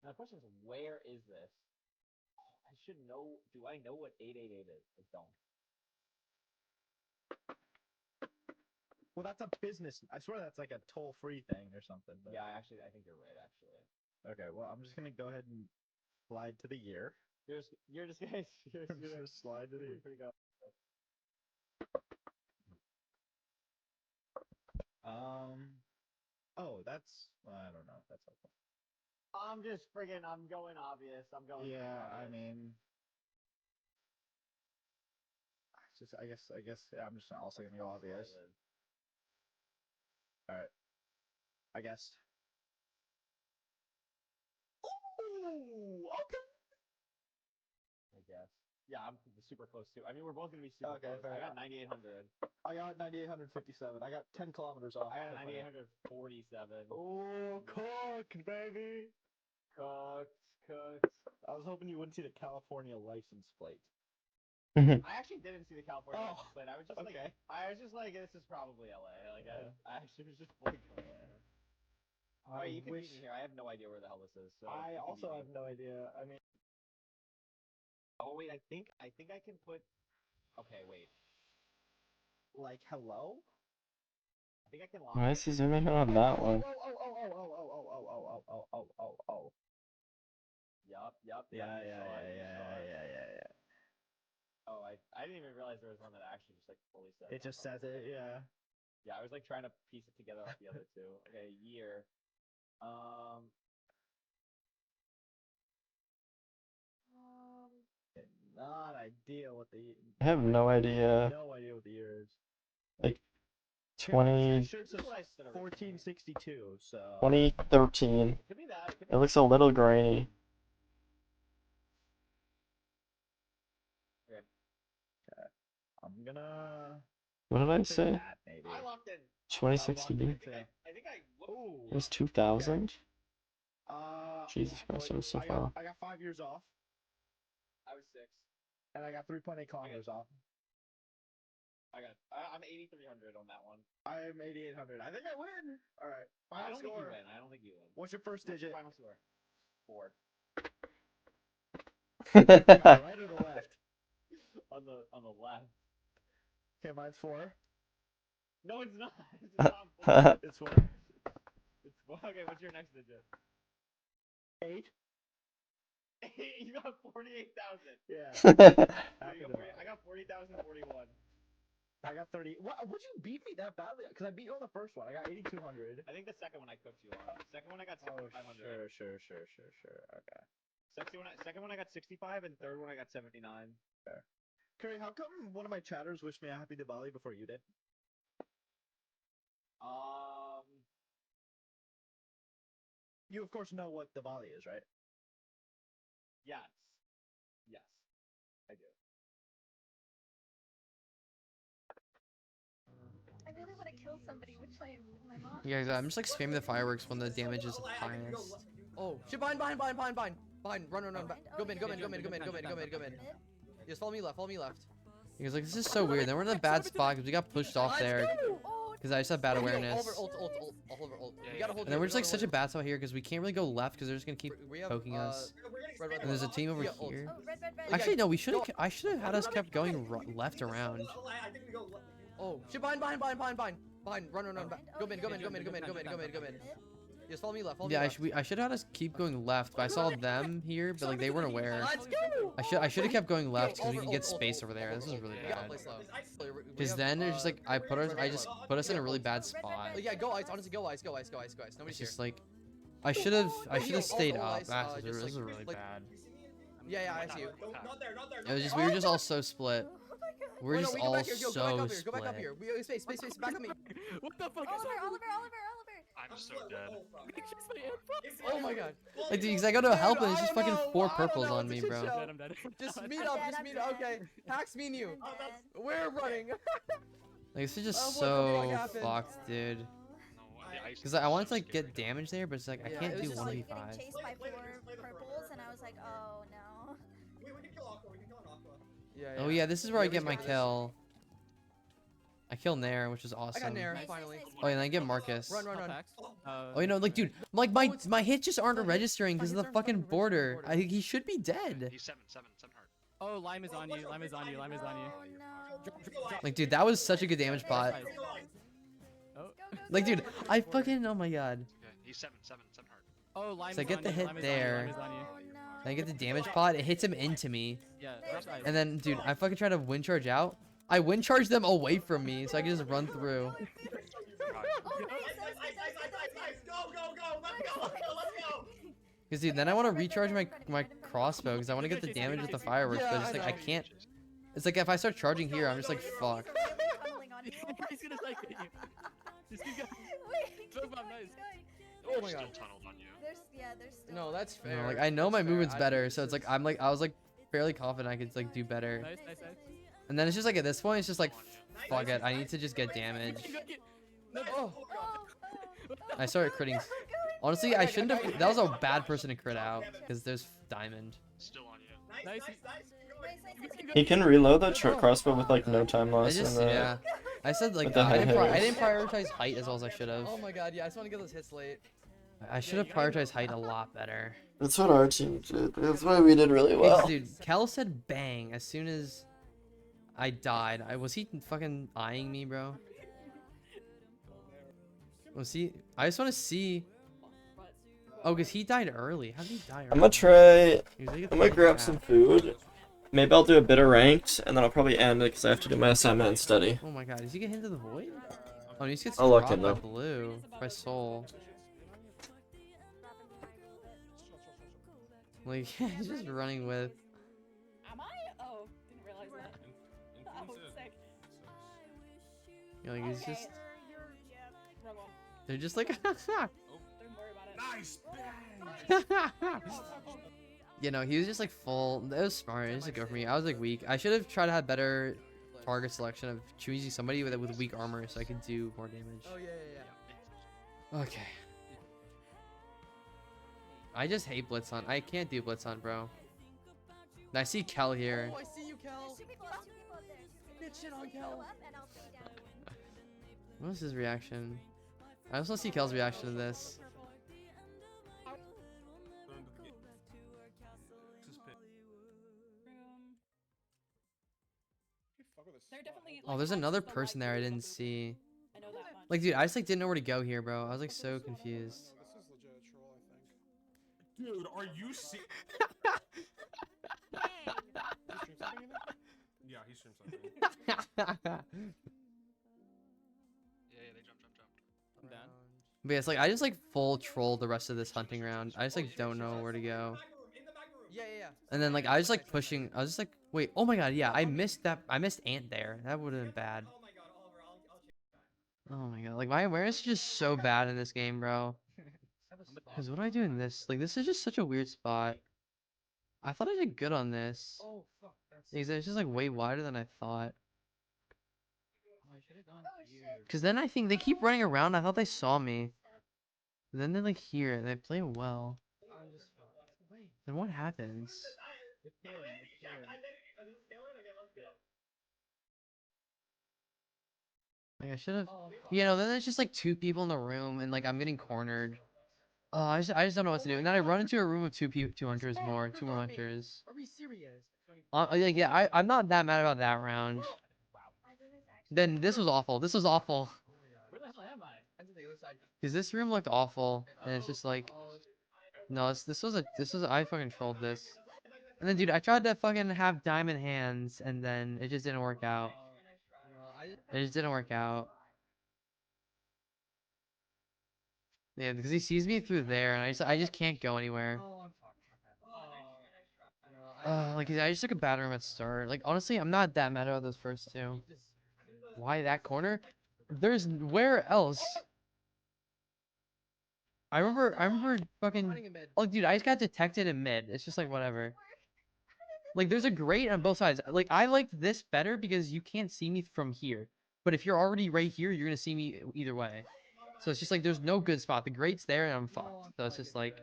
Now the question is, where is this? I should know. Do I know what 888 is? I don't. Well, that's a business. I swear that's like a toll-free thing or something. But... Yeah, I think you're right. Actually. Okay, well, I'm just gonna go ahead and slide to the year. You're just gonna slide to the year. Oh, that's I don't know if that's helpful. I'm going obvious. Yeah, I mean, I guess yeah, I'm just also gonna go obvious. All right, I guessed. Ooh, okay. I guess. Yeah, I'm super close too. I mean, we're both gonna be super close. I got 9,800. I got 9,857. I got 10 kilometers off. I got 9,847. Oh, cooked, baby. Cooked. I was hoping you wouldn't see the California license plate. I actually didn't see the California license plate. I was just like, this is probably LA. Like, I actually was just like, oh, you can meet me here. I have no idea where the hell this is. So I also have no idea. I mean, oh wait, I think I can put. Okay, wait. Like, hello? I think I can lock. Why is he zooming in on that one? Oh. Yup. Yeah. Oh, I didn't even realize there was one that actually just like fully said. It just says it, yeah. Yeah, I was like trying to piece it together off the other two. Okay, year. Not idea what the. I have no idea. No idea what the year is. Like 20. 1462. So. 2013. Could be that. It looks a little grainy. Okay. I'm gonna. What did I say? That, maybe. I locked in. 2016? I think I It was 2000? Okay. Jesus Christ, it was so far. I got 5 years off. I was 6. And I got 3.8 kilometers off. I'm 8,300 on that one. I'm 8,800. I think I win. All right. I don't think you win. What's your first digit? Final score. 4. Right or the left? On the left. Okay, mine's 4. No, it's not. It's not 4. It's 4. It's 4. Okay, what's your next digit? 8. You got 48,000. Yeah. I got 40,041. I got 30. What? Would you beat me that badly? Because I beat you on the first one. I got 8,200. I think the second one I cooked you on. The second one I got 6,500. Sure. Okay. Second one I got 65, and third one I got 79. Fair. Curry, how come one of my chatters wished me a happy Diwali before you did? You of course know what Diwali is, right? Yes, I do. I really want to kill somebody, which my mom. Yeah, guys, I'm just like spamming the fireworks when the damage is highest. Oh, shit, behind. Run. Back. Go mid. Just follow me left. Because like this is so weird. Then we're in a bad spot because we got pushed off there. Because I just have bad awareness. Ult. You gotta hold. And then we're just like such a bad spot here because we can't really go left because they're just gonna keep poking us. And there's a team over here. Oh, red. Actually, no, I should have had us kept going left around. Oh, shit, behind. Run. Back. Go mid. Just follow me left. Follow Yeah, me I left. should have had us keep going left, but I saw them here, but like they weren't aware. Let's go. I should have kept going left because we Over, can get over, space over. over there. This is really We gotta bad. play slow. Because then it's just like I just put us in a really bad spot. Yeah, go ice. Honestly, go ice. Go ice. Go ice. Go ice. Nobody's It's here. just like I should have stayed all up. ice, This just, is like, really like- bad. Yeah, I see you. Not there, not there. It was just we were just all so split. We're Wait, no, just we go all back here. Go back so up here. Go back up split. here. We have space. Back up me. What the fuck is Oliver, happening? Oliver. I'm so dead. Oh my god. Like, dude, because I go to help and I it's just don't fucking know. 4 I don't purples know. on It's a me, shit bro. show. I'm dead. Just meet up. Okay. Hacks me and you. We're running. Like, this is just Oh, what the so fuck happened? fucked, dude. No, the ice Because I wanted to like is get damage there, but it's like I Yeah, can't it was do just, like, 1v5. Chased by 4 purples, and I was like, oh no. We can kill Aqua. We can kill an Aqua. Yeah. Oh yeah, this is where I we get my got this. kill. I kill Nair, which is I awesome. got Nair Nice, finally. nice, nice. Oh, and I get Marcus. Run. Oh, you know, like, dude, like my hits just aren't registering because of the hits aren't fucking fucking border. registering He should be dead. He's 7 heart. Oh, Lime is on you. Lime is on you. Lime is on you. Oh no. Like, dude, that was such a good damage pot. Oh, Like, dude, I fucking, oh my god. Okay, he's 7 heart. oh, Lime So I is get on the you. hit Lime is there. on you. Lime is on you. Oh no. And I get the damage pot. It hits him into me. Yeah, rush ice. And then, dude, I fucking try to wind charge out. I wind charge them away from me so I can just run through. Oh, nice, nice. Go. Let's go. Because, dude, then I want to recharge my crossbow because I want to get the damage with the fireworks, but it's like I can't. It's like if I start charging here, I'm just like, fuck. Tumbling on you. He's gonna like hit you. Just keep going. Wait, Throw keep bomb, going, nice. keep going. Oh my Still god. tunneled on you. There's still. No, that's You fair. know, like I know my That's fair. movement's I- better, so it's like I was like fairly confident I could like do better. Nice. And then it's just like at this point, it's just like, fuck it, I need to just get damage. Oh. I started critting. Honestly, I shouldn't have. That was a bad person to crit out because there's diamond. Still on you. Nice. He can reload that crossbow with like no time I loss. just and, yeah. I said like with the I didn't, high I hitters. didn't prioritize height as well as I should have. Oh my god, yeah, I just want to get those hits late. I should have prioritized height a lot better. That's what our team did. That's why we did really well. Dude, Kel said bang as soon as I died. Was he fucking eyeing me, bro? Was he? I just want to see. Oh, because he died early. How did he die early? I'm gonna try. He was like a I'm gonna grab 3.5. some food. Maybe I'll do a bit of ranked, and then I'll probably end it because I have to do my assignment and study. Oh my god, does he get into the void? Oh, he just gets I'll look dropped in, by though. blue. By soul. Like, he's just running with. Am I? Oh, didn't realize that. Oh, sick. You know, like, he's just. Wrong one. They're just like. Don't worry about it. Nice. You know, he was just like full. That was smart. It was a go for me. I was like weak. I should have tried to have better target selection of choosing somebody with weak armor so I could do more damage. Oh yeah. Okay. I just hate blitz hunt. I can't do blitz hunt, bro. I see Kel here. Oh, I see you, Kel. There's 2 people up there. Good shit on Go Kel. up and I'll stay down. What was his reaction? I also see Kel's reaction to this. They're definitely. Oh, there's another person there I didn't see. I know that much. Like, dude, I just like didn't know where to go here, bro. I was like so confused. Dude, are you see? Yeah, he streams something. Yeah, they jump. I'm down. But yeah, it's like I just like full troll the rest of this hunting round. I just like don't know where to go. Yeah. And then like I was like pushing. I was just like, wait, oh my god, yeah, I missed that. I missed Ant there. That would have been bad. Oh my god, like my awareness is just so bad in this game, bro. Cause what do I do in this? Like this is just such a weird spot. I thought I did good on this. Oh fuck, that's. It's just like way wider than I thought. Oh, I should have gone here. Cause then I think they keep running around. I thought they saw me. Then they're like here. They play well. I'm just fucked. Wait. Then what happens? You're killing. Like I should have. Oh, fuck. You know, then there's just like 2 people in the room, and like I'm getting cornered. Oh, I just don't know what to do. And then I run into a room of 2 hunters more, 2 more hunters. Are we serious? Like yeah, I'm not that mad about that round. Then this was awful. This was awful. Where the hell am I? Because this room looked awful, and it's just like, no, this was I fucking trolled this. And then, dude, I tried to fucking have diamond hands, and then it just didn't work out. It just didn't work out. Yeah, because he sees me through there, and I just can't go anywhere. Like, I just took a bad room at start. Like, honestly, I'm not that mad about those first two. Why that corner? There's where else? I remember fucking. Oh, dude, I just got detected in mid. It's just like whatever. Like, there's a grate on both sides. Like, I liked this better because you can't see me from here. But if you're already right here, you're gonna see me either way. So it's just like there's no good spot. The grate's there, and I'm fucked. So it's just like.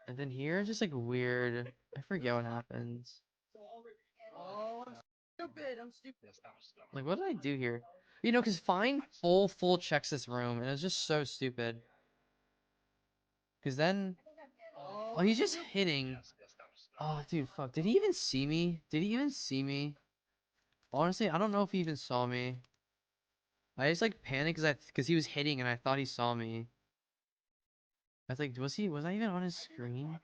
And then here, it's just like weird. I forget what happens. I'm stupid. Like, what did I do here? You know, because Fine full checks this room, and it's just so stupid. Because then... Oh, he's just hitting. Oh, dude, fuck. Did he even see me? Did he even see me? Honestly, I don't know if he even saw me. I just, like, panicked because he was hitting, and I thought he saw me. I was like, was I even on his screen?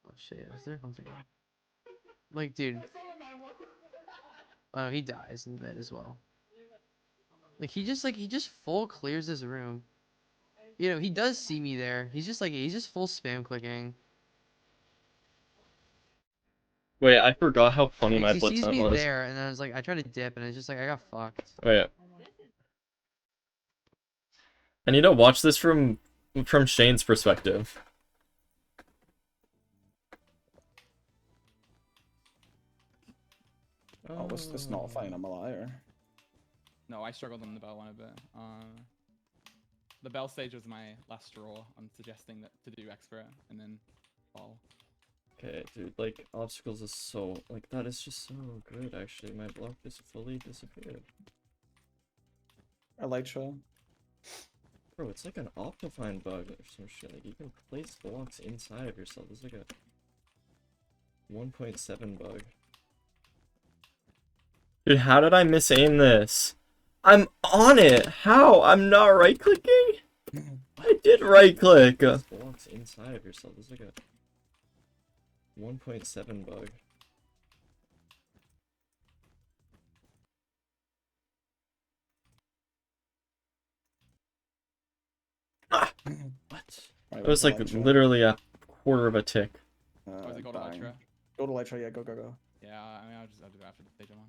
Oh, shit. Is there something? Like, dude. Oh, he dies in bed as well. Like, he just full clears this room. You know, he does see me there. He's just full spam clicking. Wait, I forgot how funny my He blitz sees hunt me was. there, and then I was like, I tried to dip, and it's just like, I got fucked. Oh yeah. I need to watch this from Shane's perspective. Oh, it's not fine. I'm a liar. No, I struggled on the bell one a bit. The bell stage was my last straw. I'm suggesting that to do expert and then ball. Okay, dude, like, obstacles is so, like, that is just so good, actually. My block just fully disappeared. Elytra. Bro, it's like an Optifine bug or some shit. Like, you can place blocks inside of yourself. It's like a 1.7 bug. Dude, how did I miss-aim this? I'm on it! How? I'm not right-clicking? I did right-click! Blocks inside of yourself. It's like a 1.7 bug. Ah! What? Right, It was like Elytra. literally a quarter of a tick. Was it go to Bang. Elytra? Go to Elytra, yeah, go. Yeah, I mean, I'll do it after the stage I'm on.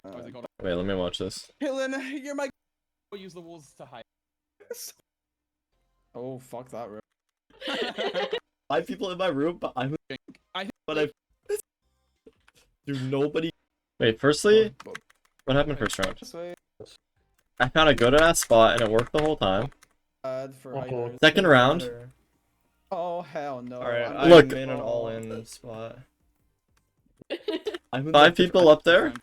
Was it go to Wait, let me watch this. Helen, you're my. We'll use the walls to hide. Oh, fuck that room. 5 people in my room, but Dude, nobody. Wait, firstly, what happened first round? I found a good ass spot and it worked the whole time. Second round. Oh hell no! Alright, look, I'm in an all-in spot. 5 people up there.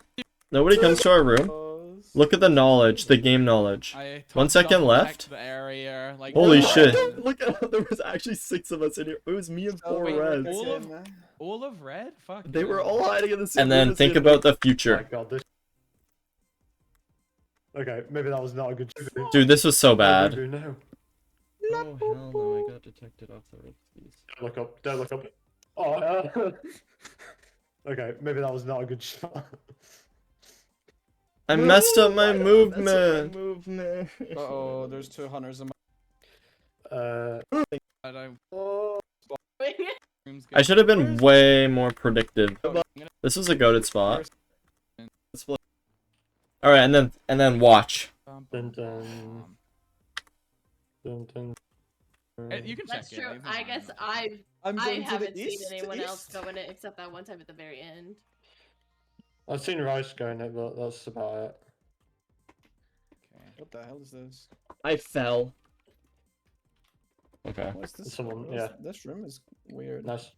Nobody comes to our room. Look at the knowledge, the game knowledge. 1 second left. The area, like, Holy shit! Look at there was actually 6 of us in here. It was me and 4 reds. All of red? Fuck. They were all hiding in the same And room then as think him. about the future. Oh my god, this... Okay, maybe that was not a good choice. Dude, this was so bad. No. Oh hell no, I got detected off the roof. Don't look up, don't look up. Oh, okay, maybe that was not a good shot. I messed up my movement. Uh-oh, there's 2 hunters in my... I should have been way more predictive. This was a goated spot. Alright, and then watch. Dun, dun. Dun, dun. You can That's check true. it. I guess I I'm going to the haven't seen east, anyone east. else go in it except that one time at the very end. I've seen Rice go in it, but that's about it. What the hell is this? I fell. Okay. What's this? Someone, what's- yeah. This room is weird. Nice.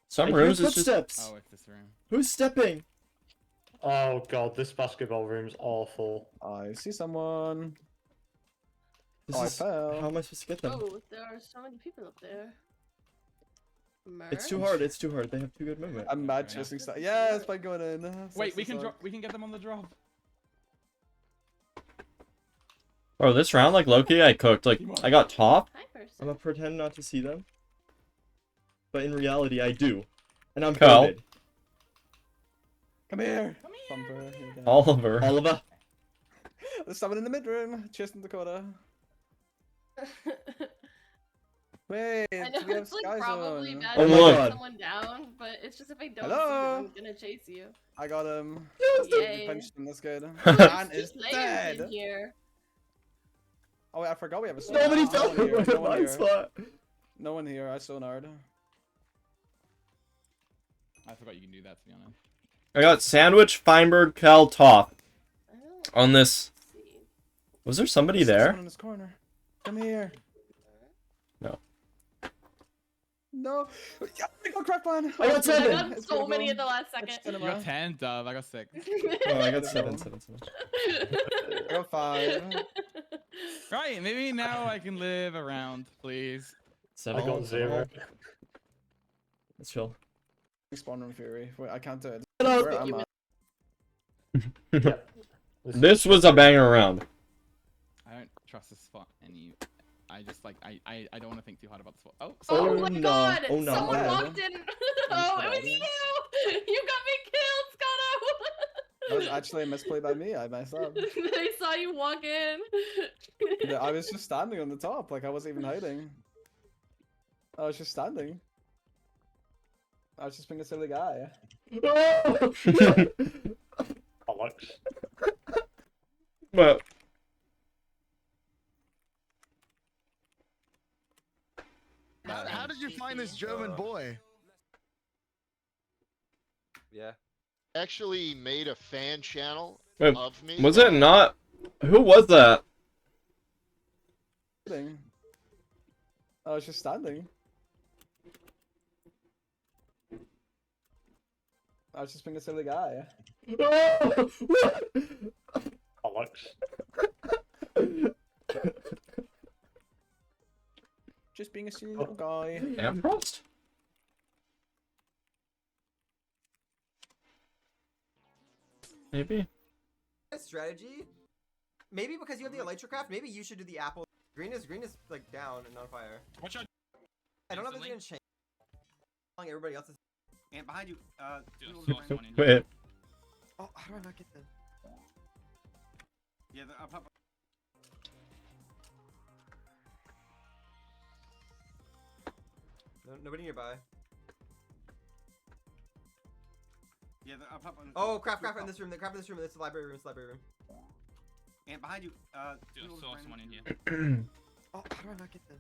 Some I hear rooms it's just... Oh, it's this room. Who's stepping? Oh god, this basketball room's awful. I see someone. This I is, fell. how am I supposed to get them? Oh, there are so many people up there. It's too hard. It's too hard. They have too good movement. I'm mad chasing stuff. Yes, by going in. Wait, we can drop. We can get them on the drop. Oh, this round, like Loki, I cooked. Like I got top. Hi, person. I'm gonna pretend not to see them, but in reality, I do, and I'm Cal. goated. Come here. Oliver. Oliver. There's someone in the mid room. Chasing Dakota. Wait, I know we have it's like Sky probably Zone. bad Oh to my let God. someone down, but it's just if I don't Hello? see them, I'm gonna chase you. I got him. Yay. You punched him. That's good. There's Man two is players dead. in here. Oh, wait, I forgot we have a Nobody sonar. fell No one here, in no one my here. spot. No one here. I sonared. I forgot you can do that, to be honest. I got Sandwich, Feinberg, Cal, top. On this. Was there somebody There's there? someone in this corner. Come here. No. No. Yeah, I got crack man. I got I seven. got It's so gonna many go. at the last second. You got 10, Dove. I got 6. Oh, I got seven. I got 5. Right, maybe now I can live around, please. Seven. I got 0. Let's chill. Spawn room fury. Wait, I can't do it. Hello. Where am I? Yeah. This was a banger round. I don't trust this spot any. I just like I don't want to think too hard about the spot. Oh, Oh Oh, my no. god! Oh, no. Someone Bad. walked in. Oh, it was you! You got me killed, Scotto! That was actually a misplay by me. I messed up. They saw you walk in. Yeah, I was just standing on the top. Like, I wasn't even hiding. I was just standing. I was just being a silly guy. Alex. Well, How did you find this German boy? Yeah. Actually made a fan channel wait, of me. was it not? Who was that? I was just standing. I was just being a silly guy. Alex. Just being a silly little guy. Amfrost? Maybe. Strategy? Maybe because you have the Elytracraft, maybe you should do the apple. Green is like down and on fire. Watch out. I don't know if it's gonna change. Everybody else is. And behind you, Wait. Oh, how do I not get them? Yeah, I'll pop. No, nobody nearby. Yeah, I'll pop on. Oh, craft in this room. The craft in this room. This is the library room. It's the library room. And behind you, someone in here. Oh, how do I not get them?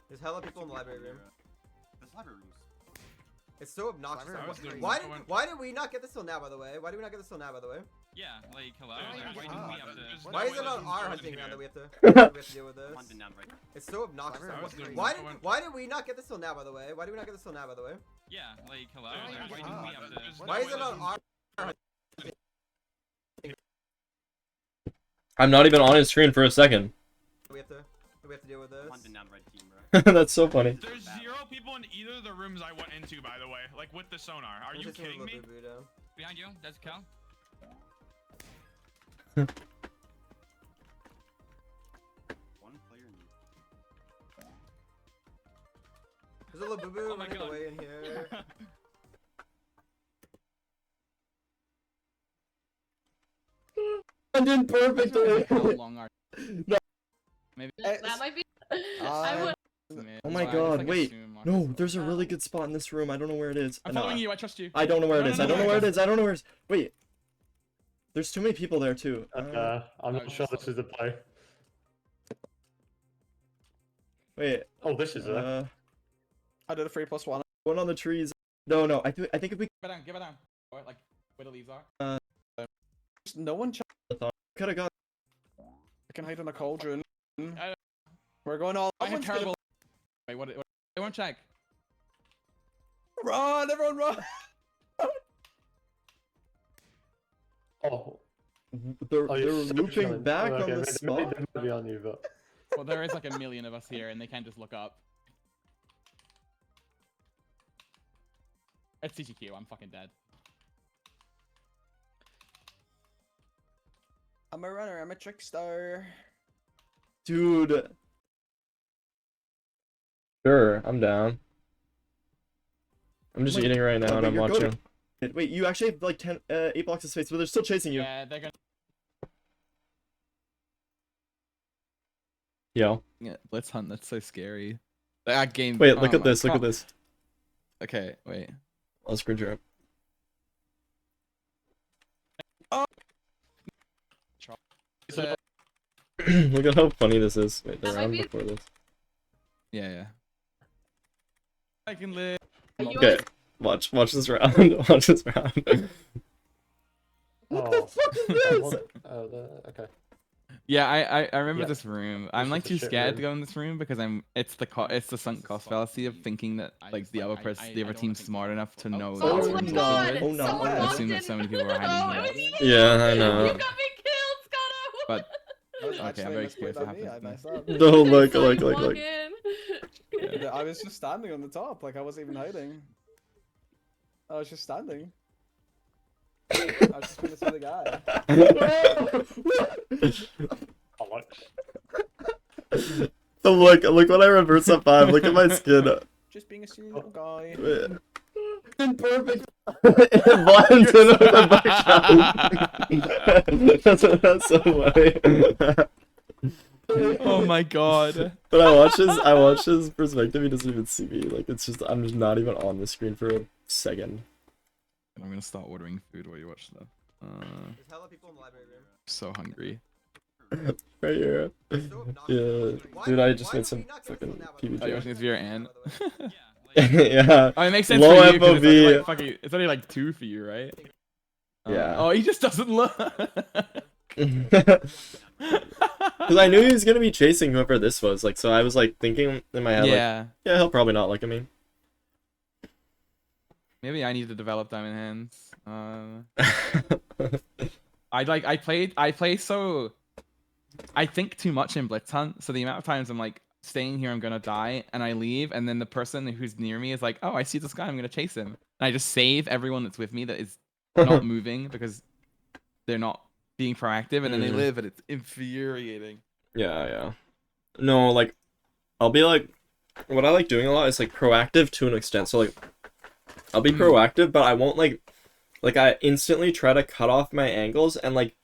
There's hella people in the library room. This library room. It's so obnoxious. Library room's good. Why did we not get this till now? By the way, why did we not get this till now? By the way, Yeah, like hello. Like, why do we have to? why is it on our hunting ground that we have to deal with this? It's so obnoxious. Why did we not get this till now? By the way, why did we not get this till now? By the way, Yeah, like hello. Like, why do we have to? why is it on our? I'm not even on his screen for a second. We have to deal with this. That's so funny. There's 0 people in either of the rooms I went into, by the way. Like with the sonar. Are you kidding me? Behind you, that's Cal. One player. There's a little boo boo Oh my running God. away in here. I did perfectly. How long are? No. Maybe. That might be. I would. Oh my god, wait. No, there's a really good spot in this room. I don't know where it is. I'm No, following you. I trust you. I don't know where it No, is. no, I don't no, know where it I is. I don't know where it is. Wait. There's too many people there too. I'm not sure this is the play. Wait. Oh, this is it. I did a 3+1. One on the trees. No. I think if we Give it down. Or, like where the leaves are. No one. could have got. I can hide in a cauldron. We're going all. I have terrible. Wait, what? I won't check. Run, everyone, run! Oh. They're you're looping chilling. back Oh, okay, on the maybe spot. they might be on you, but Well, there is like a million of us here, and they can't just look up. It's TTQ. I'm fucking dead. I'm a runner. I'm a trickster. Dude. Sure, I'm down. I'm just eating right now and I'm watching. Wait, you actually have like 8 blocks of space, but they're still chasing you. Yeah, they're gonna. Yo. Yeah, Blitz Hunt. That's so scary. That game. Wait, look at this. Look at this. Okay, wait. I'll screen share. Look at how funny this is. Wait, they're on before this. Yeah. I can live. Okay, watch this round. Watch this round. what the fuck is this? Okay. Yeah, I remember Yeah. this room. This I'm is like a too shit scared room. to go in this room because it's the sunk cost fallacy of thinking that like the other team's smart enough to know. that Oh it's my gonna be god! good. Someone I walked assume in. that so many people are hiding here. Yeah, I know. You got me killed, Scotto! But That was okay, actually I'm a very misplay curious what by me. I happens. messed up. No, look. Walk in. I was just standing on the top, like I wasn't even hiding. I was just standing. I was just gonna see the guy. So look when I reverse up 5. Look at my skin. Just being a silly little guy. Perfect. It blends in with the background. That's so funny. Oh my god. But I watch his perspective. He doesn't even see me. Like I'm just not even on the screen for a second. I'm gonna start ordering food while you watch stuff. There's hella people in the library room. So hungry. Right here. Yeah, dude, I just made some fucking PBJ. Oh, you're watching this via Ann? Yeah. Oh, it makes sense Low for you 'cause it's only, FOV. like, fucking, it's only like 2 for you, right? Yeah. Oh, he just doesn't look. Because I knew he was gonna be chasing whoever this was. Like, so I was like thinking in my head, Yeah. like, yeah, he'll probably not look at me. Maybe I need to develop diamond hands. I play so. I think too much in Blitz Hunt, so the amount of times I'm like staying here, I'm gonna die, and I leave, and then the person who's near me is like, "Oh, I see this guy, I'm gonna chase him," and I just save everyone that's with me that is not moving because they're not being proactive, and then they live, and it's infuriating. Yeah. No, like, I'll be like, what I like doing a lot is like proactive to an extent. So like, I'll be proactive, but I won't like I instantly try to cut off my angles and like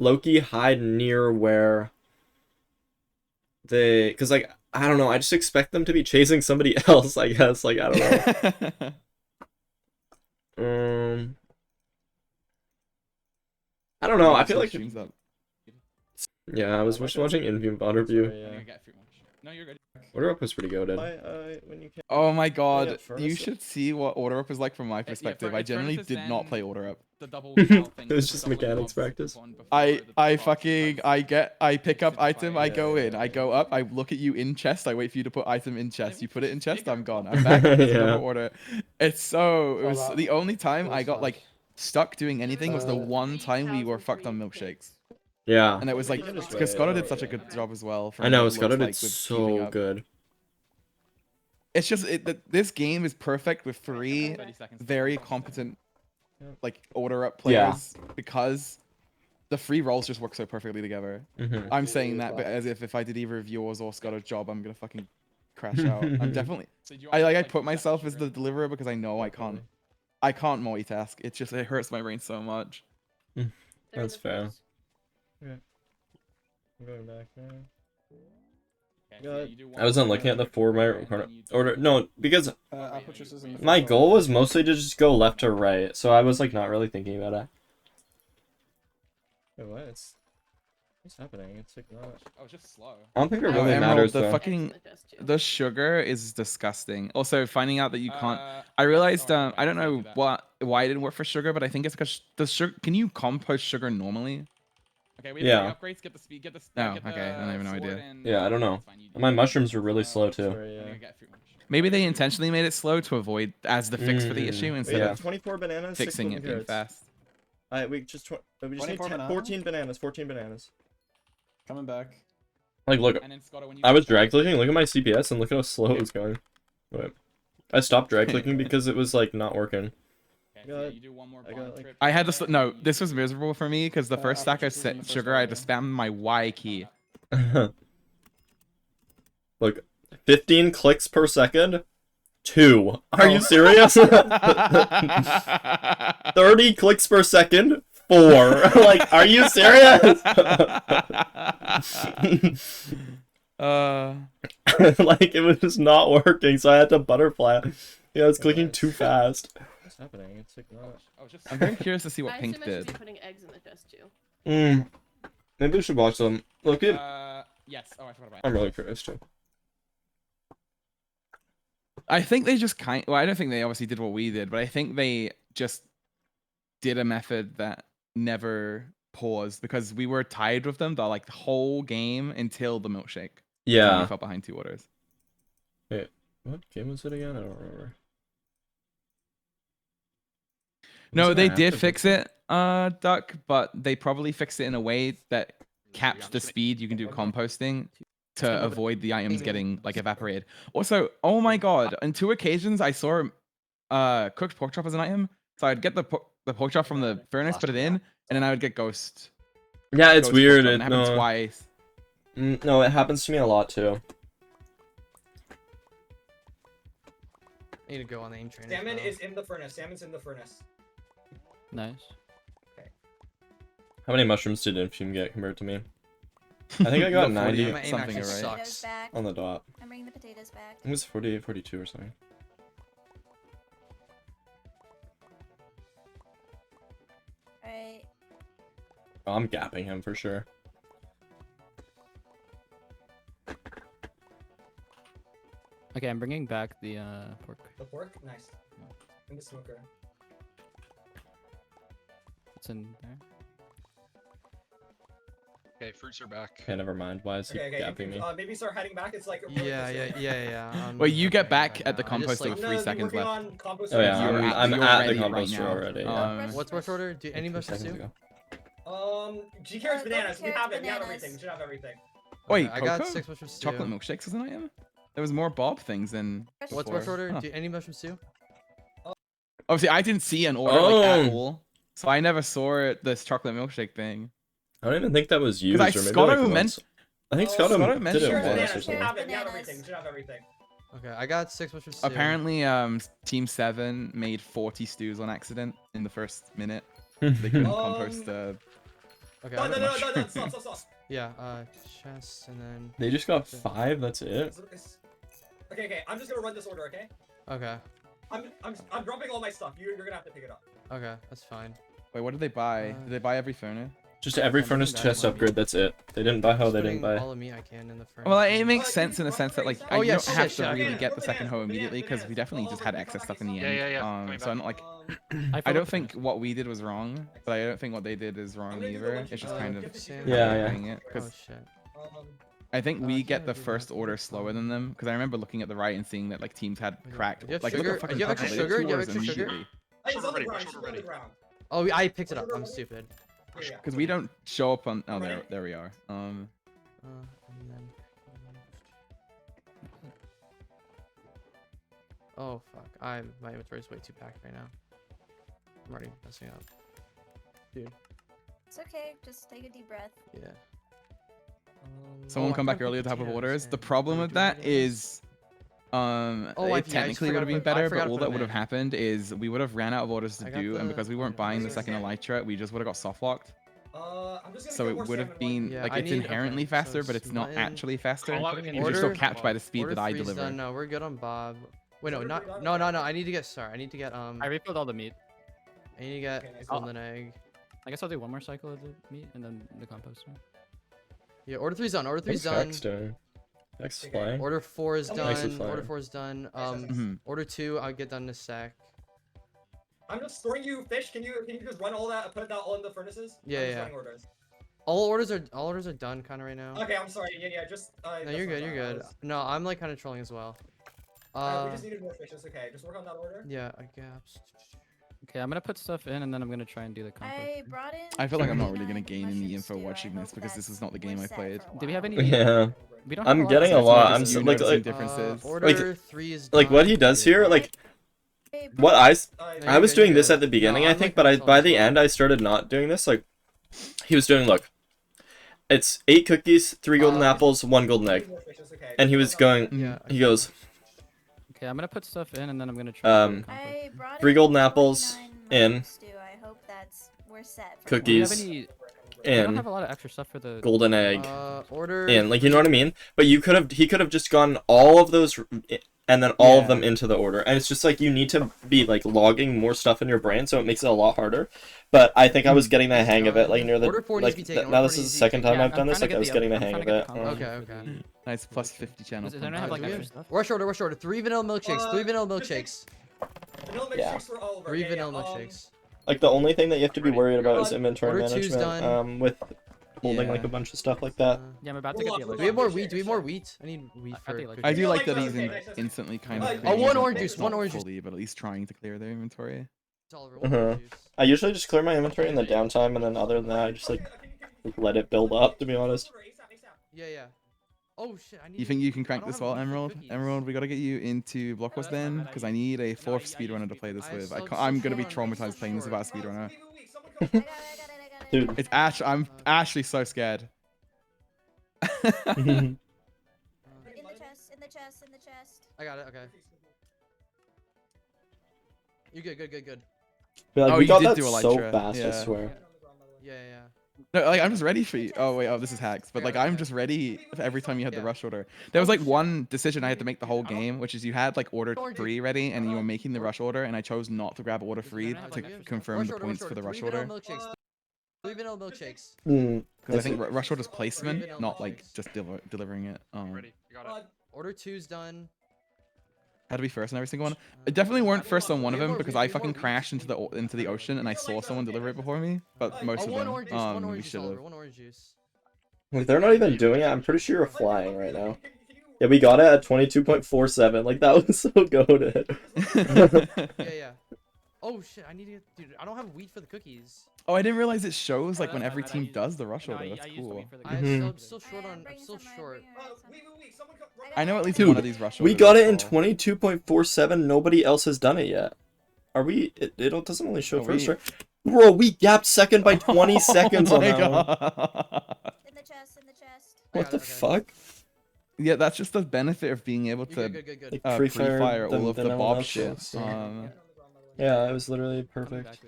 low-key hide near where they, because like I don't know, I just expect them to be chasing somebody else, I guess. Like, I don't know. I don't know, I feel like yeah, I was watching in-view bot review. No, you're good. Order up was pretty goated. Oh my god, yeah, you Furnace- should see what Order Up is like from my perspective. I generally Furnace did not then play Order Up. It was just mechanics practice. I pick up item, I go in, I go up, I look at you in chest, I wait for you to put item in chest, you put it in chest, I'm gone, I'm back. It's Yeah. another order. It was the only time I got like stuck doing anything was the one time we were fucked on milkshakes. Yeah. And it was like, because Scotto did such a good job as well. I know, what it looks Scotto did like with keeping so up. good. It's just this game is perfect with 3 very competent like Order Up players because the free rolls just work so perfectly together. Mhm. I'm saying that, but as if I did either of yours or Scotto's job, I'm gonna fucking crash out. I'm definitely. I put myself as the deliverer because I know I can't multitask. It hurts my brain so much. That's fair. Yeah. I'm going back now. I was not looking at the 4 my order. No, because my goal was mostly to just go left to right, so I was like not really thinking about it. Wait, what's happening? It's like not. Oh, it's just slow. I don't think it Oh, really Emerald, matters the though. fucking the sugar is disgusting. Also, finding out that you can't. I realized I don't know why it didn't work for sugar, but I think it's because the sugar. Can you compost sugar normally? Okay, we have upgrades. Get the speed. Get the. No, get the okay, I have no sword idea. and, Yeah, I don't know. My mushrooms were really slow too. Maybe they intentionally made it slow to avoid as the fix for the issue instead Yeah. of 24 bananas, fixing 6 it being carrots. fast. We just need 24 10, 14 bananas. 14 bananas. Coming back. Like, look. And then Scotto, when you I was drag clicking. Look at my CPS and look how slow it was going. Wait. I stopped drag clicking because it was like not working. Yeah, you do one more trip. I had to no. This was miserable for me because the first stack of sugar, I had to spam my Y key. Look, 15 clicks per second. 2. Are you serious? 30 clicks per second. 4. Like, are you serious? Like, it was just not working, so I had to butterfly. Yeah, I was clicking too fast. What's happening? It's like not. I'm very curious to see what I Pink assume I should did. be putting eggs in the chest too. Maybe we should watch them. Look at. Yes. Oh, I forgot about it. I'm really curious too. I think they just well, I don't think they obviously did what we did, but I think they just did a method that never paused because we were tied with them the whole game until the milkshake. Yeah. We fell behind 2 orders. Wait, what game was it again? I don't remember. No, they did fix it, Duck, but they probably fixed it in a way that capped the speed you can do composting to avoid the items getting evaporated. Also, oh my god, on 2 occasions I saw cooked pork chop as an item, so I'd get the pork chop from the furnace, put it in, and then I would get ghost. Yeah, it's weird. It happened twice. No, it happens to me a lot too. I need to go on the aim train. Salmon is in the furnace. Salmon's in the furnace. Nice. How many mushrooms did Infume get compared to me? I think I got 90 something, right? On the dot. I'm bringing the potatoes back. It was 48, 42 or something. Alright. Oh, I'm gapping him for sure. Okay, I'm bringing back the pork. The pork? Nice. In the smoker. It's in there. Okay, fruits are back. Okay, never mind. Why is he gapping me? Maybe start heading back. It's like Yeah. Well, you get back at the composter with 3 seconds left. Oh yeah, I'm at the composter already. What's order? Do any mushrooms do? G carrots, bananas. We have it. We have everything. We should have everything. Wait, I got Coco? 6 mushrooms too. Chocolate milkshakes as an item? There was more Bob things than. What's before. order? Huh. Do any mushrooms too? Obviously, I didn't see an order at all, so I never saw this chocolate milkshake thing. I don't even think that was used. Because Scotto meant. I think Scotto did it once or Bananas. We something. have it. We have everything. We should have everything. Okay, I got 6 mushrooms too. Apparently, Team 7 made 40 stews on accident in the first minute. They couldn't compost the. Okay. No, stop. Yeah, chest and then. They just got 5. That's it. Okay. I'm just gonna run this order. Okay. Okay. I'm dropping all my stuff. You're gonna have to pick it up. Okay, that's fine. Wait, what did they buy? Did they buy every furnace? Just every furnace chest upgrade. That's it. They didn't buy hoe. They didn't buy. All of me I can in the furnace. Well, it makes sense in the sense that you don't have to really yeah. get the second hoe immediately because we definitely just had excess stuff in the end. Yeah. So I'm not like. I don't think what we did was wrong, but I don't think what they did is wrong either. It's just kind of doing it. Oh shit. I think we get the first order slower than them because I remember looking at the right and seeing that teams had cracked. Do you have Like, sugar? look at Do you have extra sugar? Do you have extra sugar? immediately. Hey, it's on the ground. It's on the ground. Oh, I picked it up. I'm stupid. Because we don't show up on. Oh, there we are. And then... Oh fuck! My inventory is way too packed right now. I'm already messing up, dude. It's okay. Just take a deep breath. Yeah. Someone come back earlier to help with orders. The problem with that is, it technically would have been better, but all that would have happened is we would have ran out of orders to do, and because we weren't buying the second elytra, we just would have got soft locked. I'm just gonna So get it more would have salmon. been it's inherently faster, but it's not actually faster. You're still capped by the speed that I deliver. Done. No, we're good on Bob. Wait, no, no. I need to get. Sorry, I need to get. I refilled all the meat. I need to get golden egg. I guess I'll do one more cycle of the meat and then the composter. Yeah, order 3's done. Order 3's done. Next flying. Order 4 is Thanks for done. flying. Order 4 is done. Order 2, I'll get done in a sec. I'm just storing you fish. Can you just run all that? Put that all in the furnaces? Yeah, I'm just yeah. running orders. All orders are done kind of right now. Okay, I'm sorry. Yeah. Just. No, you're good. You're good. No, I'm like kind of trolling as well. We just needed more fish. It's okay. Just work on that order. Yeah, I guess. Okay, I'm gonna put stuff in and then I'm gonna try and do the compost. I brought in. I feel like I'm not really gonna gain any info watching this because this is not the game I played. Do we have any? Yeah. We don't have I'm a lot getting of a lot. Just I'm you like noticing differences. Order 3 is like what he does here, like what I was doing this at the beginning, I think, but by the end I started not doing this. Like he was doing, look, it's 8 cookies, 3 golden apples, 1 golden egg, and he was going. He goes. Okay, I'm gonna put stuff in and then I'm gonna try. 3 golden apples in. I hope that's we're set. For Cookies. We In. don't have a lot of extra stuff for the golden egg. Order in, like, you know what I mean? But he could have just gotten all of those and then all of them into the order. And it's just like you need to be like logging more stuff in your brain, so it makes it a lot harder. But I think I was getting the hang of it, like near the now this is the second time I've done this. Like I was getting the hang of it. Okay. Nice plus 50 channel. Does anyone have like extra stuff? Rush order. 3 vanilla milkshakes. 3 vanilla milkshakes. Vanilla Yeah. milkshakes for Oliver. 3 vanilla milkshakes. Like the only thing that you have to be worried about is inventory Order 2's management. done. With holding like a bunch of stuff like that. Yeah, I'm about to get the Do we have more wheat? Do we have more wheat? I need wheat for. I do like that he's instantly kind of. Oh, one clearing orange it, juice, not one orange juice. fully, but at least trying to clear their inventory. I usually just clear my inventory in the downtime, and then other than that, I just like let it build up. To be honest. Yeah. Oh shit! I need. You think you can crank this well, Emerald? Emerald, we gotta get you into Blockbuster then, because I need a 4th speedrunner to play this with. I'm gonna be traumatized playing this without a speedrunner. Dude, it's I'm actually so scared. in the chest. I got it. Okay. You're good. But, like, Oh, we you got did that do so Elytra, fast, I yeah. swear. Yeah. No, like I'm just ready for you. Oh wait, this is hacks. But like I'm just ready for every time you had the rush order. There was like one decision I had to make the whole game, which is you had like order 3 ready and you were making the rush order, and I chose not to grab order 3 to confirm the points for the rush order. 3 vanilla milkshakes. Because I think rush order's placement, not like just delivering it. Order 2's done. Had to be first on every single one. I definitely weren't first on one of them because I fucking crashed into the ocean and I saw someone deliver it before me. But most of them, we should have. One orange juice. Like they're not even doing it. I'm pretty sure you're flying right now. Yeah, we got it at 22.47. Like that was so goated. Yeah. Oh shit! I need to. Dude, I don't have wheat for the cookies. Oh, I didn't realize it shows like when every team does the rush order. That's cool. I'm still short on. I'm still short. I know at least Dude, one of these rush orders. we got it in 22.47. Nobody else has done it yet. Are we? It doesn't only show first, right? Bro, we gapped second by 20 seconds on that one. In the chest. What the fuck? Yeah, that's just the benefit of being able to Like pre-fire all of the vanilla Bob milkshakes, shit. Yeah, it was literally perfect.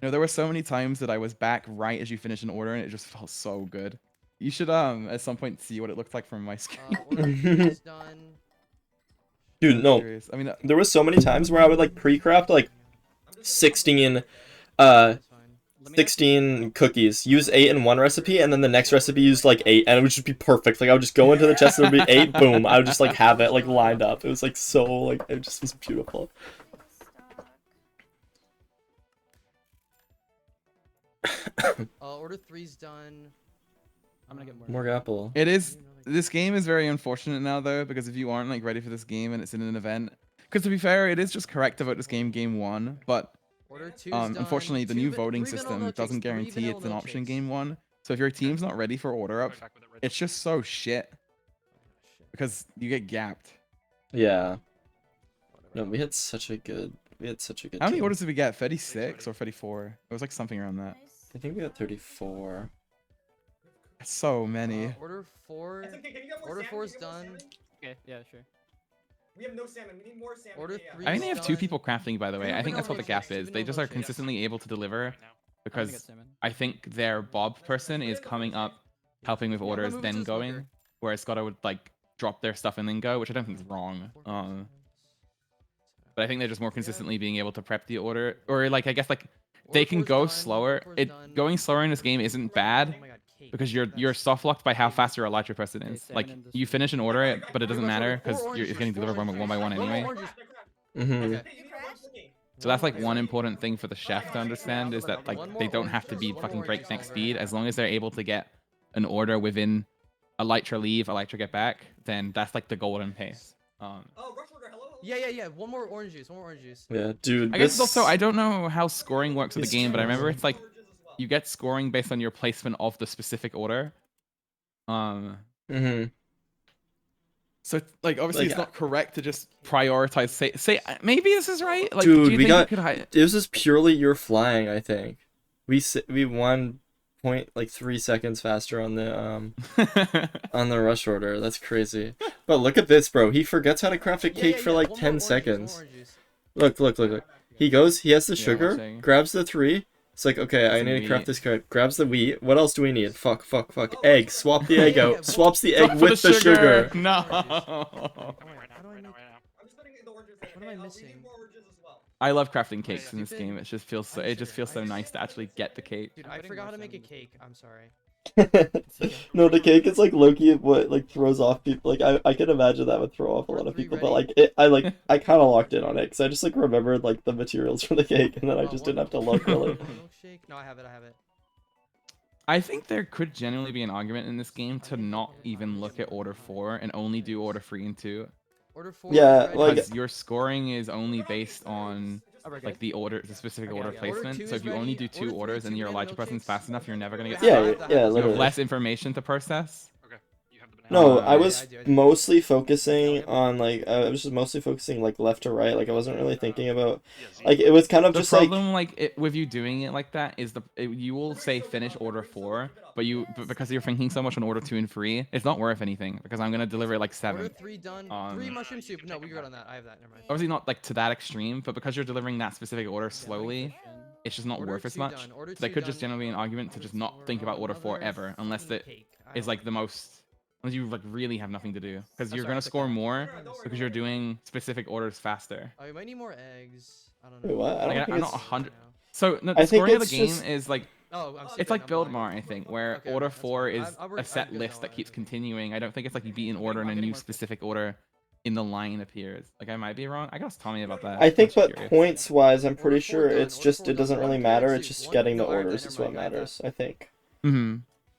No, there were so many times that I was back right as you finished an order, and it just felt so good. You should at some point see what it looked like from my screen. Dude, no. I mean, there was so many times where I would like pre-craft like 16 cookies, use 8 in one recipe, and then the next recipe used like 8, and it would just be perfect. Like I would just go into the chest, there would be 8, boom. I would just like have it like lined up. It was like so like it just was beautiful. Order 3's done. I'm gonna get more apple. It is. This game is very unfortunate now though, because if you aren't like ready for this game and it's in an event, because to be fair, it is just correct about this game 1, but unfortunately the new voting system doesn't guarantee it's an option game 1. So if your team's not ready for order up, it's just so shit because you get gapped. Yeah. No, we had such a good. How many orders did we get? 36 or 34? It was like something around that. I think we got 34. So many. Order 4. Order 4's done. Okay, yeah, sure. We have no salmon. We need more salmon. Order 3. I think they have 2 people crafting, by the way. I think that's what the gap is. They just are consistently able to deliver because I think their Bob person is coming up, helping with orders, then going, whereas Scotto would like drop their stuff and then go, which I don't think is wrong. But I think they're just more consistently being able to prep the order, or like I guess like they can go slower. Going slower in this game isn't bad because you're soft locked by how fast your elytra person is. Like you finish an order, but it doesn't matter because it's getting delivered one by one anyway. So that's like one important thing for the chef to understand is that like they don't have to be fucking breakneck speed as long as they're able to get an order within elytra leave, elytra get back. Then that's like the golden pace. Oh, rush order. Hello. Yeah. One more orange juice. Yeah, dude. I guess this... also I don't know how scoring works with the It's game, but I remember crazy. it's like you get scoring based on your placement of the specific order. So like obviously Like, it's not correct to just prioritize. Say maybe this is right. Like, dude, do you we think got. you could This is purely your flying. I think we won point like 3 seconds faster on the on the rush order. That's crazy. But look at this, bro. He forgets how to craft a cake for like 10 seconds. Look. He goes. He has the sugar. watching. Grabs the 3. It's like, okay, I need to craft this cake. Grabs the wheat. What else do we need? Fuck. Egg. Swap the egg out. Swaps the egg with the sugar. No. What am I missing? I love crafting cakes in this game. It just feels so nice to actually get the cake. Dude, I forgot how to make a cake. I'm sorry. No, the cake is like Loki. What like throws off people? Like I can imagine that would throw off a lot of people. But like I kind of locked in on it because I just like remembered like the materials for the cake, and then I just didn't have to look really. No, I have it. I think there could genuinely be an argument in this game to not even look at order 4 and only do order 3 and 2. Order 4. Yeah, like because your scoring is only based on like the specific order placement. So if you only do 2 orders and your Elytra presence fast enough, you're never gonna get. Yeah, You have literally. less information to process. No, I was mostly focusing on like I was just mostly focusing like left to right. Like I wasn't really thinking about like it was kind of The just problem, with you doing it like that is you will say finish order 4, but because you're thinking so much on order 2 and 3, it's not worth anything because I'm gonna deliver it like 7. Order 3 done. 3 mushroom soup. No, we good on that. I have that. Never mind. Obviously not like to that extreme, but because you're delivering that specific order slowly, it's just not worth as much. So there could just generally be an argument to just not think about order 4 ever, unless it is like the most. Unless you like really have nothing to do, because you're gonna score more because you're doing specific orders faster. Oh, you might need more eggs. I don't Wait, know. what? I don't Like, think I'm not it's- 100. So no, I the think scoring of the it's game just- is like Oh, I'm it's like I'm build fine. more, I think, where Okay, order that's 4 fine. is I'm a set list that keeps continuing. I don't think it's like you beat an order and a new specific order in the line appears. Like I might be wrong. I gotta tell me about that. I think, I'm but curious. points wise, I'm pretty sure it's just it doesn't really matter. It's just getting the orders is what matters. I think.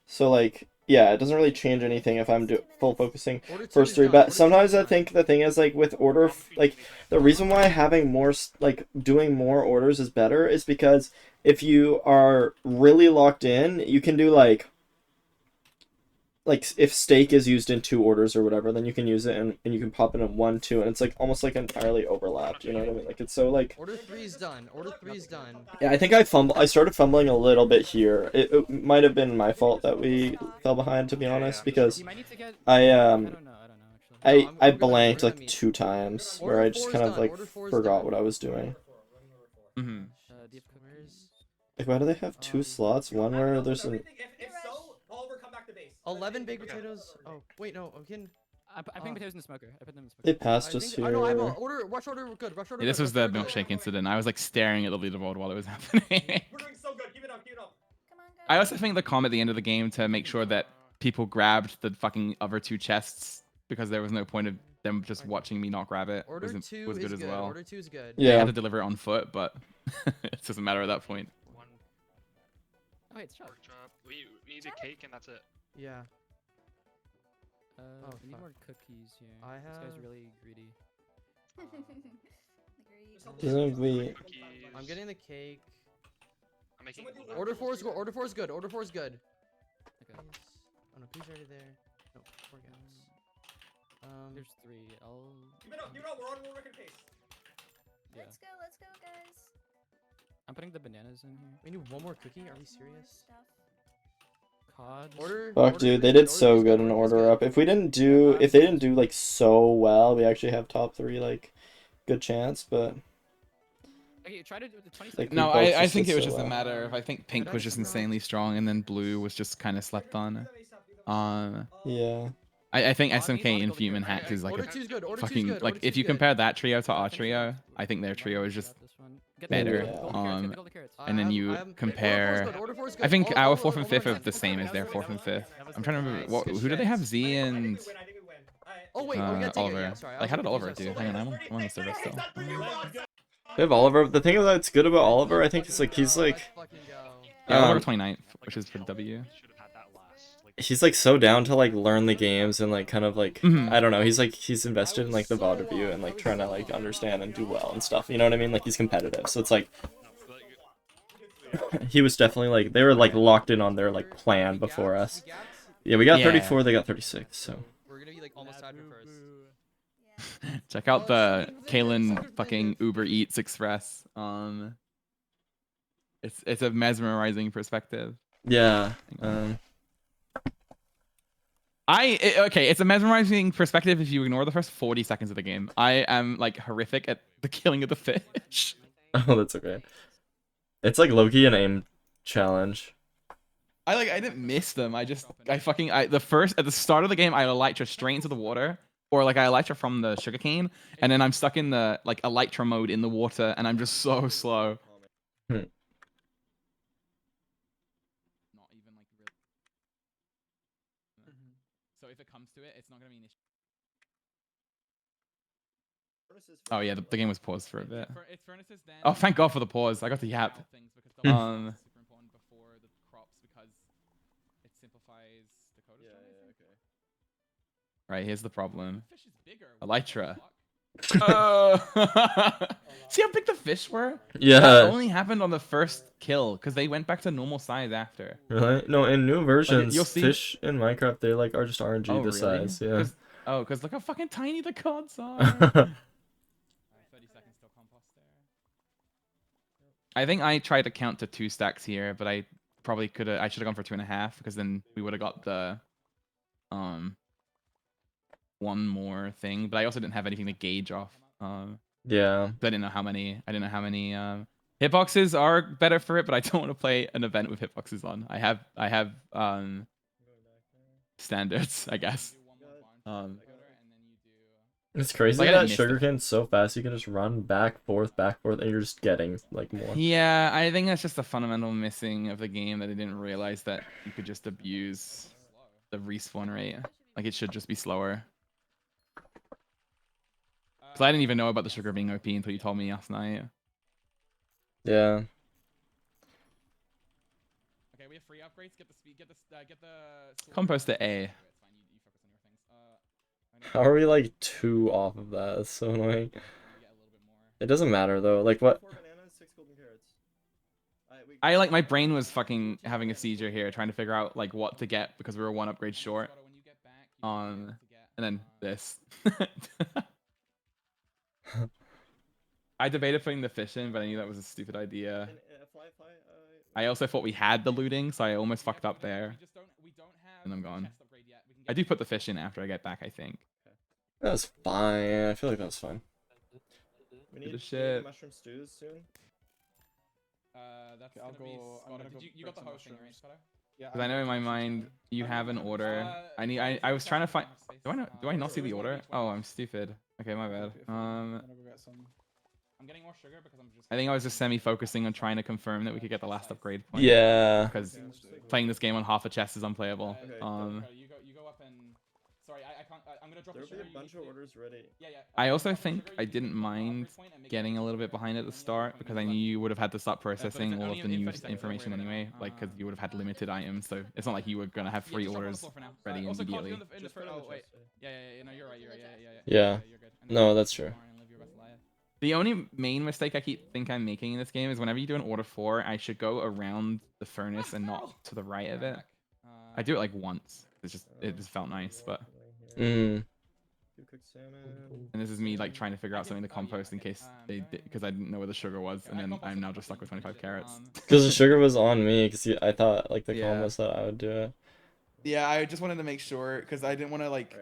So like. Yeah, it doesn't really change anything if I'm full focusing first 3, but sometimes I think the thing is like with order, like the reason why having more like doing more orders is better is because if you are really locked in, you can do like if steak is used in 2 orders or whatever, then you can use it and you can pop it in 1, 2, and it's like almost like entirely overlapped. You know what I mean? Like it's so like. Order 3's done. Order 3's done. Yeah, I think I started fumbling a little bit here. It might have been my fault that we fell behind, to be honest, because I blanked like 2 times where I just kind of like forgot what I was doing. Like, why do they have 2 slots? One where there's an. 11 baked potatoes. Oh wait, no. I can. I'm putting potatoes in the smoker. I put them in the smoker. They passed us I know. I have a here. order. Rush order. Good. Rush order. Yeah, this good, was rush the order, good. milkshake incident. I was like staring at the leaderboard while it was happening. We're doing so good. Keep it up. Keep it up. I also think the calm at the end of the game to make sure that people grabbed the fucking other 2 chests because there was no point of them just watching me not grab it Order was 2 good is as good. well. Order 2 is good. They had to deliver it on foot, but it doesn't matter at that point. Oh, wait, it's shot. We need a cake and that's it. Yeah. We need more cookies here. I This guy's have- really greedy. Doesn't we? I'm getting the cake. I'm making Order 4 is good. Order 4 is good. Order 4 is good. Okay. Oh no, P's already there. No, 4 guys. There's 3. I'll. Keep it up. Keep it up. We're on a record pace. Yeah. Let's go, guys. I'm putting the bananas in here. We need one more cookie. Are we serious? Cod. Fuck, dude, they did so good in order up. If they didn't do like so well, we actually have top 3 like good chance. But Okay, try to do the 20 like, seconds. No, we both I just think did it was so just a well. matter of I think pink was just insanely strong and then blue was just kind of slept on. Yeah. I think SMK and Fume and Hack is like Order 2's good. Order 2's fucking good. like Order if 2's you good. compare that trio to our trio, I think their trio is just better. And then you compare. I think our 4th and 5th are the same as their 4th and 5th. I'm trying to remember who do they have? Z and Oh wait, we gotta take it. Oliver. Yeah, sorry. I Like how was did Oliver confused. do? Hang on, I'm on the server still. We have Oliver. The thing that's good about Oliver, I think, is like he's like. Yeah, Oliver 29th, which is for W. he's like so down to like learn the games and like kind of like Mhm. I don't know, he's invested in like the VOD review and like trying to like understand and do well and stuff. You know what I mean? Like he's competitive. So it's like he was definitely like they were like locked in on their like plan before us. Yeah, we got 34, they got 36, so We're gonna be like almost tied for first. Check out the Kalen fucking Uber Eats Express. It's a mesmerizing perspective. yeah. Okay, it's a mesmerizing perspective if you ignore the first 40 seconds of the game. I am like horrific at the killing of the fish. Oh, that's okay. It's like Loki an aim challenge. I didn't miss them. At the start of the game I elytra straight into the water, or like I elytra from the sugarcane, and then I'm stuck in the like elytra mode in the water, and I'm just so slow. So if it comes to it, it's not gonna be an issue. Oh yeah, the game was paused for a bit. Oh, thank God for the pause. I got the yap. Right, here's the problem. Elytra. See how big the fish were? Yeah. That only happened on the first kill because they went back to normal size after. Really? No, in new versions, you'll see... fish in Minecraft they like are just RNG the size. Yeah. Because look how fucking tiny the cards are. 30 seconds till compost there. I think I tried to count to 2 stacks here, but I probably could have. I should have gone for 2.5 because then we would have got the one more thing. But I also didn't have anything to gauge off. Yeah. I didn't know how many. Hitboxes are better for it, but I don't want to play an event with hitboxes on. I have standards, I guess. It's crazy like, that sugarcane's so fast you can just run back, forth, and you're just getting like more. Yeah, I think that's just a fundamental missing of the game that I didn't realize that you could just abuse the respawn rate. Like it should just be slower. Because I didn't even know about the sugar being OP until you told me last night. Yeah. Okay, we have free upgrades. Get the speed. Get the compost to A. How are we like 2 off of that? That's so annoying. It doesn't matter though. Like what? I like my brain was fucking having a seizure here, trying to figure out like what to get because we were 1 upgrade short. And then this. I debated putting the fish in, but I knew that was a stupid idea. I also thought we had the looting, so I almost fucked up there. And I'm gone. I do put the fish in after I get back, I think. That's fine. I feel like that's fine. We need shit. Mushroom stews soon. That's I'll go. You got the hosting, right, Scotto? Yeah. Because I know in my mind you have an order. I was trying to find. Do I not see the order? Oh, I'm stupid. Okay, my bad. I'm getting more sugar because I think I was just semi-focusing on trying to confirm that we could get the last upgrade point. Yeah. Because playing this game on half a chest is unplayable. Okay, You go up and. Sorry, I can't. I'm gonna drop. There'll be a bunch of orders ready. Yeah. I also think I didn't mind getting a little bit behind at the start because I knew you would have had to start processing all of the new information anyway, like because you would have had limited items. So it's not like you were gonna have 3 orders ready immediately. No, you're right. Yeah. No, that's true. The only main mistake I think I'm making in this game is whenever you do an order 4, I should go around the furnace and not to the right of it. I do it like once. It just felt nice, but. And this is me like trying to figure out something to compost in case because I didn't know where the sugar was, and then I'm now just stuck with 25 carrots. Because the sugar was on me, because I thought like the combo was that I would do it. Yeah, I just wanted to make sure because I didn't want to like.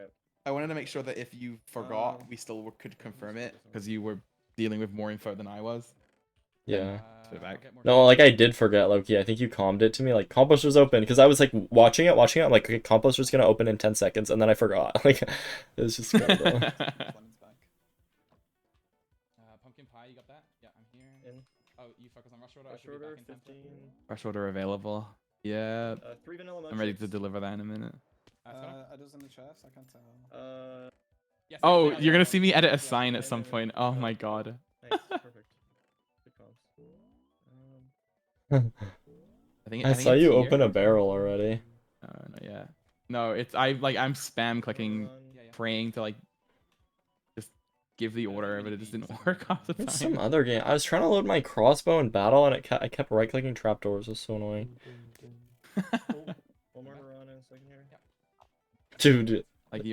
I wanted to make sure that if you forgot, we still could confirm it because you were dealing with more info than I was. Yeah. No, like I did forget, Loki. I think you calmed it to me. Like compost was open because I was like watching it. I'm like, okay, compost was gonna open in 10 seconds, and then I forgot. Like it was just terrible. Pumpkin pie, you got that? Yeah, I'm here. Oh, you focus on rush order. Rush order 15. Rush order available. Yeah. 3 vanilla. I'm ready to deliver that in a minute. Are those in the chest? I can't tell. Oh, you're gonna see me edit a sign at some point. Oh my god. Nice, perfect. I saw you open a barrel already. Not yet. No, it's I'm spam clicking, praying to like just give the order, but it just didn't work half the time. It's some other game. I was trying to load my crossbow in battle, and I kept right-clicking trapdoors. It was so annoying. One more run in a second here. Dude. Thank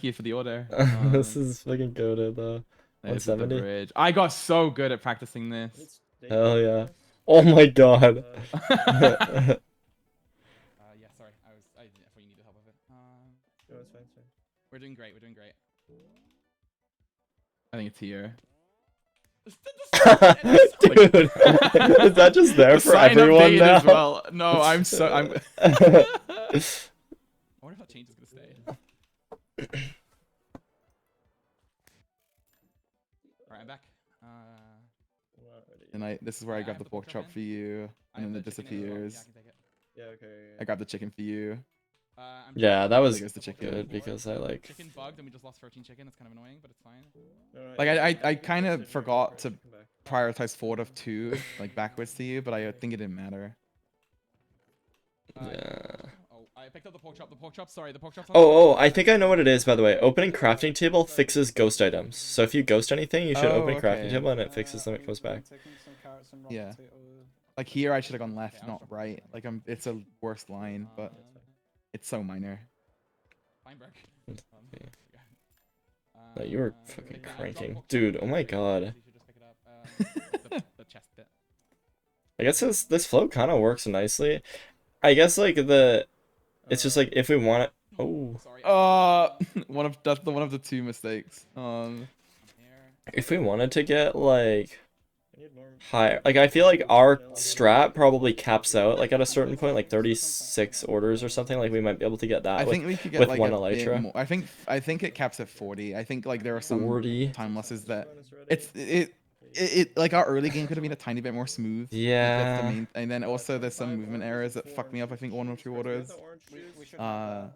you for the order. This is fucking goated though. This is the 170. bridge. I got so good at practicing this. Hell yeah. Oh my god. Yeah, sorry. I thought you needed help with it. No, it's fine, it's fine. We're doing great. We're doing great. I think it's here. Dude, is that just there for everyone now? As well. No, I'm. I wonder if that change is gonna stay. Alright, I'm back. And this is where I grab the pork chop for you, and then it disappears. Yeah, okay. I grab the chicken for you. Yeah, that was the chicken. good because I like. Chicken bugged and we just lost 13 chicken. That's kind of annoying, but it's fine. Like I kind of forgot to prioritize forward of 2 like backwards to you, but I think it didn't matter. Yeah. Oh, I picked up the pork chop. The pork chop. Sorry, the pork chop. Oh, I think I know what it is, by the way. Opening crafting table fixes ghost items. So if you ghost anything, you should open a crafting table and it fixes them, it comes back. Yeah. Like here, I should have gone left, not right. Like it's a worst line, but it's so minor. Feinberg. No, you were fucking cranking. Dude, oh my god. The chest bit. I guess this flow kind of works nicely. I guess like it's just like if we want it. Oh. One of the 2 mistakes. If we wanted to get like higher, like I feel like our strat probably caps out like at a certain point, like 36 orders or something. Like we might be able to get that. I think we could get with like one a elytra. bit more. I think it caps at 40. I think like there are some 40? time losses that it like our early game could have been a tiny bit more smooth. Yeah. That's the main, and then also there's some movement errors that fucked me up. I think 1 or 2 orders. I'm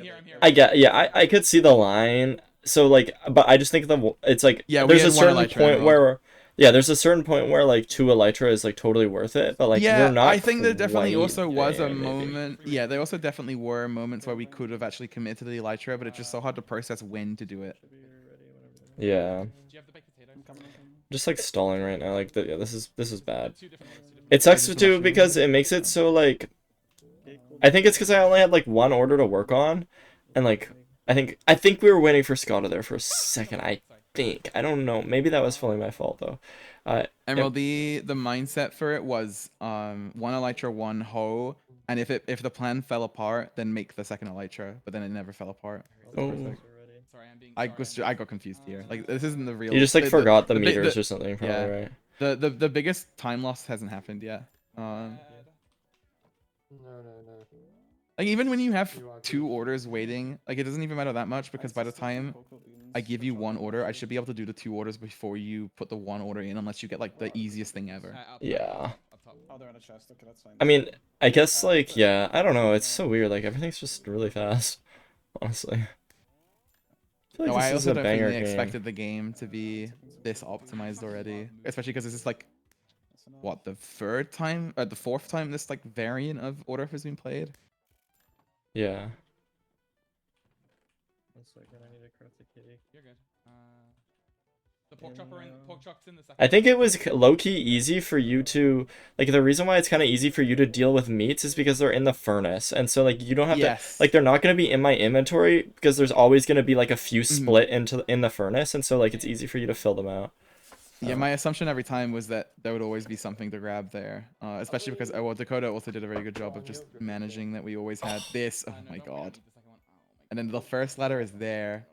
here. I could see the line. So like, but I just think it's like there's a certain point where. Yeah, there's a certain point where like 2 elytra is like totally worth it, but like we're not. I think there definitely also was a maybe. moment. Yeah, there also definitely were moments where we could have actually committed to the elytra, but it's just so hard to process when to do it. Yeah. Just like stalling right now. Like yeah, this is bad. It sucks too because it makes it so like. I think it's because I only had like 1 order to work on, and like I think we were waiting for Scotta there for a second. I don't know. Maybe that was fully my fault though. Emerald, the mindset for it was 1 elytra, 1 hoe, and if the plan fell apart, then make the second elytra, but then it never fell apart. Oh. I got confused here. Like this isn't the real. You just like forgot the meters or something, probably, yeah. right? The biggest time loss hasn't happened yet. No. Like even when you have 2 orders waiting, like it doesn't even matter that much because by the time I give you 1 order, I should be able to do the 2 orders before you put the 1 order in, unless you get like the easiest thing ever. Yeah. Oh, they're on a chest. Okay, that's fine. I mean, I guess like yeah, I don't know. It's so weird. Like everything's just really fast, honestly. No, I also don't think they expected the game to be this optimized already, especially because this is like what the 4th time this like variant of order has been played. Yeah. 1 second, I need to craft the kitty. You're good. The pork chop's in the second. I think it was low-key easy for you to like the reason why it's kind of easy for you to deal with meats is because they're in the furnace, and so like you don't have to like they're not going to be in my inventory because there's always going to be like a few split in the furnace, and so like it's easy for you to fill them out. Yeah, my assumption every time was that there would always be something to grab there, especially because Dakota also did a very good job of just managing that we always had this. Oh my god! And then the first ladder is there.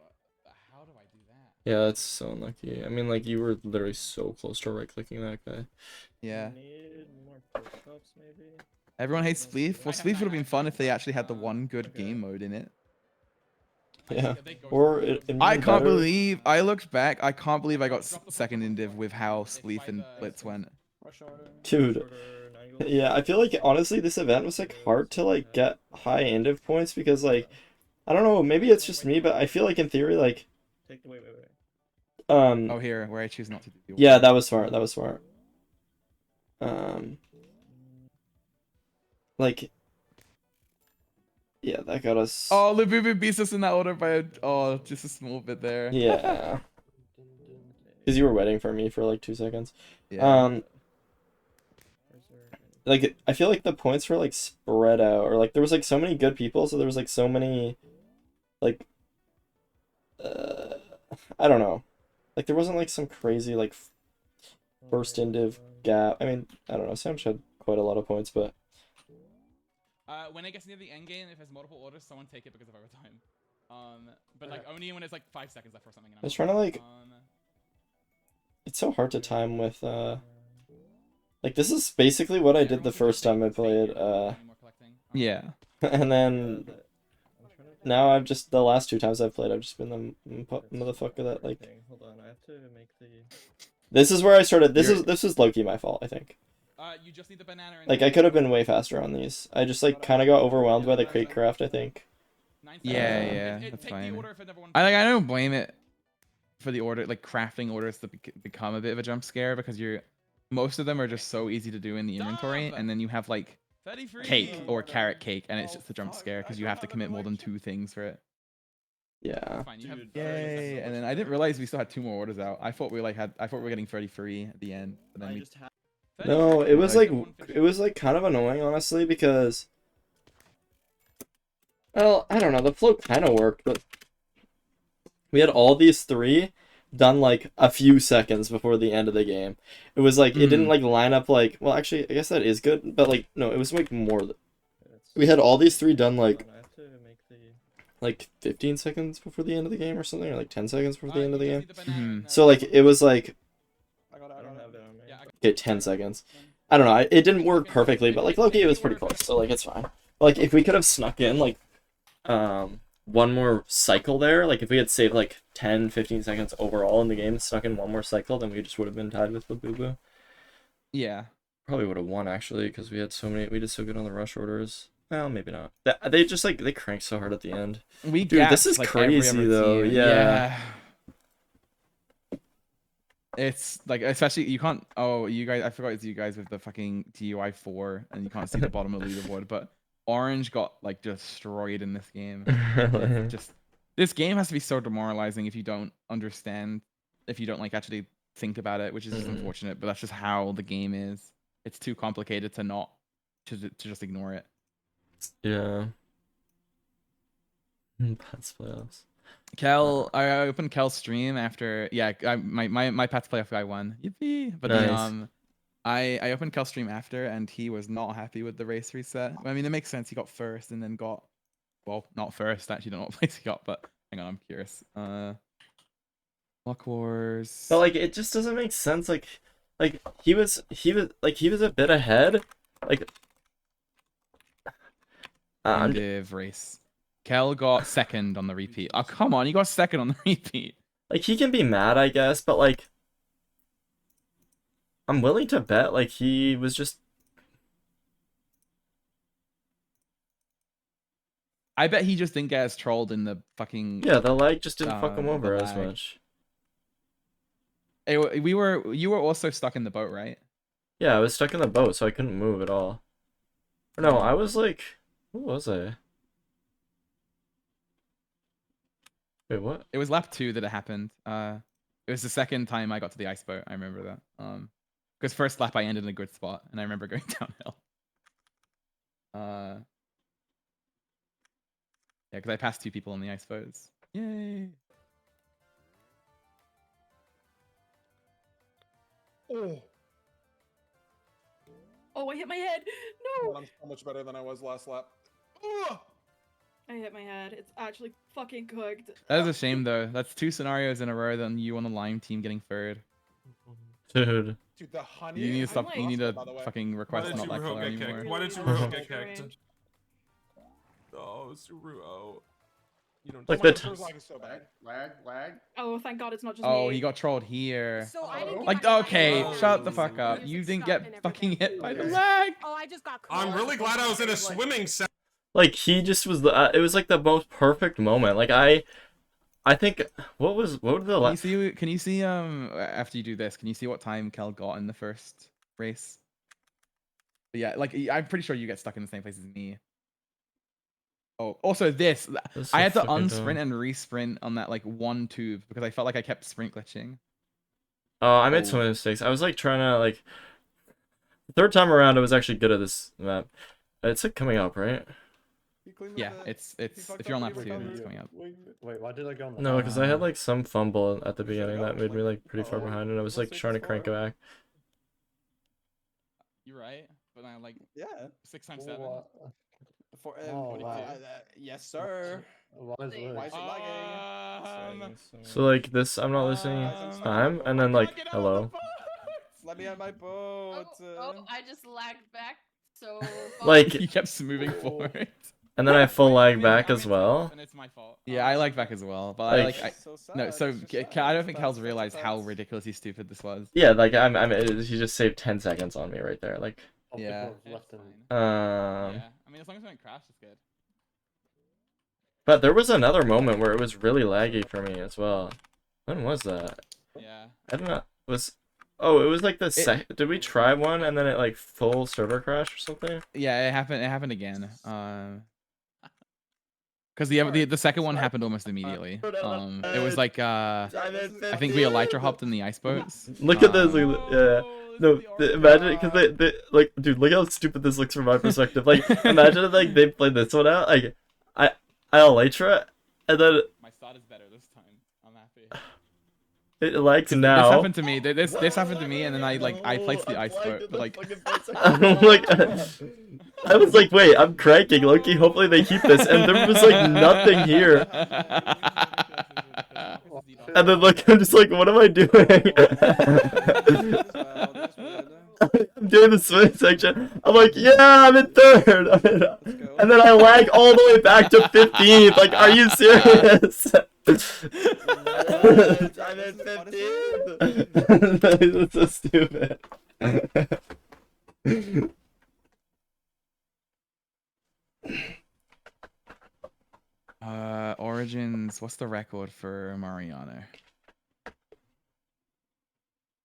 Yeah, that's so unlucky. I mean, like you were literally so close to right-clicking that guy. Yeah. Need more pork chops, maybe. Everyone hates Spleef. Well, Spleef would have been fun if they actually had the 1 good game mode in it. Yeah. Or I can't believe I looked back. I can't believe I got second in div with how Spleef and Blitz went. Dude. Yeah, I feel like honestly this event was like hard to like get high in div points because like I don't know, maybe it's just me, but I feel like in theory like Wait. Oh, here where I choose not to do. Yeah, that was smart. That was smart. Like Yeah, that got us. Oh, Labubu beats us in that order by just a small bit there. Yeah. Because you were waiting for me for like 2 seconds. Yeah. Like I feel like the points were like spread out, or like there was like so many good people, so there was like so many, like, I don't know, like there wasn't like some crazy like first in div gap. I mean, I don't know. Samch had quite a lot of points, but. When it gets near the end game, if there's multiple orders, someone take it because of overtime. But like only when it's like 5 seconds left or something. I was trying to like. It's so hard to time with like this is basically what I did the first time I played. Yeah. And then now I've just the last 2 times I've played, I've just been the motherfucker that like. Hold on, I have to make the. This is where I started. This is low-key my fault, I think. You just need the banana. Like I could have been way faster on these. I just like kind of got overwhelmed by the crate craft, I think. Yeah, that's fine. I don't blame it for the order, like crafting orders to become a bit of a jump scare because most of them are just so easy to do in the inventory, and then you have like cake or carrot cake, and it's just a jump scare because you have to commit more than 2 things for it. Yeah. Yay! And then I didn't realize we still had 2 more orders out. I thought we were getting 33 at the end, but then No, it was like kind of annoying, honestly, because. Well, I don't know. The flow kind of worked, but we had all these 3 done like a few seconds before the end of the game. It was like it didn't like line up like. Well, actually, I guess that is good, but like no, it was like more. We had all these 3 done like 15 seconds before the end of the game or something, or like 10 seconds before the end of the game. So like it was like. Okay, 10 seconds. I don't know. It didn't work perfectly, but like Loki, it was pretty close, so like it's fine. Like if we could have snuck in like one more cycle there, like if we had saved like 10-15 seconds overall in the game, snuck in one more cycle, then we just would have been tied with Labubu. Yeah. Probably would have won actually, because we did so good on the rush orders. Well, maybe not. They just like they cranked so hard at the end. Dude, this is like crazy though. Yeah. It's like, especially you can't. Oh, you guys! I forgot it's you guys with the fucking TUI 4, and you can't see the bottom of the leaderboard. But Orange got like destroyed in this game. This game has to be so demoralizing if you don't understand, if you don't like actually think about it, which is just unfortunate. But that's just how the game is. It's too complicated to just ignore it. Yeah. Pats playoffs. Kel, I opened Kel's stream after, my Pats playoff guy won. Yippee! But nice. then, I opened Kel's stream after, and he was not happy with the race reset. I mean, it makes sense. He got first, and then got, well, not first. Actually, don't know what place he got, but hang on, I'm curious. Block Wars. But like, it just doesn't make sense. Like he was a bit ahead. Like, Div race. Kel got second on the repeat. Oh, come on, he got second on the repeat. Like, he can be mad, I guess, but like, I'm willing to bet like he was just. I bet he just didn't get as trolled in the fucking. Yeah, the lag just didn't fuck him over as much. You were also stuck in the boat, right? Yeah, I was stuck in the boat, so I couldn't move at all. No, I was like, what was I? Wait, what? It was lap 2 that it happened. It was the second time I got to the ice boat. I remember that. Because first lap I ended in a good spot, and I remember going downhill. Yeah, because I passed 2 people on the ice boats. Yay! Oh, I hit my head. No. I'm so much better than I was last lap. I hit my head. It's actually fucking cooked. That is a shame, though. That's 2 scenarios in a row than you on the Lime team getting third. Dude. Dude, the honey. You need to stop. You need to fucking request not that color anymore. anymore. Why did Subaru get kicked? Oh, Subaru. You don't. Like so bad. Lag. Oh, thank God it's not just me. Oh, he got trolled here. So I didn't like, okay, shut the fuck up. You didn't get fucking hit by the lag. Oh, I just got. I'm really glad I was in a swimming set. Like, he just was it was like the most perfect moment. Like, I think what would the last? Can you see after you do this? Can you see what time Kel got in the first race? But yeah, like I'm pretty sure you get stuck in the same place as me. Oh, also this. That's I so had to fucking unsprint dumb. and resprint on that like one tube because I felt like I kept sprint glitching. Oh, I made so many mistakes. I was like trying to like. The third time around, I was actually good at this map. It's like coming up, right? Yeah, it's if you're on lap 2, it's coming up. Wait, why did I go on the No, because I had like some fumble at the beginning that made me like pretty far Oh, behind, and I was like trying to crank it back. You're right, but I like Yeah. 6 times 7. For, Oh, wow. yes, sir. Why is Why is it lagging? So like this, I'm not listening time, and then like hello. Let me on my boat. Oh, I just lagged back so Like He kept moving forward. and then I full lag back as well. And it's my fault. Yeah, I lag back as well, but I don't think Cal's realized how ridiculously stupid this was. Yeah, like he just saved 10 seconds on me right there. Like Yeah. Yeah, um. I mean, as long as I don't crash, it's good. But there was another moment where it was really laggy for me as well. When was that? Yeah. I don't know. It was it was like the did we try one and then it like full server crash or something? Yeah, it happened again. Because the second one happened almost immediately. It was like I think we elytra hopped in the ice boats. Look at this. Yeah. No, imagine because they like, dude, look how stupid this looks from my perspective. Like, imagine if, like they played this one out. Like, I elytra, and then My start is better this time. I'm happy. it like now. This happened to me. This happened to me, and then I placed the ice boat. But like, I'm like, I was like, wait, I'm cranking, Loki. Hopefully they keep this, and there was like nothing here. And then like, I'm just like, what am I doing? I'm doing the swim section. I'm like, yeah, I'm in third. And then I lag all the way back to 15th. Like, are you serious? I'm in 15th. That's so stupid. Origins. What's the record for Mariano?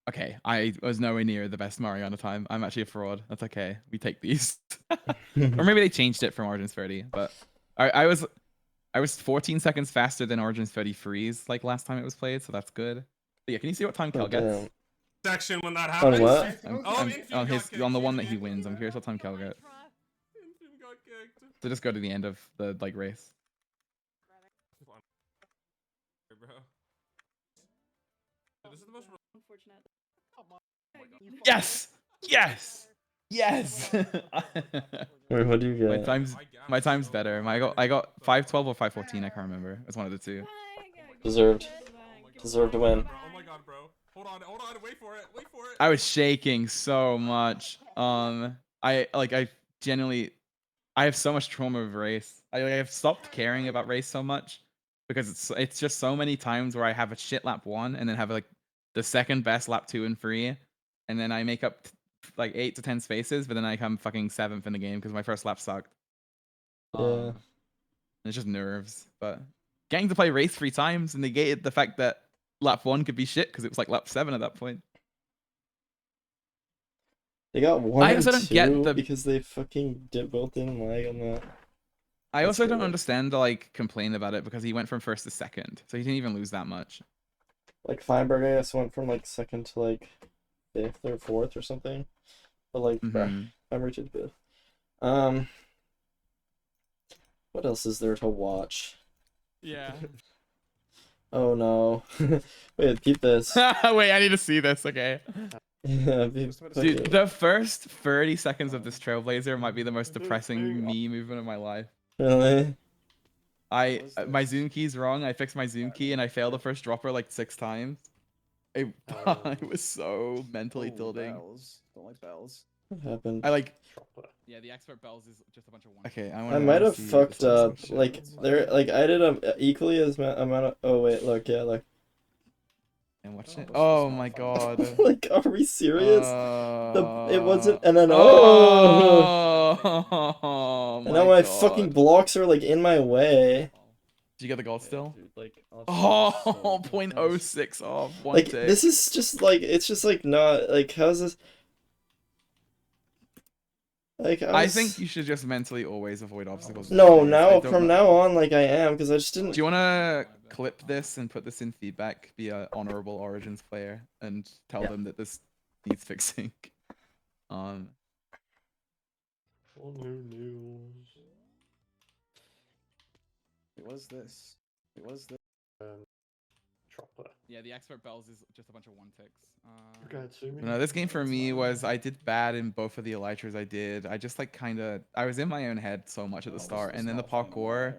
Okay, I was nowhere near the best Mariano time. I'm actually a fraud. That's okay. We take these. Or maybe they changed it from Origins 30, but I was 14 seconds faster than Origins 30 freeze like last time it was played, so that's good. But yeah, can you see what time Kel gets? Section when that On happens. what? On the one that he wins. I'm curious what time Kel gets. So just go to the end of the like race. Bro. This is the most unfortunate. Yes! Yes! Yes! Wait, what do you get? My time's better. I got 512 or 514. I can't remember. It's one of the two. Deserved to win. Oh my god, bro. Hold on, wait for it. I was shaking so much. I have so much trauma of race. I have stopped caring about race so much because it's just so many times where I have a shit lap 1 and then have like the second best lap 2 and 3, and then I make up like 8 to 10 spaces, but then I come fucking 7th in the game because my first lap sucked. Yeah. It's just nerves, but getting to play race 3 times negated the fact that lap 1 could be shit because it was like lap 7 at that point. They got 1 I and also 2 don't get the because they fucking both didn't lag on that. I also don't understand the like complain about it because he went from 1st to 2nd, so he didn't even lose that much. Like Feinberg, I guess, went from like 2nd to like 5th or 4th or something. But like, Feinberg did good. What else is there to watch? Yeah. Oh no. Wait, keep this. Wait, I need to see this. Okay. Yeah, dude, the first 30 seconds of this Trailblazer might be the most depressing me movement of my life. Really? My zoom key's wrong. I fixed my zoom key and I failed the first dropper like 6 times. It was so mentally tilting. Bells. Don't like bells. What happened? Yeah, the expert bells is just a bunch of one. Okay, I might have fucked up. Like I did equally as amount of. Oh wait, look, yeah, look. And watch it. Oh my god. Like, are we serious? It wasn't, and then and now my fucking blocks are like in my way. Did you get the gold still? Dude, like, 0.06 off. Like this is just like, it's just like not like, how's this? Like I think you should just mentally always avoid obstacles. No, these days. I now don't from know. now on, like I am, because I just didn't. Do you want to clip this and put this in feedback? Be a honorable Origins player and tell them that this needs fixing. It was this. It was this. Chopper. Yeah, the expert bells is just a bunch of one ticks. Okay, No, this game for me was I did bad in both of the elytras I did. I just like I was in my own head so much at the start, and then the parkour,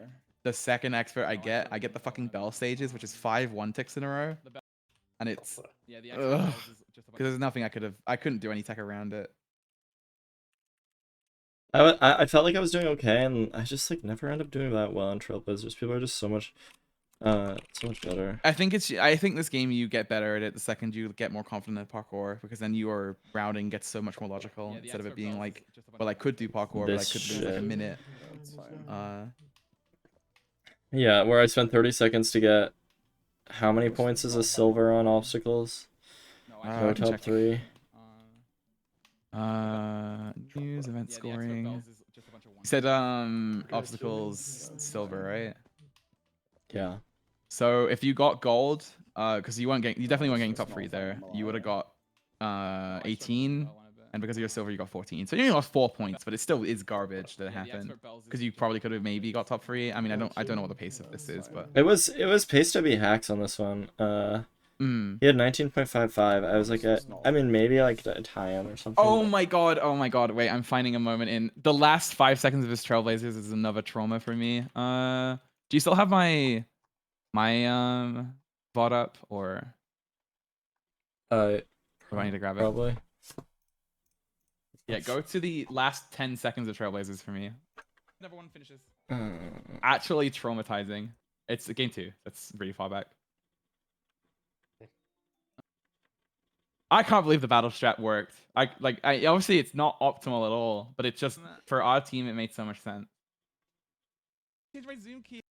the second expert I get the fucking bell stages, which is 5 one ticks in a row, and it's Yeah, the expert bells is just a because there's nothing I couldn't do any tech around it. I felt like I was doing okay, and I just like never end up doing that well in Trailblazers. People are just so much better. I think this game you get better at it the second you get more confident at parkour, because then your routing gets so much more logical instead of it being like, well, I could do parkour, but I could lose like a minute. Yeah, where I spent 30 seconds to get how many points is a silver on obstacles? No top check. 3. News event scoring. You said obstacles silver, right? Yeah. So if you got gold, because you definitely weren't getting top 3 there. You would have got 18, and because of your silver, you got 14. So you only lost 4 points, but it still is garbage that it happened. Because you probably could have maybe got top 3. I mean, I don't know what the pace of this is, but It was paced to be hacks on this one. He had 19.55. I was like, I mean, maybe like a tie-in or something. oh my god! Wait, I'm finding a moment in the last 5 seconds of his Trailblazers is another trauma for me. Do you still have my VOD up, or do I need to grab it? Probably. Yeah, go to the last 10 seconds of Trailblazers for me. Never one finishes. Uh, Actually traumatizing. It's game 2. That's really far back. I can't believe the battle strat worked. I obviously it's not optimal at all, but it's just for our team it made so much sense. Change my zoom key.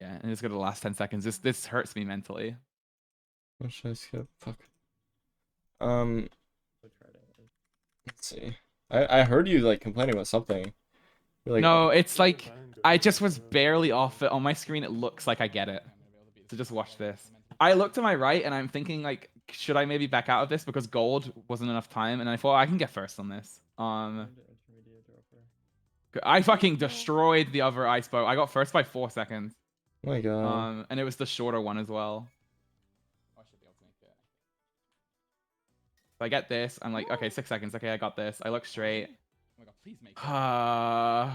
Yeah, and just go to the last 10 seconds. This hurts me mentally. What should I skip? Fuck. Let's see. I heard you like complaining about something. You're like, No, it's like I just was barely off it. On my screen it looks like I get it. So just watch this. I look to my right and I'm thinking like, should I maybe back out of this because gold wasn't enough time, and I thought I can get first on this. I fucking destroyed the other ice boat. I got first by 4 seconds. Oh my god. And it was the shorter one as well. So I get this. I'm like, okay, 6 seconds. Okay, I got this. I look straight. Oh my god, please make it. Oh,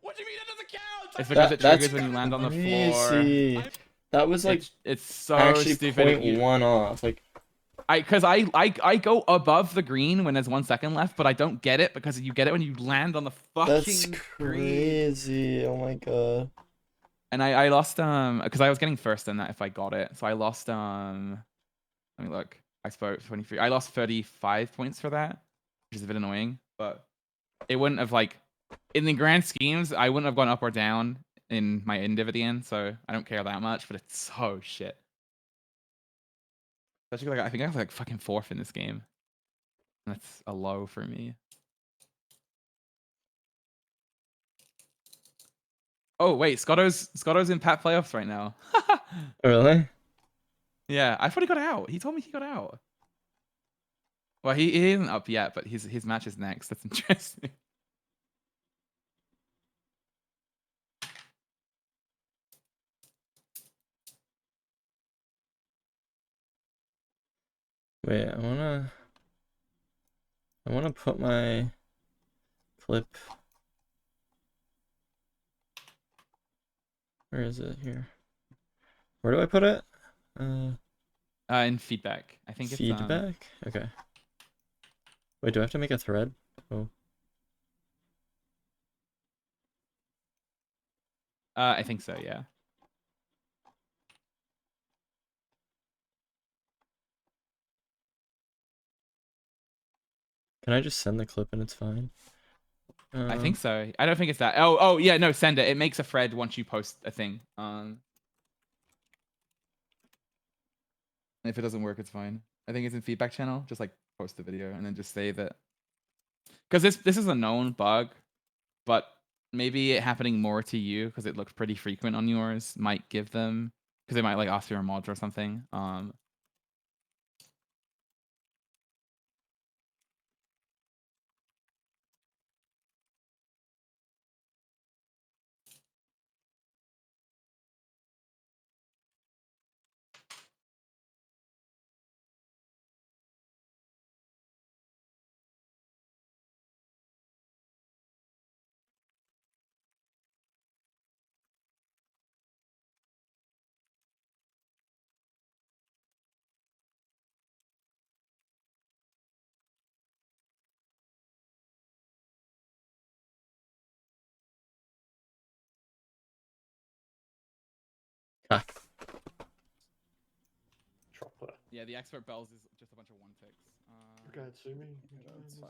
what do you mean that doesn't count? It's because it triggers when you land on the floor. That was like it's so actually stupid. 0.1 off. Like because I go above the green when there's 1 second left, but I don't get it because you get it when you land on the fucking that's green. crazy. Oh my god. And I lost because I was getting first in that if I got it. So I lost let me look. I spoke 23. I lost 35 points for that, which is a bit annoying, but it wouldn't have like in the grand schemes, I wouldn't have gone up or down in my indiv at the end, so I don't care that much, but it's so shit. Especially like I think I was like fucking 4th in this game. That's a low for me. Oh wait, Scotto's in Pat playoffs right now. Really? Yeah, I thought he got out. He told me he got out. Well, he isn't up yet, but his match is next. That's interesting. Wait, I wanna put my clip. Where is it here? Where do I put it? In feedback. I think feedback? It's okay. Wait, do I have to make a thread? Oh. I think so, yeah. Can I just send the clip and it's fine? I think so. I don't think it's that. Oh yeah, no, send it. It makes a thread once you post a thing. If it doesn't work, it's fine. I think it's in feedback channel. Just like post the video and then just say that, because this is a known bug, but maybe it happening more to you because it looked pretty frequent on yours might give them, because they might like ask for a mod or something. Yeah, the expert bells is just a bunch of one ticks. You can't see me. That's fine.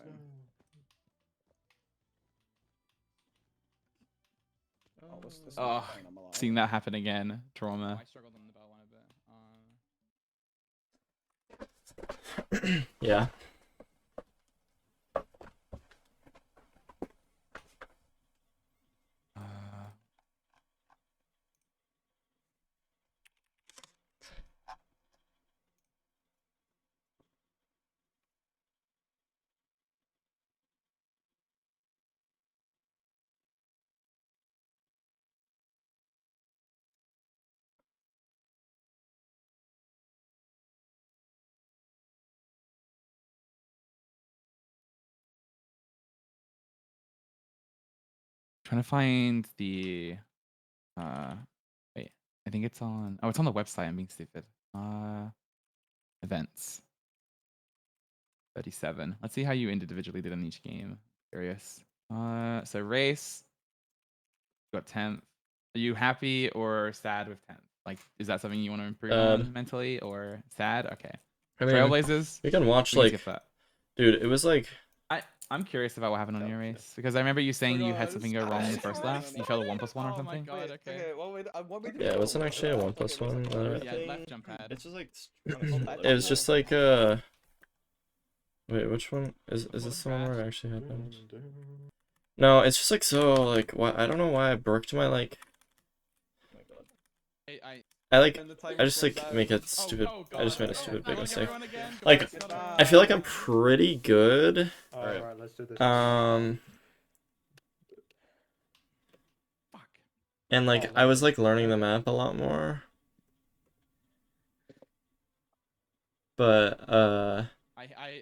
Oh, seeing that happen again, trauma. I struggled on the bell one a bit. Yeah. Trying to find the wait, I think it's on, oh, it's on the website. I'm being stupid. Events 37. Let's see how you individually did in each game. Curious. So race, you got 10th. Are you happy or sad with 10th? Like, is that something you want to improve on mentally, or sad? Okay. I mean, Trailblazers, we can watch we can like skip that. Dude, it was like, I'm curious about what happened on your race, because I remember you saying you had something go wrong in the first lap. You failed a 1+1 or something. Oh my god, okay. yeah, it wasn't actually a 1+1. Yeah, left jump pad. It's just like it was just like wait, which one is this the one where it actually happened? No, it's just like so like why I don't know why I broke to my like. I just like make it stupid. I just made a stupid big mistake. Like I feel like I'm pretty good. Alright, let's do this. And like I was like learning the map a lot more. But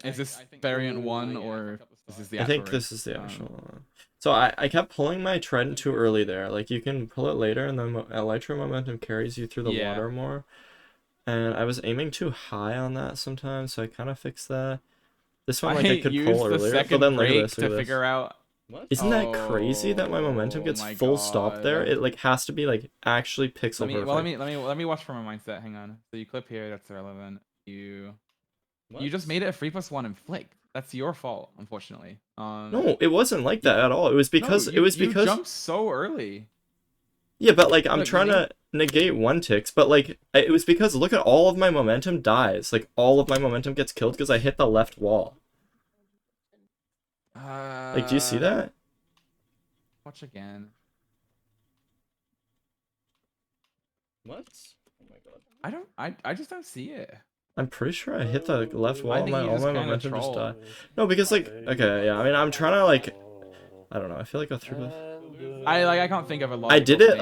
is this variant 1 or this is the I think this is the actual one. So I kept pulling my trident too early there. Like you can pull it later and then elytra momentum carries you through the water more. And I was aiming too high on that sometimes, so I kind of fixed that. This one like I could pull earlier, but then look at this. To figure out. Isn't that crazy that my momentum gets full stop there? It like has to be like actually pixel perfect. Well, let me watch from my mindset. Hang on. So you clip here. That's irrelevant. You just made it a 3+1 inflict. That's your fault, unfortunately. No, it wasn't like that at all. It was because you jumped so early. Yeah, but like I'm trying to negate 1 ticks, but like it was because look at all of my momentum dies. Like all of my momentum gets killed because I hit the left wall. Like, do you see that? Watch again. What? Oh my god. I just don't see it. I'm pretty sure I hit the left wall. All my momentum just died. No, because like, okay, yeah. I mean, I'm trying to like, I don't know. I feel like a 3+. I can't think of a lot. I did it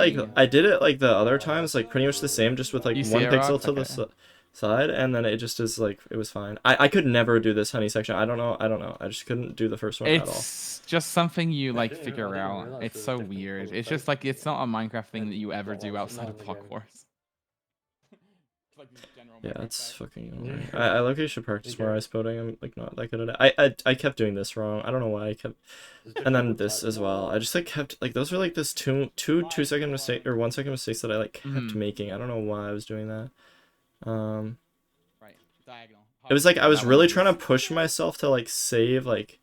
like the other times, like pretty much the same, just with like 1 pixel to the side, and then it just is like it was fine. I could never do this honey section. I don't know. I just couldn't do the first one at all. It's just something you like figure out. It's so weird. It's just like it's not a Minecraft thing that you ever do outside of Block Wars. Yeah, it's fucking annoying. I look should practice more ice boating. I'm like not that good at it. I kept doing this wrong. I don't know why I kept, and then this as well. I just like kept like those were like this 2-second mistake or 1-second mistakes that I like kept making. I don't know why I was doing that. Right, diagonal. It was like I was really trying to push myself to like save like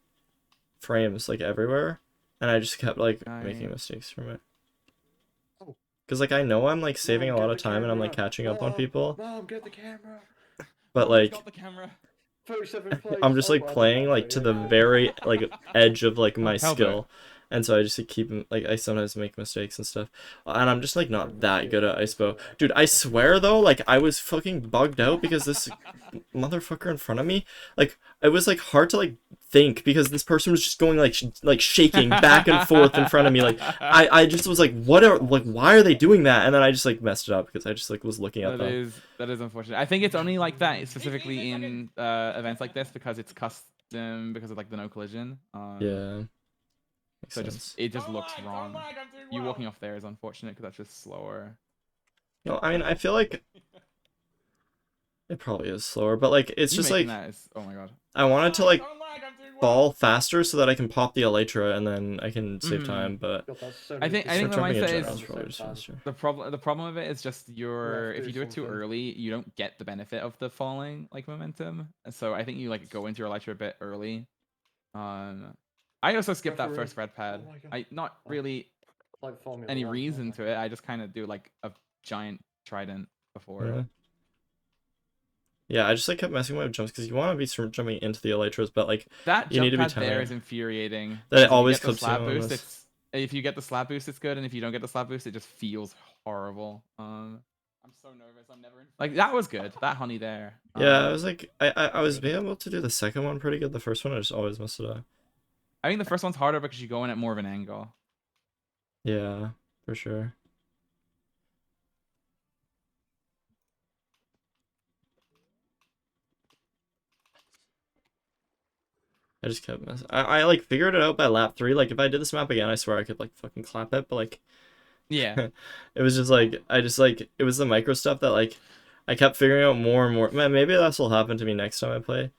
frames like everywhere, and I just kept like making mistakes from it. Because, like, I know I'm, like, saving a lot of time and I'm, like, catching up on people. Mom, get the camera. But, like, 37th place. I'm just like Oh, I playing don't like know, to the yeah. very like edge of like my Hell skill, and so I just keep like I sometimes make mistakes and stuff, and I'm just like not that good at ice bow, dude. I swear though, like I was fucking bugged out because this motherfucker in front of me, like it was like hard to like think because this person was just going like shaking back and forth in front of me, like I just was like, what are like why are they doing that? And then I just like messed it up because I just like was looking at them. That is unfortunate. I think it's only like that specifically in events like this because it's custom because of like the no collision. Yeah. So it just looks wrong. You walking off there is unfortunate because that's just slower. No, I mean I feel like it probably is slower, but like it's just like oh my god. I wanted to like fall faster so that I can pop the elytra and then I can save time, but I think the mindset is probably just faster. the problem of it is just if you do it too early, you don't get the benefit of the falling like momentum. So I think you like go into your elytra a bit early. I also skipped that first red pad. I not really any reason to it. I just kind of do like a giant trident before. Really? Yeah, I just like kept messing with jumps because you want to be jumping into the elytras, but like that you need to be jump pad there timing. is infuriating. That it always if you get the clips you slap on boost, this. if you get the slap boost, it's good, and if you don't get the slap boost, it just feels horrible. I'm so nervous. I'm never like that was good. That honey there. Yeah, I was like I was being able to do the second one pretty good. The first one I just always messed it up. I think the first one's harder because you go in at more of an angle. Yeah, for sure. I just kept messing. I like figured it out by lap 3. Like if I did this map again, I swear I could like fucking clap it, but like yeah. It was just like I just like it was the micro stuff that like I kept figuring out more and more. Man, maybe that's will happen to me next time I play.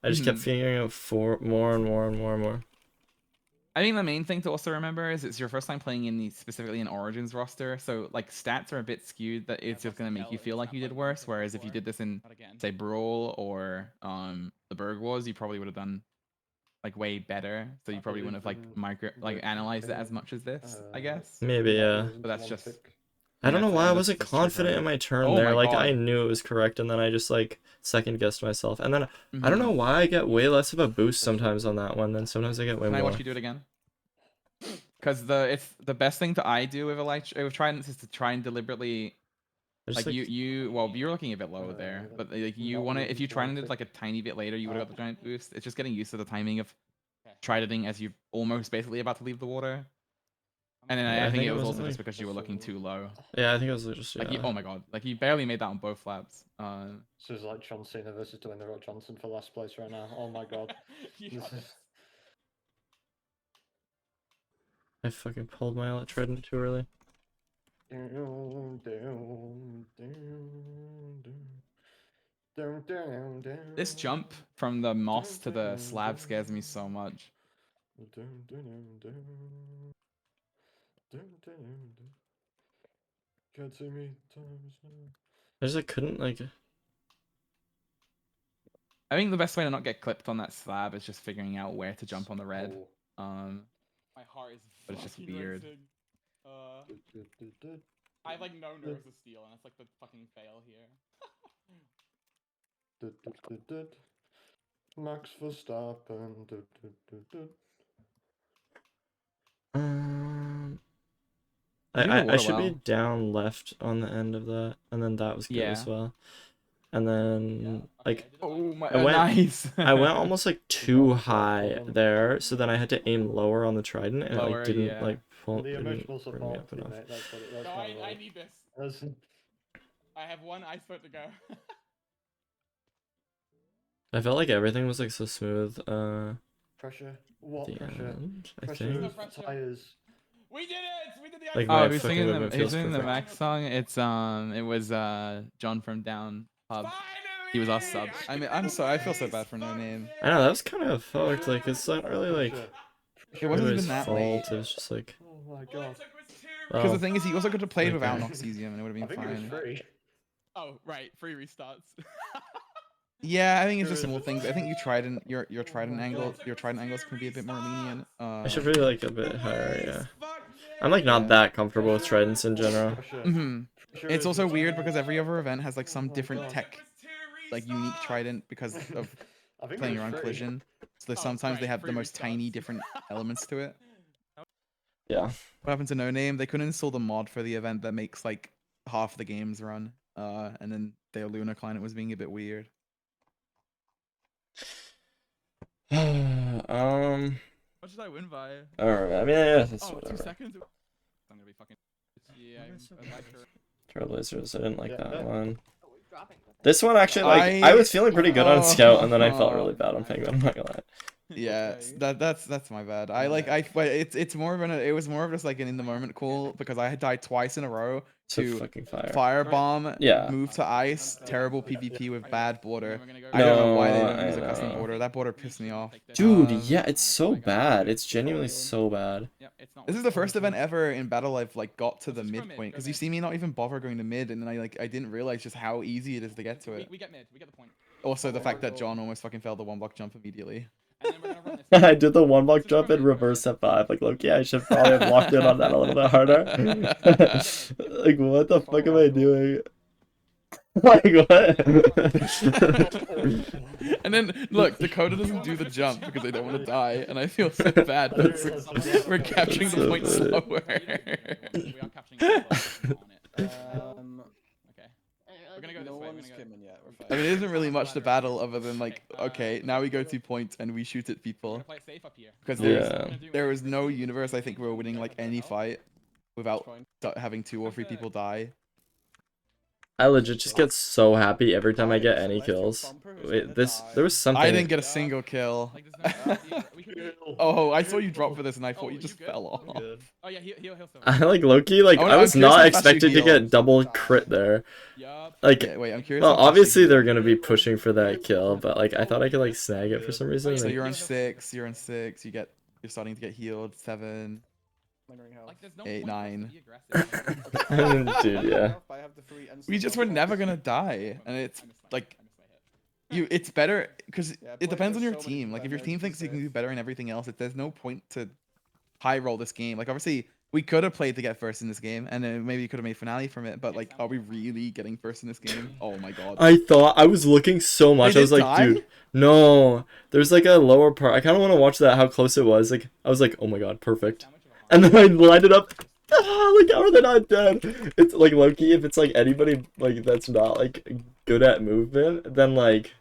I just kept figuring out more and more and more and more. I think the main thing to also remember is it's your first time playing in specifically an Origins roster, so like stats are a bit skewed that it's just gonna make you feel like you did worse. Whereas if you did this in say Brawl or the Berg Wars, you probably would have done like way better. So you probably wouldn't have like analyzed it as much as this, I guess. Maybe, yeah. But that's just I don't know why I wasn't confident in my turn there. Like I knew it was correct, and then I just like second guessed myself. And then I don't know why I get way less of a boost sometimes on that one, then sometimes I get way more. Can I watch you do it again? Because it's the best thing I do with tridents is to try and deliberately like well you're looking a bit low there, but like you want to if you try and did like a tiny bit later you would have got the giant boost. It's just getting used to the timing of tridenting as you're almost basically about to leave the water. And then I think it was also just because you were looking too low. Yeah, I think it was just like oh my god, like you barely made that on both flaps. This is like John Cena versus Dwayne The Rock Johnson for last place right now. Oh my god. I fucking pulled my trident too early. This jump from the moss to the slab scares me so much. Can't see me. I just like couldn't like. I think the best way to not get clipped on that slab is just figuring out where to jump on the red. My heart is, but it's just weird. I have like no nerves of steel, and it's like the fucking fail here. Max Verstappen. I should be down left on the end of that, and then that was good as well. And then like nice. I went almost like too high there, so then I had to aim lower on the trident, and it like didn't like pull. The emotional support enough. I need this. I have one ice foot to go. I felt like everything was like so smooth. Pressure. What pressure? End, pressure. Tires. We did it! We did the like oh, who's singing the Max song? It's it was John from Down Pub. He was our sub. I mean, I'm sorry. I feel so bad for No Name. I know that was kind of fucked. Like it's not really like it wasn't even that fault. late. It was just like. Oh my god. Because the thing is, he also could have played without Noxesium, and it would have been fine. It was free. Oh right, free restarts. Yeah, I think it's just small things. I think your trident angles can be a bit more lenient. I should really like a bit higher. Yeah. I'm like not that comfortable with tridents in general. It's also weird because every other event has like some different tech, like unique trident because of playing around collision. So sometimes they have the most tiny different elements to it. Yeah. What happened to No Name? They couldn't install the mod for the event that makes like half the games run. And then their Luna client was being a bit weird. What should I win by? Alright, I mean, yeah, that's whatever. 2 seconds? I'm gonna be fucking... Yeah, Trailblazers, I didn't like that one. This one actually, like, I was feeling pretty good on Scout, and then I felt really bad on Penguin, I'm not gonna lie. Yeah, that's my bad. But it's more of it was more of just like an in the moment call because I had died twice in a row to fucking firebomb, yeah, move to ice, terrible PvP with bad border. I don't know why they didn't use a custom border. That border pissed me off. Dude, yeah, it's so bad. It's genuinely so bad. This is the first event ever in battle I've like got to the midpoint because you see me not even bother going to mid, and then I didn't realize just how easy it is to get to it. We get mid. We get the point. Also, the fact that John almost fucking failed the 1-block jump immediately. I did the 1-block jump in reverse at 5. Like, look, yeah, I should probably have locked in on that a little bit harder. Like, what the fuck am I doing? Like, what? And then, look, Dakota doesn't do the jump because they don't want to die, and I feel so bad. We're capturing the point slower. We are capturing the point on it. We're gonna go this way. I mean, it isn't really much to battle other than like, okay, now we go 2 points and we shoot at people. Because there was no universe I think we were winning like any fight without having 2 or 3 people die. I legit just get so happy every time I get any kills. Wait, there was something. I didn't get a single kill. Oh, I saw you drop for this and I thought you just fell off. Oh yeah, he'll I like Loki, like I was not expecting to get double crit there. Like, wait, I'm curious. Well, obviously they're gonna be pushing for that kill, but like I thought I could like snag it for some reason. So like... you're on 6. You're on 6. You're starting to get healed. 7. 8, 9. Dude, yeah. We just were never gonna die, and it's like, it's better because it depends on your team. Like if your team thinks you can do better in everything else, there's no point to high roll this game. Like obviously we could have played to get first in this game, and then maybe you could have made finale from it. But like, are we really getting first in this game? Oh my god! I was looking so much. I was like, dude, no. There's like a lower part. I kind of want to watch that. How close it was. Like I was like, oh my god, perfect. And then I lined it up. Like, how are they not dead? It's like low-key, if it's like anybody like that's not like good at movement, then like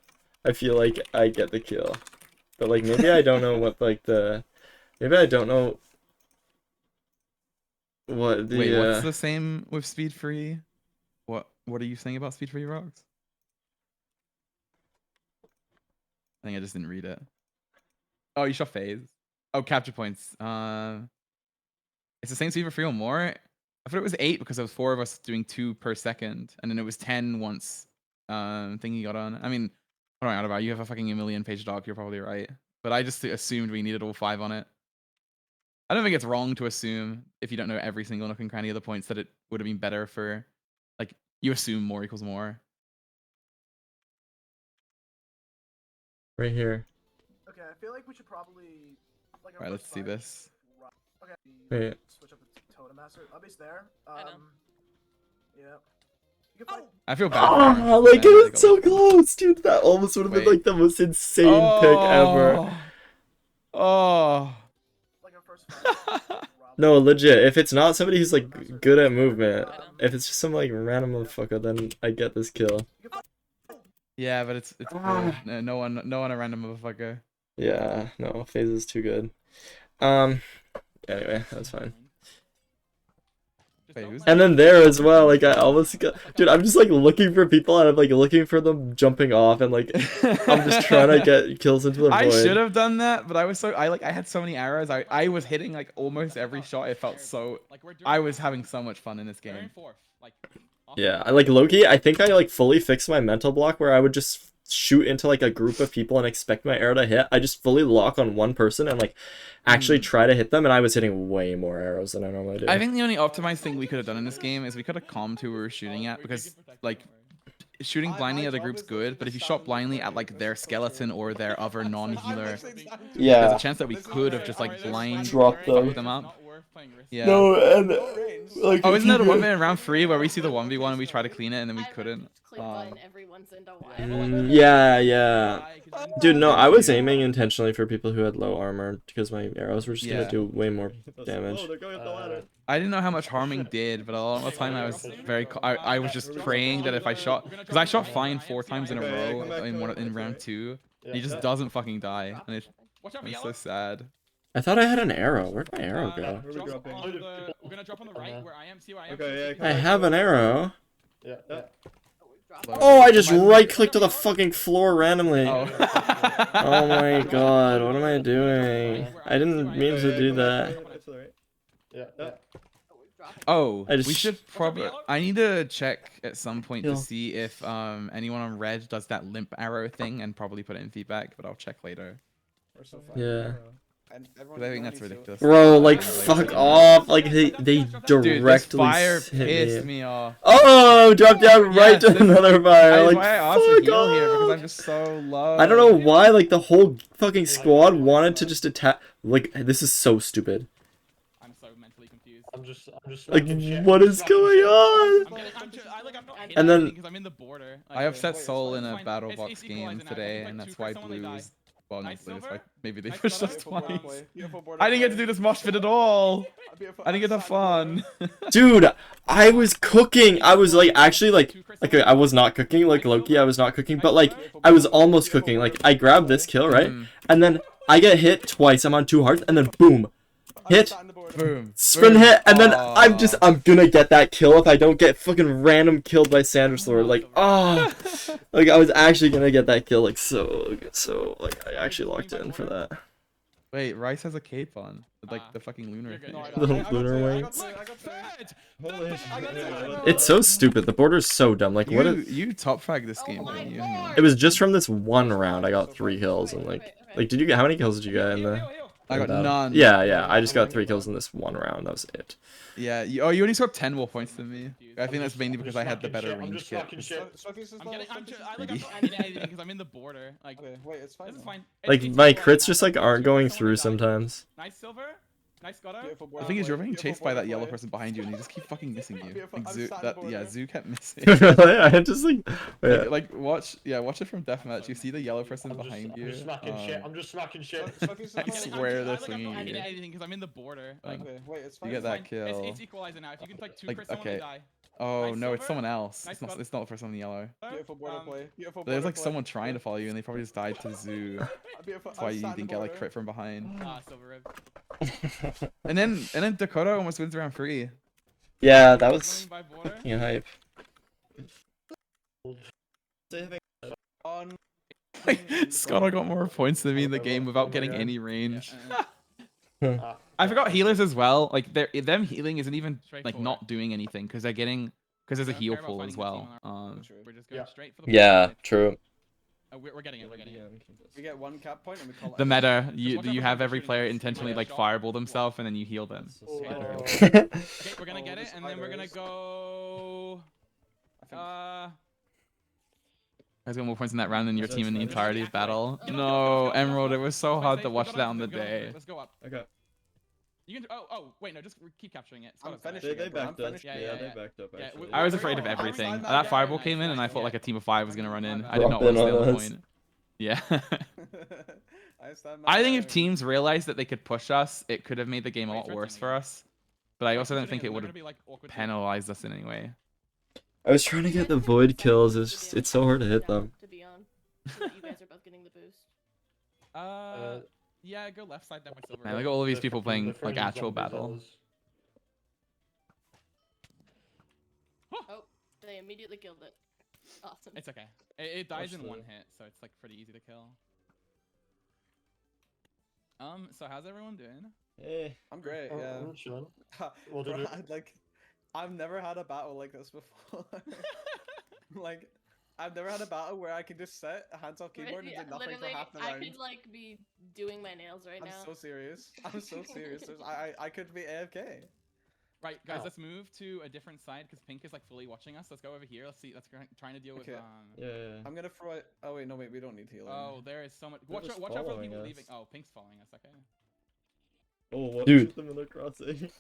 I feel like I get the kill. But like maybe I don't know what like maybe I don't know what the Wait, what's the same with speed free? What are you saying about speed free rocks? I think I just didn't read it. Oh, you shot phase. Oh, capture points. It's the same speed for free or more. I thought it was 8 because there was 4 of us doing 2 per second, and then it was 10 once thingy got on. I mean, what am I on about? You have a fucking 1,000,000 page doc, you're probably right. But I just assumed we needed all 5 on it. I don't think it's wrong to assume, if you don't know every single nook and cranny of the points, that it would have been better for, like, you assume more equals more. Right here. Okay, I feel like we should probably... Like, Alright, let's see this. Okay. Wait. Switch up the totem master. I'll be there. Yeah. I feel bad. Oh, like it was so close, dude. That almost would have been like the most insane pick ever. Oh. No, legit. If it's not somebody who's like good at movement, if it's just some like random motherfucker, then I get this kill. Yeah, but it's good. No one a random motherfucker. Yeah, no, phase is too good. Anyway, that's fine. And then there as well, like I almost got, dude, I'm just like looking for people and I'm like looking for them jumping off and like I'm just trying to get kills into the void. I should have done that, but I was so I had so many arrows. I was hitting like almost every shot. It felt so I was having so much fun in this game. Yeah, I like Loki. I think I like fully fixed my mental block where I would just shoot into like a group of people and expect my arrow to hit. I just fully lock on one person and like actually try to hit them, and I was hitting way more arrows than I normally do. I think the only optimized thing we could have done in this game is we could have calmed who we were shooting at, because like shooting blindly at a group's good, but if you shot blindly at like their skeleton or their other non-healer, yeah, there's a chance that we could have just like blind dropped fucked them up. Yeah. No, and like Oh, if isn't that a you- 1v1 in round 3 where we see the 1v1 and we try to clean it and then we couldn't? Click button every once in a while. Yeah. Dude, no, I was aiming intentionally for people who had low armor because my arrows were just Yeah. gonna do way more damage. I didn't know how much harming did, but a lot of the time I was I was just praying that if I shot, because I shot fine 4 times in a row in round 2, and he just doesn't fucking die, and it's so sad. I thought I had an arrow. Where'd my arrow go? We're gonna drop on the right where I am. See where I am. Okay, I have an arrow. Yeah. Oh, I just right-clicked to the fucking floor randomly. Oh my god, what am I doing? I didn't mean to do that. Oh, I just- we should probably. I need to check at some point to see if anyone on red does that limp arrow thing and probably put it in feedback, but I'll check later. Yeah. Because I think that's ridiculous. Bro, like, fuck off. Like, they directly Dude, this fire hit pissed me off. Oh, dropped down right to another fire. Like, Why I asked to fuck heal off. here because I'm just so low. I don't know why, like, the whole fucking squad wanted to just attack. Like, this is so stupid. I'm so mentally confused. I'm just Like, what is going on? And then because I'm in the border. I upset Soul in a battle box game today, and that's why Blues. Well, not Blues. Why maybe they pushed us twice. I didn't get to do this mosh pit at all. I didn't get that fun. Dude, I was cooking. I was like actually like I was not cooking like Loki. I was not cooking, but like I was almost cooking. Like I grabbed this kill, right? And then I get hit twice. I'm on 2 hearts, and then boom, hit, boom, sprint hit, and then I'm gonna get that kill if I don't get fucking random killed by Sandra's Lord. Like like I was actually gonna get that kill. Like so like I actually locked in for that. Wait, Rice has a cape on, with, like the fucking lunar thing. The lunar wings. It's so stupid. The border's so dumb. Like what? You top frag this game, man. You It was just from this one round. I got 3 kills and like did you get how many kills did you get in the? I got none. Yeah. I just got 3 kills in this one round. That was it. Yeah. You only scored 10 more points than me. I think that's mainly because I had the better range kit. I'm because I'm in the border. Like, wait, it's fine. This is fine. Like my crits just like aren't going through sometimes. Nice silver. Nice Scotto. The thing is, you're being chased by that yellow person behind you, and you just keep fucking missing you. Like Zoo kept missing. Really? I had just like, like watch it from deathmatch. You see the yellow person behind you. I'm just smacking shit. I'm just smacking shit. I swear they're swinging I you. did anything because I'm in the border. Like, wait, it's You get that kill. It's equalizer now. If you can like 2 crits someone, okay. they die. Oh Nice no, it's silver. someone else. Nice It's not the person on the yellow. Beautiful border play. Beautiful There's border like play. someone trying to follow you, and they probably just died to Zoo. That's why you didn't get like crit from behind. Silver rib. And then Dakota almost wins round 3. Yeah, that was fucking hype. Scott got more points than me in the game without getting any range. I forgot healers as well. Like them healing isn't even like not doing anything because there's a heal pool as well. We're just going straight for the Yeah, true. We're getting it. We're getting it. We get 1 cap point and we call it. The meta, you have every player intentionally like fireball themselves and then you heal them. Okay, we're gonna get it, and then we're gonna go. I got more points in that round than your team in the entirety of battle. No, Emerald, it was so hard to watch that on the day. Let's go up. Okay. You can. Oh, wait, no, just keep capturing it. I'm finishing They it, bro. backed us. Yeah, they backed up. Yeah, Actually. I was afraid of everything. That fireball came in and I thought like a team of 5 was gonna run in. I did not want to stay on the point. Yeah. I think if teams realized that they could push us, it could have made the game a lot worse for us. But I also don't think it would have penalized us in any way. I was trying to get the void kills. It's so hard to hit them. To be on. So that you guys are both getting the boost. Yeah, go left side. That my silver. Man, look at all of these people playing like actual battle. Oh, they immediately killed it. Awesome. It's okay. It dies in 1 hit, so it's like pretty easy to kill. So how's everyone doing? I'm great. Oh, Yeah. I'm chilling. Bro, I've never had a battle like this before. Like, I've never had a battle where I can just sit hands off keyboard and do nothing for Literally, half the I round. could like be doing my nails right now. I'm so serious. I'm so serious. I could be AFK. Right, guys, let's move to a different side because Pink is like fully watching us. Let's go over here. Let's see. Let's trying to deal with. Yeah. I'm gonna throw it. Oh wait, no, wait, we don't need healing. Oh, there is so much. Watch out for the people leaving. Oh, Pink's following us. Okay. Oh, what Dude. them in the crossing?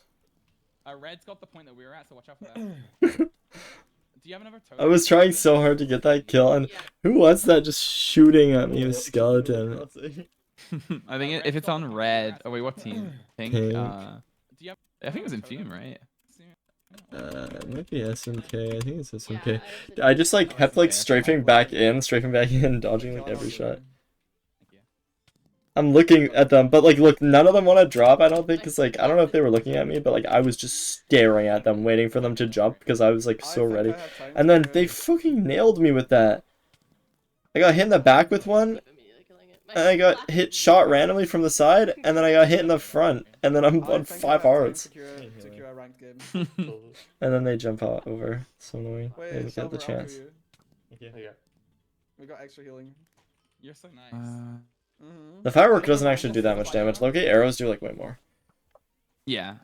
Red's got the point that we were at, so watch out for that. Do you have another totem? I was trying so hard to get that kill, and who was that just shooting at me with skeleton? I think if it's on red. Oh wait, what team? Pink. Pink. I think it was in Fume, right? It might be SMK. I think it's SMK. I just like kept like strafing back in, dodging like every shot. I'm looking at them, but like, look, none of them want to drop. I don't think, cause like I don't know if they were looking at me, but like I was just staring at them, waiting for them to jump because I was like so ready. And then they fucking nailed me with that. I got hit in the back with one, and I got shot randomly from the side, and then I got hit in the front, and then I'm on 5 hearts. And then they jump out over. So annoying. They didn't get the chance. We got extra healing. You're so nice. The firework doesn't actually do that much damage. Low-key arrows do like way more. Yeah.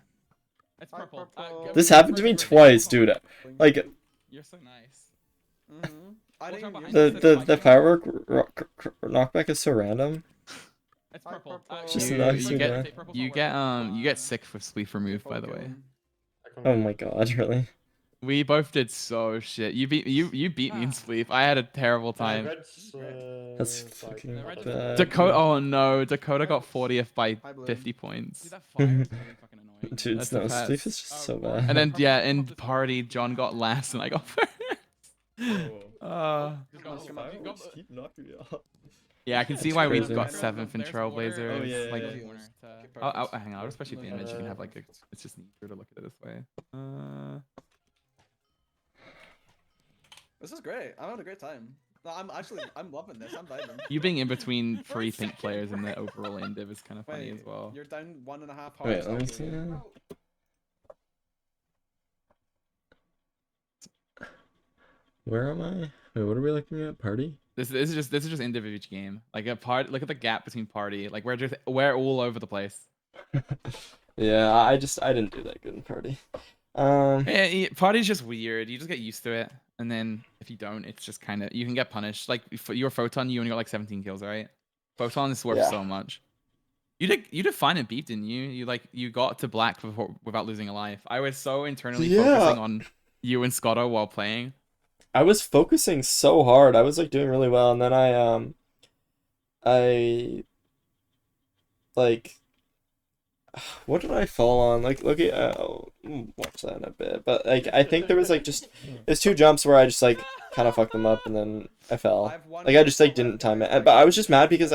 It's purple. This happened to me twice, dude. Like, You're so nice. the firework knockback is so random. It's purple. Just knocks me down. You get sick for sleep removed, by the way. Oh my god, really? We both did so shit. You beat me in sleep. I had a terrible time. That's fucking bad. Dakota. Oh no, Dakota got 40th by 50 points. Dude, That's no, the best. sleep is just so bad. And then yeah, in party, John got last and I got first. Keep knocking me off. Yeah, I can see That's why we crazy. got 7th in Trailblazers. Oh, yeah, like, yeah. hang on, especially the image. You can have like it's just neater to look at it this way. This is great. I'm having a great time. No, I'm loving this. I'm vibing. You being in between 3 pink players in the overall lane div is kind of funny as well. You're down 1.5 hearts. Wait, let me see that. Where am I? Wait, what are we looking at? Party? This is just indiv of each game. Like a part. Look at the gap between party. Like we're all over the place. Yeah, I didn't do that good in party. Yeah, party's just weird. You just get used to it, and then if you don't, it's just kind of you can get punished. Like for your photon, you only got like 17 kills, right? Photon is worth so much. You did fine at beep, didn't you? You got to black without losing a life. I was so internally focusing on you and Scotto while playing. I was focusing so hard. I was like doing really well, and then I like, what did I fall on? Like, look at watch that in a bit. But like, I think there was like there's 2 jumps where I just like kind of fucked them up, and then I fell. Like I just like didn't time it. But I was just mad because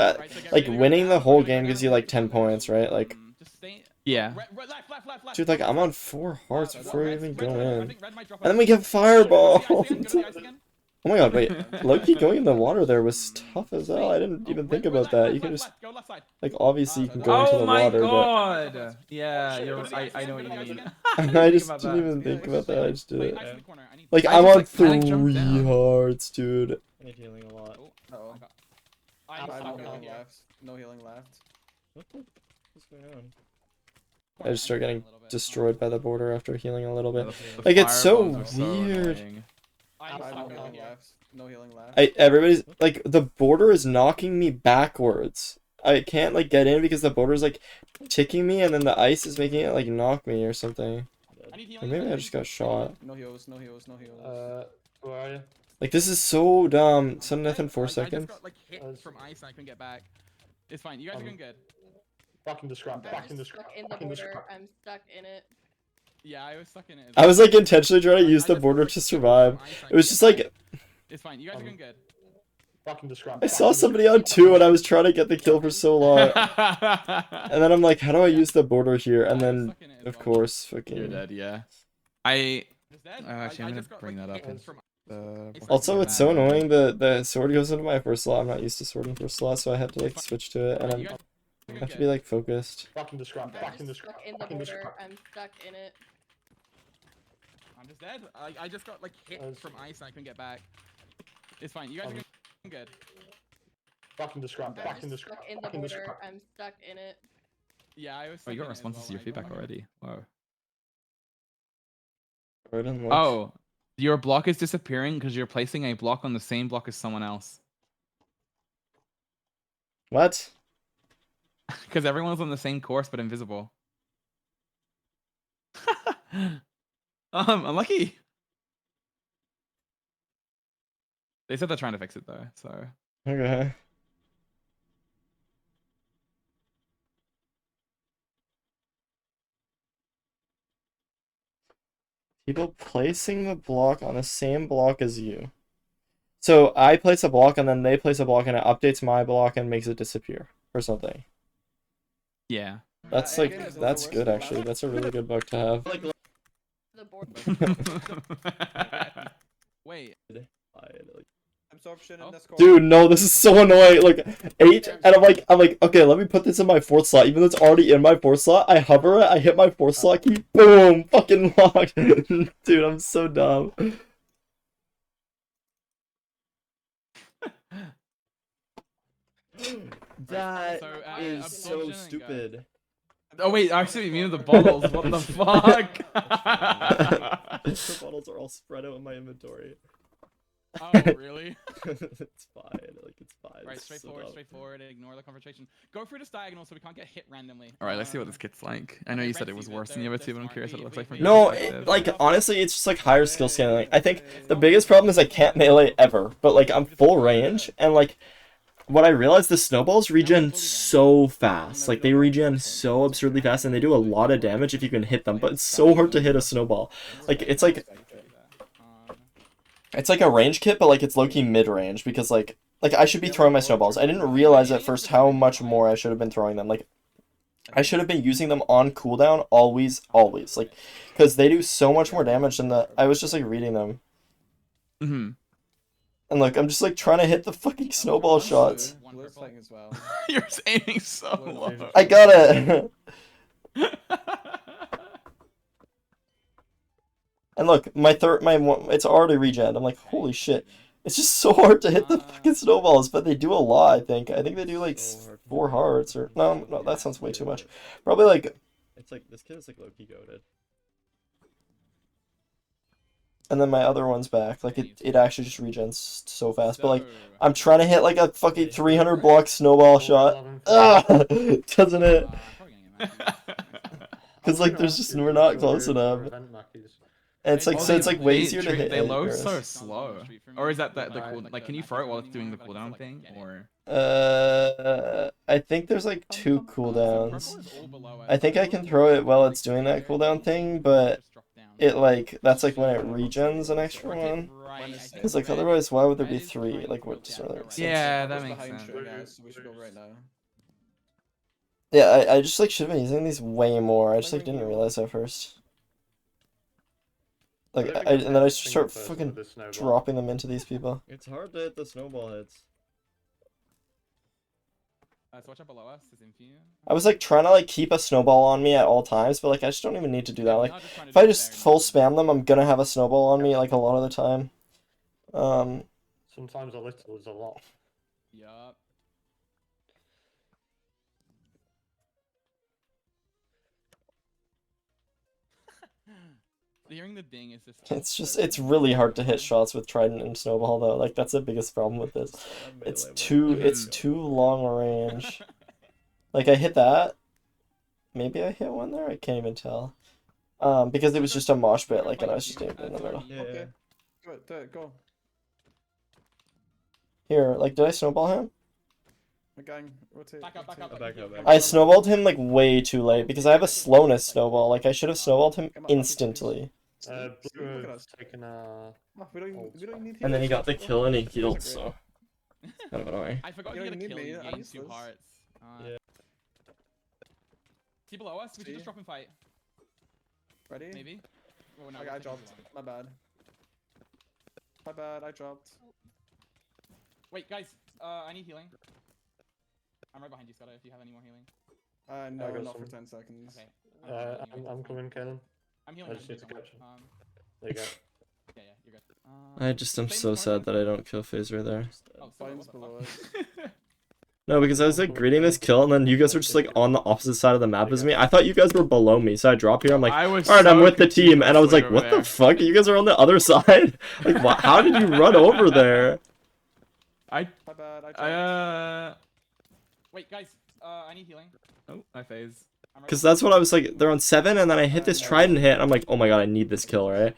like winning the whole game gives you like 10 points, right? Like. Yeah. Dude, like I'm on 4 hearts before we even go in, and then we get fireball. Oh my god, wait, Loki going in the water there was tough as hell. I didn't even think about that. You can just like obviously you can go into the water. Oh my god! Yeah, I know what you mean. I just didn't even think about that. I just did it. Like I'm on 3 hearts, dude. I need healing a lot. Oh. No healing left. What's going on? I just start getting destroyed by the border after healing a little bit. Like it's so weird. No healing left. Everybody's like the border is knocking me backwards. I can't like get in because the border's like ticking me, and then the ice is making it like knock me or something. Or maybe I just got shot. No heals. No heals. No heals. Where are you? Like this is so dumb. Sudden death in 4 seconds. I just got like hit from ice and I couldn't get back. It's fine. You guys are doing good. Back in the scrap. Back in the Stuck scrap. in the Back in the border. scrap. I'm stuck in it. Yeah, I was stuck in it. I was like intentionally trying to use the border to survive. It was just like It's fine. You guys are doing good. Back in the scrap. I saw somebody on 2 and I was trying to get the kill for so long. And then I'm like, how do I use the border here? And then of course fucking You're dead, yeah. Actually I'm gonna bring that up. Also, it's so annoying the sword goes into my first slot. I'm not used to sword in first slot, so I had to like switch to it, and I have to be like focused. Back in the scrap. Back in the scrap. Stuck in the Back in the border. scrap. I'm stuck in it. I'm just dead. I just got like hit from ice and I couldn't get back. It's fine. You guys are doing good. Back in the scrap. Back in the scrap. Stuck in the Back in the border. scrap. I'm stuck in it. Yeah, I was. Oh, you got responses to your feedback already. Wow. I didn't look. Oh, your block is disappearing because you're placing a block on the same block as someone else. What? Because everyone's on the same course but invisible. Unlucky. They said they're trying to fix it though, so. Okay. People placing the block on the same block as you. So I place a block and then they place a block and it updates my block and makes it disappear or something. Yeah. That's like, that's good actually. That's a really good bug to have. The board. Wait. Absorption in this Dude, no, this is so annoying. Look, 8, and I'm like, okay, let me put this in my 4th slot. Even though it's already in my 4th slot, I hover it, I hit my 4th slot key, boom, fucking locked. Dude, I'm so dumb. That is so stupid. Oh wait, I actually mean the bottles. What the fuck? The bottles are all spread out in my inventory. Oh really? It's fine. Like it's fine. Right, It's so straightforward, dumb. straightforward. Ignore the confrontation. Go through this diagonal so we can't get hit randomly. All right, let's see what this kit's like. I know you said it was worse than the other two, but I'm curious what it looks like from your No, perspective. like honestly, it's just like higher skill scaling. Like, I think the biggest problem is I can't melee ever, but like I'm full range, and like what I realized, the snowballs regen so fast. Like they regen so absurdly fast, and they do a lot of damage if you can hit them. But it's so hard to hit a snowball. Like it's like a range kit, but like it's low-key mid-range because like I should be throwing my snowballs. I didn't realize at first how much more I should have been throwing them. Like I should have been using them on cooldown always, like because they do so much more damage than the. I was just like reading them. Mhm. And look, I'm just like trying to hit the fucking snowball shots. As well. You're aiming so low. I got it. And look, it's already regen. I'm like, holy shit. It's just so hard to hit the fucking snowballs, but they do a lot, I think. I think they do like 4 hearts or no, that sounds way too much. Probably like it's like this kid is like low-key goated. And then my other one's back. Like it actually just regens so fast. But like I'm trying to hit like a fucking 300 block snowball shot. Ah, doesn't it? Cuz like there's just we're not close enough. And it's like so it's like way easier to hit. They load so slow. Or is that the cool? Like, can you throw it while it's doing the cooldown thing? Or I think there's like 2 cooldowns. I think I can throw it while it's doing that cooldown thing, but it like that's like when it regens an extra one. Because like otherwise, why would there be 3? Like what doesn't really make sense. Yeah, that makes sense. So we should go right now. Yeah, I just like should have been using these way more. I just like didn't realize at first. Like and then I just start fucking dropping them into these people. It's hard to hit the snowball hits. So watch out below us. Is Infuse. I was like trying to like keep a snowball on me at all times, but like I just don't even need to do that. Like if I just full spam them, I'm gonna have a snowball on me like a lot of the time. Sometimes a little is a lot. Yup. Hearing the ding is just. It's really hard to hit shots with Trident and Snowball though. Like that's the biggest problem with this. It's too long range. Like I hit that. Maybe I hit one there. I can't even tell. Because it was just a mosh pit. Like and I was just aiming in the middle. Okay. Go. Here, like did I snowball him? We're going. Rotate. Back up. I snowballed him like way too late because I have a slowness snowball. Like I should have snowballed him instantly. Blue has taken a... We don't need And then he got the kill and he healed, so kind of annoying. I forgot you got a kill and you gained 2 hearts. Yeah. See below us? We should just drop and fight. Ready? Maybe? Oh, no, Okay, I dropped. My bad. I dropped. Wait, guys. I need healing. I'm right behind you, Scott, if you have any more healing. No, not for 10 seconds. Okay. I'm coming, Kellen. I'm healing. I just need to catch him. There you go. Yeah, you're good. I just am so sad that I don't kill Phaser there. Fine's below us. No, because I was like greeting this kill and then you guys were just like on the opposite side of the map as me. I thought you guys were below me, so I drop here. I'm like, alright, I'm with the team, and I was like, what the fuck? You guys are on the other side. Like, what? How did you run over there? Wait, guys. I need healing. Oh, I phase. Because that's what I was like, they're on 7, and then I hit this trident hit, and I'm like, oh my god, I need this kill, right?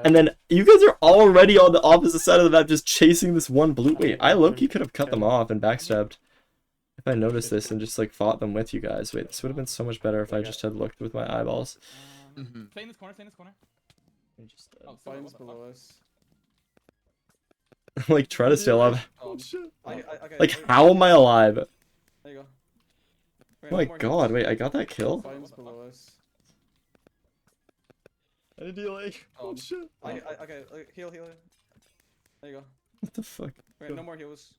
And then you guys are already on the opposite side of the map just chasing this one blue. Wait, I low-key could have cut them off and backstabbed if I noticed this and just like fought them with you guys. Wait, this would have been so much better if I just had looked with my eyeballs. Stay in this corner, stay in this corner. Just, Fine's below us. like, try to stay alive. Oh shit. Like, how am I alive? There you go. Oh my god, wait, I got that kill? Fine's below us. I did you like? Oh shit. Okay, heal. There you go. What the fuck? Wait, no more heals.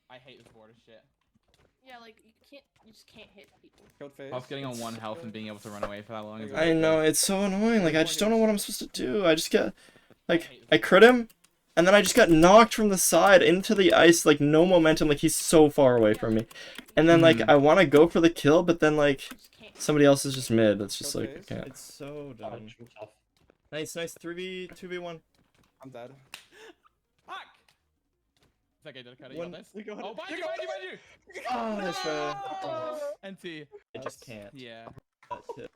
I hate this border shit. Yeah, like you just can't hit people. I was getting on 1 health and being able to run away for that long. Is I know, it's so annoying. Like, I just don't know what I'm supposed to do. I just get, like, I crit him, and then I just got knocked from the side into the ice, like, no momentum. Like, he's so far away from me. And then, like, I want to go for the kill, but then, like, somebody else is just mid. It's just, like, I can't. It's so dumb. Nice. 2v1. I'm dead. Fuck! It's okay, Dakota, you One- got this? You got it. Oh, behind you! Oh, nice try. NT. I just can't. Yeah. That's it.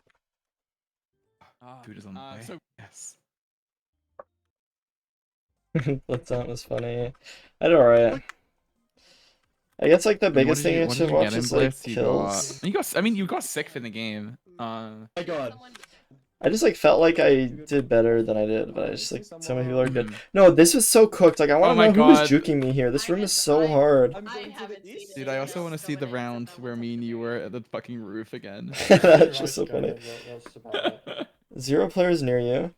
Dude is on the way. so- Yes. That sound was funny. I did alright. I guess, like, the biggest thing you should watch is, like, kills. You got 6th in the game. My god. I just, like, felt like I did better than I did, but I just, like, so many people are good. No, this was so cooked. Like, I want to know who was juking me here. This room is so hard. Dude, I also want to see the round where me and you were at the fucking roof again. That's just so funny. 0 players near you.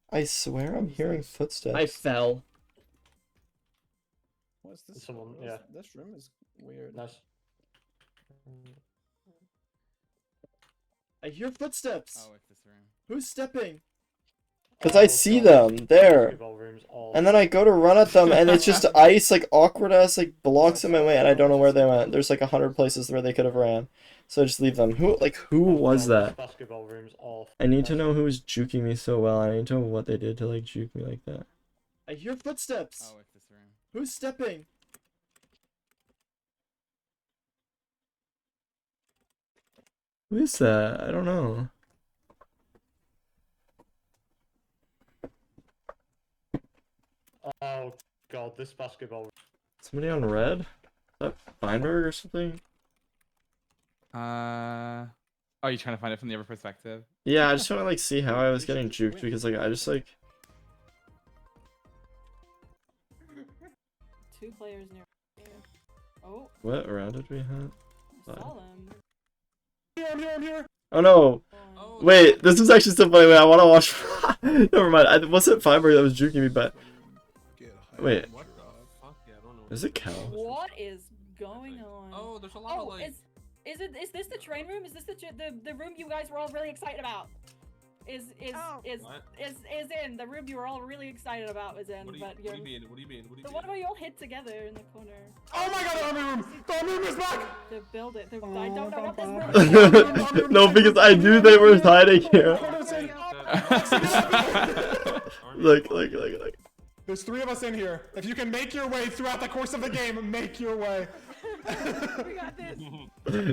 I swear I'm hearing footsteps. I fell. What's this? Someone, yeah. This room is weird. Nice. I hear footsteps. Oh, it's this room. Who's stepping? Because I see them there. And then I go to run at them, and it's just ice, like, awkward ass, like, blocks in my way, and I don't know where they went. There's, like, 100 places where they could have ran. So I just leave them. Who was that? Basketball rooms off. I need to know who's juking me so well. I need to know what they did to, like, juke me like that. I hear footsteps. Oh, it's this room. Who's stepping? Who is that? I don't know. Oh god, this basketball. Somebody on red? Is that Feinberg or something? Oh, you're trying to find it from the other perspective? Yeah, I just want to, like, see how I was getting juked, because, like, I just, like... 2 players near you. Oh. What round did we have? I saw them. I'm here. Oh no! Wait, this was actually so funny. Wait, I want to watch... Never mind. It wasn't Feinberg that was juking me, but... Wait. Is it Cal? What is going on? Oh, there's a lot of, like... Is this the train room? Is this the room you guys were all really excited about? Is in the room you were all really excited about is in, What do you mean? What do you mean? The one where you all hid together in the corner. Oh my god, the army room! The army room is back! The build it. I don't know what this room is. No, because I knew they were hiding here. Look. There's 3 of us in here. If you can make your way throughout the course of the game, make your way. We got this.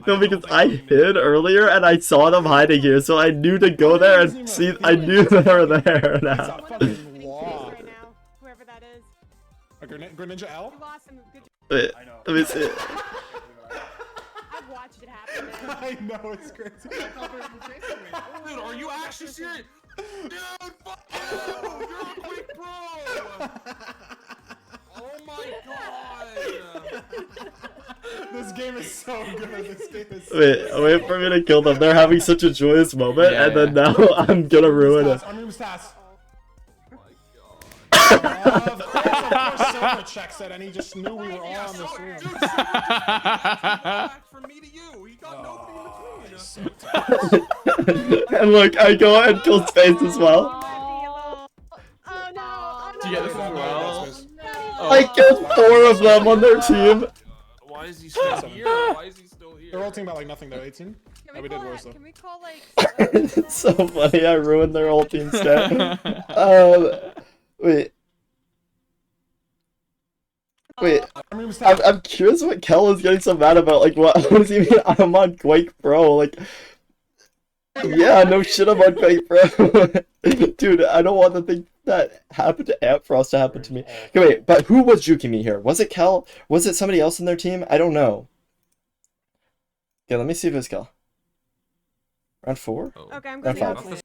No, because I hid earlier and I saw them hiding here, so I knew to go there and see. I knew they were there now. Whoever that is. A Greninja L? You lost him. Good Wait, let me see. I've watched it happen. Man. I know, it's crazy. Dude, are you actually serious? Dude, fuck you! You're a quick pro! Oh my god! This game is so good. This game is so Wait for me to kill them. They're having such a joyous moment, and then now I'm gonna ruin it. Unroom stats. Of course, Silver checks it, and he just knew we were all on this room. From me to you, he got nobody in between. And look, I go and kill Space as well. Do you get this as well? I killed 4 of them on their team. Why is he still here? Why is he still here? They're all teaming about like nothing though. 18. Oh, we did worse though. Can we call like? It's so funny. I ruined their whole team stat. Wait. Wait, I'm curious what Kel is getting so mad about. Like, what does he mean I'm on Quake Pro? Like, yeah, no shit, I'm on Quake Pro. Dude, I don't want the thing that happened to Ampfrost to happen to me. Okay, wait, but who was juking me here? Was it Kel? Was it somebody else in their team? I don't know. Okay, let me see if it's Kel. Round 4? Okay, I'm Round going 5.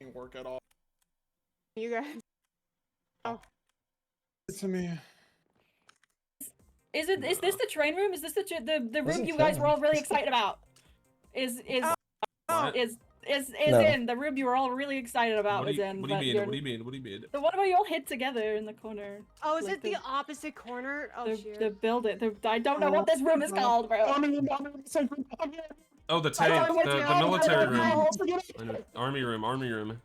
to Work at all. You guys. Oh. To me. Is this the train room? Is this the room Wasn't you guys Kel. were all really excited about? Is What? No. in the room you were all really excited about? What do Was you in. mean? but What do you you're- mean? What do you mean? The one where you all hid together in the corner. Oh, is Like it the opposite corner? Oh, shit. the building. I don't know what this room is called, bro. Oh, the I tank, don't know the what military it's room. called. Army room.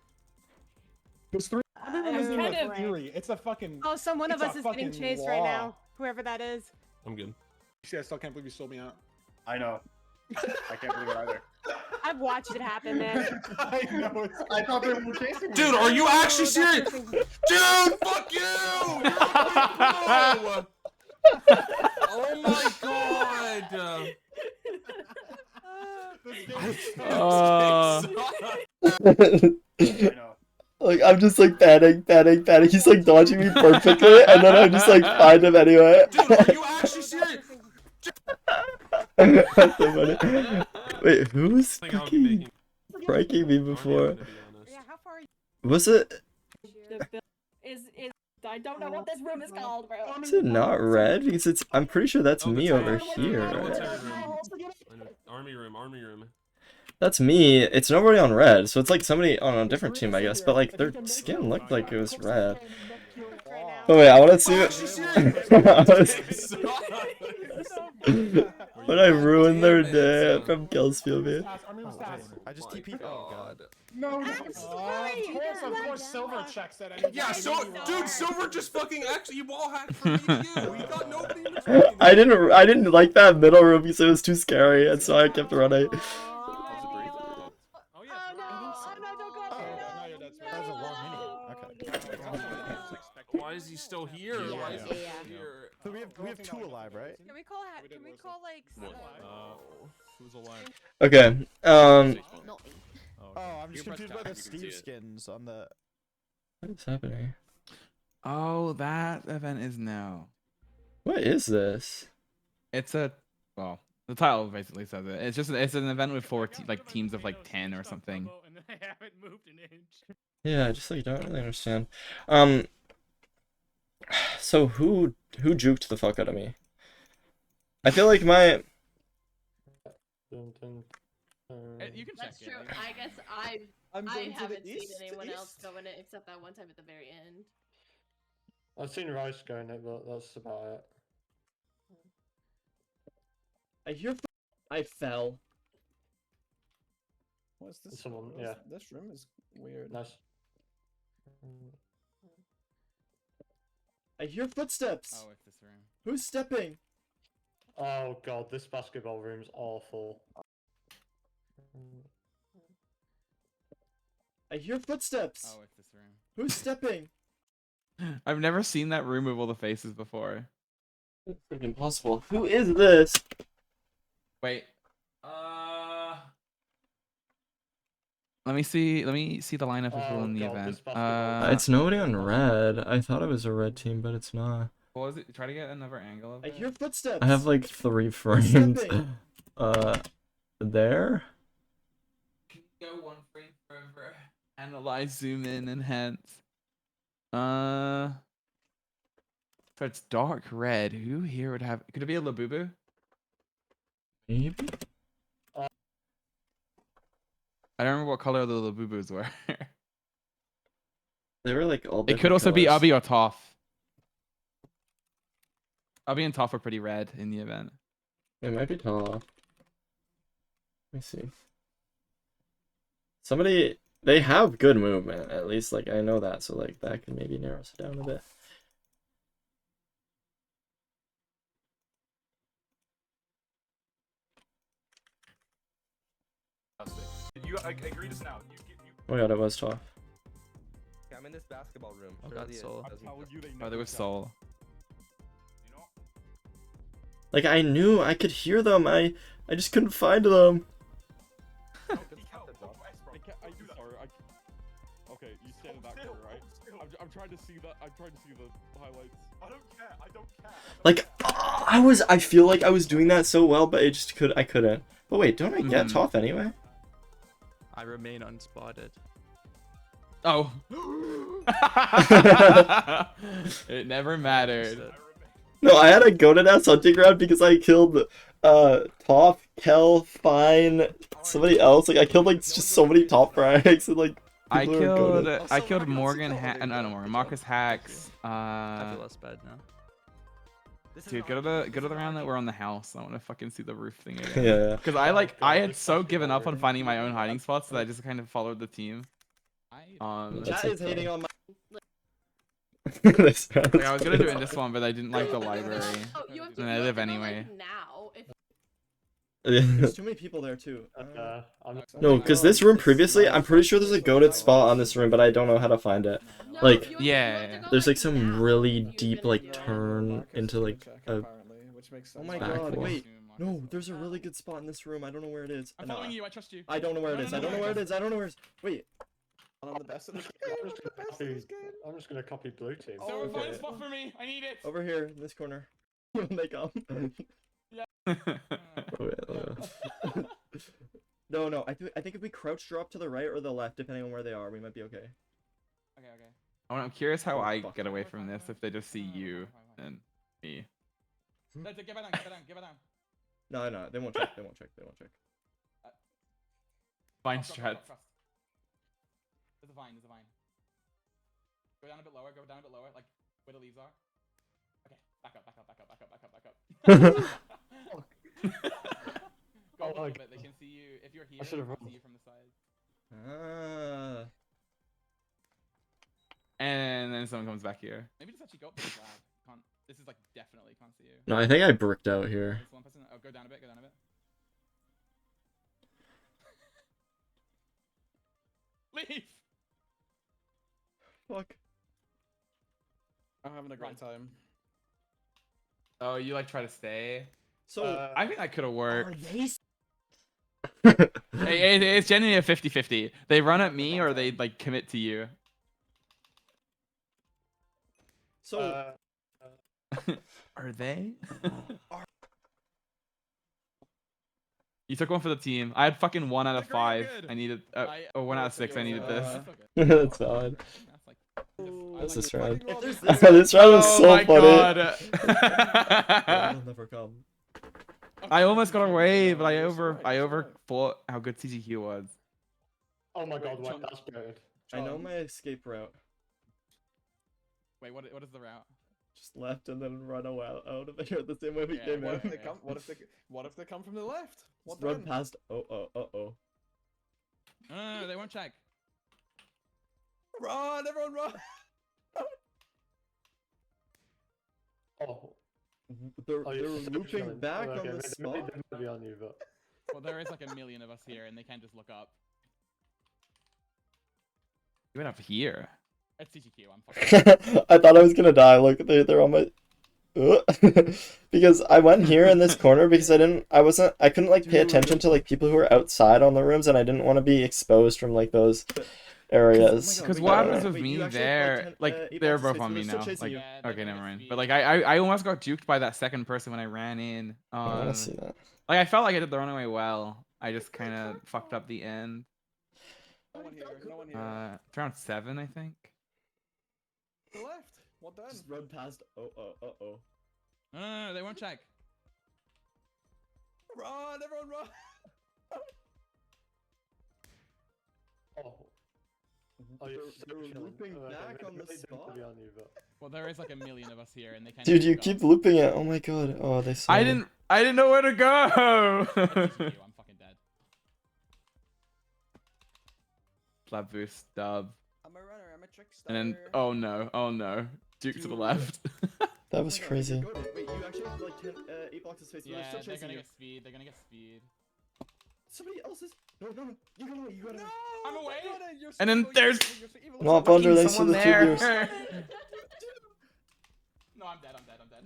There's 3 was in kind the of- Fury. It's a fucking. Oh, so one of it's us a is getting fucking chased right law. now. Whoever that is. I'm good. See, I still can't believe you sold me out. I know. I can't believe it either. I've watched it happen, man. I know. I thought they were chasing me. Dude, are you actually serious? Dude, fuck you! You're a pro! Oh my god! Like, I'm just like panicking. He's like dodging me perfectly, and then I just like find him anyway. Dude, are you actually serious? That's so funny. Wait, who's I think I'll be fucking making- breaking me before? To be honest. Yeah, how far are you? Was it? Is I don't know what this room is called, bro. Is it not red? Because it's. I'm pretty sure that's Oh, the me tank, over the here. military Right? room. Army room. That's me. It's nobody on red, so it's like somebody on a different team, I guess. But like their skin looked like it was red. Oh wait, I want to see it. When I ruined their day from Kelsfield, man. I just TP'd. Oh god. No. Of course, Silver checks that. I mean, Yeah, dude, Silver just fucking actually wall hacked from me to you. He got nobody in between. I didn't like that middle room because it was too scary, and so I kept running. Why is he still here? Why is he here? So we have 2 alive, right? Can we call like? Who's alive? Okay. Oh, I'm just confused by the Steve skins on the. What is happening? Oh, that event is now. What is this? It's a well, the title basically says it. It's an event with 4 teams of like 10 or something. Yeah, I just like don't really understand. So who juked the fuck out of me? I feel like my. You can That's check true. it. I guess I haven't seen anyone else go in it except that one time at the very end. I've seen Rice go in it, but that's about it. I hear. I fell. What's this? Someone, what's- yeah. This room is weird. Nice. I hear footsteps. Oh, it's this room. Who's stepping? Oh god, this basketball room's awful. I hear footsteps. Oh, it's this room. Who's stepping? I've never seen that room with all the faces before. It's freaking impossible. Who is this? Wait. Let me see the lineup of people in the God, event. this basketball It's nobody on red. I thought it was a red team, but it's not. What was it? Try to get another angle of I it. hear footsteps. I have like 3 frames. There. Go 1 frame further. Analyze, zoom in, enhance. So it's dark red. Who here would have? Could it be a Labubu? Maybe. I don't remember what color the Labubus were. They were like all. It could different also be colors. Ubby or Toph. Ubby and Toph are pretty red in the event. It might be tall. Let me see. Somebody, they have good movement, at least, like, I know that, so, like, that can maybe narrow it down a bit. You agree just now. Oh my god, it was tough. Okay, I'm in this basketball room. Oh Surely god, it Soul. doesn't- Oh, there was Soul. Like, I knew I could hear them. I just couldn't find them. Okay, you stand in that corner, right? I'm trying to see that. I'm trying to see the highlights. I don't care. I don't care. Like, I feel like I was doing that so well, but I couldn't. But wait, don't I get top anyway? I remain unspotted. Oh. It never mattered. No, I had a go to that hunting ground because I killed top, Kel, Fine, somebody else. Like I killed like just so many top frags and like I people were goated. killed Morgan no more Marcus Hacks. I feel less bad now. Dude, go to the round that we're on the house. I want to fucking see the roof thing again. Yeah. Because I had so given up on finding my own hiding spots that I just kind of followed the team. Chat is hating on my. Like, I was gonna do it in this one, but I didn't like the library, and I live anyway. There's too many people there too. No, because this room previously, I'm pretty sure there's a goated spot on this room, but I don't know how to find it. Like, yeah, there's like some really deep like turn into like a. Oh my back god! wall. Wait, no, there's a really good spot in this room. I don't know where it is. I'm No, following you. I trust you. I don't know where it is. I don't know where it is. I don't know where it is. Wait. I'm the best in this I'm just gonna copy blue team. So find a spot for me. I need it. Over here, in this corner. When they come. Yeah. No. I think if we crouch drop to the right or the left, depending on where they are, we might be okay. Okay. I'm curious how I get away from this if they just see you and me. Give it down. No, they won't check. Fine strat. There's a vine. Go down a bit lower. Like where the leaves are. Okay, back up. Go a little bit. They can see you if you're here. They can see you from the side. And then someone comes back here. Maybe just actually go up this lab. This is like definitely can't see you. No, I think I bricked out here. There's one person. Oh, go down a bit. Leave. Fuck. I'm having a great time. Oh, you like try to stay? So I think that could have worked. It's genuinely a 50-50. They run at me or they like commit to you. So are they? You took one for the team. I had fucking 1 out of 5. I needed 1 out of 6. I needed this. That's valid. That's this round. This This round was so funny. God. It'll never come. I almost got away, but I overthought how good TGQ was. Oh my god, wait, that's good. I know my escape route. Wait, what is the route? Just left and then run away out of here the same way we came What in. if they come? What if they come from the left? What Just run then? past. Oh. No, they won't check. Run, everyone, run! Oh. They're looping back on the spot. Maybe on you, but... Well, there is like a million of us here, and they can't just look up. You went up here. It's TGQ. I'm fucking. I thought I was gonna die. Look, they're on my. Because I went here in this corner because I couldn't like pay attention to like people who were outside on the rooms, and I didn't want to be exposed from like those areas. Because what happens with me there, like they're both on me now. Like, okay, never mind. But like I almost got juked by that second person when I ran in. I see that. Like I felt like I did the runaway well. I just kind of fucked up the end. No one here. It's around 7, I think. The left. What then? Just run past. Oh. No, they won't check. Run, everyone, run! They're looping back on the spot. Well, there is like a million of us here, and they can't. Dude, you keep looping it. Oh my god. Oh, they saw I me. didn't know where to go. I'm fucking dead. Flat boost dub. I'm a runner. I'm a trickster. And then oh no, Duke to the left. That was crazy. Wait, you actually have like 8 blocks of space. Yeah, They're still they're chasing gonna you. get speed. They're gonna get speed. Somebody else is. No. You got away. You got away. I'm away. And then there's Not Thunder, thanks for someone the 2 there. years. No, I'm dead.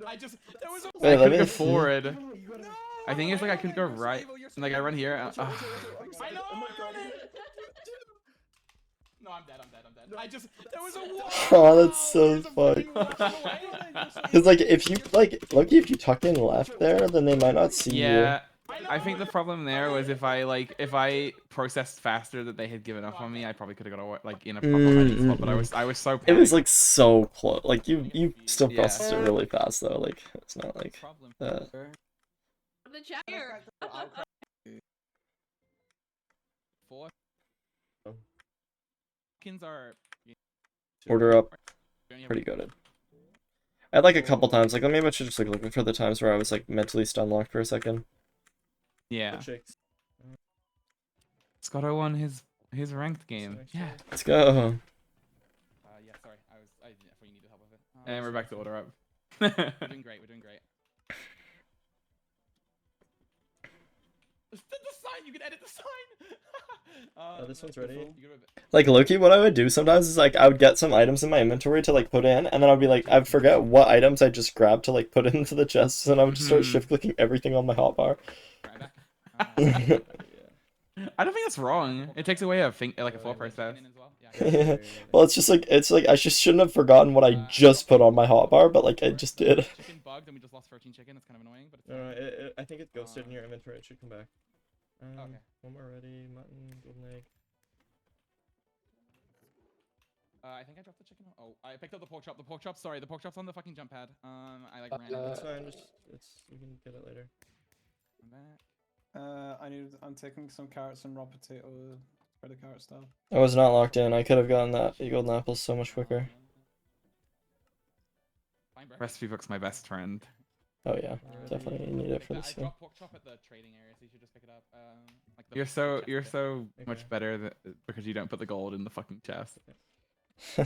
I just there was a Wait, I let couldn't me go see. forward. I think it's like I couldn't go right. And like I run here. Oh I know. No, I'm dead. I just there was a wall. Oh, that's so funny. Cause like if you Loki, if you tuck in left there, then they might not see Yeah. I think the problem there was if I processed faster that they had given up on me, I probably could have got a, like in a proper hiding spot. But I was so panicked. It was like so close. Like you still Yeah. processed it really fast though. Like it's not like The chat here. Four. Kins are order up. Pretty good. I had like a couple times. Like maybe I should just like looking for the times where I was like mentally stun locked for a second. Yeah. Scotto won his ranked game. Yeah. Let's go. Yeah, sorry. I thought you needed help with it. And we're back to order up. We're doing great. The sign, you can edit the sign. This one's ready. Like Loki, what I would do sometimes is like I would get some items in my inventory to like put in, and then I'd be like I'd forget what items I just grabbed to like put into the chests, and I would just start shift clicking everything on my hotbar. I don't think that's wrong. It takes away a thought process. Yeah. Well, it's like I just shouldn't have forgotten what I just put on my hotbar, but like I just did. Chicken bugged and we just lost 13 chicken. It's kind of annoying, but No, I think it ghosted in your inventory. It should come back. Okay. One more ready. Mutton, golden egg. I think I dropped the chicken. Oh, I picked up the pork chop. The pork chop. Sorry, the pork chop's on the fucking jump pad. I like ran. It's fine. We can get it later. I'm back. I'm taking some carrots and raw potato for the carrot stuff. I was not locked in. I could have gotten that golden apple so much quicker. Recipe book's my best friend. Oh yeah, definitely need it for this I thing. dropped pork chop at the trading area, so you should just pick it up. You're so much better because you don't put the gold in the fucking chest.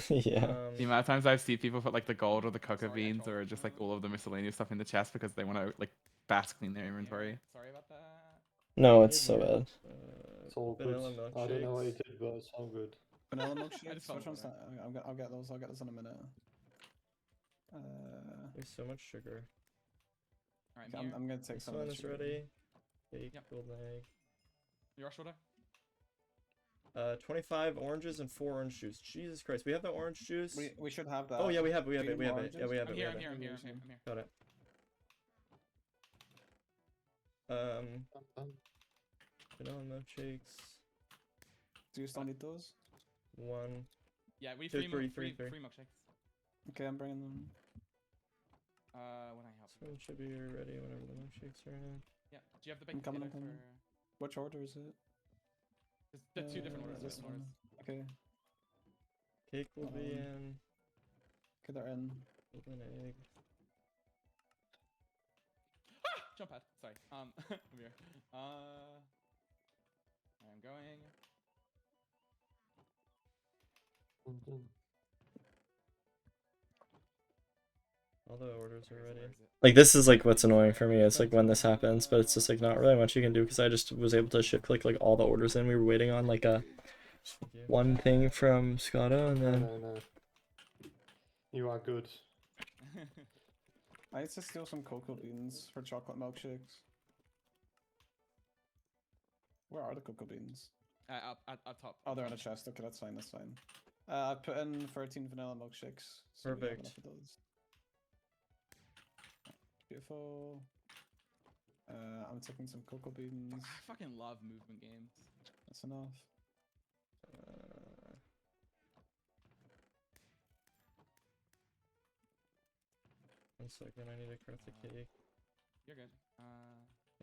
Yeah. The amount of times I've seen people put like the gold or the cocoa beans or just like all of the miscellaneous stuff in the chest because they want to like bask clean their inventory. Sorry about that. No, it's so bad. It's all good. I don't know what you did, but it's all good. Vanilla milkshakes. Which one's that? I'll get those. I'll get those in a minute. There's so much sugar. Alright, I'm gonna take This some. one of the is sugar. ready. Cake, golden egg. You rush order? 25 oranges and 4 orange juice. Jesus Christ, we have the orange juice. We should have that. Oh yeah, we have it. Do Yeah, you we have want it. Yeah, we have it. I'm We here, have I'm it. here. Got it. Vanilla milkshakes. Do you still need those? 1. Yeah, we Two, free three. milkshakes. Okay, I'm bringing them. When I help. This one should be ready whenever the milkshakes are in. Yeah. Do you have the I'm baked coming. potato I'm coming. for? Which order is it? There's two different orders. This one. Okay. Cake will be in. Okay, they're in. Golden egg. Jump pad. Sorry. I'm here. I'm going. All the orders are ready. Like this is like what's annoying for me. It's like when this happens, but it's just like not really much you can do because I just was able to shift click like all the orders in. We were waiting on like a one thing from Scotto and then. No. You are good. I need to steal some cocoa beans for chocolate milkshakes. Where are the cocoa beans? Up top. Oh, they're in a chest. Okay, that's fine. That's fine. I put in 13 vanilla milkshakes. So we have Perfect. enough of those. Beautiful. I'm taking some cocoa beans. I fucking love movement games. That's enough. One second, I need to craft the cake. You're good.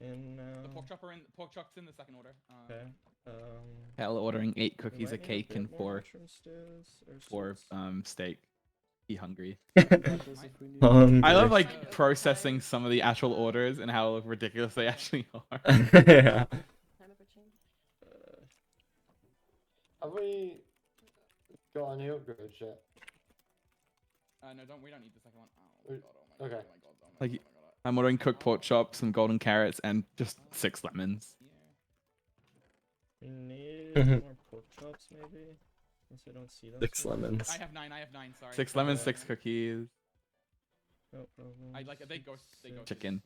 And the pork chop's in the second order. Okay. Hell, ordering 8 I cookies, a might need cake, bit and more 4 mushroom stews or steak. Be hungry. Hungry. I love like processing some of the actual orders and how ridiculous they actually are. Yeah. Have we got any upgrades yet? No, we don't need the second one. Oh my god, oh my Okay. god, oh my god, oh my god. Like, I'm ordering cooked pork chops, some golden carrots, and just 6 lemons. We need Mhm. more pork chops, maybe. Unless I don't see them. 6 lemons. I have 9. Sorry. 6 lemons, 6 cookies. No problem. They go Chicken.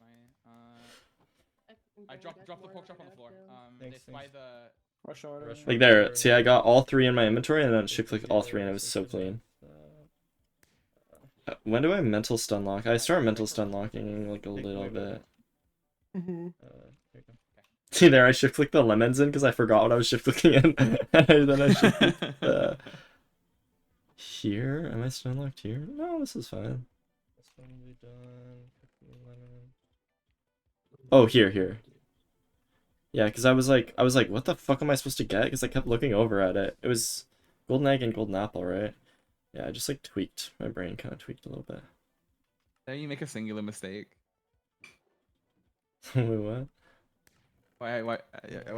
I drop the pork chop on the floor. It's by the Rush order. Like there, see, I got all 3 in my inventory, and then shift clicked all 3, and it was so clean. When do I mental stun lock? I start mental stun locking like a little bit. See there, I shift clicked the lemons in because I forgot what I was shift clicking in, and then I shift clicked here. Am I stun locked here? No, this is fine. This one will be done. Oh, here. Yeah, because I was like, what the fuck am I supposed to get? Because I kept looking over at it. It was golden egg and golden apple, right? Yeah, I just like tweaked. My brain kind of tweaked a little bit. There you make a singular mistake. Wait, what? Why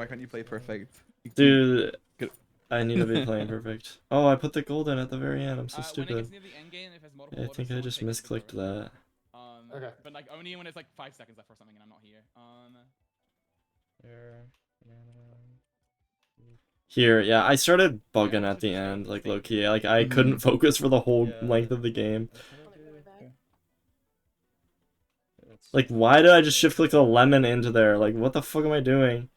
can't you play perfect? Dude, I need to be playing perfect. Oh, I put the gold in at the very end. I'm so stupid. Yeah, I think I just misclicked that. Okay. But like only when it's like 5 seconds left or something, and I'm not here. Here, yeah, I started bugging at the end, like low key. Like I couldn't focus for the whole length of the game. Like, why did I just shift click the lemon into there? Like, what the fuck am I doing?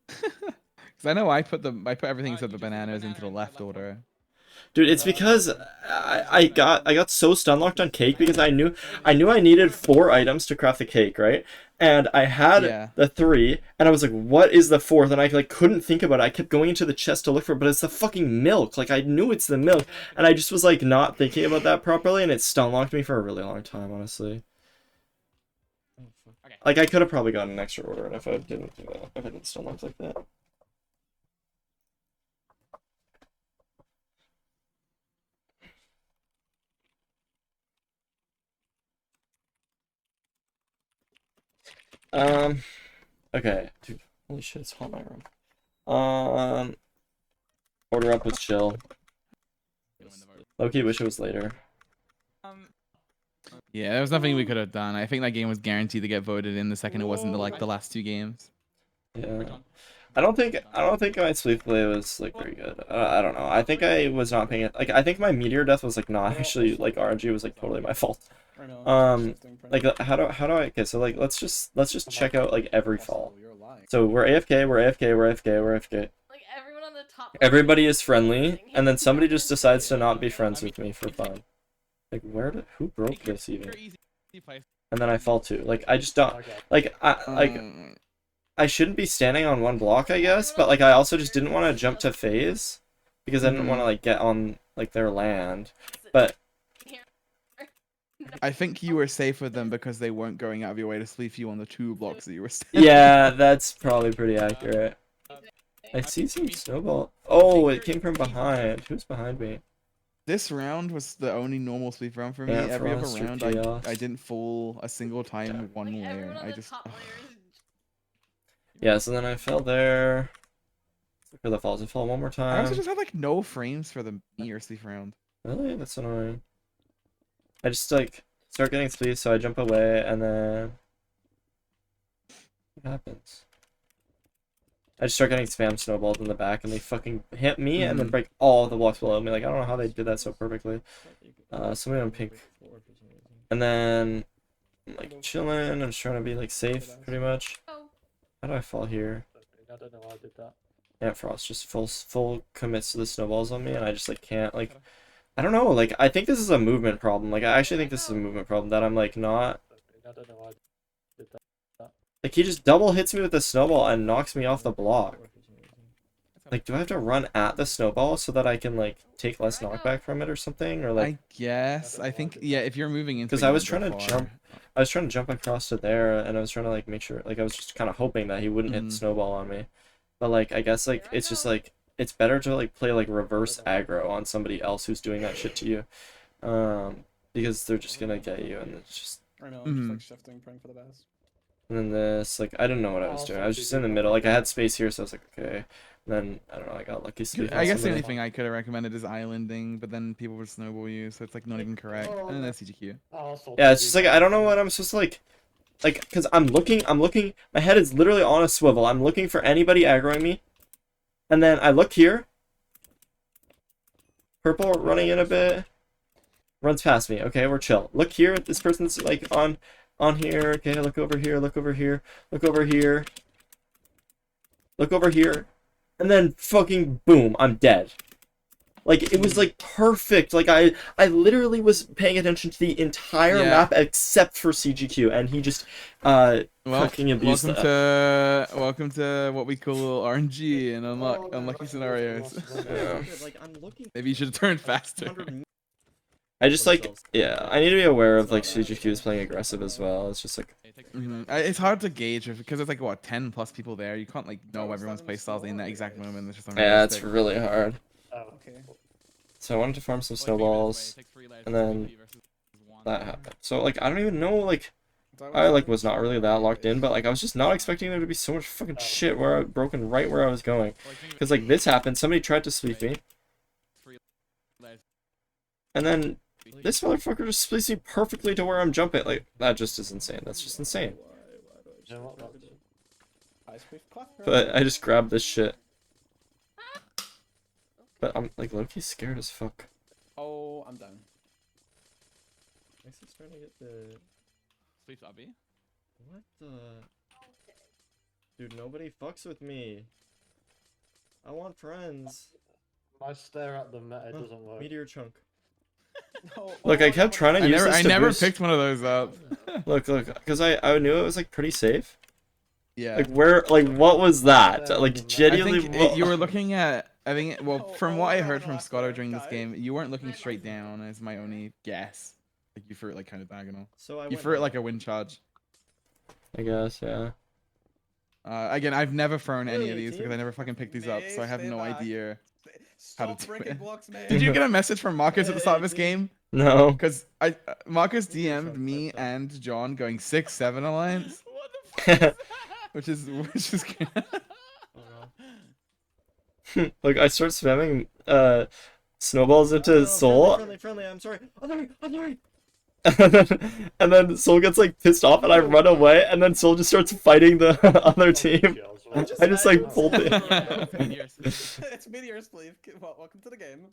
Because I know I put everything except the bananas into the left order. Dude, it's because I got so stun locked on cake because I knew I needed 4 items to craft the cake, right? And I had the 3, and I was like, what is the 4th? And I like couldn't think about it. I kept going into the chest to look for it, but it's the fucking milk. Like I knew it's the milk, and I just was like not thinking about that properly, and it stun locked me for a really long time, honestly. Like I could have probably gotten an extra order if I didn't do that. If I didn't stun lock like that. Okay, dude, holy shit, it's hot in my room. Order up was chill. Low-key wish it was later. Yeah, there was nothing we could have done. I think that game was guaranteed to get voted in the second it wasn't like the last 2 games. Yeah. I don't think my sleep play was like very good. I don't know. I think I was not paying it. Like I think my meteor death was like not actually like RNG. It was like totally my fault. Like how do I? Okay, so like let's just check out like every fall. So we're AFK. We're AFK. Like everyone on the top. Everybody is friendly, and then somebody just decides to not be friends with me for fun. Like who broke this even? And then I fall too. Like I just don't like I shouldn't be standing on one block, I guess, but like I also just didn't want to jump to phase because I didn't want to like get on like their land. But I think you were safe with them because they weren't going out of your way to sleep you on the 2 blocks that you were standing. Yeah, that's probably pretty accurate. I see some snowball. Oh, it came from behind. Who's behind me? This round was the only normal sleep round for me. Yeah, Every other Frost or round, Chaos. I didn't fall a single time with one layer. I just. Yeah, so then I fell there. For the falls, I fell one more I time. also just had like no frames for the meteor sleep round. Really? That's annoying. I just like start getting sleep, so I jump away, and then what happens? I just start getting spam snowballed in the back, and they fucking hit me and then break all the blocks below me. Like I don't know how they did that so perfectly. Somebody on pink, and then I'm like chilling. I'm just trying to be like safe, pretty much. How do I fall here? I don't know why I did that. Yeah, Frost just full commits to the snowballs on me, and I just like can't like. I don't know. Like I think this is a movement problem. Like I actually think this is a movement problem that I'm like not. I don't know why I did that. Like he just double hits me with the snowball and knocks me off the block. Like, do I have to run at the snowball so that I can like take less knockback from it or something, or like? I guess. I think yeah. If you're moving into. Because I was trying to jump. I was trying to jump across to there, and I was trying to like make sure. Like I was just kind of hoping that he wouldn't hit the snowball on me. But like I guess like it's just like it's better to like play like reverse aggro on somebody else who's doing that shit to you, because they're just gonna get you, and it's just. I know. I'm just like shifting, praying for the best. And then this, like, I didn't know what I was doing. I was just in the middle. Like, I had space here, so I was like, okay. And then, I don't know, I got lucky. I guess the only thing I could have recommended is islanding, but then people would snowball you, so it's, like, not even correct. And then that's CGQ. Yeah, it's just, like, I don't know what I'm supposed to, like, because I'm looking, my head is literally on a swivel. I'm looking for anybody aggroing me. And then I look here. Purple running in a bit. runs past me. Okay, we're chill. Look here, this person's like on here. Okay, look over here, look over here, look over here, look over here, and then fucking boom, I'm dead. Like, it was like perfect. Like, I literally was paying attention to the entire map except for CGQ, and he just fucking abused that. Welcome to what we call RNG and unlucky scenarios. Maybe you should have turned faster. I just like, yeah, I need to be aware of like CGQ is playing aggressive as well. It's just like, it's hard to gauge because it's like what 10 plus people there. You can't like know everyone's playstyles in that exact moment. It's just yeah, it's really hard. Okay. So I wanted to farm some snowballs, and then that happened. So like I don't even know, like I like was not really that locked in, but like I was just not expecting there to be so much fucking shit where I broken right where I was going. Because like this happened, somebody tried to sweep me, and then this motherfucker just splits me perfectly to where I'm jumping. Like that just is insane. That's just insane. But I just grabbed this shit. But I'm like low-key scared as fuck. Oh, I'm down. I'm trying to get the Sleep lobby. What the dude, nobody fucks with me. I want friends. I stare at them, it doesn't work. Meteor chunk. Look, I kept trying to use this to never boost. picked one of those up. Look, because I knew it was like pretty safe. Yeah. Like where, like what was that? Like genuinely, I think you were looking at. I think, well, from what I heard from Scotto during this game, you weren't looking straight down. Is my only guess. Like you threw it like kind of diagonal. So you threw it like a wind charge. I guess, yeah. Again, I've never thrown any of these because I never fucking picked these up, so I have no idea how to do it. Did you get a message from Marcus at the start of this game? No. Because Marcus DM'd me and John going 6-7 alliance. which is Look, I start spamming snowballs into Soul. Friendly, I'm sorry. I'm sorry. And then Soul gets like pissed off and I run away and then Soul just starts fighting the other team. I just like pulled it. It's Meteor Sleeve. Welcome to the game.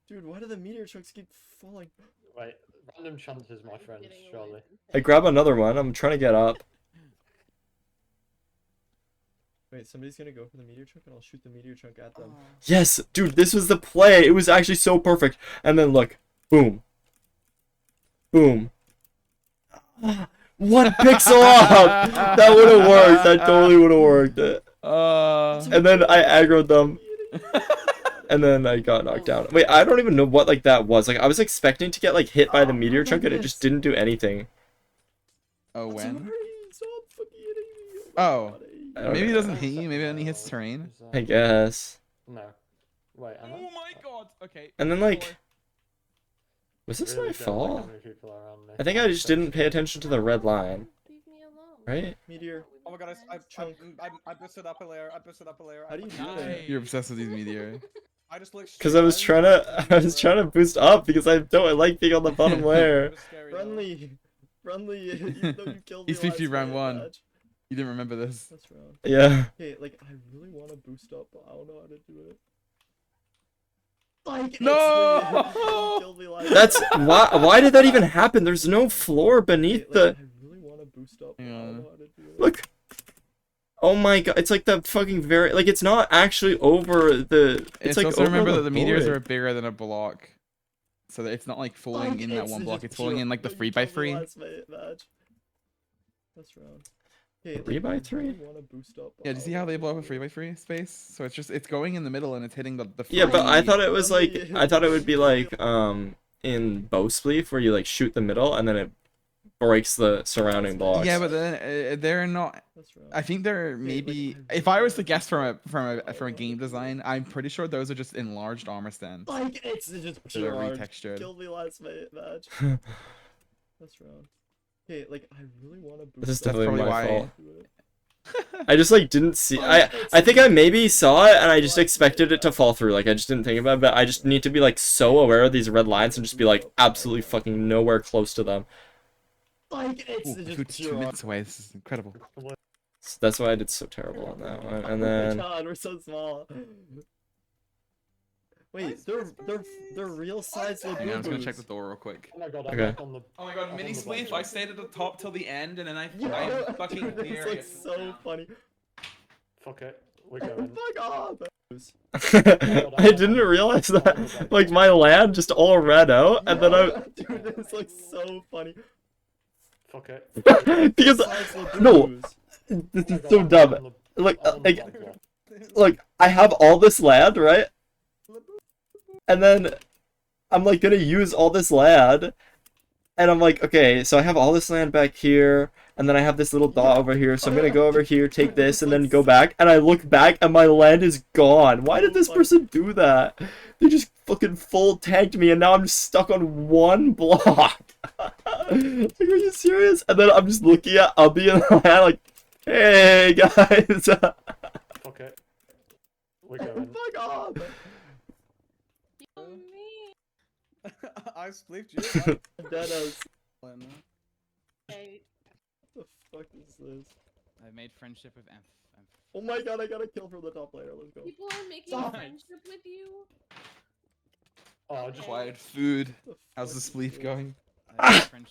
Dude, why do the meteor chunks keep falling? Wait, random chances, my friends, surely. I grab another one. I'm trying to get up. Wait, somebody's gonna go for the meteor chunk and I'll shoot the meteor chunk at them. Yes! Dude, this was the play! It was actually so perfect! And then look. Boom. Boom. One pixel up! That would have worked. That totally would have worked. And then I aggroed them. And then I got knocked down. Wait, I don't even know what like that was. Like I was expecting to get like hit by the meteor chunk and it just didn't do anything. Oh, when? Oh. Maybe it doesn't hit you, maybe it only hits terrain. I guess. No. Wait, am I? Oh my god, okay. And then like... Was this my fault? I think I just didn't pay attention to the red line. Right? Meteor. Oh my god, I boosted up a layer. I boosted up a layer. How do you do it? You're obsessed with these meteor. Because I was trying to boost up because I like being on the bottom layer. Friendly. You killed me. He's 50 round 1. You didn't remember this. That's wrong. Yeah. Hey, like I really want to boost up, but I don't know how to do it. Like no! That's why did that even happen? There's no floor beneath the. I really want to boost up. Look. Oh my god! It's like the fucking very like it's not actually over the. It's like also over remember the that the meteors board. are bigger than a block, so that it's not like falling in that one block. It's falling in like the 3x3. That's wrong. Hey, 3x3? Yeah, do you see how they blow up a 3x3 space? So it's going in the middle and it's hitting the Yeah, but I thought it was like I thought it would be like in bow spleef where you like shoot the middle and then it breaks the surrounding blocks. Yeah, but then they're not. I think they're maybe. If I was to guess from a game design, I'm pretty sure those are just enlarged armor stands. Like it's just so they're pure retextured. Killed me last match. That's wrong. Hey, like I really want to boost. This is definitely my fault. I just like didn't see. I think I maybe saw it and I just expected it to fall through. Like I just didn't think about it. But I just need to be like so aware of these red lines and just be like absolutely fucking nowhere close to them. Like it's just 2 minutes away. This is incredible. That's why I did so terrible on that one. And then Oh my god, we're so small. Wait, they're real size Hang on, I'm just gonna Labubus. check the door real quick. Oh my god, Okay. Oh my god, mini spleef! I stayed at the top till the end, and then I Yo, fucking dude, this clear. looks so funny. Fuck it. We're going. Fuck off. I didn't realize that. Like my land just all ran out, and then I. Dude, this looks so funny. Fuck it. Because no, this is so dumb. Like I have all this land, right? And then I'm like gonna use all this land, and I'm like, okay, so I have all this land back here, and then I have this little dot over here, so I'm gonna go over here, take this, and then go back, and I look back, and my land is gone. Why did this person do that? They just fucking full tanked me, and now I'm just stuck on one block. Like, are you serious? And then I'm just looking at Ubby and the land like, hey guys. Fuck it. We're going. Fuck off. I split you. Deadass. Okay. What the fuck is this? I made friendship with Emph. Oh my god, I got a kill from the top layer. Let's go. People are making a friendship with you. Oh, I just Acquired food. How's the spleef going?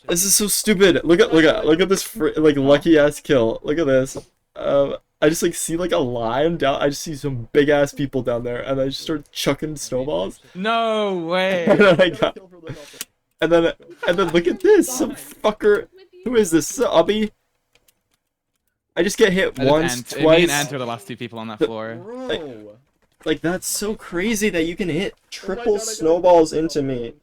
This is so stupid. Look at this like lucky ass kill. Look at this. I just like see like a line down. I just see some big ass people down there, and I just start chucking snowballs. No way. And then I got. And then look at this. Some fucker. Who is this? Ubby. I just get hit once, twice. Me and Ant are the last two people on that floor. Like that's so crazy that you can hit triple snowballs into me.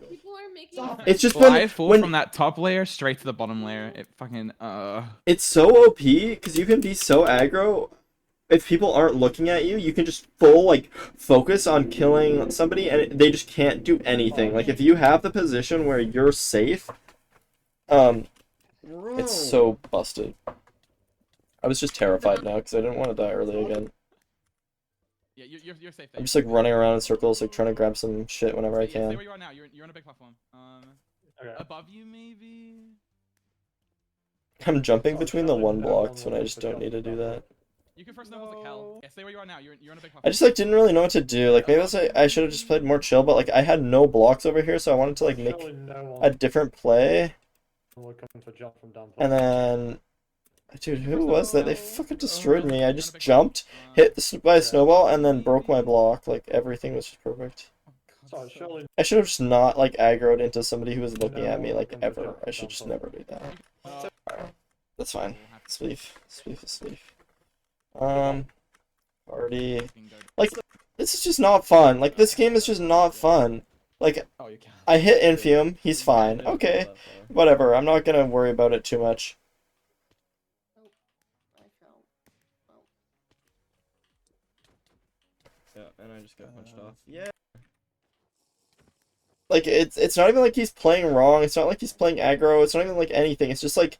It's just Well, I fall from that top layer straight to the bottom layer. It fucking It's so OP because you can be so aggro. If people aren't looking at you, you can just full like focus on killing somebody, and they just can't do anything. Like if you have the position where you're safe, it's so busted. I was just terrified now because I didn't want to die early again. Yeah, you're safe. I'm just like running around in circles, like trying to grab some shit whenever I Stay can. where you are now. You're on a big platform. Above you maybe. I'm jumping between the one blocks when I just don't need to do that. You can first snowball to Kel. Yeah, stay where you are now. You're on a big platform. I just like didn't really know what to do. Like maybe I should have just played more chill, but like I had no blocks over here, so I wanted to like make a different play. And then, dude, who was that? They fucking destroyed me. I just jumped, hit by a snowball, and then broke my block. Like everything was just perfect. I should have just not like aggroed into somebody who was looking at me like ever. I should just never do that. That's fine. Sleeve. Party. Like, this is just not fun. Like, this game is just not fun. Like, I hit Infium, he's fine. Okay, whatever. I'm not gonna worry about it too much. Yeah, and I just got punched off. Yeah. Like, it's not even like he's playing wrong. It's not like he's playing aggro. It's not even like anything. It's just like...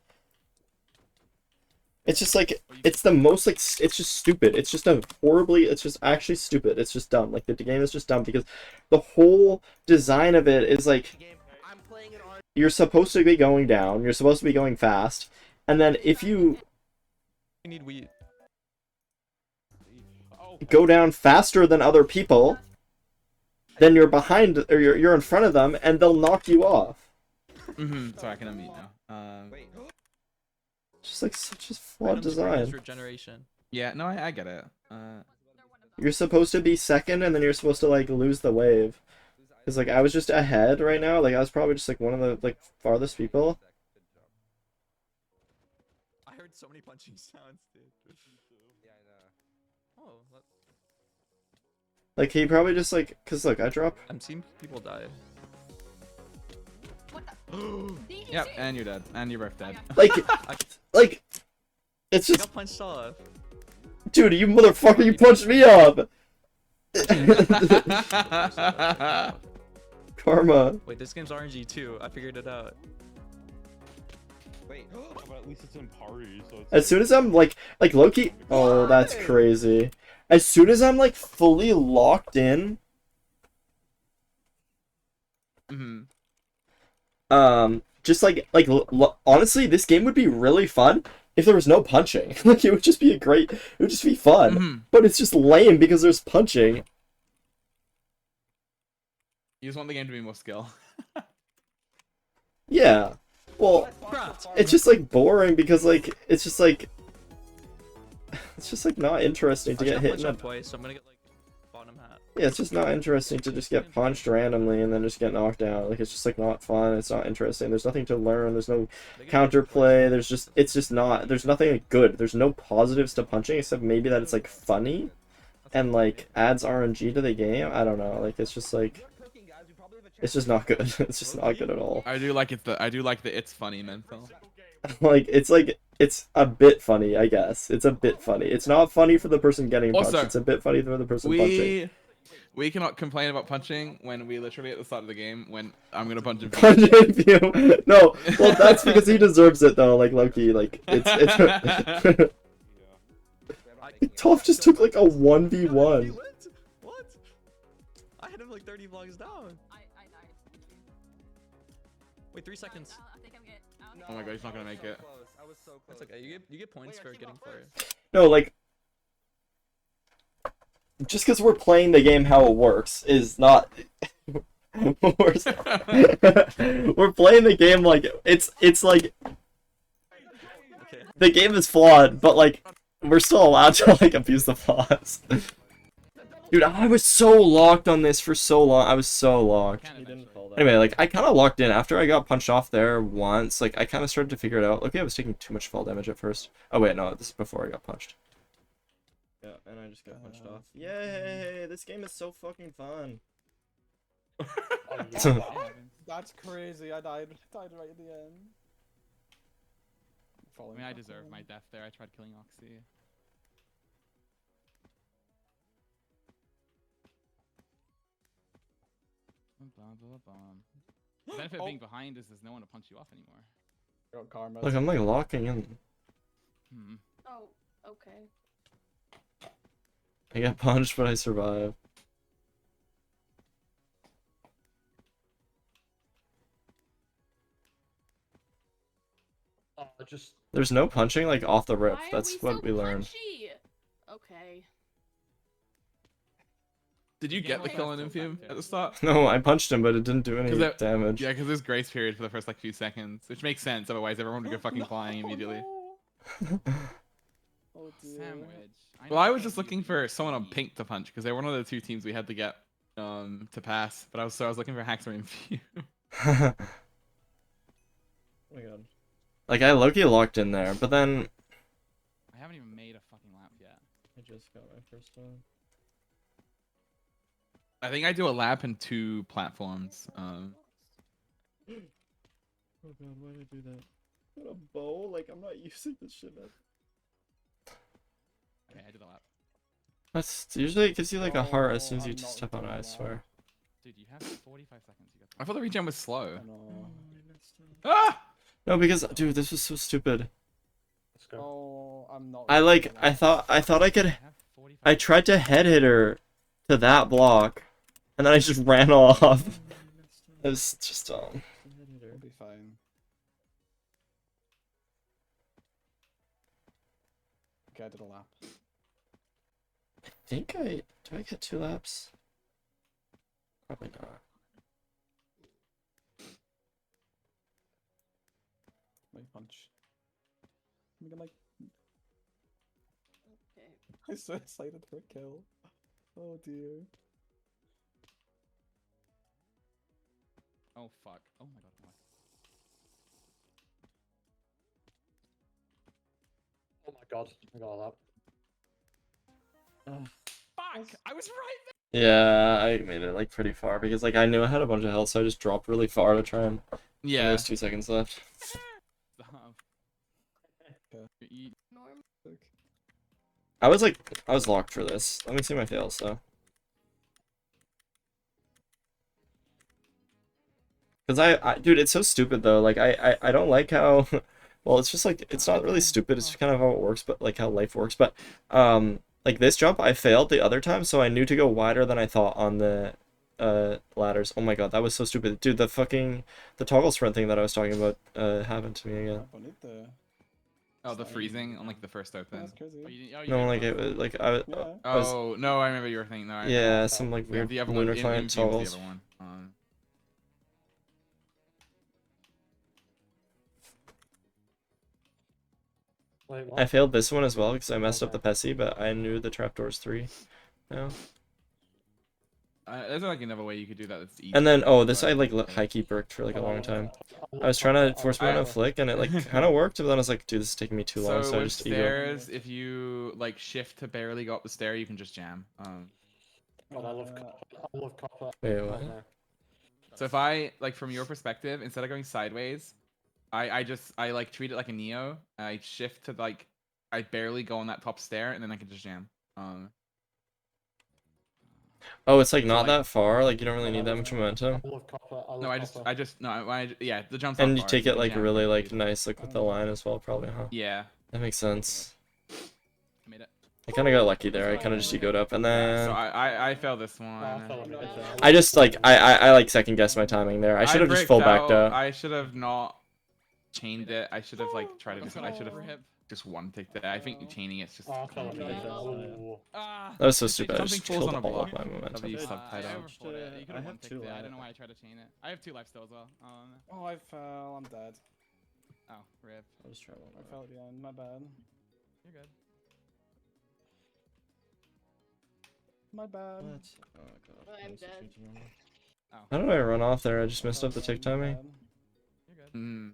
It's just like, it's the most like, it's just stupid. It's just it's just actually stupid. It's just dumb. Like the game is just dumb because the whole design of it is like, you're supposed to be going down, you're supposed to be going fast, and then if you go down faster than other people, then you're behind, or you're in front of them, and they'll knock you off. Sorry, I can unmute now. Just like such a flawed design. Regeneration. Yeah, no, I get it. You're supposed to be second, and then you're supposed to like lose the wave. Cause like I was just ahead right now. Like I was probably just like one of the like farthest people. I heard so many punching sounds, dude. Yeah, I know. Oh, Like he probably just like, cause look, I drop. I'm seeing people die. Yep, and you're dead. And you're both dead. Like, it's just. I got punched off. Dude, you motherfucker, you punched me up! Karma. Wait, this game's RNG too. I figured it out. Wait, but at least it's in party, so it's... As soon as I'm like Loki. Oh, that's crazy. As soon as I'm like fully locked in. Just like honestly, this game would be really fun if there was no punching. Like it would just be it would just be fun. But it's just lame because there's punching. You just want the game to be more skill. Yeah. Well, it's just like boring because like it's just like not interesting to get hit in a... twice, so I'm gonna get like bottom hat. Yeah, it's just not interesting to just get punched randomly and then just get knocked out. Like, it's just like not fun. It's not interesting. There's nothing to learn. There's no counterplay. It's just not. There's nothing good. There's no positives to punching except maybe that it's like funny and like adds RNG to the game. I don't know. Like, it's just like, it's just not good. It's just not good at all. I do like the it's funny mental. It's a bit funny, I guess. It's a bit funny. It's not funny for the person getting punched. Also, It's a bit funny for the person punching. We cannot complain about punching when we literally at the start of the game when I'm gonna punch him. Punch him. No, well that's because he deserves it though. Like Loki, like it's. Toph just took like a 1v1. What? I had him like 30 vlogs down. Wait, 3 seconds. Oh my god, he's not gonna make it. That's okay. You get points for getting for it. No, like just because we're playing the game how it works is not. We're playing the game like it's like the game is flawed, but like we're still allowed to like abuse the flaws. Dude, I was so locked on this for so long. I was so locked. Anyway, like I kind of locked in after I got punched off there once. Like I kind of started to figure it out. Okay, I was taking too much fall damage at first. Oh wait, no, this is before I got punched. Yeah, and I just got punched off. Yay! This game is so fucking fun. That's crazy. I died right at the end. I mean, I deserve my death there. I tried killing Oxy. The benefit of being behind is there's no one to punch you off anymore. Got karma. Look, I'm like locking in. Oh, okay. I got punched, but I survived. There's no punching like off the rip. That's what we learned. Okay. Did you get the kill on Infume at the start? No, I punched him, but it didn't do any damage. Yeah, because there's grace period for the first like few seconds, which makes sense. Otherwise, everyone would go fucking flying immediately. Sandwich. Well, I was just looking for someone on pink to punch because they were one of the two teams we had to get to pass. But I was looking for Hacks or Infume. Oh my god. Like I low-key locked in there, but then I haven't even made a fucking lap yet. I just got my first one. I think I do a lap in 2 platforms. Oh god, why did I do that? What a bow? Like I'm not using this shit. Okay, I did the lap. That's usually it gives you like a heart as soon as you step on it, I swear. Dude, you have 45 seconds. I thought the regen was slow. Ah! No, because dude, this was so stupid. Oh, I'm not. I thought I could. I tried to head hit her to that block, and then I just ran off. It was just It'll be fine. Okay, I did a lap. I think do I get 2 laps? Probably not. My punch. I'm gonna like. Okay. I'm so excited for a kill. Oh dear. Oh fuck. Oh my god. Oh my god. I got a lap. Fuck! I was right there! Yeah, I made it like pretty far because like I knew I had a bunch of health, so I just dropped really far to try and. Yeah. There's 2 seconds left. I was locked for this. Let me see my fails though. Cause dude, it's so stupid though. Like I don't like how, well, it's just like it's not really stupid. It's just kind of how it works, but like how life works. But like this jump, I failed the other time, so I knew to go wider than I thought on the ladders. Oh my god, that was so stupid, dude. The toggle sprint thing that I was talking about happened to me again. Oh, the freezing on like the first open. That's crazy. Oh, you No, didn't like it was like I was. Oh no, I remember you were thinking. No, Yeah, some like weird the other lunar one, client Infume's toggles. the other one. Wait, I failed this one as well because I messed up the Pessy, but I knew the trapdoor's 3. No. There's like another way you could do that. That's easy. And then, oh, this I like high key bricked for like a long time. I was trying to force me on a flick, and it like kind of worked, but then I was like, dude, this is taking me too long, so I with just stairs, if you like shift to barely go up the stair, you can just jam. God, I love copper. Wait, what? So if I like from your perspective, instead of going sideways, I like treat it like a Neo. I shift to like I barely go on that top stair, and then I can just jam. Oh, it's like not that far. Like you don't really need that much momentum. No, yeah, the jumps. And not you far, take so it like jam. really like nice, like with the line as well, probably, huh? Yeah. That makes sense. Made it. I kind of got lucky there. I kind of just egoed up, and then So I failed this one. I just like I like second guessed my timing there. I should have just full backed out. I should have not chained it. I should have like tried to. I should have just one take that. I think chaining it's just. That was so stupid. I just killed all of my momentum. I I have 2 life. I don't know why I tried to chain it. I have 2 life still as well. Oh, I fell. I'm dead. Oh, rip. I'll just try one. I fell again. My bad. You're good. My bad. Oh god. I'm dead. How did I run off there? I just messed up the tick timing. You're good.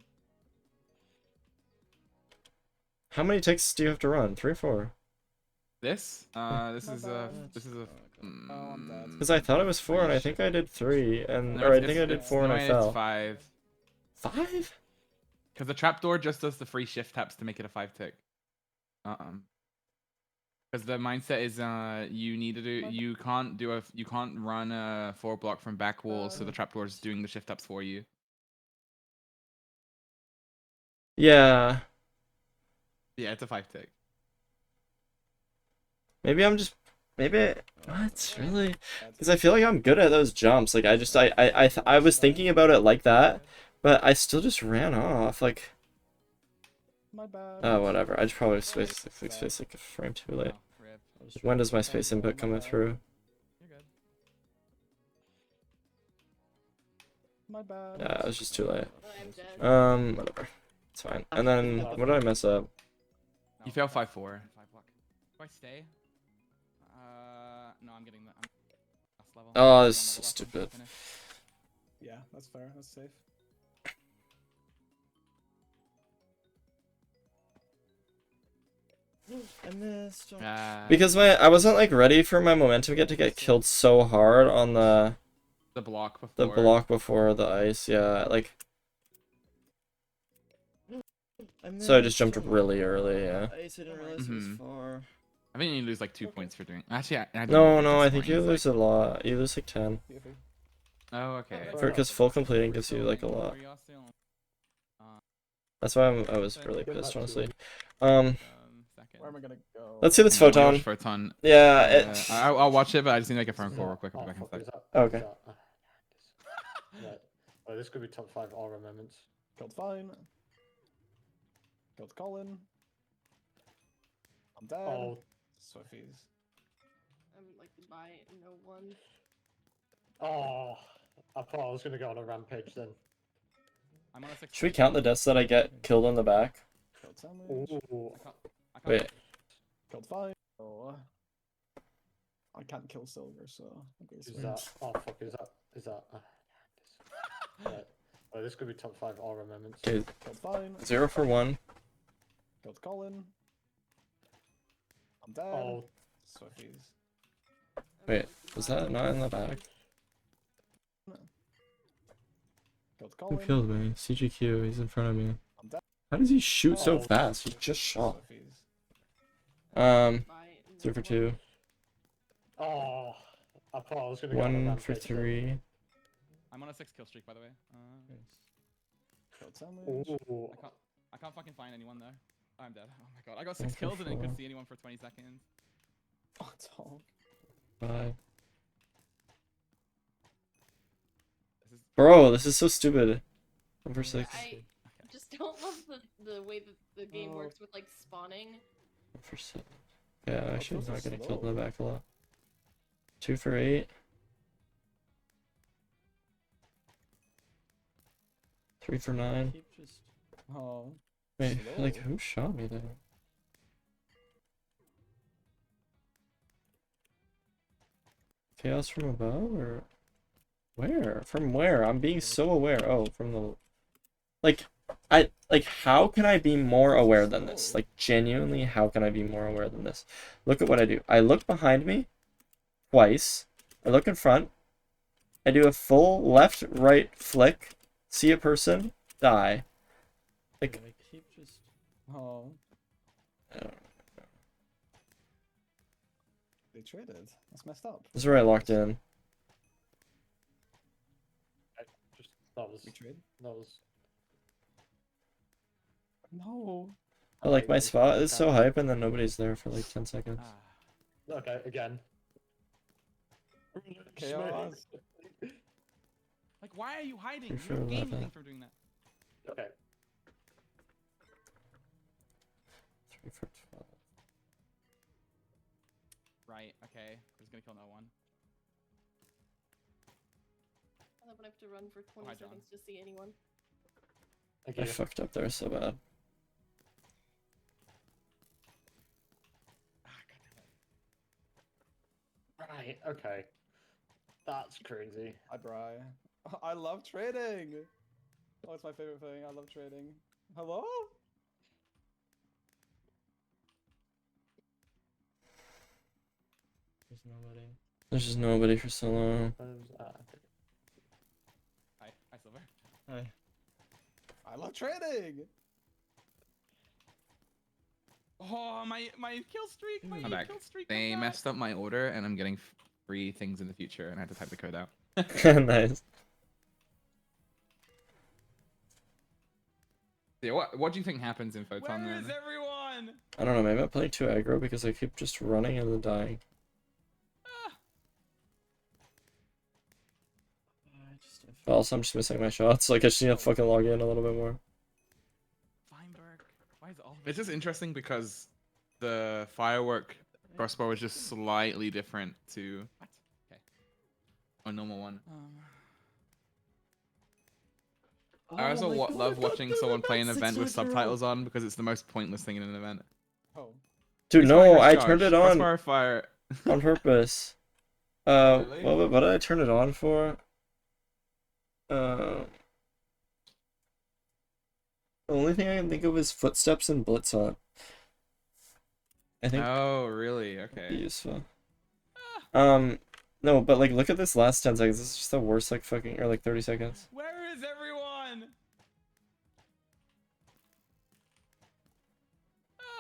How many ticks do you have to run? 3 or 4? This is a. Because I thought it was 4, and I think I did 3, and No, or I think I did 4 and I it's fell. 5. 5? Because the trapdoor just does the free shift taps to make it a 5 tick. Because the mindset is you need to do you can't run a 4 block from back wall, so the trapdoor is doing the shift taps for you. Yeah. Yeah, it's a 5 tick. Maybe I'm just what really? Because I feel like I'm good at those jumps. Like I was thinking about it like that, but I still just ran off. Like. My bad. Oh, whatever. I just probably space like a frame too late. When does my space input come through? My bad. Yeah, it was just too late. Whatever. It's fine. And then what did I mess up? You fail 5-4. 5 block. Do I stay? No, I'm getting that. Last level. Oh, this is so stupid. Yeah, that's fair. That's safe. I missed. Ah. Because I wasn't like ready for my momentum to get killed so hard on the block before. The block before the ice, yeah, like. So I just jumped really early, yeah. I didn't realize it was far. I think you lose like 2 points for doing. Actually, No, I think you lose a lot. You lose like 10. Oh, okay. Because full completing gives you like a lot. That's why I was really pissed, honestly. Where am I gonna go? Let's see this photon. Photon. Yeah, I'll watch it, but I just need to make a phone call real quick. I'll be back in a sec. Okay. Oh, this could be top 5 aura moments. Killed fine. Killed Colin. I'm dead. Oh. Swiffies. I'm like by no one. Oh, I thought I was gonna go on a rampage then. I'm on a 6. Should we count the deaths that I get killed in the back? Killed sandwich. Ooh. Wait. Killed fine. Oh. I can't kill silver, so. Is that? Oh fuck! Is that? Right. Oh, this could be top 5 aura moments. Okay. Killed fine. 0 for 1. Killed Colin. I'm dead. Oh. Swiffies. Wait, was that not in the back? Killed Who Colin. killed me? CGQ, he's in front of me. I'm dead. How does he shoot so fast? He just shot. 0 for 2. Oh, I thought I was gonna go on a 1 rampage for then. 3. I'm on a 6 kill streak, by the way. Killed sandwich. Ooh. I can't fucking find anyone there. I'm dead. Oh my god, I got 6 kills and I couldn't see anyone for 20 seconds. Oh, it's all. 5. Bro, this is so stupid. 1 for 6. I just don't love the way that the game works with like spawning. 1 for 7. Yeah, actually he's not getting killed in the back a lot. 2 for 8. 3 for 9. Oh. Wait, like who shot me there? Chaos from above or where? From where? I'm being so aware. Oh, from the like how can I be more aware than this? Like genuinely, how can I be more aware than this? Look at what I do. I look behind me twice. I look in front. I do a full left right flick, see a person, die. Like I keep just Oh. They traded. That's messed up. This is where I locked in. That was. We trade? That was. No. I like my spot is so hype and then nobody's there for like 10 seconds. Okay, again. Chaos. Like, why are you hiding? Pretty sure You're about gaming that. from doing that. Okay. 3 for 12. Right. Okay. He's gonna kill no one. I would have to run for 20 Hi, John. seconds to see anyone. I fucked up there so bad. Right. Okay. That's crazy. I Bri. I love trading. Oh, it's my favorite thing. I love trading. Hello? There's nobody. There's just nobody for so long. Hi, Silver. Hi. I love trading. Oh, my kill streak. My I'm back. kill streak. They messed up my order, and I'm getting free things in the future, and I had to type the code out. Nice. Yeah, what do you think happens in Photon Where then? is everyone? I don't know, maybe I'm playing too aggro because I keep just running and then dying. Also, I'm just missing my shots. Like, I just need to fucking log in a little bit more. Feinberg. Why is all? It's just interesting because the firework crossbow is just slightly different to a normal one. I also love watching someone play an event with subtitles on because it's the most pointless thing in an event. Oh. Dude, It's no, fire I charge, turned it on crossfire fire. on purpose. Really? What did I turn it on for? The only thing I can think of is footsteps and blitz on. I think. Oh, really? Okay. Useful. No, but like, look at this last 10 seconds. This is just the worst, like, fucking, or like 30 seconds. Where is everyone?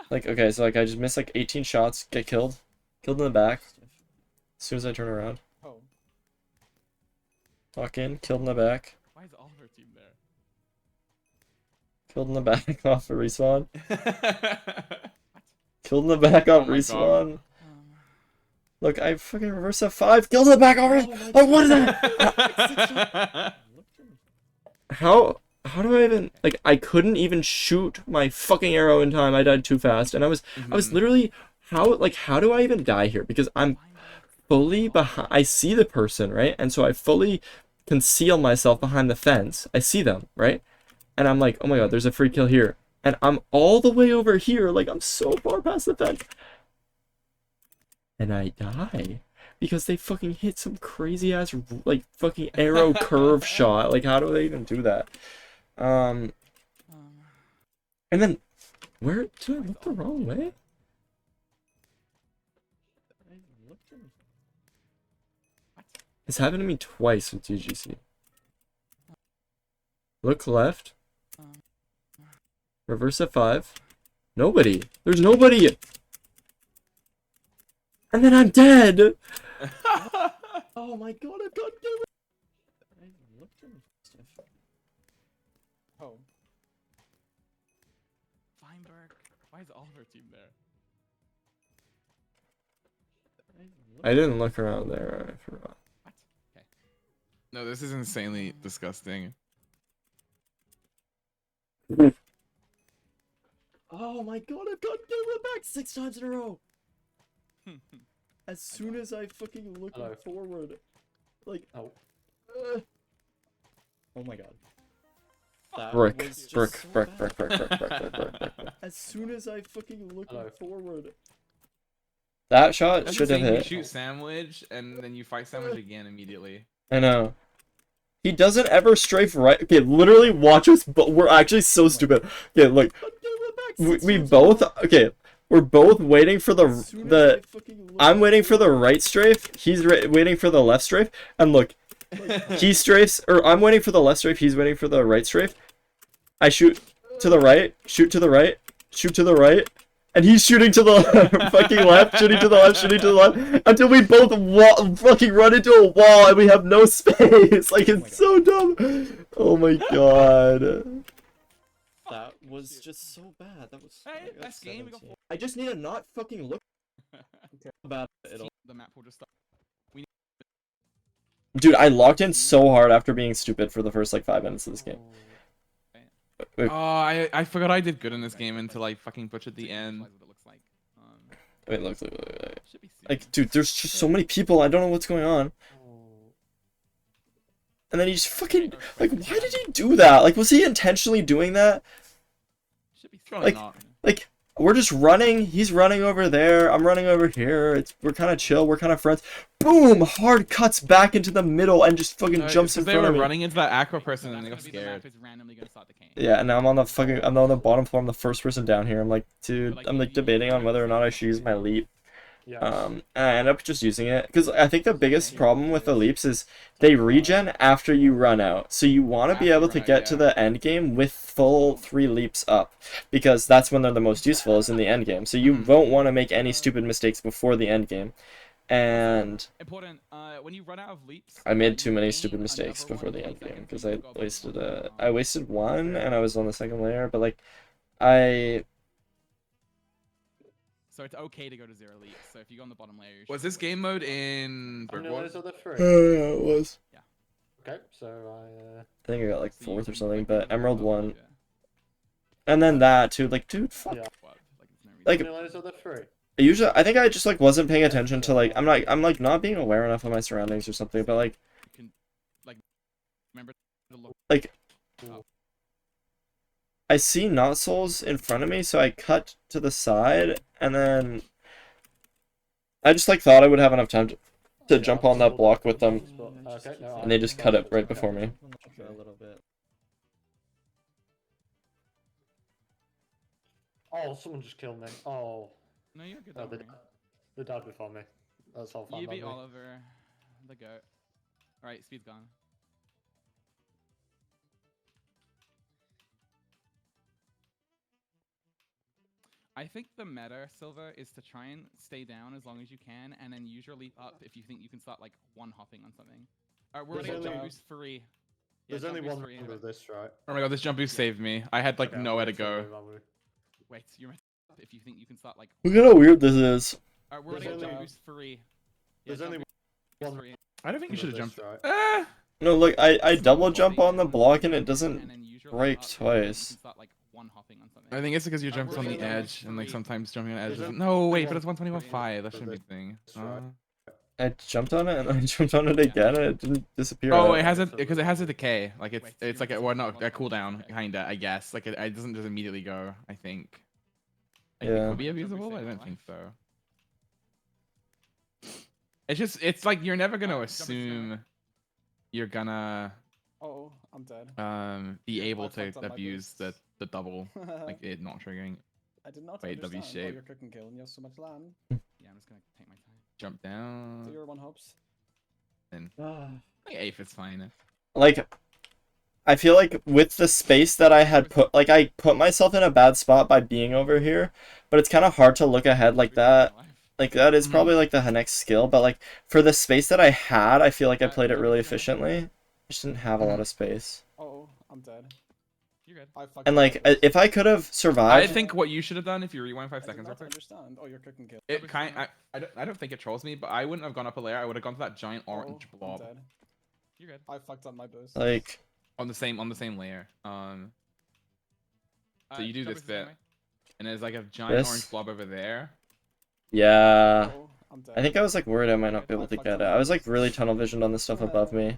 Like, okay, so like, I just missed like 18 shots, get killed, killed in the back. As soon as I turn around. Oh. Walk in, killed in the back. Why is all of our team there? Killed in the back off a respawn. Killed in the back off my respawn. Look, I fucking reversed F5. Killed in the back already. Oh, what is that? How do I even, like, I couldn't even shoot my fucking arrow in time. I died too fast, and I was literally, how do I even die here? Because I'm fully behind. I see the person, right? And so I fully conceal myself behind the fence. I see them, right? And I'm like, oh my god, there's a free kill here. And I'm all the way over here, like, I'm so far past the fence. And I die. Because they fucking hit some crazy ass, like, fucking arrow curve shot. Like, how do they even do that? And then, where, did I look the wrong way? It's happened to me twice with TGC. Look left. Reverse F5. Nobody. There's nobody. And then I'm dead. Oh my god, I've got killed. Oh. Feinberg. Why is all of our team there? I didn't look around there. I forgot. No, this is insanely disgusting. Oh my god, I've got killed back 6 times in a row. As soon as I fucking look forward, like, oh my god. Brick. As soon as I fucking look forward, That shot That's should have insane. You hit. shoot sandwich and then you fight sandwich again immediately. I know. He doesn't ever strafe right. Okay, literally watch us, but we're actually so stupid. Okay, look. We both, okay, we're both waiting for the I'm waiting for the right strafe, he's waiting for the left strafe, and look, he strafes, or I'm waiting for the left strafe, he's waiting for the right strafe. I shoot to the right, shoot to the right, shoot to the right, and he's shooting to the fucking left, shooting to the left, shooting to the left, until we both fucking run into a wall and we have no space. Like, it's so dumb. Oh my god. That was just so bad. That was. Hey, best game. We got 4. I just need to not fucking look about it all. The map will just start. Dude, I locked in so hard after being stupid for the first like 5 minutes of this game. Oh, I forgot I did good in this game until I fucking butchered the end. Wait, look. Like, dude, there's just so many people. I don't know what's going on. And then he just fucking, like, why did he do that? Like, was he intentionally doing that? Like, we're just running. He's running over there. I'm running over here. We're kind of chill. We're kind of friends. Boom! Hard cuts back into the middle and just fucking jumps in front of me. They were running into that aqua person and they got scared. Yeah, and now I'm on the bottom floor. I'm the first person down here. I'm like, dude, I'm like debating on whether or not I should use my leap. And I end up just using it because I think the biggest problem with the leaps is they regen after you run out, so you want to be able to get to the end game with full 3 leaps up, because that's when they're the most useful, is in the end game. So you won't want to make any stupid mistakes before the end game. And important, when you run out of leaps, I made too many stupid mistakes before the end game because I wasted 1 and I was on the second layer, but like so it's okay to go to 0 leaps. So if you go on the bottom layer, was this game mode in Brawl? It was. Yeah. Okay, so I think I got like 4th or something, but Emerald won. And then that too, like, dude, fuck. Like, usually, I think I just like wasn't paying attention to like I'm like not being aware enough of my surroundings or something, but like, remember to look. Like, I see not souls in front of me, so I cut to the side, and then I just like thought I would have enough time to jump on that block with them, and they just cut it right before me. A little bit. Oh, someone just killed me. Oh. No, you're good. Oh, they died before me. That's all fine. You beat Oliver, the goat. Alright, speed's gone. I think the meta, Silver, is to try and stay down as long as you can, and then use your leap up if you think you can start like one hopping on something. Alright, we're gonna get jump boost free. There's only one with this, right? Oh my god, this jump boost saved me. I had like nowhere to go. Wait, you're if you think you can start like. Look at how weird this is. Alright, we're gonna get jump boost free. There's only one. Free. I don't think you should have jumped. Right? No, look, I double jump on the block and it doesn't break twice. I think it's because you jumped on the edge, and like sometimes jumping on the edge doesn't. No, wait, but it's 121.5. That shouldn't be a thing. I jumped on it and I jumped on it again and it didn't disappear. Oh, it has a because it has a decay. Like it's like a well, no, a cooldown kinda. I guess like it doesn't just immediately go. I think. Like, Yeah. It could be abusable. I don't think so. It's like you're never gonna assume you're gonna Oh, I'm dead. be able to fucked up my abuse the double like it not triggering. I did not Wait, W understand. shape. Oh, you're cooking kill and you have so much land. Yeah, I'm just gonna take my time. Jump down. Do your one hopes. Then like eighth is fine. Like, I feel like with the space that I had put, like I put myself in a bad spot by being over here, but it's kind of hard to look ahead like that. Like that is probably like the next skill, but like for the space that I had, I feel like I played it really efficiently. I just didn't have a lot of space. Oh, I'm dead. You're good. And like, if I could have survived, I think what you should have done if you rewind 5 seconds. I don't understand. Oh, you're cooking kill. It I don't think it trolls me, but I wouldn't have gone up a layer. I would have gone to that giant orange blob. I'm dead. You're good. I fucked up my boost. like, on the same layer. So you do this bit, and there's like a giant This? orange blob over there. yeah. Oh, I'm dead. I think I was like worried I might not be able to get it. I was like really tunnel visioned on the stuff above me.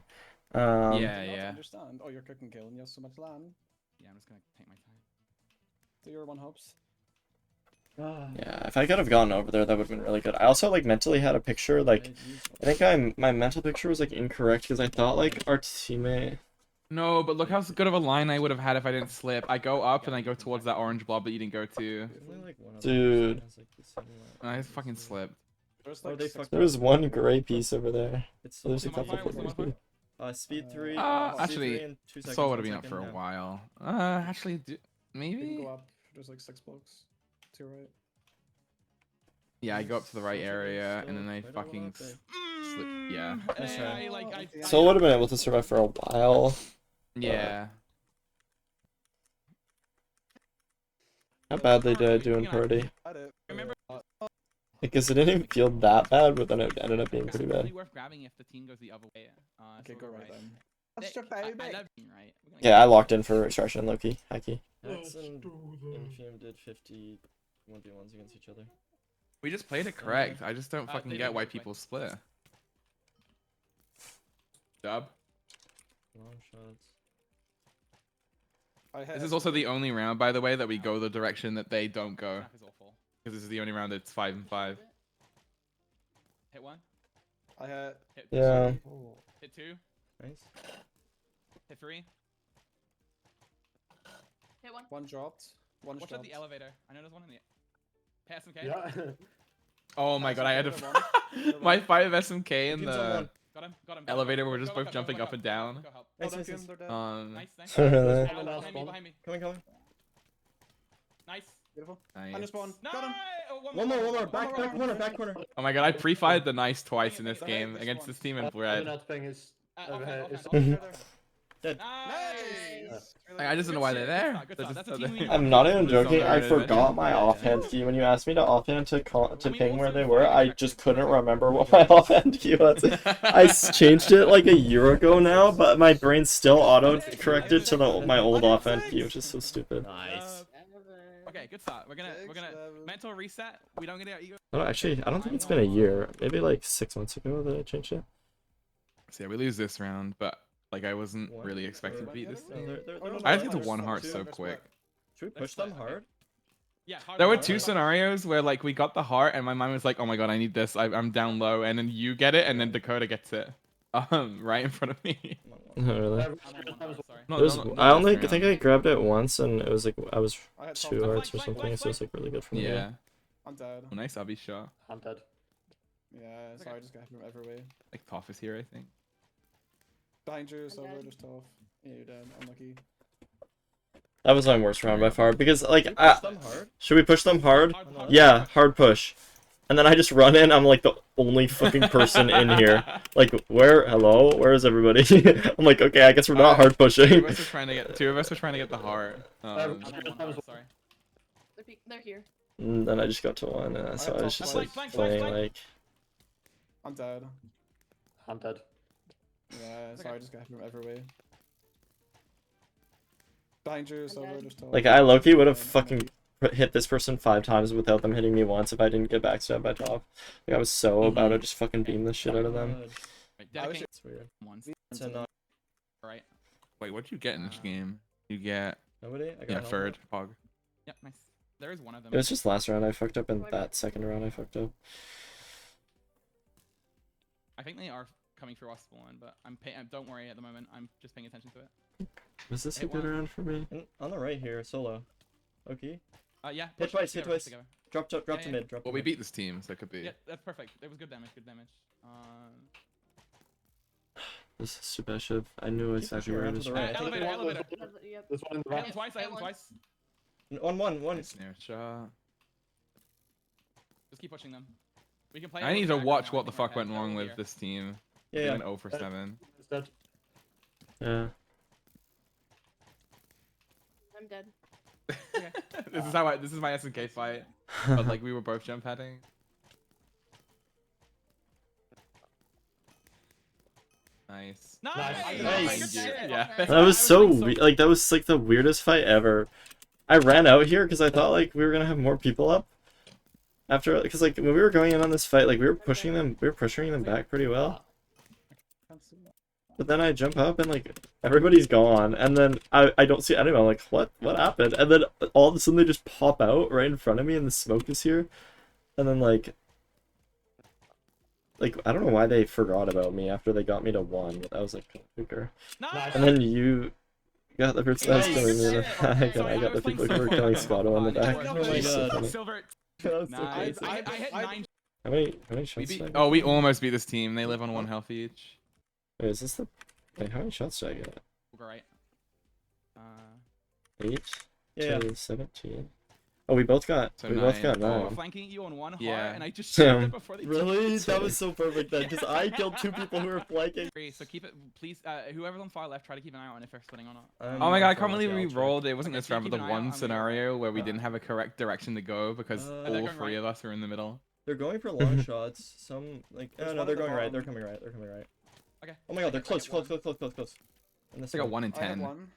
Yeah, I don't yeah. understand. Oh, you're cooking kill and you have so much land. Yeah, I'm just gonna take my time. Do your one hopes. Yeah, if I could have gone over there, that would have been really good. I also like mentally had a picture, like I think my mental picture was like incorrect because I thought like our teammate. No, but look how good of a line I would have had if I didn't slip. I go up and I go towards that orange blob that you didn't go to. Dude. I fucking slipped. There was one gray piece over there. There's a couple of speed 3. Actually, and 2 seconds, so would 1 have been up second, for a yeah. while. Actually, You maybe. can go up. There's like 6 blocks to your right. Yeah, I go up to the right area and then I fucking slip. Yeah. Nice try. I So I would have been able to survive for a while. Yeah. How badly did I do in party? Because it didn't even feel that bad, but then it ended up being pretty It's bad. only worth grabbing if the team goes the other way. Okay, go right then. That's your baby. I love being right. Yeah, I locked in for extraction, Loki. Hacky. Max and Infium did 50 1v1s against each other. We just played it correct. I just don't fucking get why people split. Dub. Long shots. This is also the only round, by the way, that we go the direction that they don't go. Because this is the only round that's 5 and 5. Hit 1. I had. Yeah. Hit 2. Nice. Hit 3. Hit 1. One dropped. One Watch dropped. out the elevator. I know there's one in the. Pass SMK. Yeah. Oh my god, I had to. My 5 SMK and the elevator were just both jumping up and down. Nice. Nice. Really? Behind me. Coming. Nice. Beautiful. Nice. Under spawn. No! Got him. One more. Back corner. Oh my god, I pre-fired the nice twice in this game against this team in red. Another thing is over here. Dead. I just don't know why they're there. I'm not even joking. I forgot my offhand key. When you asked me to offhand to ping where they were, I just couldn't remember what my offhand key was. I changed it like a year ago now, but my brain still auto-corrected to my old offhand key, which is so stupid. Nice. Okay, good start. We're gonna mental reset. We don't get our ego. No, actually, I don't think it's been a year. Maybe like 6 months ago that I changed it. So yeah, we lose this round, but like I wasn't really expecting to beat this team. I just get to 1 heart so quick. Should we push them hard? Yeah. There were 2 scenarios where like we got the heart and my mind was like, oh my god, I need this. I'm down low, and then you get it, and then Dakota gets it, right in front of me. Oh, really? No, I only think I grabbed it once, and it was like I was 2 hearts or something, so it's like really good for me. Yeah. I'm dead. Oh, nice Abby shot. I'm dead. Yeah, sorry, I just got him from every way. Like Toph is here, I think. Behind you, Silver, just tough. Yeah, you're dead. Unlucky. That was my worst round by far, because like should we push them hard? Yeah, hard push. And then I just run in, I'm like the only fucking person in here. Like, hello? Where is everybody? I'm like, okay, I guess we're not hard pushing. 2 of us were trying to get the heart. Sorry. They're here. And then I just got to 1, so I was just like playing like... I'm dead. I'm dead. Yeah, sorry, I just got him from every way. Behind you, Silver, just tough. Like, I low-key would have fucking hit this person 5 times without them hitting me once if I didn't get backstabbed by top. Like, I was so about to just fucking beam the shit out of them. It's weird. Right. Wait, what'd you get in this game? You get... Nobody? I got yeah, helmet. third, Pog. Yep, nice. There is one of them. It was just last round I fucked up, and that second round I fucked up. I think they are coming through our spawn, but don't worry at the moment. I'm just paying attention to it. Was this a good round for me? On the right here, solo. Okay. Yeah. Hit twice. Drop to mid. Well, we beat this team, so it could be. Yeah, that's perfect. It was good damage. This is super shit. I knew exactly where it was. Elevator. There's one in the I back. hit him twice. One. Snare shot. Just keep pushing them. We can play. I need to watch what the fuck went wrong with this team. Yeah. Went 0 for 7. Yeah. I'm dead. This is my SNK fight. But like we were both jump heading. Nice. Nice. Yeah. That was so like that was like the weirdest fight ever. I ran out here because I thought like we were gonna have more people up. After, because like when we were going in on this fight, like we were pressuring them back pretty well. But then I jump up and like everybody's gone, and then I don't see anyone. I'm like, what happened? And then all of a sudden they just pop out right in front of me, and the smoke is here. And then like I don't know why they forgot about me after they got me to 1. But that was like bigger. Nice. And then you got the person that was killing me, and then I got the people who were killing Squatto on the back. Oh Which my is so god. funny. Silver. That was so Nice. crazy. I hit 9. How many shots did I get? Oh, we almost beat this team. They live on 1 health each. Wait, is this the... Wait, how many shots did I get? We'll go right. 8? Yeah. 2, 17. Oh, we both got... So we 9. both got 9. Oh, flanking you on 1 heart, Yeah. and I just shot it before they Really? took it. That was so perfect then, because I killed 2 people who were flanking. So keep it, please. Whoever's on far left, try to keep an eye on if they're splitting or not. Oh my god, I can't believe we rolled. It wasn't Okay, this so you round, but keep the an eye out, one I'm gonna scenario where we didn't have a correct direction to go because they're all going 3 right. of us were in the middle. They're going for long shots. Some, like... There's Oh, no, one they're at the going right. They're bottom. coming right. They're coming right. Okay. Oh my god, they're close. And this It's like a one. 1 in I have 10. 1.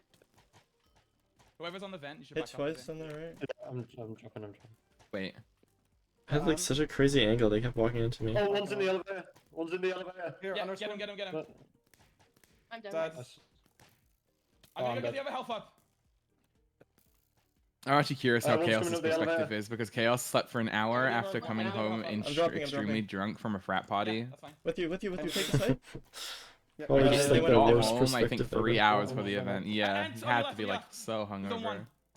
Whoever on the vent, you should Hit back up. twice on there, right? I'm dropping. Wait. I had like such a crazy angle. They kept walking into me. Oh, one's in the elevator. One's in the elevator. Here, Yeah, under get him, get him, get him. I'm done. Dead. I'm gonna get the other health up. I'm actually curious how one's Chaos's coming up the perspective elevator. is because Chaos slept for an hour Yeah, after I'm coming home dropping, extremely drunk from a frat party. That's fine. With you. Take the side. Yeah, Oh, yeah, just yeah, like yeah. the Got worst home, I think perspective 3 ever. hours for the event. Yeah, And he on your had left, to be on your like left. so He's on hungover.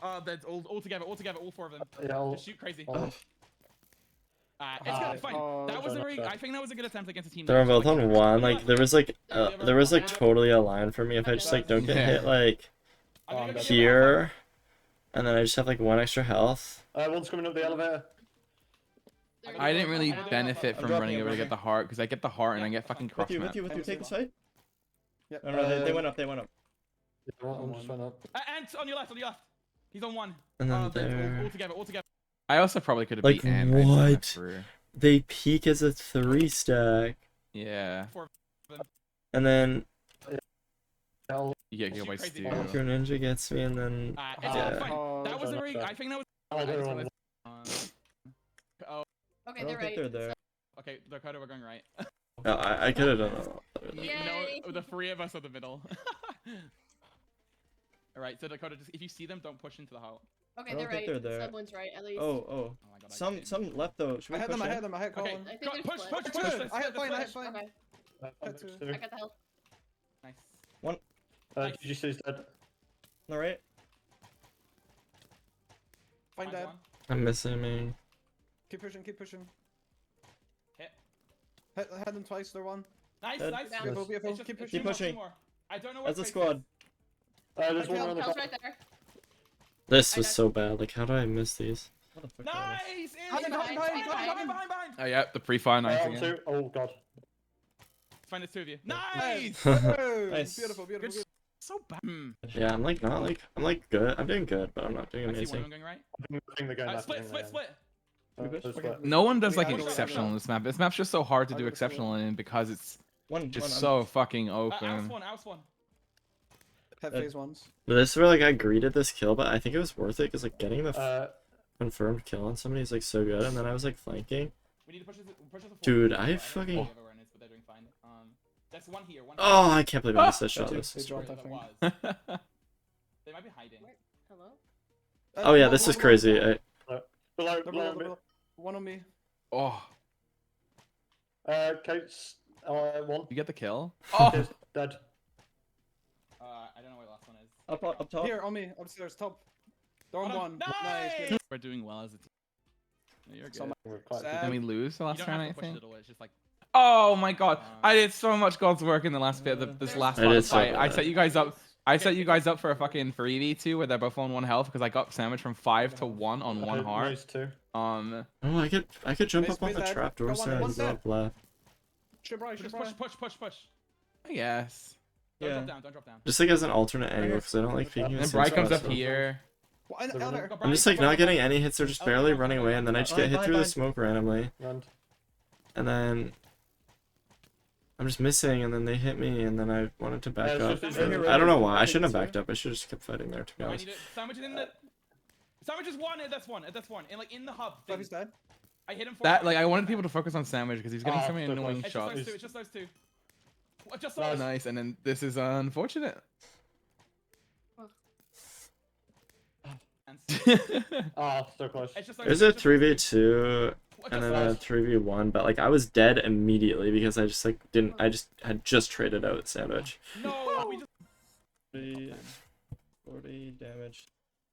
1. That's all together, all 4 of them. Yeah, I'll- Just shoot crazy. I'll- It's good, fine. Oh, That was a sorry, very, sorry. I think that was a good attempt against a team. They're that was both like- on 1. Like there was like totally a line for me if I just like don't get Yeah. hit like I'm gonna get the here, and then I just have like 1 extra health. One's coming up the elevator. I didn't really I'm benefit I'm from dropping, running I'm over to get dropping. the heart because I get the heart and I get fucking cross With you. map. Take the side. Yep. No, they went up. Yeah, I'm just went up. And on your left, He's on 1. And then That's there. all together. I also probably could have Like, beat Ant. I just went what? through. They peak as a 3 stack, Yeah. 4 of them. and then I'll- You get Shoot killed by crazy. Stu. your ninja gets me, and then It's yeah. fine. Oh, That was a sorry. very, I think that was. I'll do one. Oh, Okay, I they're don't right. think they're there. okay, Dakota, we're going right. No, I could have done a lot better than that. Yay. No, the 3 of us are the middle. Alright, so Dakota, just if you see them, don't push into the hole. Okay, I they're don't think right. they're there. Someone's right, at least. Oh. my god. Some left though. Should we I had push them. I in? had them. I had Okay, Colin. I think go, there's push, split. push, Two. push. I had fine. I had Push. fine. Okay, Had 2. I got the health. Nice. Did you see his dead? All right. Fine, Mine's dead. one. I'm missing me. Keep pushing. Keep pushing. Hit. Had them twice. They're 1. Nice, Dead. nice. Beautiful, beautiful. It's just- Keep it's pushing. two more, pushing. two more. I don't know what As a face squad. There's one on the Hell's top. right there. This I was got- so bad. Like, how do I miss these? What the fuck? Nice! Behind. Oh yeah, the pre-fire nice On again. 2. Oh god. Find the 2 of you. Nice! Oh, Nice. Beautiful. Beautiful. Good. So bad. Yeah, I'm like not like I'm like good. I'm doing good, but I'm not doing I see one of amazing. them going right. I think they're going left. Split. No one does We like have to go exceptional together. in this map. This map's just so hard to I do would exceptional in because it's One. just I'm- so fucking House open. one. Have phase 1s. But this is where like I greeted this kill, but I think it was worth it because like getting the confirmed kill on somebody is like so good, and then I was like flanking. We need to push this forward. Dude, I don't know fucking. who the other one is, but they're doing fine. That's one here. One Oh, I can't believe I missed that shot. They This is dropped, great. I think. They might be hiding. Hello? Oh yeah, this is crazy. Below, They're below, below, me. below. 1 on me. Oh, Kate's 1. you get the kill? Kate's dead. I don't know where the last one is. Up top. Here, on me. Upstairs, top. They're on Hold 1. on. Nice. Nice! We're doing well as a team. You're good. So We're quite Sad. Did we lose the You last don't round? have I to push think. it all. It's just like Oh my god, I did so much God's work in the last bit. This last I did so fight. I bad. set you guys up. I set you guys up for a fucking 3v2 where they're both on 1 health because I got sandwiched from 5 to 1 on 1 heart. Nice 2. Oh, I could jump Mace, up on Mace the dead. trapdoor Got one, side one and go dead. up left. Should right, should right. push. I guess. Don't Yeah. drop down. Don't drop down. Just like as an alternate angle because I don't like peeking. And at Bry same comes up spots. here. What, in the elevator? I'm just like not getting any hits. They're just barely running away, and then I just get hit through the smoke randomly, Run. and then I'm just missing, and then they hit me, and then I wanted to back up. I don't know why. I shouldn't have backed up. I should have just kept fighting there, to be No, I honest. need it. Sandwich it in the. Sandwich is one. That's one. That's one. And like in the hub. thing. He's dead. I hit him. 4 That times. like I wanted people to focus on Sandwich because he's getting so many so annoying It's just shots. those two. It's just those two. Oh, nice, and then this is unfortunate. Oh, so close. There's a 3v2 and then a 3v1, but like I was dead immediately because I just like didn't. I just had just traded out sandwich. No, we just 40 damage.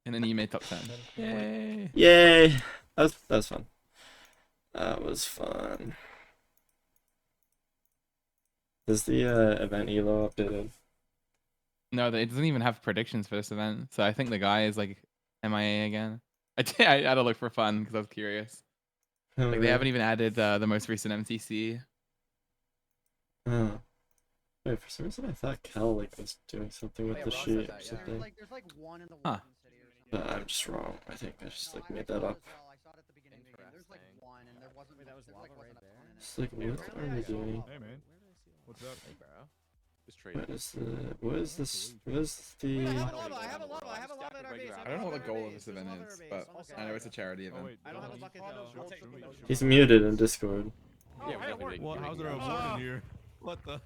And then you made top 10. Yay! Yay! That was fun. That was fun. Is the event elo updated? No, it doesn't even have predictions for this event. So I think the guy is like MIA again. I had to look for fun because I was curious. Oh, Like they haven't even added the most recent MTC. Oh. Wait, for some reason I thought Kel like was doing something with the sheet or something. There's like one in the Huh. city or something. But I'm just wrong. I think I just like made that up. I saw it at the beginning of the game. There's like one, and there wasn't. That was lava right there. It's like, what are we doing? Hey man, what's up? Hey bro. Just trade. What is the? What is this? What is the? I have a lava. I have a lava. I have a lava in our base. I don't know what the goal of this event is, but I know it's a charity event. I don't have a bucket though. I'll take the bucket. He's muted in Discord. What? How's there a board in here? What the?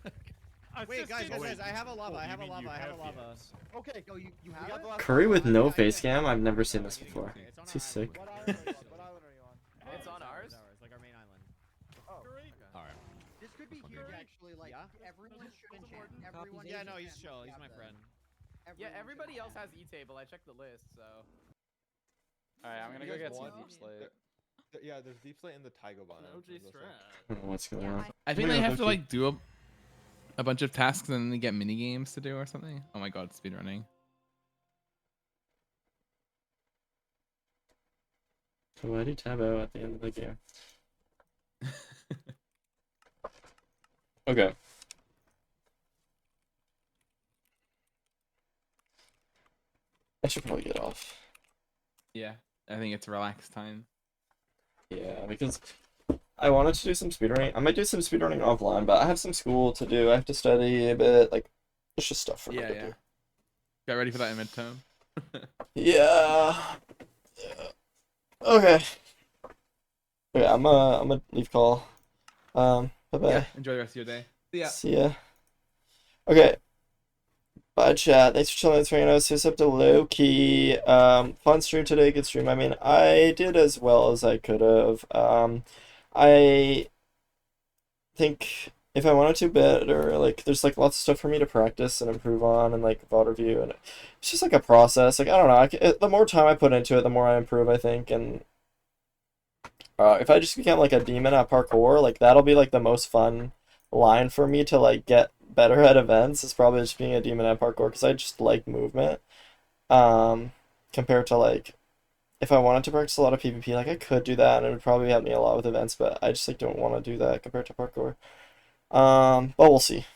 Wait, guys, I have a lava. I have a lava. I have a lava. Okay, go. You have it? Curry with no face cam? I've never seen this before. It's too sick. It's on ours. Like our main island. Oh. Alright. This could be huge, actually. Like everyone should enchant. Everyone. Yeah, no, he's chill. He's my friend. Yeah, everybody else has E-table. I checked the list, so. Alright, I'm gonna go get some deep slate. Yeah, there's deep slate in the Taigo biome. I don't know what's going on. I think they have to like do a bunch of tasks and then they get mini games to do or something. Oh my god, speedrunning. So why do you tab out at the end of the game? Okay. I should probably get off. Yeah, I think it's relaxed time. Yeah, because I wanted to do some speedrunning. I might do some speedrunning offline, but I have some school to do. I have to study a bit. Like, it's just stuff for me to do. Get ready for that in midterm. Yeah. Okay. Okay, I'm a leave call. Bye bye. Yeah, enjoy the rest of your day. See ya. Okay. Bye chat. Thanks for chilling with me. Suits up to low key. Fun stream today. Good stream. I mean, I did as well as I could have. I think if I wanted to better, like, there's like lots of stuff for me to practice and improve on, and like VOD review, and it's just like a process. Like, I don't know. The more time I put into it, the more I improve, I think. And if I just become like a demon at parkour, like that'll be like the most fun line for me to like get better at events, is probably just being a demon at parkour, because I just like movement. Compared to like, if I wanted to practice a lot of PvP, like I could do that and it would probably help me a lot with events, but I just like don't want to do that compared to parkour. But we'll see.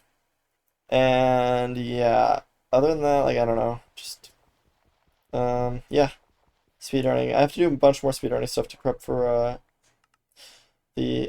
And yeah, other than that, like I don't know, just yeah, speedrunning. I have to do a bunch more speedrunning stuff to prep for the